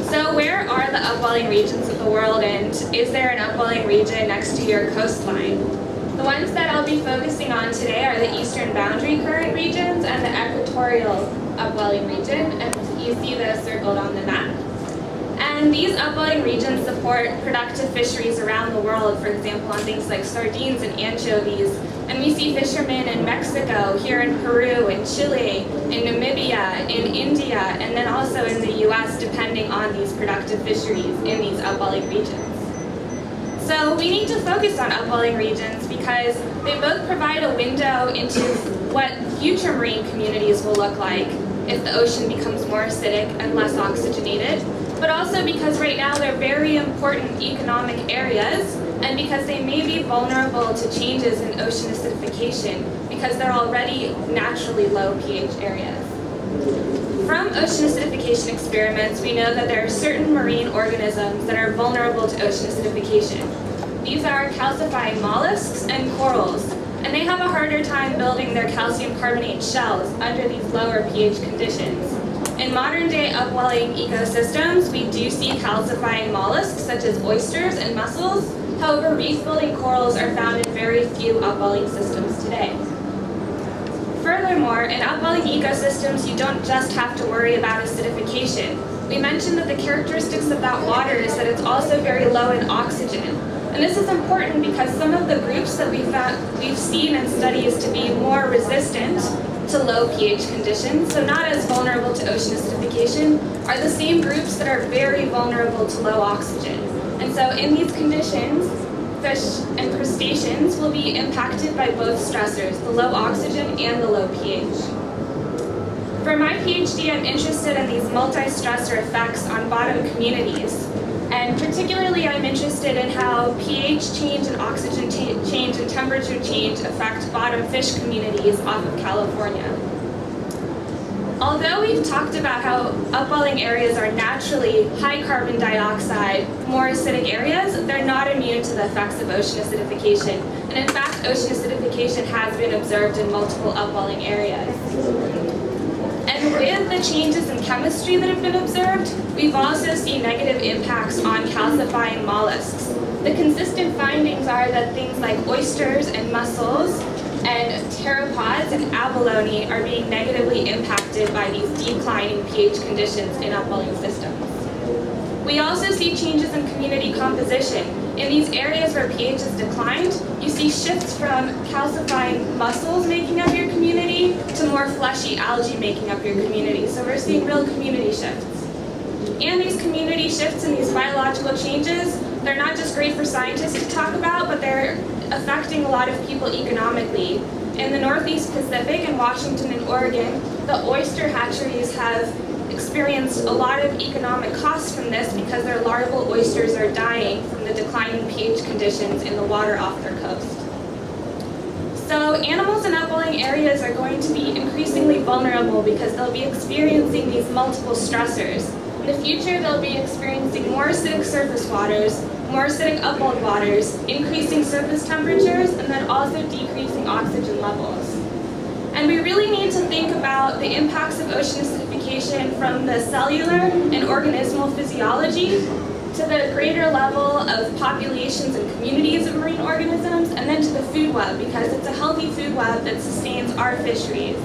So where are the upwelling regions of the world, and is there an upwelling region next to your coastline? The ones that I'll be focusing on today are the eastern boundary current regions and the equatorial upwelling region, and you see those circled on the map. And these upwelling regions support productive fisheries around the world, for example, on things like sardines and anchovies. And we see fishermen in Mexico, here in Peru, in Chile, in Namibia, in India, and then also in the US, depending on these productive fisheries in these upwelling regions. So we need to focus on upwelling regions because they both provide a window into what future marine communities will look like if the ocean becomes more acidic and less oxygenated, but also because right now they're very important economic areas, and because they may be vulnerable to changes in ocean acidification because they're already naturally low pH areas. From ocean acidification experiments, we know that there are certain marine organisms that are vulnerable to ocean acidification. These are calcifying mollusks and corals, and they have a harder time building their calcium carbonate shells under these lower pH conditions. In modern-day upwelling ecosystems, we do see calcifying mollusks such as oysters and mussels. However, reef-building corals are found in very few upwelling systems today. Furthermore, in upwelling ecosystems, you don't just have to worry about acidification. We mentioned that the characteristics of that water is that it's also very low in oxygen. And this is important because some of the groups that we've seen in studies to be more resistant to low pH conditions, so not as vulnerable to ocean acidification, are the same groups that are very vulnerable to low oxygen. And so in these conditions, fish and crustaceans will be impacted by both stressors, the low oxygen and the low pH. For my PhD, I'm interested in these multi-stressor effects on bottom communities. And And particularly I'm interested in how pH change and oxygen change and temperature change affect bottom fish communities off of California. Although we've talked about how upwelling areas are naturally high carbon dioxide, more acidic areas, they're not immune to the effects of ocean acidification. And in fact, ocean acidification has been observed in multiple upwelling areas. And with the changes in chemistry that have been observed, we've also seen negative impacts on calcifying mollusks. The consistent findings are that things like oysters and mussels and pteropods and abalone are being negatively impacted by these declining pH conditions in upwelling systems. We also see changes in community composition. In these areas where pH has declined, you see shifts from calcifying mussels making up your community to more fleshy algae making up your community. So we're seeing real community shifts. And these community shifts and these biological changes, they're not just great for scientists to talk about, but they're affecting a lot of people economically. In the Northeast Pacific, in Washington and Oregon, the oyster hatcheries have experienced a lot of economic costs from this because their larval oysters are dying from the declining pH conditions in the water off their coast. So animals in upwelling areas are going to be increasingly vulnerable because they'll be experiencing these multiple stressors. In the future, they'll be experiencing more acidic surface waters, more acidic upwelled waters, increasing surface temperatures, and then also decreasing oxygen levels. And we really need to think about the impacts of ocean acidification from the cellular and organismal physiology to the greater level of populations and communities of marine organisms, and then to the food web, because it's a healthy food web that sustains our fisheries.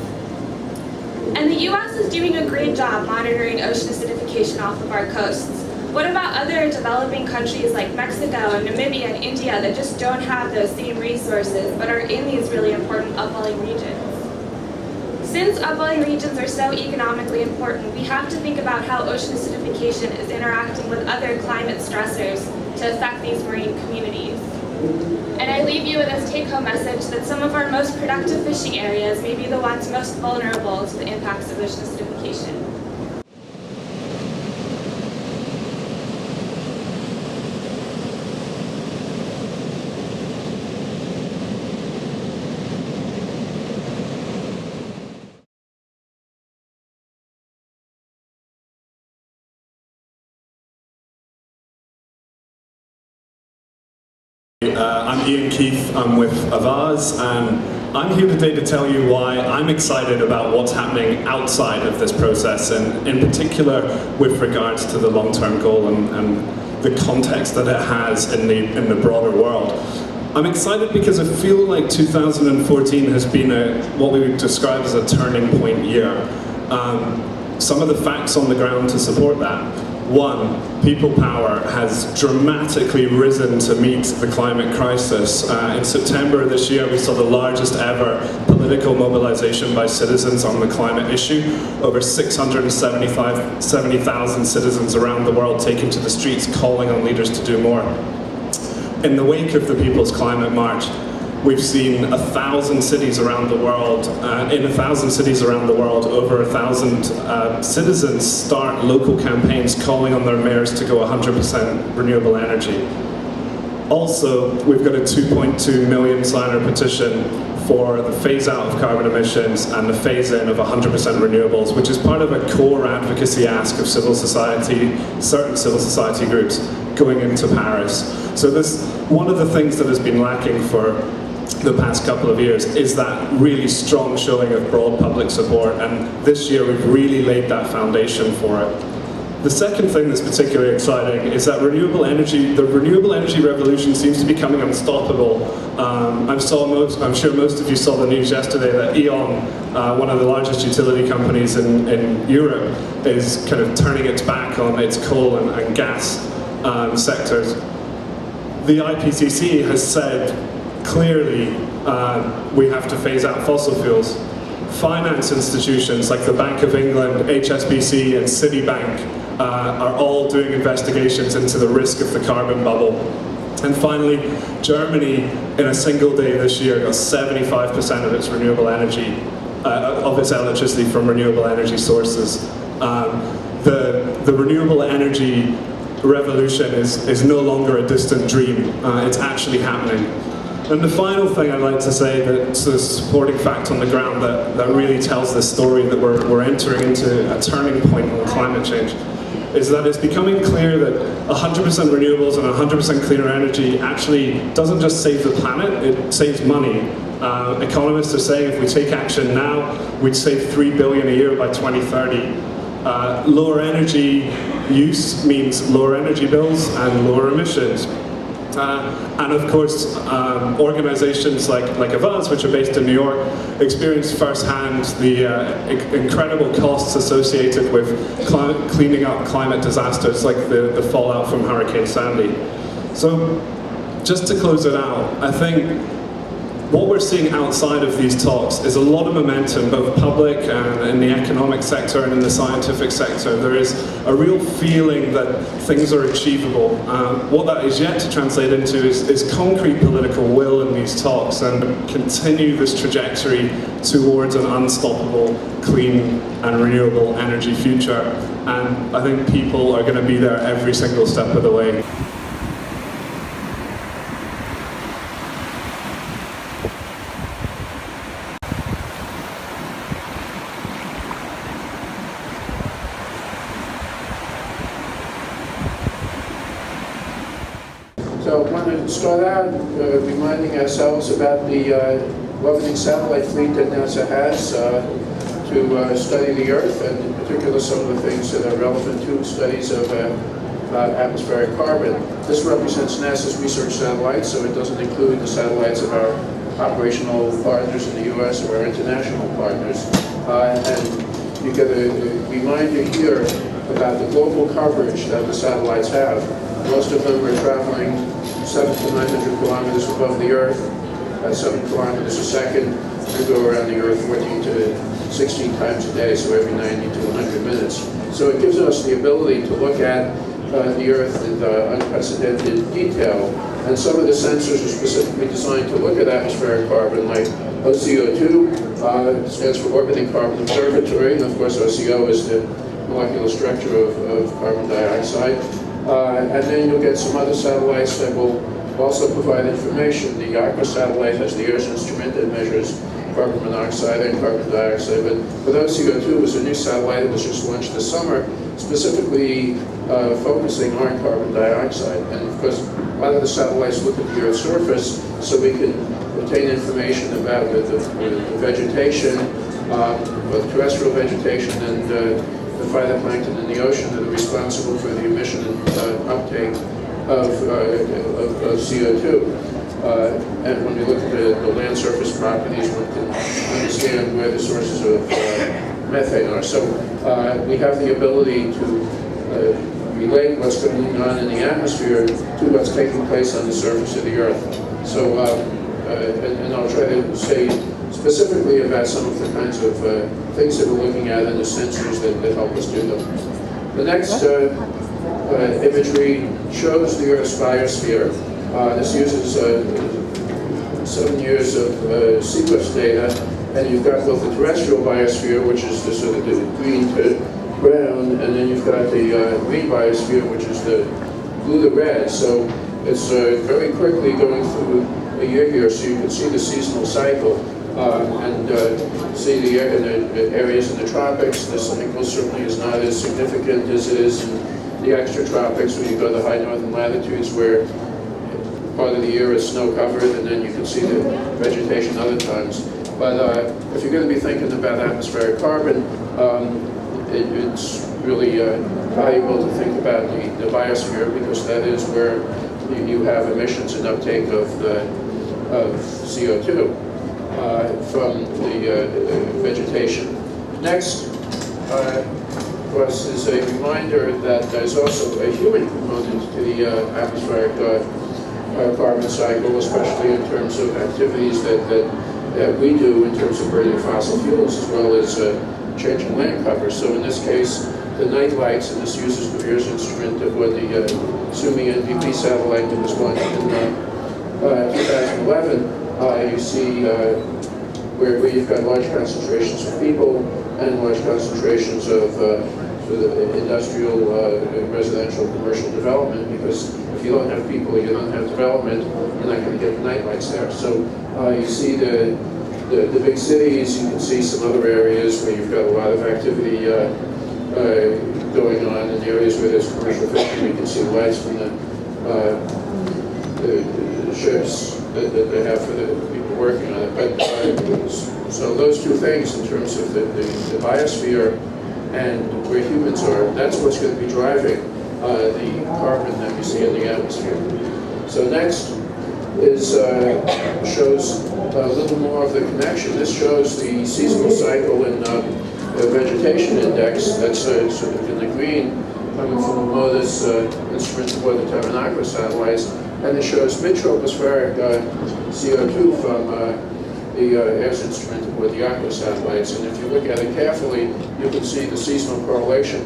And the US is doing a great job monitoring ocean acidification off of our coasts. What about other developing countries like Mexico and Namibia and India that just don't have those same resources but are in these really important upwelling regions? Since upwelling regions are so economically important, we have to think about how ocean acidification is interacting with other climate stressors to affect these marine communities. And I leave you with this take-home message that some of our most productive fishing areas may be the ones most vulnerable to the impacts of ocean acidification. I'm Ian Keith, I'm with Avaz, and I'm here today to tell you why I'm excited about what's happening outside of this process, and in particular with regards to the long-term goal and the context that it has in the broader world. I'm excited because I feel like 2014 has been what we would describe as a turning point year. Some of the facts on the ground to support that. One, people power has dramatically risen to meet the climate crisis. In September of this year, we saw the largest ever political mobilization by citizens on the climate issue. Over 670,000 citizens around the world taking to the streets calling on leaders to do more. In the wake of the People's Climate March, we've seen 1,000 cities around the world, in 1,000 cities around the world, over 1,000 citizens start local campaigns calling on their mayors to go 100% renewable energy. Also, we've got a 2.2 million signer petition for the phase out of carbon emissions and the phase in of 100% renewables, which is part of a core advocacy ask of civil society, certain civil society groups going into Paris. So one of the things that has been lacking for the past couple of years is that really strong showing of broad public support, and this year we've really laid that foundation for it. The second thing that's particularly exciting is that the renewable energy revolution seems to be becoming unstoppable. I'm sure most of you saw the news yesterday that E.ON, one of the largest utility companies in Europe, is kind of turning its back on its coal and gas sectors. The IPCC has said clearly we have to phase out fossil fuels. Finance institutions like the Bank of England, HSBC and Citibank are all doing investigations into the risk of the carbon bubble. And finally, Germany in a single day this year got 75% of its renewable energy, of its electricity from renewable energy sources. The renewable energy revolution is no longer a distant dream. It's actually happening. And the final thing I'd like to say, that's a supporting fact on the ground that really tells this story that we're entering into a turning point on climate change, is that it's becoming clear that 100% renewables and 100% cleaner energy actually doesn't just save the planet, it saves money. Economists are saying if we take action now, we'd save $3 billion a year by 2030. Lower energy use means lower energy bills and lower emissions. And of course, organizations like Avaaz, which are based in New York, experience firsthand the incredible costs associated with cleaning up climate disasters like the fallout from Hurricane Sandy. So, just to close it out, I think what we're seeing outside of these talks is a lot of momentum, both public and in the economic sector and in the scientific sector. There is a real feeling that things are achievable. What that is yet to translate into is concrete political will in these talks and continue this trajectory towards an unstoppable, clean and renewable energy future. And I think people are going to be there every single step of the way. So I want to start out reminding ourselves about the orbiting satellite fleet that NASA has to study the Earth, and in particular some of the things that are relevant to studies of atmospheric carbon. This represents NASA's research satellites, so it doesn't include the satellites of our operational partners in the US or our international partners. And you get a reminder here about the global coverage that the satellites have. Most of them are traveling 700 to 900 kilometers above the Earth at 7 kilometers a second, and go around the Earth 14 to 16 times a day, so every 90 to 100 minutes. So it gives us the ability to look at the Earth in unprecedented detail. And some of the sensors are specifically designed to look at atmospheric carbon, like OCO2, stands for Orbiting Carbon Observatory, and of course OCO is the molecular structure of carbon dioxide. And then you'll get some other satellites that will also provide information. The Aqua satellite has the Earth's instrument that measures carbon monoxide and carbon dioxide. But OCO2 was a new satellite that was just launched this summer, specifically focusing on carbon dioxide. And of course, a lot of the satellites look at the Earth's surface, so we can obtain information about the vegetation, both terrestrial vegetation and the phytoplankton in the ocean that are responsible for the emission and uptake of CO2. And when we look at the land surface properties, one can understand where the sources of methane are. So we have the ability to relate what's going on in the atmosphere to what's taking place on the surface of the Earth. So, and I'll try to say specifically about some of the kinds of things that we're looking at and the sensors that help us do them. The next imagery shows the Earth's biosphere. This uses 7 years of sequence data, and you've got both the terrestrial biosphere, which is the sort of the green to brown, and then you've got the green biosphere, which is the blue to red. So it's very quickly going through a year here, so you can see the seasonal cycle. And see the areas in the tropics. The cycle certainly is not as significant as it is in the extratropics when you go to high northern latitudes where part of the year is snow covered, and then you can see the vegetation other times. But if you're going to be thinking about atmospheric carbon, it's really valuable to think about the biosphere, because that is where you have emissions and uptake of CO2. From the vegetation. Next, of course, is a reminder that there's also a human component to the atmospheric carbon cycle, especially in terms of activities that we do in terms of burning fossil fuels, as well as changing land cover. So in this case, the night lights, and this uses the Earth's instrument of what the Suomi NPP satellite that was launched in 2011. You see where you've got large concentrations of people and large concentrations of sort of industrial, residential, commercial development, because if you don't have people, you don't have development, you're not going to get night lights there. So you see the big cities, you can see some other areas where you've got a lot of activity going on, in the areas where there's commercial fishing. You can see lights from the ships that they have for the people working on it. But so those two things, in terms of the biosphere and where humans are, that's what's going to be driving the carbon that we see in the atmosphere. So next is shows a little more of the connection. This shows the seasonal cycle in the vegetation index. That's sort of in the green, coming from the MODIS instrument for the Tabernacle satellites, and it shows mid-tropospheric CO2 from the AIRS instrument for the Aqua satellites. And if you look at it carefully, you can see the seasonal correlation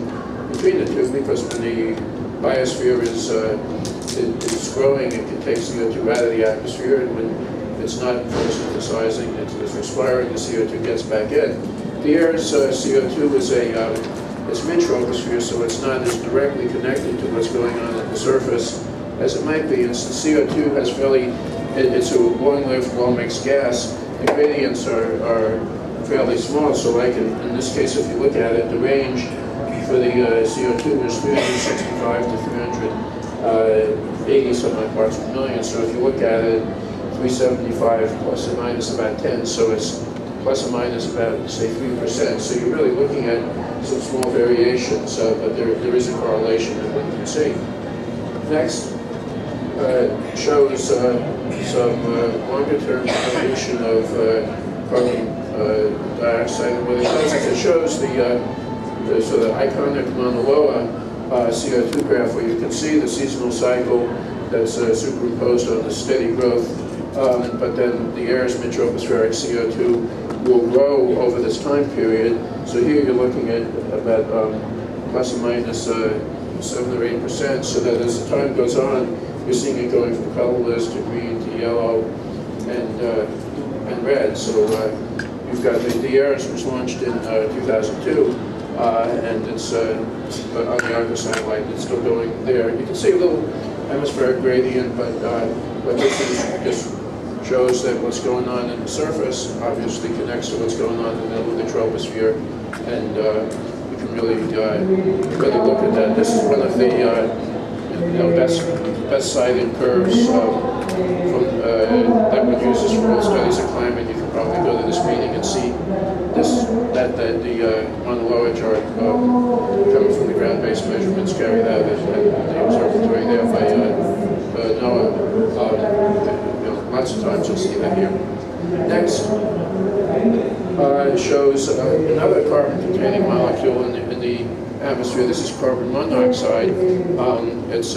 between the two, because when the biosphere is growing, it can take CO2 out of the atmosphere, and when it's not photosynthesizing, it's respiring, the CO2 gets back in. The AIRS CO2 is it's mid-troposphere, so it's not as directly connected to what's going on at the surface as it might be. It's the CO2 has it's a long-lived, well-mixed gas. The gradients are fairly small, so like in this case, if you look at it, the range for the CO2 is 365 to 380 some odd parts per million. So if you look at it, 375 plus or minus about 10, so it's plus or minus about, say, 3%. So you're really looking at some small variations, but there is a correlation that one can see. Next shows some longer-term evolution of carbon dioxide. And what it does is it shows the sort of iconic Mauna Loa CO2 graph, where you can see the seasonal cycle that's superimposed on the steady growth. But then the AIRS mid-tropospheric CO2 will grow over this time period. So here you're looking at about plus or minus 7 or 8%, so that as the time goes on, you're seeing it going from colorless to green to yellow and red. So you've got the AIRS was launched in 2002, and it's on the Argo satellite. It's still going there. You can see a little atmospheric gradient, but this shows that what's going on in the surface obviously connects to what's going on in the middle of the troposphere, and you can really look at that. This is one of the best cited curves that one uses for all studies of climate. You can probably go to this meeting and see that the Mauna Loa chart coming from the ground-based measurements carried out at the observatory there by NOAA. Lots of times you'll see that here. Next shows another carbon-containing molecule in the atmosphere. This is carbon monoxide. This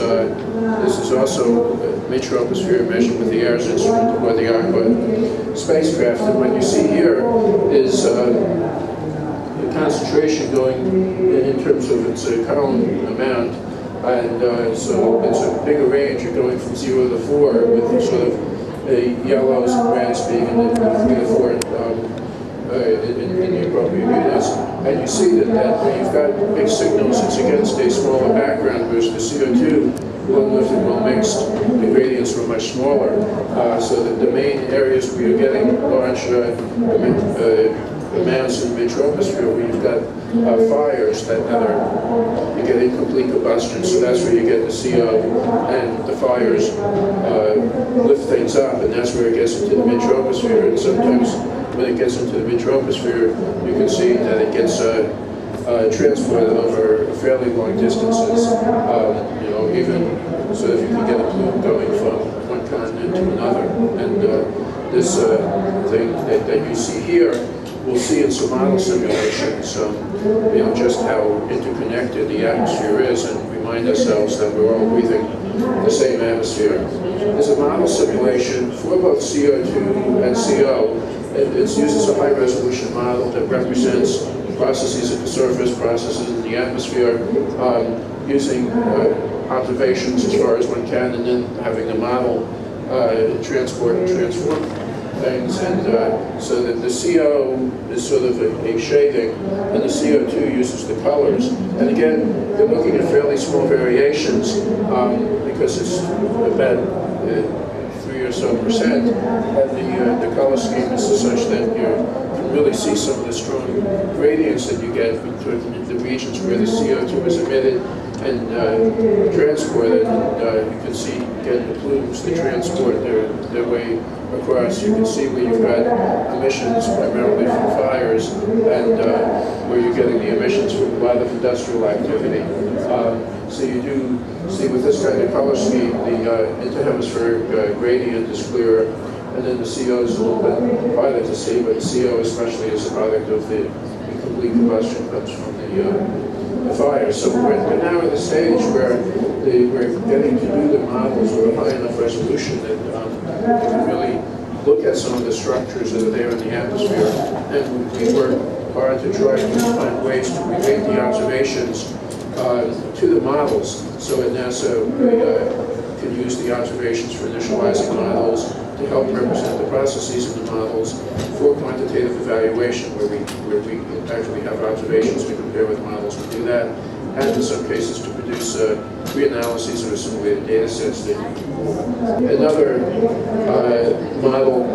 is also mid-troposphere measured with the AIRS instrument or the Aqua spacecraft. And what you see here is the concentration going in terms of its column amount. And so it's a bigger range. You're going from 0 to 4 with the sort of yellows and reds being in the 3 to 4 in the appropriate units. And you see that when you've got big signals, it's against a smaller background, whereas the CO2, well-lifted, well-mixed, the gradients were much smaller. So that the main areas where you're getting large amounts in the mid-troposphere, where you've got fires that you get incomplete combustion, so that's where you get the CO, and the fires lift things up, and that's where it gets into the mid-troposphere. And sometimes when it gets into the mid-troposphere, you can see that it gets transported over fairly long distances, even so that you can get a plume going from one continent to another. And this thing that you see here, we'll see in some model simulations, just how interconnected the atmosphere is, and remind ourselves that we're all breathing the same atmosphere. There's a model simulation for both CO2 and CO. It uses a high-resolution model that represents processes at the surface, processes in the atmosphere, using observations as far as one can, and then having the model transport and transform things, and so that the CO is sort of a shading, and the CO2 uses the colors. And again, they're looking at fairly small variations because it's about 3 or so percent, and the color scheme is such that you can really see some of the strong gradients that you get between the regions where the CO2 is emitted and transported, and you can see, again, the plumes that transport their way across. You can see where you've got emissions primarily from fires, and where you're getting the emissions from a lot of industrial activity. So you do see with this kind of color scheme, the interhemispheric gradient is clearer, and then the CO is a little bit harder to see, but CO especially is a product of the incomplete combustion comes from the fire. So we're now at the stage where we're getting to do the models with a high enough resolution that we can really look at some of the structures that are there in the atmosphere, and we work hard to try to find ways to relate the observations to the models. So at NASA, we can use the observations for initializing models to help represent the processes in the models for quantitative evaluation, where we actually have observations to compare with models. We do that, and in some cases to produce reanalyses of assimilated data sets. Another model,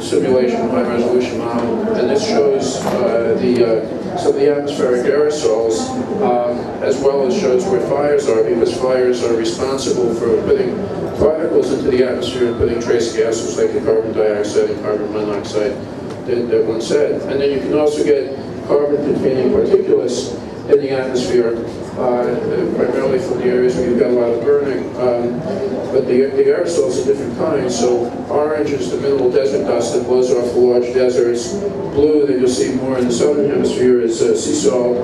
simulation, high-resolution model, and this shows some of the atmospheric aerosols, as well as shows where fires are, because fires are responsible for putting particles into the atmosphere and putting trace gases like the carbon dioxide and carbon monoxide that one said. And then you can also get carbon-containing particulates in the atmosphere, primarily from the areas where you've got a lot of burning. But the aerosols are different kinds. So orange is the minimal desert dust that blows off the large deserts. Blue, that you'll see more in the southern hemisphere, is sea salt.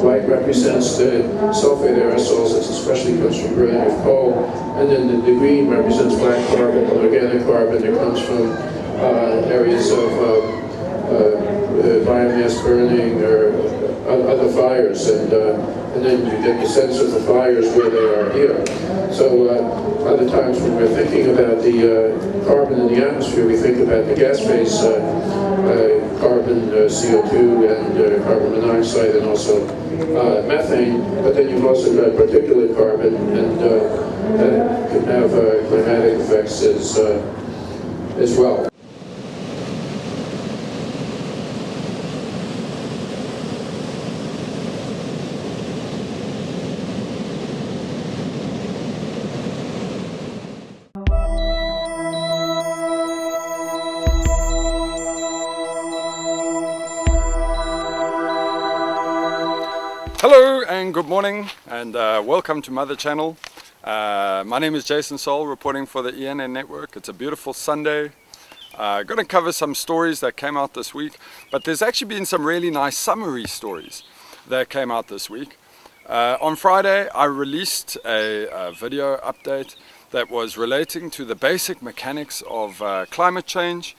White represents the sulfate aerosols, that especially comes from burning of coal. And then the green represents black carbon, organic carbon that comes from areas of biomass burning or other fires, and then you get the sense of the fires where they are here. So other times when we're thinking about the carbon in the atmosphere, we think about the gas phase carbon, CO2, and carbon monoxide, and also methane, but then you've also got particulate carbon, and that can have climatic effects as well. Hello and good morning, and welcome to Mother Channel. My name is Jason Soul, reporting for the ENN Network. It's a beautiful Sunday. Going to cover some stories that came out this week, but there's actually been some really nice summary stories that came out this week. On Friday, I released a video update that was relating to the basic mechanics of climate change.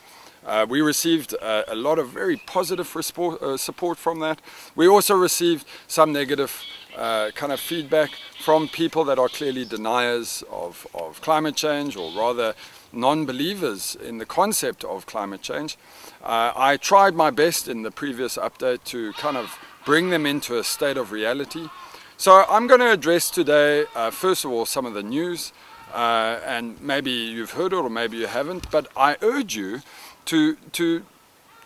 We received a lot of very positive support from that. We also received some negative kind of feedback from people that are clearly deniers of climate change, or rather non-believers in the concept of climate change. I tried my best in the previous update to kind of bring them into a state of reality. So I'm going to address today, first of all, some of the news, and maybe you've heard it or maybe you haven't, but I urge you to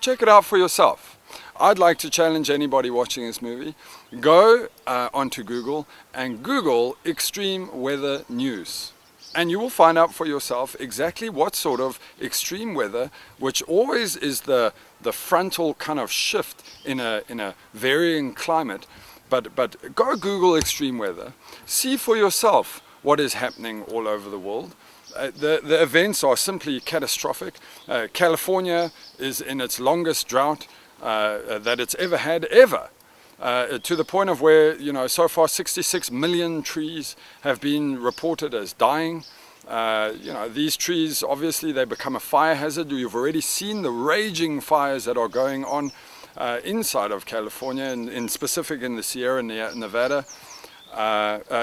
check it out for yourself. I'd like to challenge anybody watching this movie, go onto Google and Google extreme weather news, and you will find out for yourself exactly what sort of extreme weather, which always is the frontal kind of shift in a varying climate. But go Google extreme weather, see for yourself what is happening all over the world. The events are simply catastrophic. California is in its longest drought that it's ever had, to the point of where, you know, so far 66 million trees have been reported as dying. You know, these trees, obviously, they become a fire hazard. You've already seen the raging fires that are going on inside of California, and in specific in the Sierra Nevada.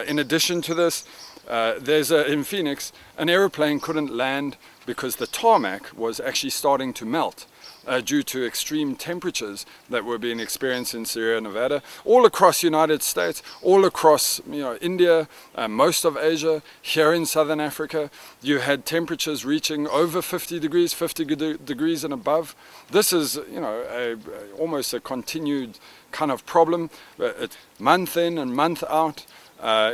In addition to this, In Phoenix, an aeroplane couldn't land because the tarmac was actually starting to melt due to extreme temperatures that were being experienced in Sierra Nevada, all across the United States, all across India, most of Asia, here in Southern Africa. You had temperatures reaching over 50 degrees, 50 degrees and above. This is almost a continued kind of problem, month in and month out.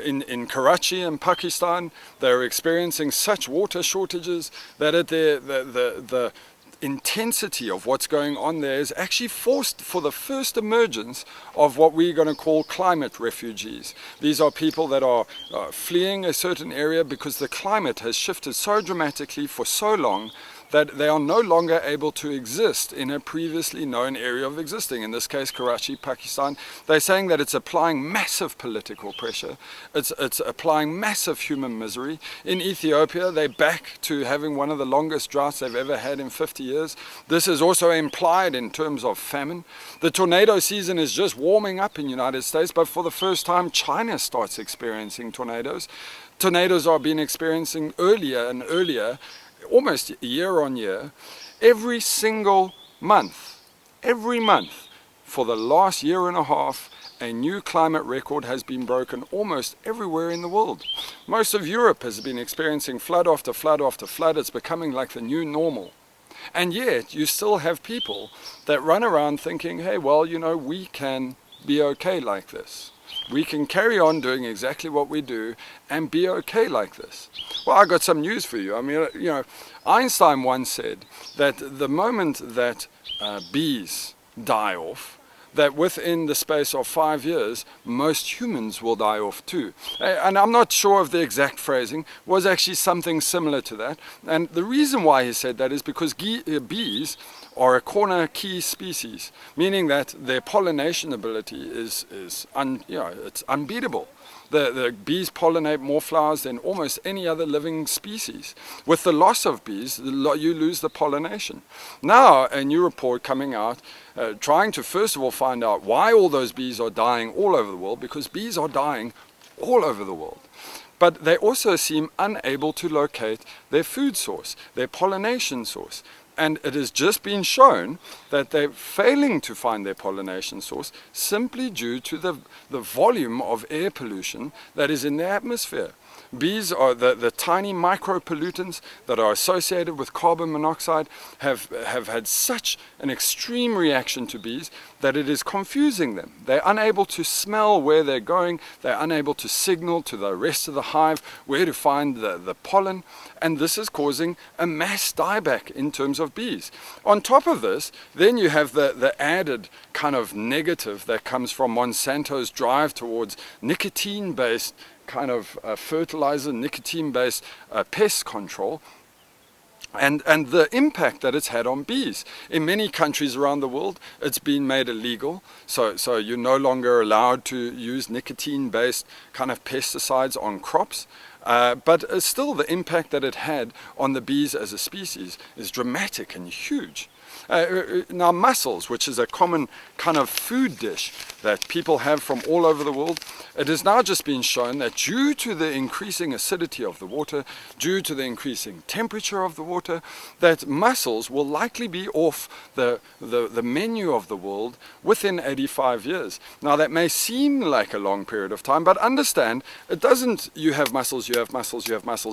In Karachi in Pakistan, they're experiencing such water shortages that the intensity of what's going on there is actually forced for the first emergence of what we're going to call climate refugees. These are people that are fleeing a certain area because the climate has shifted so dramatically for so long that they are no longer able to exist in a previously known area of existing, in this case Karachi, Pakistan. They're saying that it's applying massive political pressure, it's applying massive human misery. In Ethiopia, they're back to having one of the longest droughts they've ever had in 50 years. This is also implied in terms of famine. The tornado season is just warming up in the United States, but for the first time China starts experiencing tornadoes. Tornadoes are being experiencing earlier and earlier, almost year on year, every single month, for the last year and a half, a new climate record has been broken almost everywhere in the world. Most of Europe has been experiencing flood after flood after flood. It's becoming like the new normal. And yet you still have people that run around thinking, hey, well, we can be okay like this. We can carry on doing exactly what we do and be okay like this. Well, I got some news for you. I mean, Einstein once said that the moment that bees die off, that within the space of 5 years, most humans will die off too. And I'm not sure of the exact phrasing, was actually something similar to that. And the reason why he said that is because bees are a corner key species, meaning that their pollination ability is it's unbeatable. The bees pollinate more flowers than almost any other living species. With the loss of bees, you lose the pollination. Now, a new report coming out trying to first of all find out why all those bees are dying all over the world, because bees are dying all over the world. But they also seem unable to locate their food source, their pollination source. And it has just been shown that they're failing to find their pollination source simply due to the volume of air pollution that is in the atmosphere. Bees are the tiny micropollutants that are associated with carbon monoxide have had such an extreme reaction to bees that it is confusing them. They're unable to smell where they're going, they're unable to signal to the rest of the hive where to find the pollen, and this is causing a mass dieback in terms of bees. On top of this, then you have the added kind of negative that comes from Monsanto's drive towards nicotine-based kind of fertilizer, nicotine-based pest control, and the impact that it's had on bees. In many countries around the world, it's been made illegal, so you're no longer allowed to use nicotine-based kind of pesticides on crops. But still, the impact that it had on the bees as a species is dramatic and huge. Now, mussels, which is a common kind of food dish that people have from all over the world, it has now just been shown that due to the increasing acidity of the water, due to the increasing temperature of the water, that mussels will likely be off the menu of the world within 85 years. Now, that may seem like a long period of time, but understand, it doesn't, you have mussels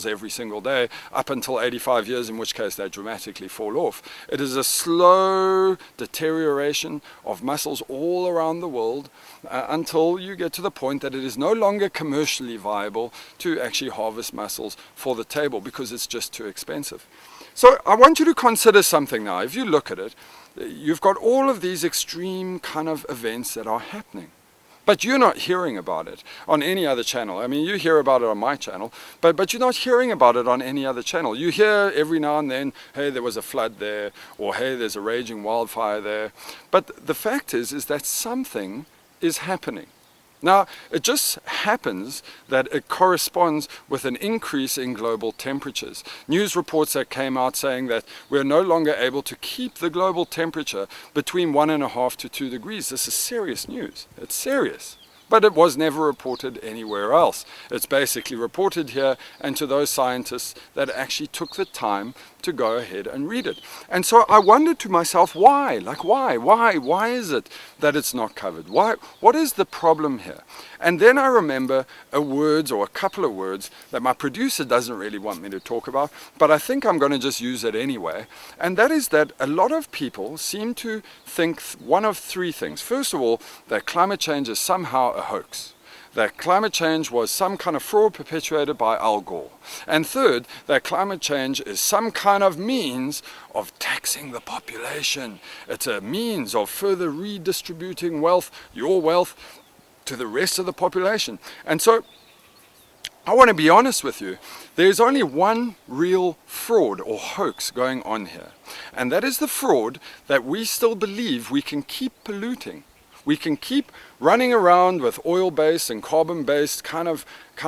every single day up until 85 years, in which case they dramatically fall off. It is a slow deterioration of mussels all around the world until you get to the point that it is no longer commercially viable to actually harvest mussels for the table because it's just too expensive. So I want you to consider something now. If you look at it, you've got all of these extreme kind of events that are happening. But you're not hearing about it on any other channel. I mean, you hear about it on my channel, but you're not hearing about it on any other channel. You hear every now and then, hey, there was a flood there, or hey, there's a raging wildfire there. But the fact is that something is happening. Now, it just happens that it corresponds with an increase in global temperatures. News reports that came out saying that we're no longer able to keep the global temperature between 1.5 to 2 degrees. This is serious news. It's serious. but it was never reported anywhere else. It's basically reported here and to those scientists that actually took the time to go ahead and read it. And so I wondered to myself, why? Like, why is it that it's not covered? What is the problem here? And then I remember a couple of words that my producer doesn't really want me to talk about, but I think I'm going to just use it anyway. And that is that a lot of people seem to think one of three things. First of all, that climate change is somehow a hoax. That climate change was some kind of fraud perpetuated by Al Gore. And third, that climate change is some kind of means of taxing the population. It's a means of further redistributing wealth, your wealth, to the rest of the population. And so, I want to be honest with you, there's only one real fraud or hoax going on here. And that is the fraud that we still believe we can keep polluting. We can keep running around with oil-based and carbon-based kind of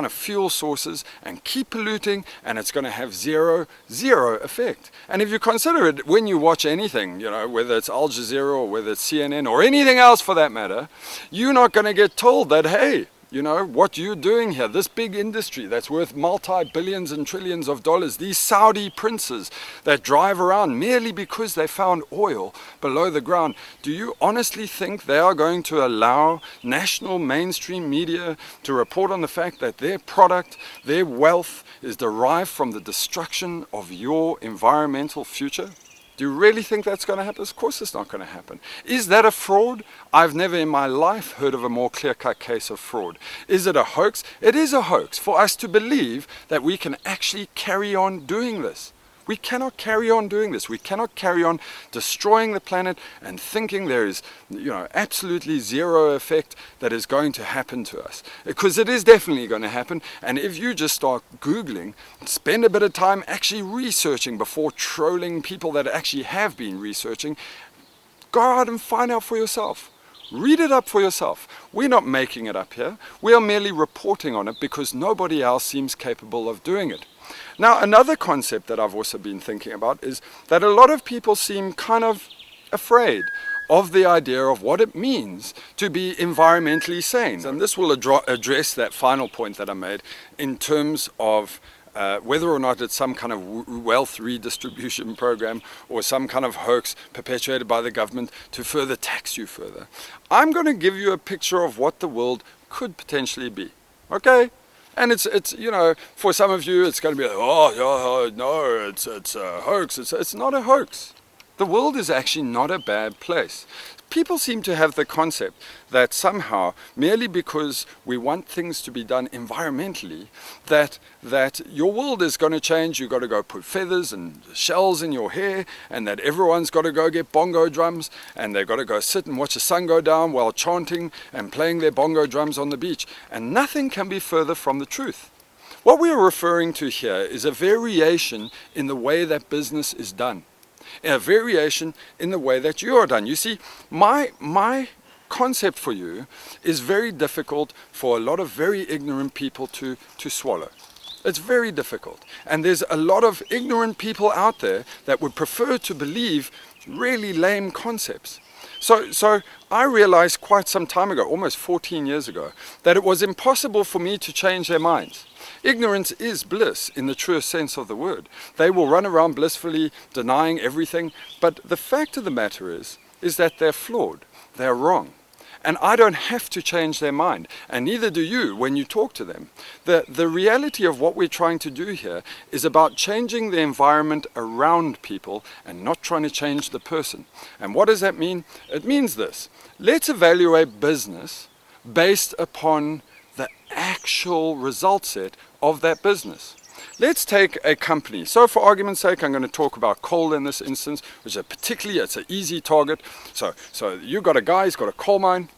fuel sources and keep polluting, and it's going to have zero effect. And if you consider it, when you watch anything, you know, whether it's Al Jazeera or whether it's CNN or anything else for that matter, you're not going to get told that, hey, you know, what you're doing here, this big industry that's worth multi-billions and trillions of dollars, these Saudi princes that drive around merely because they found oil below the ground, do you honestly think they are going to allow national mainstream media to report on the fact that their product, their wealth is derived from the destruction of your environmental future? Do you really think that's going to happen? Of course it's not going to happen. Is that a fraud? I've never in my life heard of a more clear-cut case of fraud. Is it a hoax? It is a hoax for us to believe that we can actually carry on doing this. We cannot carry on doing this. We cannot carry on destroying the planet and thinking there is, you know, absolutely zero effect that is going to happen to us. Because it is definitely going to happen. And if you just start Googling, spend a bit of time actually researching before trolling people that actually have been researching, go out and find out for yourself. Read it up for yourself. We're not making it up here. We are merely reporting on it because nobody else seems capable of doing it. Now, another concept that I've also been thinking about is that a lot of people seem kind of afraid of the idea of what it means to be environmentally sane. And this will address that final point that I made in terms of whether or not it's some kind of wealth redistribution program or some kind of hoax perpetuated by the government to further tax you further. I'm going to give you a picture of what the world could potentially be. Okay? And it's you know, for some of you it's going to be like, oh no, it's a hoax. It's not a hoax. The world is actually not a bad place. People seem to have the concept that somehow, merely because we want things to be done environmentally, that your world is going to change. You've got to go put feathers and shells in your hair, and that everyone's got to go get bongo drums, and they've got to go sit and watch the sun go down while chanting and playing their bongo drums on the beach. And nothing can be further from the truth. What we are referring to here is a variation in the way that business is done. A variation in the way that you are done. You see, my concept for you is very difficult for a lot of very ignorant people to swallow. It's very difficult. And there's a lot of ignorant people out there that would prefer to believe really lame concepts. So I realized quite some time ago, almost 14 years ago, that it was impossible for me to change their minds. Ignorance is bliss in the truest sense of the word. They will run around blissfully denying everything, but the fact of the matter is that they're flawed, they're wrong. And I don't have to change their mind, and neither do you when you talk to them. The reality of what we're trying to do here is about changing the environment around people and not trying to change the person. And what does that mean? It means this. Let's evaluate business based upon the actual result set of that business. Let's take a company. So for argument's sake, I'm going to talk about coal in this instance, which is it's an easy target. So you've got a guy, he's got a coal mine,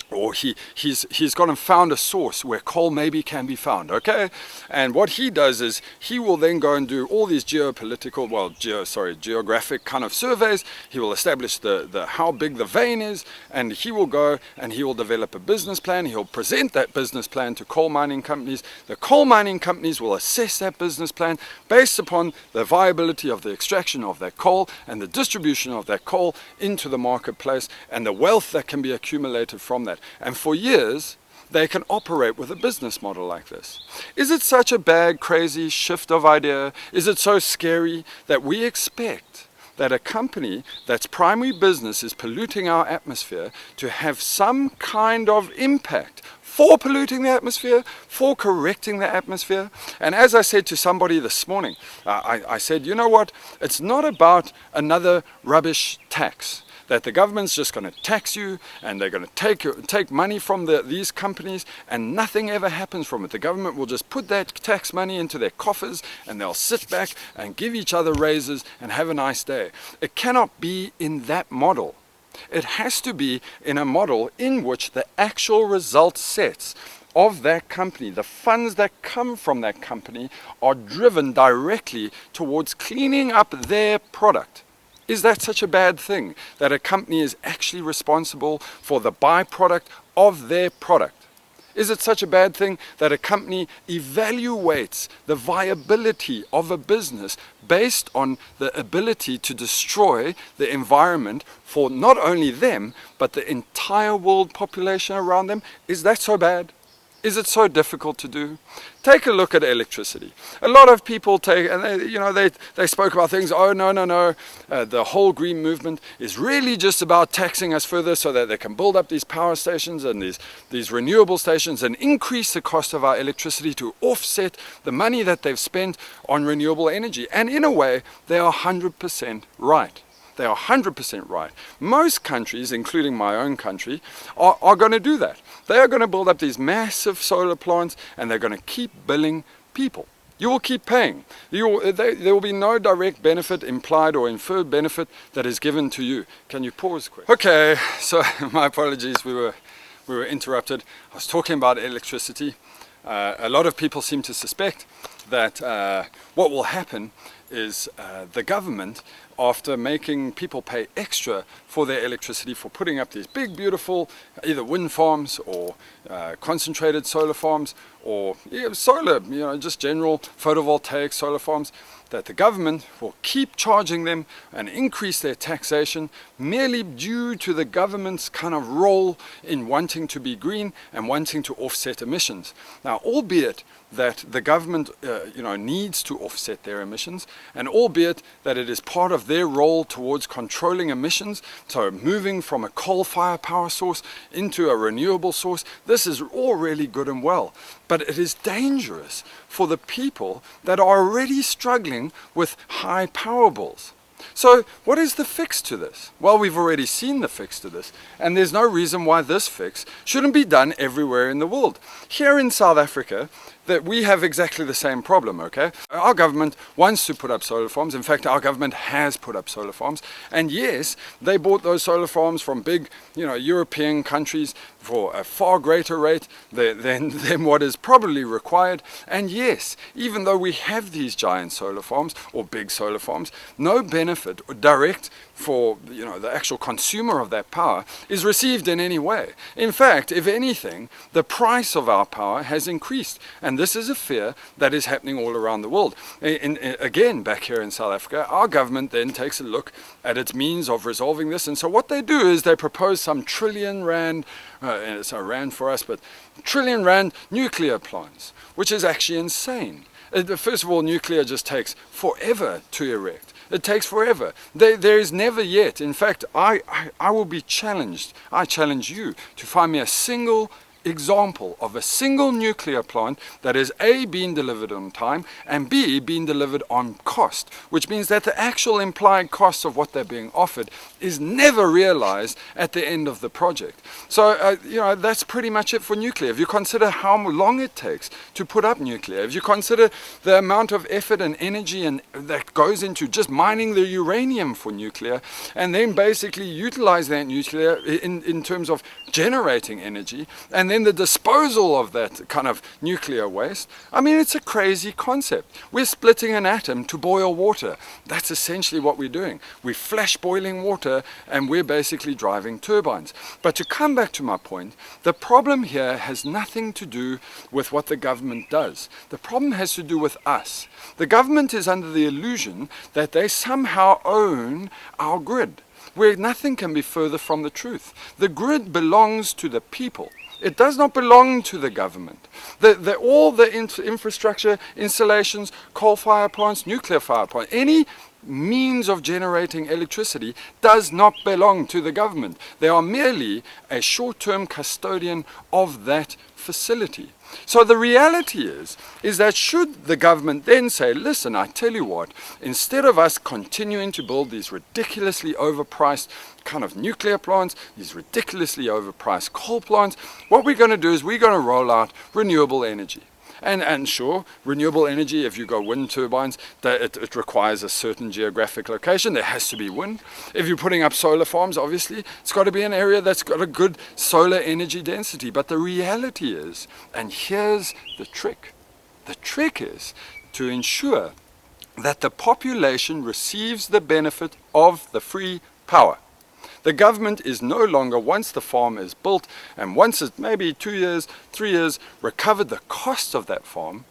or he's gone and found a source where coal maybe can be found, okay? And what he does is he will then go and do all these geographic kind of surveys. He will establish the how big the vein is, and he will go and he will develop a business plan. He'll present that business plan to coal mining companies. The coal mining companies will assess that business plan based upon the viability of the extraction of that coal and the distribution of that coal into the marketplace and the wealth that can be accumulated from that. that. And for years, they can operate with a business model like this. Is it such a bad, crazy shift of idea? Is it so scary that we expect that a company that's primary business is polluting our atmosphere to have some kind of impact for polluting the atmosphere, for correcting the atmosphere? And as I said to somebody this morning, I said, you know what, it's not about another rubbish tax, that the government's just going to tax you and they're going to take money from these companies and nothing ever happens from it. The government will just put that tax money into their coffers and they'll sit back and give each other raises and have a nice day. It cannot be in that model. It has to be in a model in which the actual result sets of that company, the funds that come from that company, are driven directly towards cleaning up their product. Is that such a bad thing, that a company is actually responsible for the byproduct of their product? Is it such a bad thing that a company evaluates the viability of a business based on the ability to destroy the environment for not only them, but the entire world population around them? Is that so bad? Is it so difficult to do? Take a look at electricity. A lot of people they spoke about things, oh no, the whole green movement is really just about taxing us further so that they can build up these power stations and these renewable stations and increase the cost of our electricity to offset the money that they've spent on renewable energy. And in a way, they are 100% right. They are 100% right. Most countries, including my own country, are going to do that. They are going to build up these massive solar plants and they're going to keep billing people. You will keep paying. There will be no direct benefit, implied or inferred benefit, that is given to you. Can you pause quick? Okay, so my apologies, we were interrupted. I was talking about electricity. A lot of people seem to suspect that what will happen is the government, after making people pay extra for their electricity, for putting up these big, beautiful, either wind farms or concentrated solar farms, or solar, just general photovoltaic solar farms, that the government will keep charging them and increase their taxation merely due to the government's kind of role in wanting to be green and wanting to offset emissions. Now, albeit that the government needs to offset their emissions, and albeit that it is part of their role towards controlling emissions, so moving from a coal-fired power source into a renewable source, this is all really good and well. But it is dangerous for the people that are already struggling with high power bills. So what is the fix to this? Well, we've already seen the fix to this, and there's no reason why this fix shouldn't be done everywhere in the world. Here in South Africa, that we have exactly the same problem, okay? Our government wants to put up solar farms. In fact, our government has put up solar farms. And yes, they bought those solar farms from big, European countries for a far greater rate than what is probably required. And yes, even though we have these giant solar farms or big solar farms, no benefit or direct for the actual consumer of that power is received in any way. In fact, if anything, the price of our power has increased, and this is a fear that is happening all around the world. Again, back here in South Africa, our government then takes a look at its means of resolving this, and so what they do is they propose some trillion rand, and it's a rand for us, but trillion rand nuclear plants, which is actually insane. First of all, nuclear just takes forever to erect. It takes forever. There is never yet. In fact, I will be challenged. I challenge you to find me a single example of a single nuclear plant that is A, being delivered on time, and B, being delivered on cost, which means that the actual implied cost of what they're being offered is never realized at the end of the project. So, that's pretty much it for nuclear. If you consider how long it takes to put up nuclear, if you consider the amount of effort and energy that goes into just mining the uranium for nuclear, and then basically utilize that nuclear in terms of generating energy, and then the disposal of that kind of nuclear waste. I mean, it's a crazy concept. We're splitting an atom to boil water. That's essentially what we're doing. We're flash boiling water and we're basically driving turbines. But to come back to my point, the problem here has nothing to do with what the government does. The problem has to do with us. The government is under the illusion that they somehow own our grid. where nothing can be further from the truth. The grid belongs to the people. It does not belong to the government. All the infrastructure, installations, coal-fired plants, nuclear-fired plants, any means of generating electricity does not belong to the government. They are merely a short-term custodian of that facility. So the reality is that should the government then say, listen, I tell you what, instead of us continuing to build these ridiculously overpriced kind of nuclear plants, these ridiculously overpriced coal plants, what we're going to do is we're going to roll out renewable energy. And sure, renewable energy, if you go wind turbines, it requires a certain geographic location. There has to be wind. If you're putting up solar farms, obviously, it's got to be an area that's got a good solar energy density. But the reality is, and here's the trick is to ensure that the population receives the benefit of the free power. The government is no longer, once the farm is built and once it's maybe 2 years, 3 years, recovered the cost of that farm,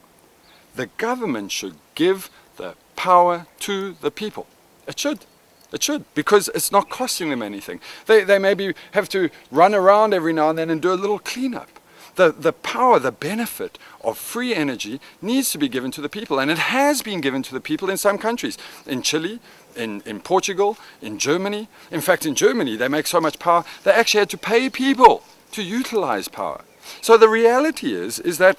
the government should give the power to the people. It should. It should, because it's not costing them anything. They maybe have to run around every now and then and do a little cleanup. The power, the benefit of free energy needs to be given to the people, and it has been given to the people in some countries. In Chile, in Portugal, in Germany. In fact, in Germany, they make so much power, they actually had to pay people to utilize power. So the reality is that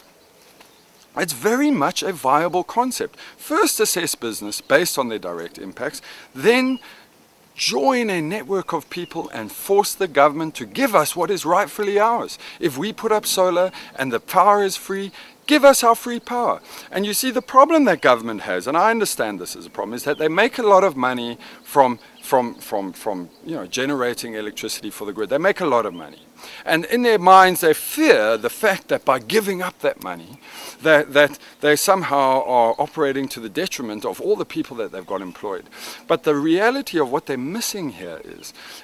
it's very much a viable concept. First assess business based on their direct impacts, then join a network of people and force the government to give us what is rightfully ours. If we put up solar and the power is free, give us our free power. And you see, the problem that government has, and I understand this as a problem, is that they make a lot of money from generating electricity for the grid. They make a lot of money. And in their minds, they fear the fact that by giving up that money, that they somehow are operating to the detriment of all the people that they've got employed. But the reality of what they're missing here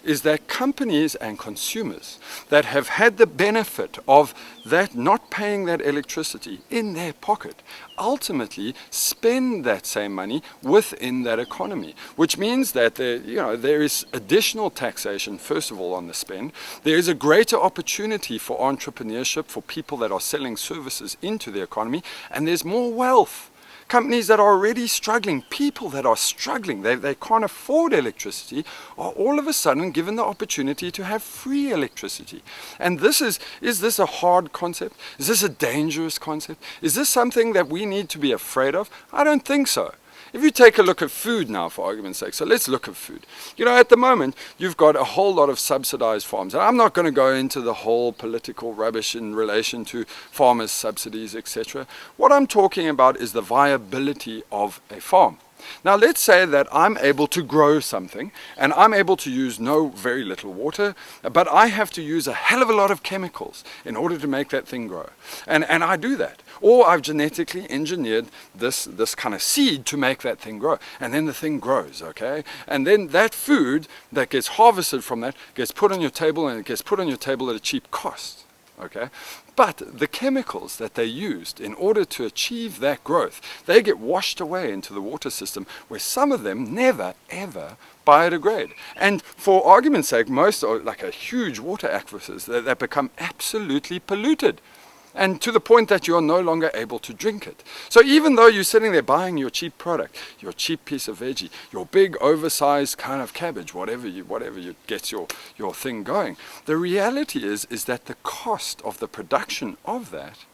is that companies and consumers that have had the benefit of that not paying that electricity in their pocket ultimately spend that same money within that economy, which means that there is additional taxation, first of all, on the spend. There is a greater opportunity for entrepreneurship for people that are selling services into the economy, and there's more wealth. Companies that are already struggling, people that are struggling, they can't afford electricity, are all of a sudden given the opportunity to have free electricity. And is this a hard concept? Is this a dangerous concept? Is this something that we need to be afraid of? I don't think so. If you take a look at food now, for argument's sake, so let's look at food. At the moment, you've got a whole lot of subsidized farms. And I'm not going to go into the whole political rubbish in relation to farmers' subsidies, etc. What I'm talking about is the viability of a farm. Now, let's say that I'm able to grow something, and I'm able to use very little water, but I have to use a hell of a lot of chemicals in order to make that thing grow. And I do that. Or I've genetically engineered this kind of seed to make that thing grow. And then the thing grows, okay? And then that food that gets harvested from that gets put on your table, and it gets put on your table at a cheap cost, okay? But the chemicals that they used in order to achieve that growth, they get washed away into the water system, where some of them never, ever biodegrade. And for argument's sake, most are like a huge water aquifers that become absolutely polluted, and to the point that you're no longer able to drink it. So even though you're sitting there buying your cheap product, your cheap piece of veggie, your big oversized kind of cabbage, whatever you gets your thing going, the reality is that the cost of the production of that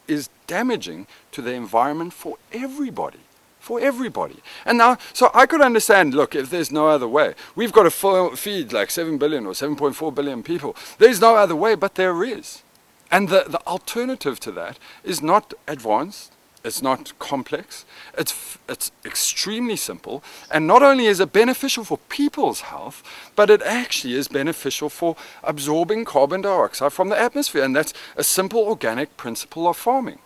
is damaging to the environment for everybody. For everybody. And now, so I could understand, look, if there's no other way, we've got to feed like 7 billion or 7.4 billion people. There's no other way, but there is. And the alternative to that is not advanced, it's not complex, it's extremely simple, and not only is it beneficial for people's health, but it actually is beneficial for absorbing carbon dioxide from the atmosphere, and that's a simple organic principle of farming.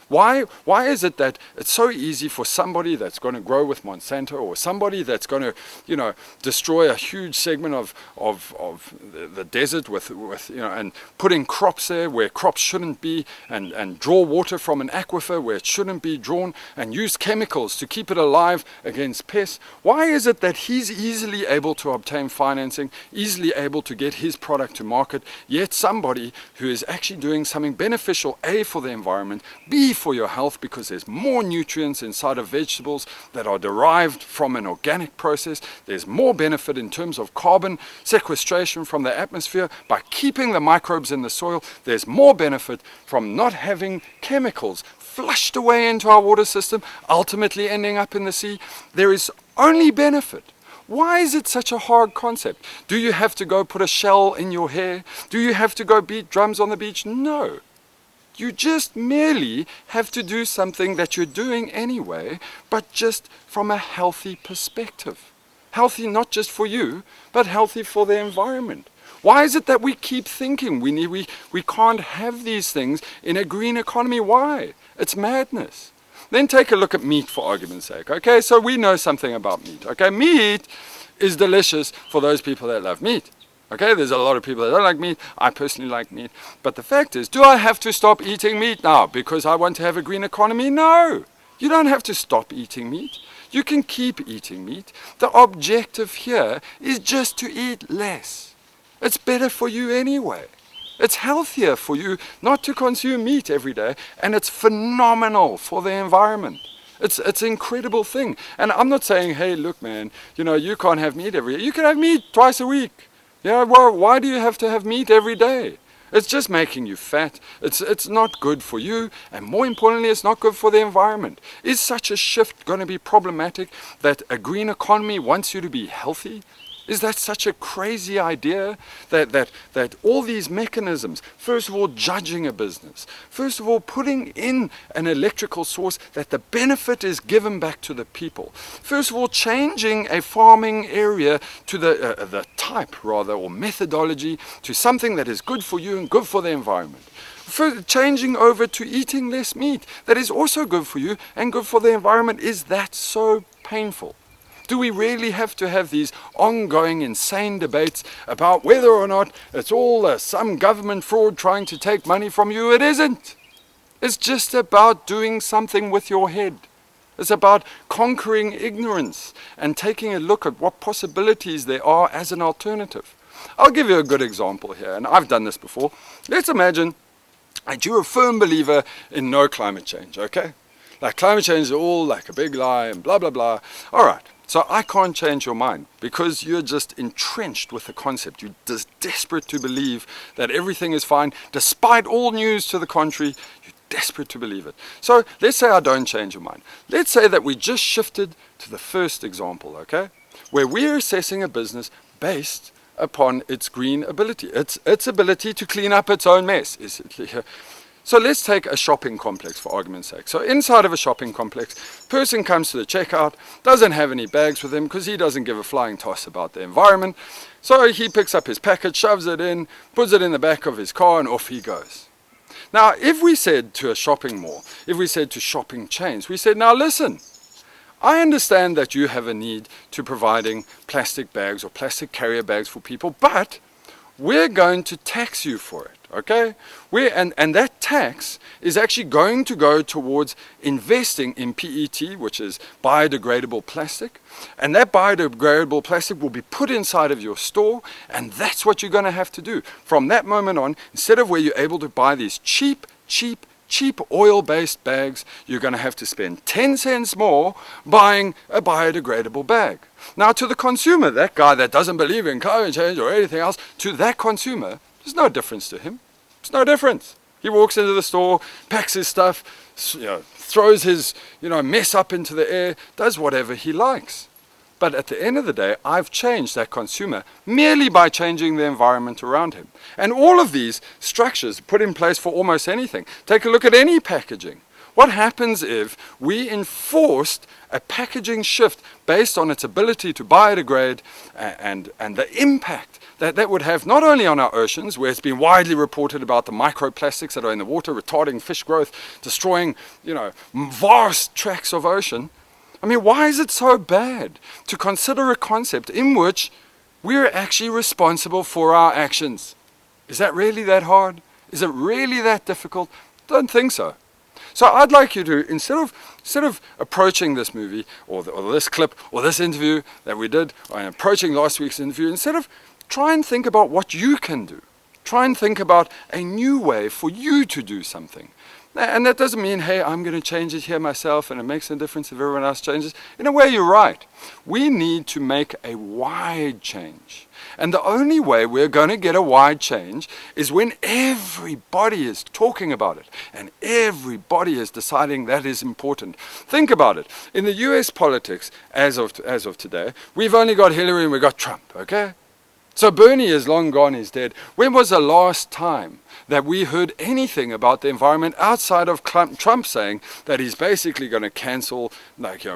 Why is it that it's so easy for somebody that's going to grow with Monsanto, or somebody that's going to, you know, destroy a huge segment of the desert with you know, and putting crops there where crops shouldn't be, and draw water from an aquifer where it shouldn't be drawn, and use chemicals to keep it alive against pests? Why is it that he's easily able to obtain financing, easily able to get his product to market, yet somebody who is actually doing something beneficial, A, for the environment, B, for your health, because there's more nutrients inside of vegetables that are derived from an organic process, there's more benefit in terms of carbon sequestration from the atmosphere by keeping the microbes in the soil, there's more benefit from not having chemicals flushed away into our water system, ultimately ending up in the sea. There is only benefit. Why is it such a hard concept? Do you have to go put a shell in your hair? Do you have to go beat drums on the beach? No. You just merely have to do something that you're doing anyway, but just from a healthy perspective. Healthy not just for you, but healthy for the environment. Why is it that we keep thinking we can't have these things in a green economy? Why? It's madness. Then take a look at meat, for argument's sake. Okay, so we know something about meat. Okay, meat is delicious for those people that love meat. Okay, there's a lot of people that don't like meat. I personally like meat. But the fact is, do I have to stop eating meat now because I want to have a green economy? No. You don't have to stop eating meat. You can keep eating meat. The objective here is just to eat less. It's better for you anyway. It's healthier for you not to consume meat every day, and it's phenomenal for the environment. It's an incredible thing. And I'm not saying, hey, look, man, you know, you can't have meat every day. You can have meat twice a week. Yeah, well, why do you have to have meat every day? It's just making you fat. It's not good for you, and more importantly, it's not good for the environment. Is such a shift going to be problematic, that a green economy wants you to be healthy? Is that such a crazy idea that all these mechanisms, first of all judging a business, first of all putting in an electrical source that the benefit is given back to the people, first of all changing a farming area to the type rather, or methodology, to something that is good for you and good for the environment. Changing over to eating less meat that is also good for you and good for the environment. Is that so painful? Do we really have to have these ongoing insane debates about whether or not it's all some government fraud trying to take money from you? It isn't. It's just about doing something with your head. It's about conquering ignorance and taking a look at what possibilities there are as an alternative. I'll give you a good example here, and I've done this before. Let's imagine that you're a firm believer in no climate change, okay? Like climate change is all like a big lie and blah, blah, blah. All right. So I can't change your mind because you're just entrenched with the concept. You're just desperate to believe that everything is fine despite all news to the contrary. You're desperate to believe it. So let's say I don't change your mind. Let's say that we just shifted to the first example, okay? Where we're assessing a business based upon its green ability, its ability to clean up its own mess. So let's take a shopping complex for argument's sake. So inside of a shopping complex, person comes to the checkout, doesn't have any bags with him because he doesn't give a flying toss about the environment. So he picks up his package, shoves it in, puts it in the back of his car, and off he goes. Now, if we said to a shopping mall, if we said to shopping chains, we said, now listen, I understand that you have a need to providing plastic bags or plastic carrier bags for people, but we're going to tax you for it. Okay, and that tax is actually going to go towards investing in PET, which is biodegradable plastic, and that biodegradable plastic will be put inside of your store, and that's what you're going to have to do from that moment on. Instead of where you're able to buy these cheap oil-based bags, you're going to have to spend 10 cents more buying a biodegradable bag. Now, to the consumer, that guy that doesn't believe in climate change or anything else, to that consumer, there's no difference to him. It's no difference. He walks into the store, packs his stuff, throws his mess up into the air, does whatever he likes. But at the end of the day, I've changed that consumer merely by changing the environment around him. And all of these structures put in place for almost anything. Take a look at any packaging. What happens if we enforced a packaging shift based on its ability to biodegrade and the impact that would have not only on our oceans, where it's been widely reported about the microplastics that are in the water, retarding fish growth, destroying, vast tracts of ocean. I mean, why is it so bad to consider a concept in which we're actually responsible for our actions? Is that really that hard? Is it really that difficult? Don't think so. So I'd like you to, instead of approaching this movie or this clip or this interview that we did, or approaching last week's interview, instead of try and think about what you can do. Try and think about a new way for you to do something. And that doesn't mean, hey, I'm going to change it here myself and it makes no difference if everyone else changes. In a way, you're right. We need to make a wide change. And the only way we're going to get a wide change is when everybody is talking about it and everybody is deciding that is important. Think about it. In the US politics, as of today, we've only got Hillary and we've got Trump, okay? So Bernie is long gone, he's dead. When was the last time that we heard anything about the environment outside of Trump saying that he's basically going to cancel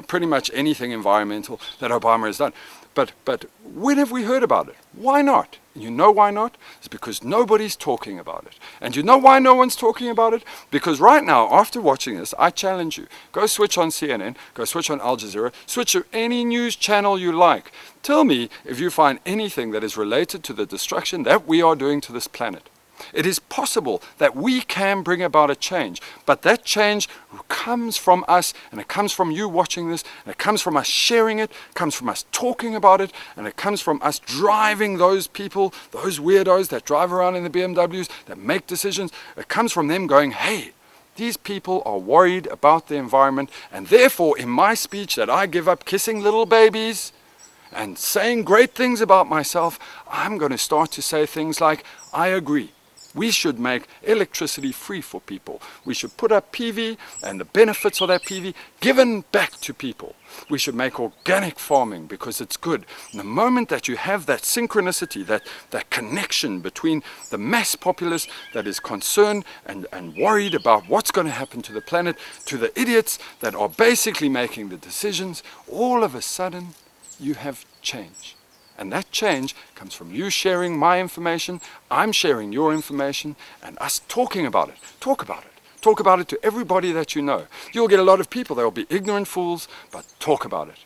pretty much anything environmental that Obama has done? But when have we heard about it? Why not? You know why not? It's because nobody's talking about it. And you know why no one's talking about it? Because right now, after watching this, I challenge you. Go switch on CNN, go switch on Al Jazeera, switch to any news channel you like. Tell me if you find anything that is related to the destruction that we are doing to this planet. It is possible that we can bring about a change, but that change comes from us, and it comes from you watching this, and it comes from us sharing it, comes from us talking about it, and it comes from us driving those people, those weirdos that drive around in the BMWs, that make decisions. It comes from them going, hey, these people are worried about the environment, and therefore in my speech that I give up kissing little babies and saying great things about myself, I'm going to start to say things like, I agree. We should make electricity free for people. We should put up PV and the benefits of that PV given back to people. We should make organic farming because it's good. And the moment that you have that synchronicity, that connection between the mass populace that is concerned and worried about what's going to happen to the planet, to the idiots that are basically making the decisions, all of a sudden you have change. And that change comes from you sharing my information, I'm sharing your information, and us talking about it. Talk about it. Talk about it to everybody that you know. You'll get a lot of people that will be ignorant fools, but talk about it.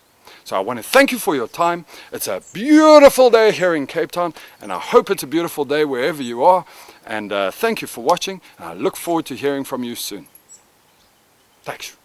So I want to thank you for your time. It's a beautiful day here in Cape Town, and I hope it's a beautiful day wherever you are. And thank you for watching, and I look forward to hearing from you soon. Thanks.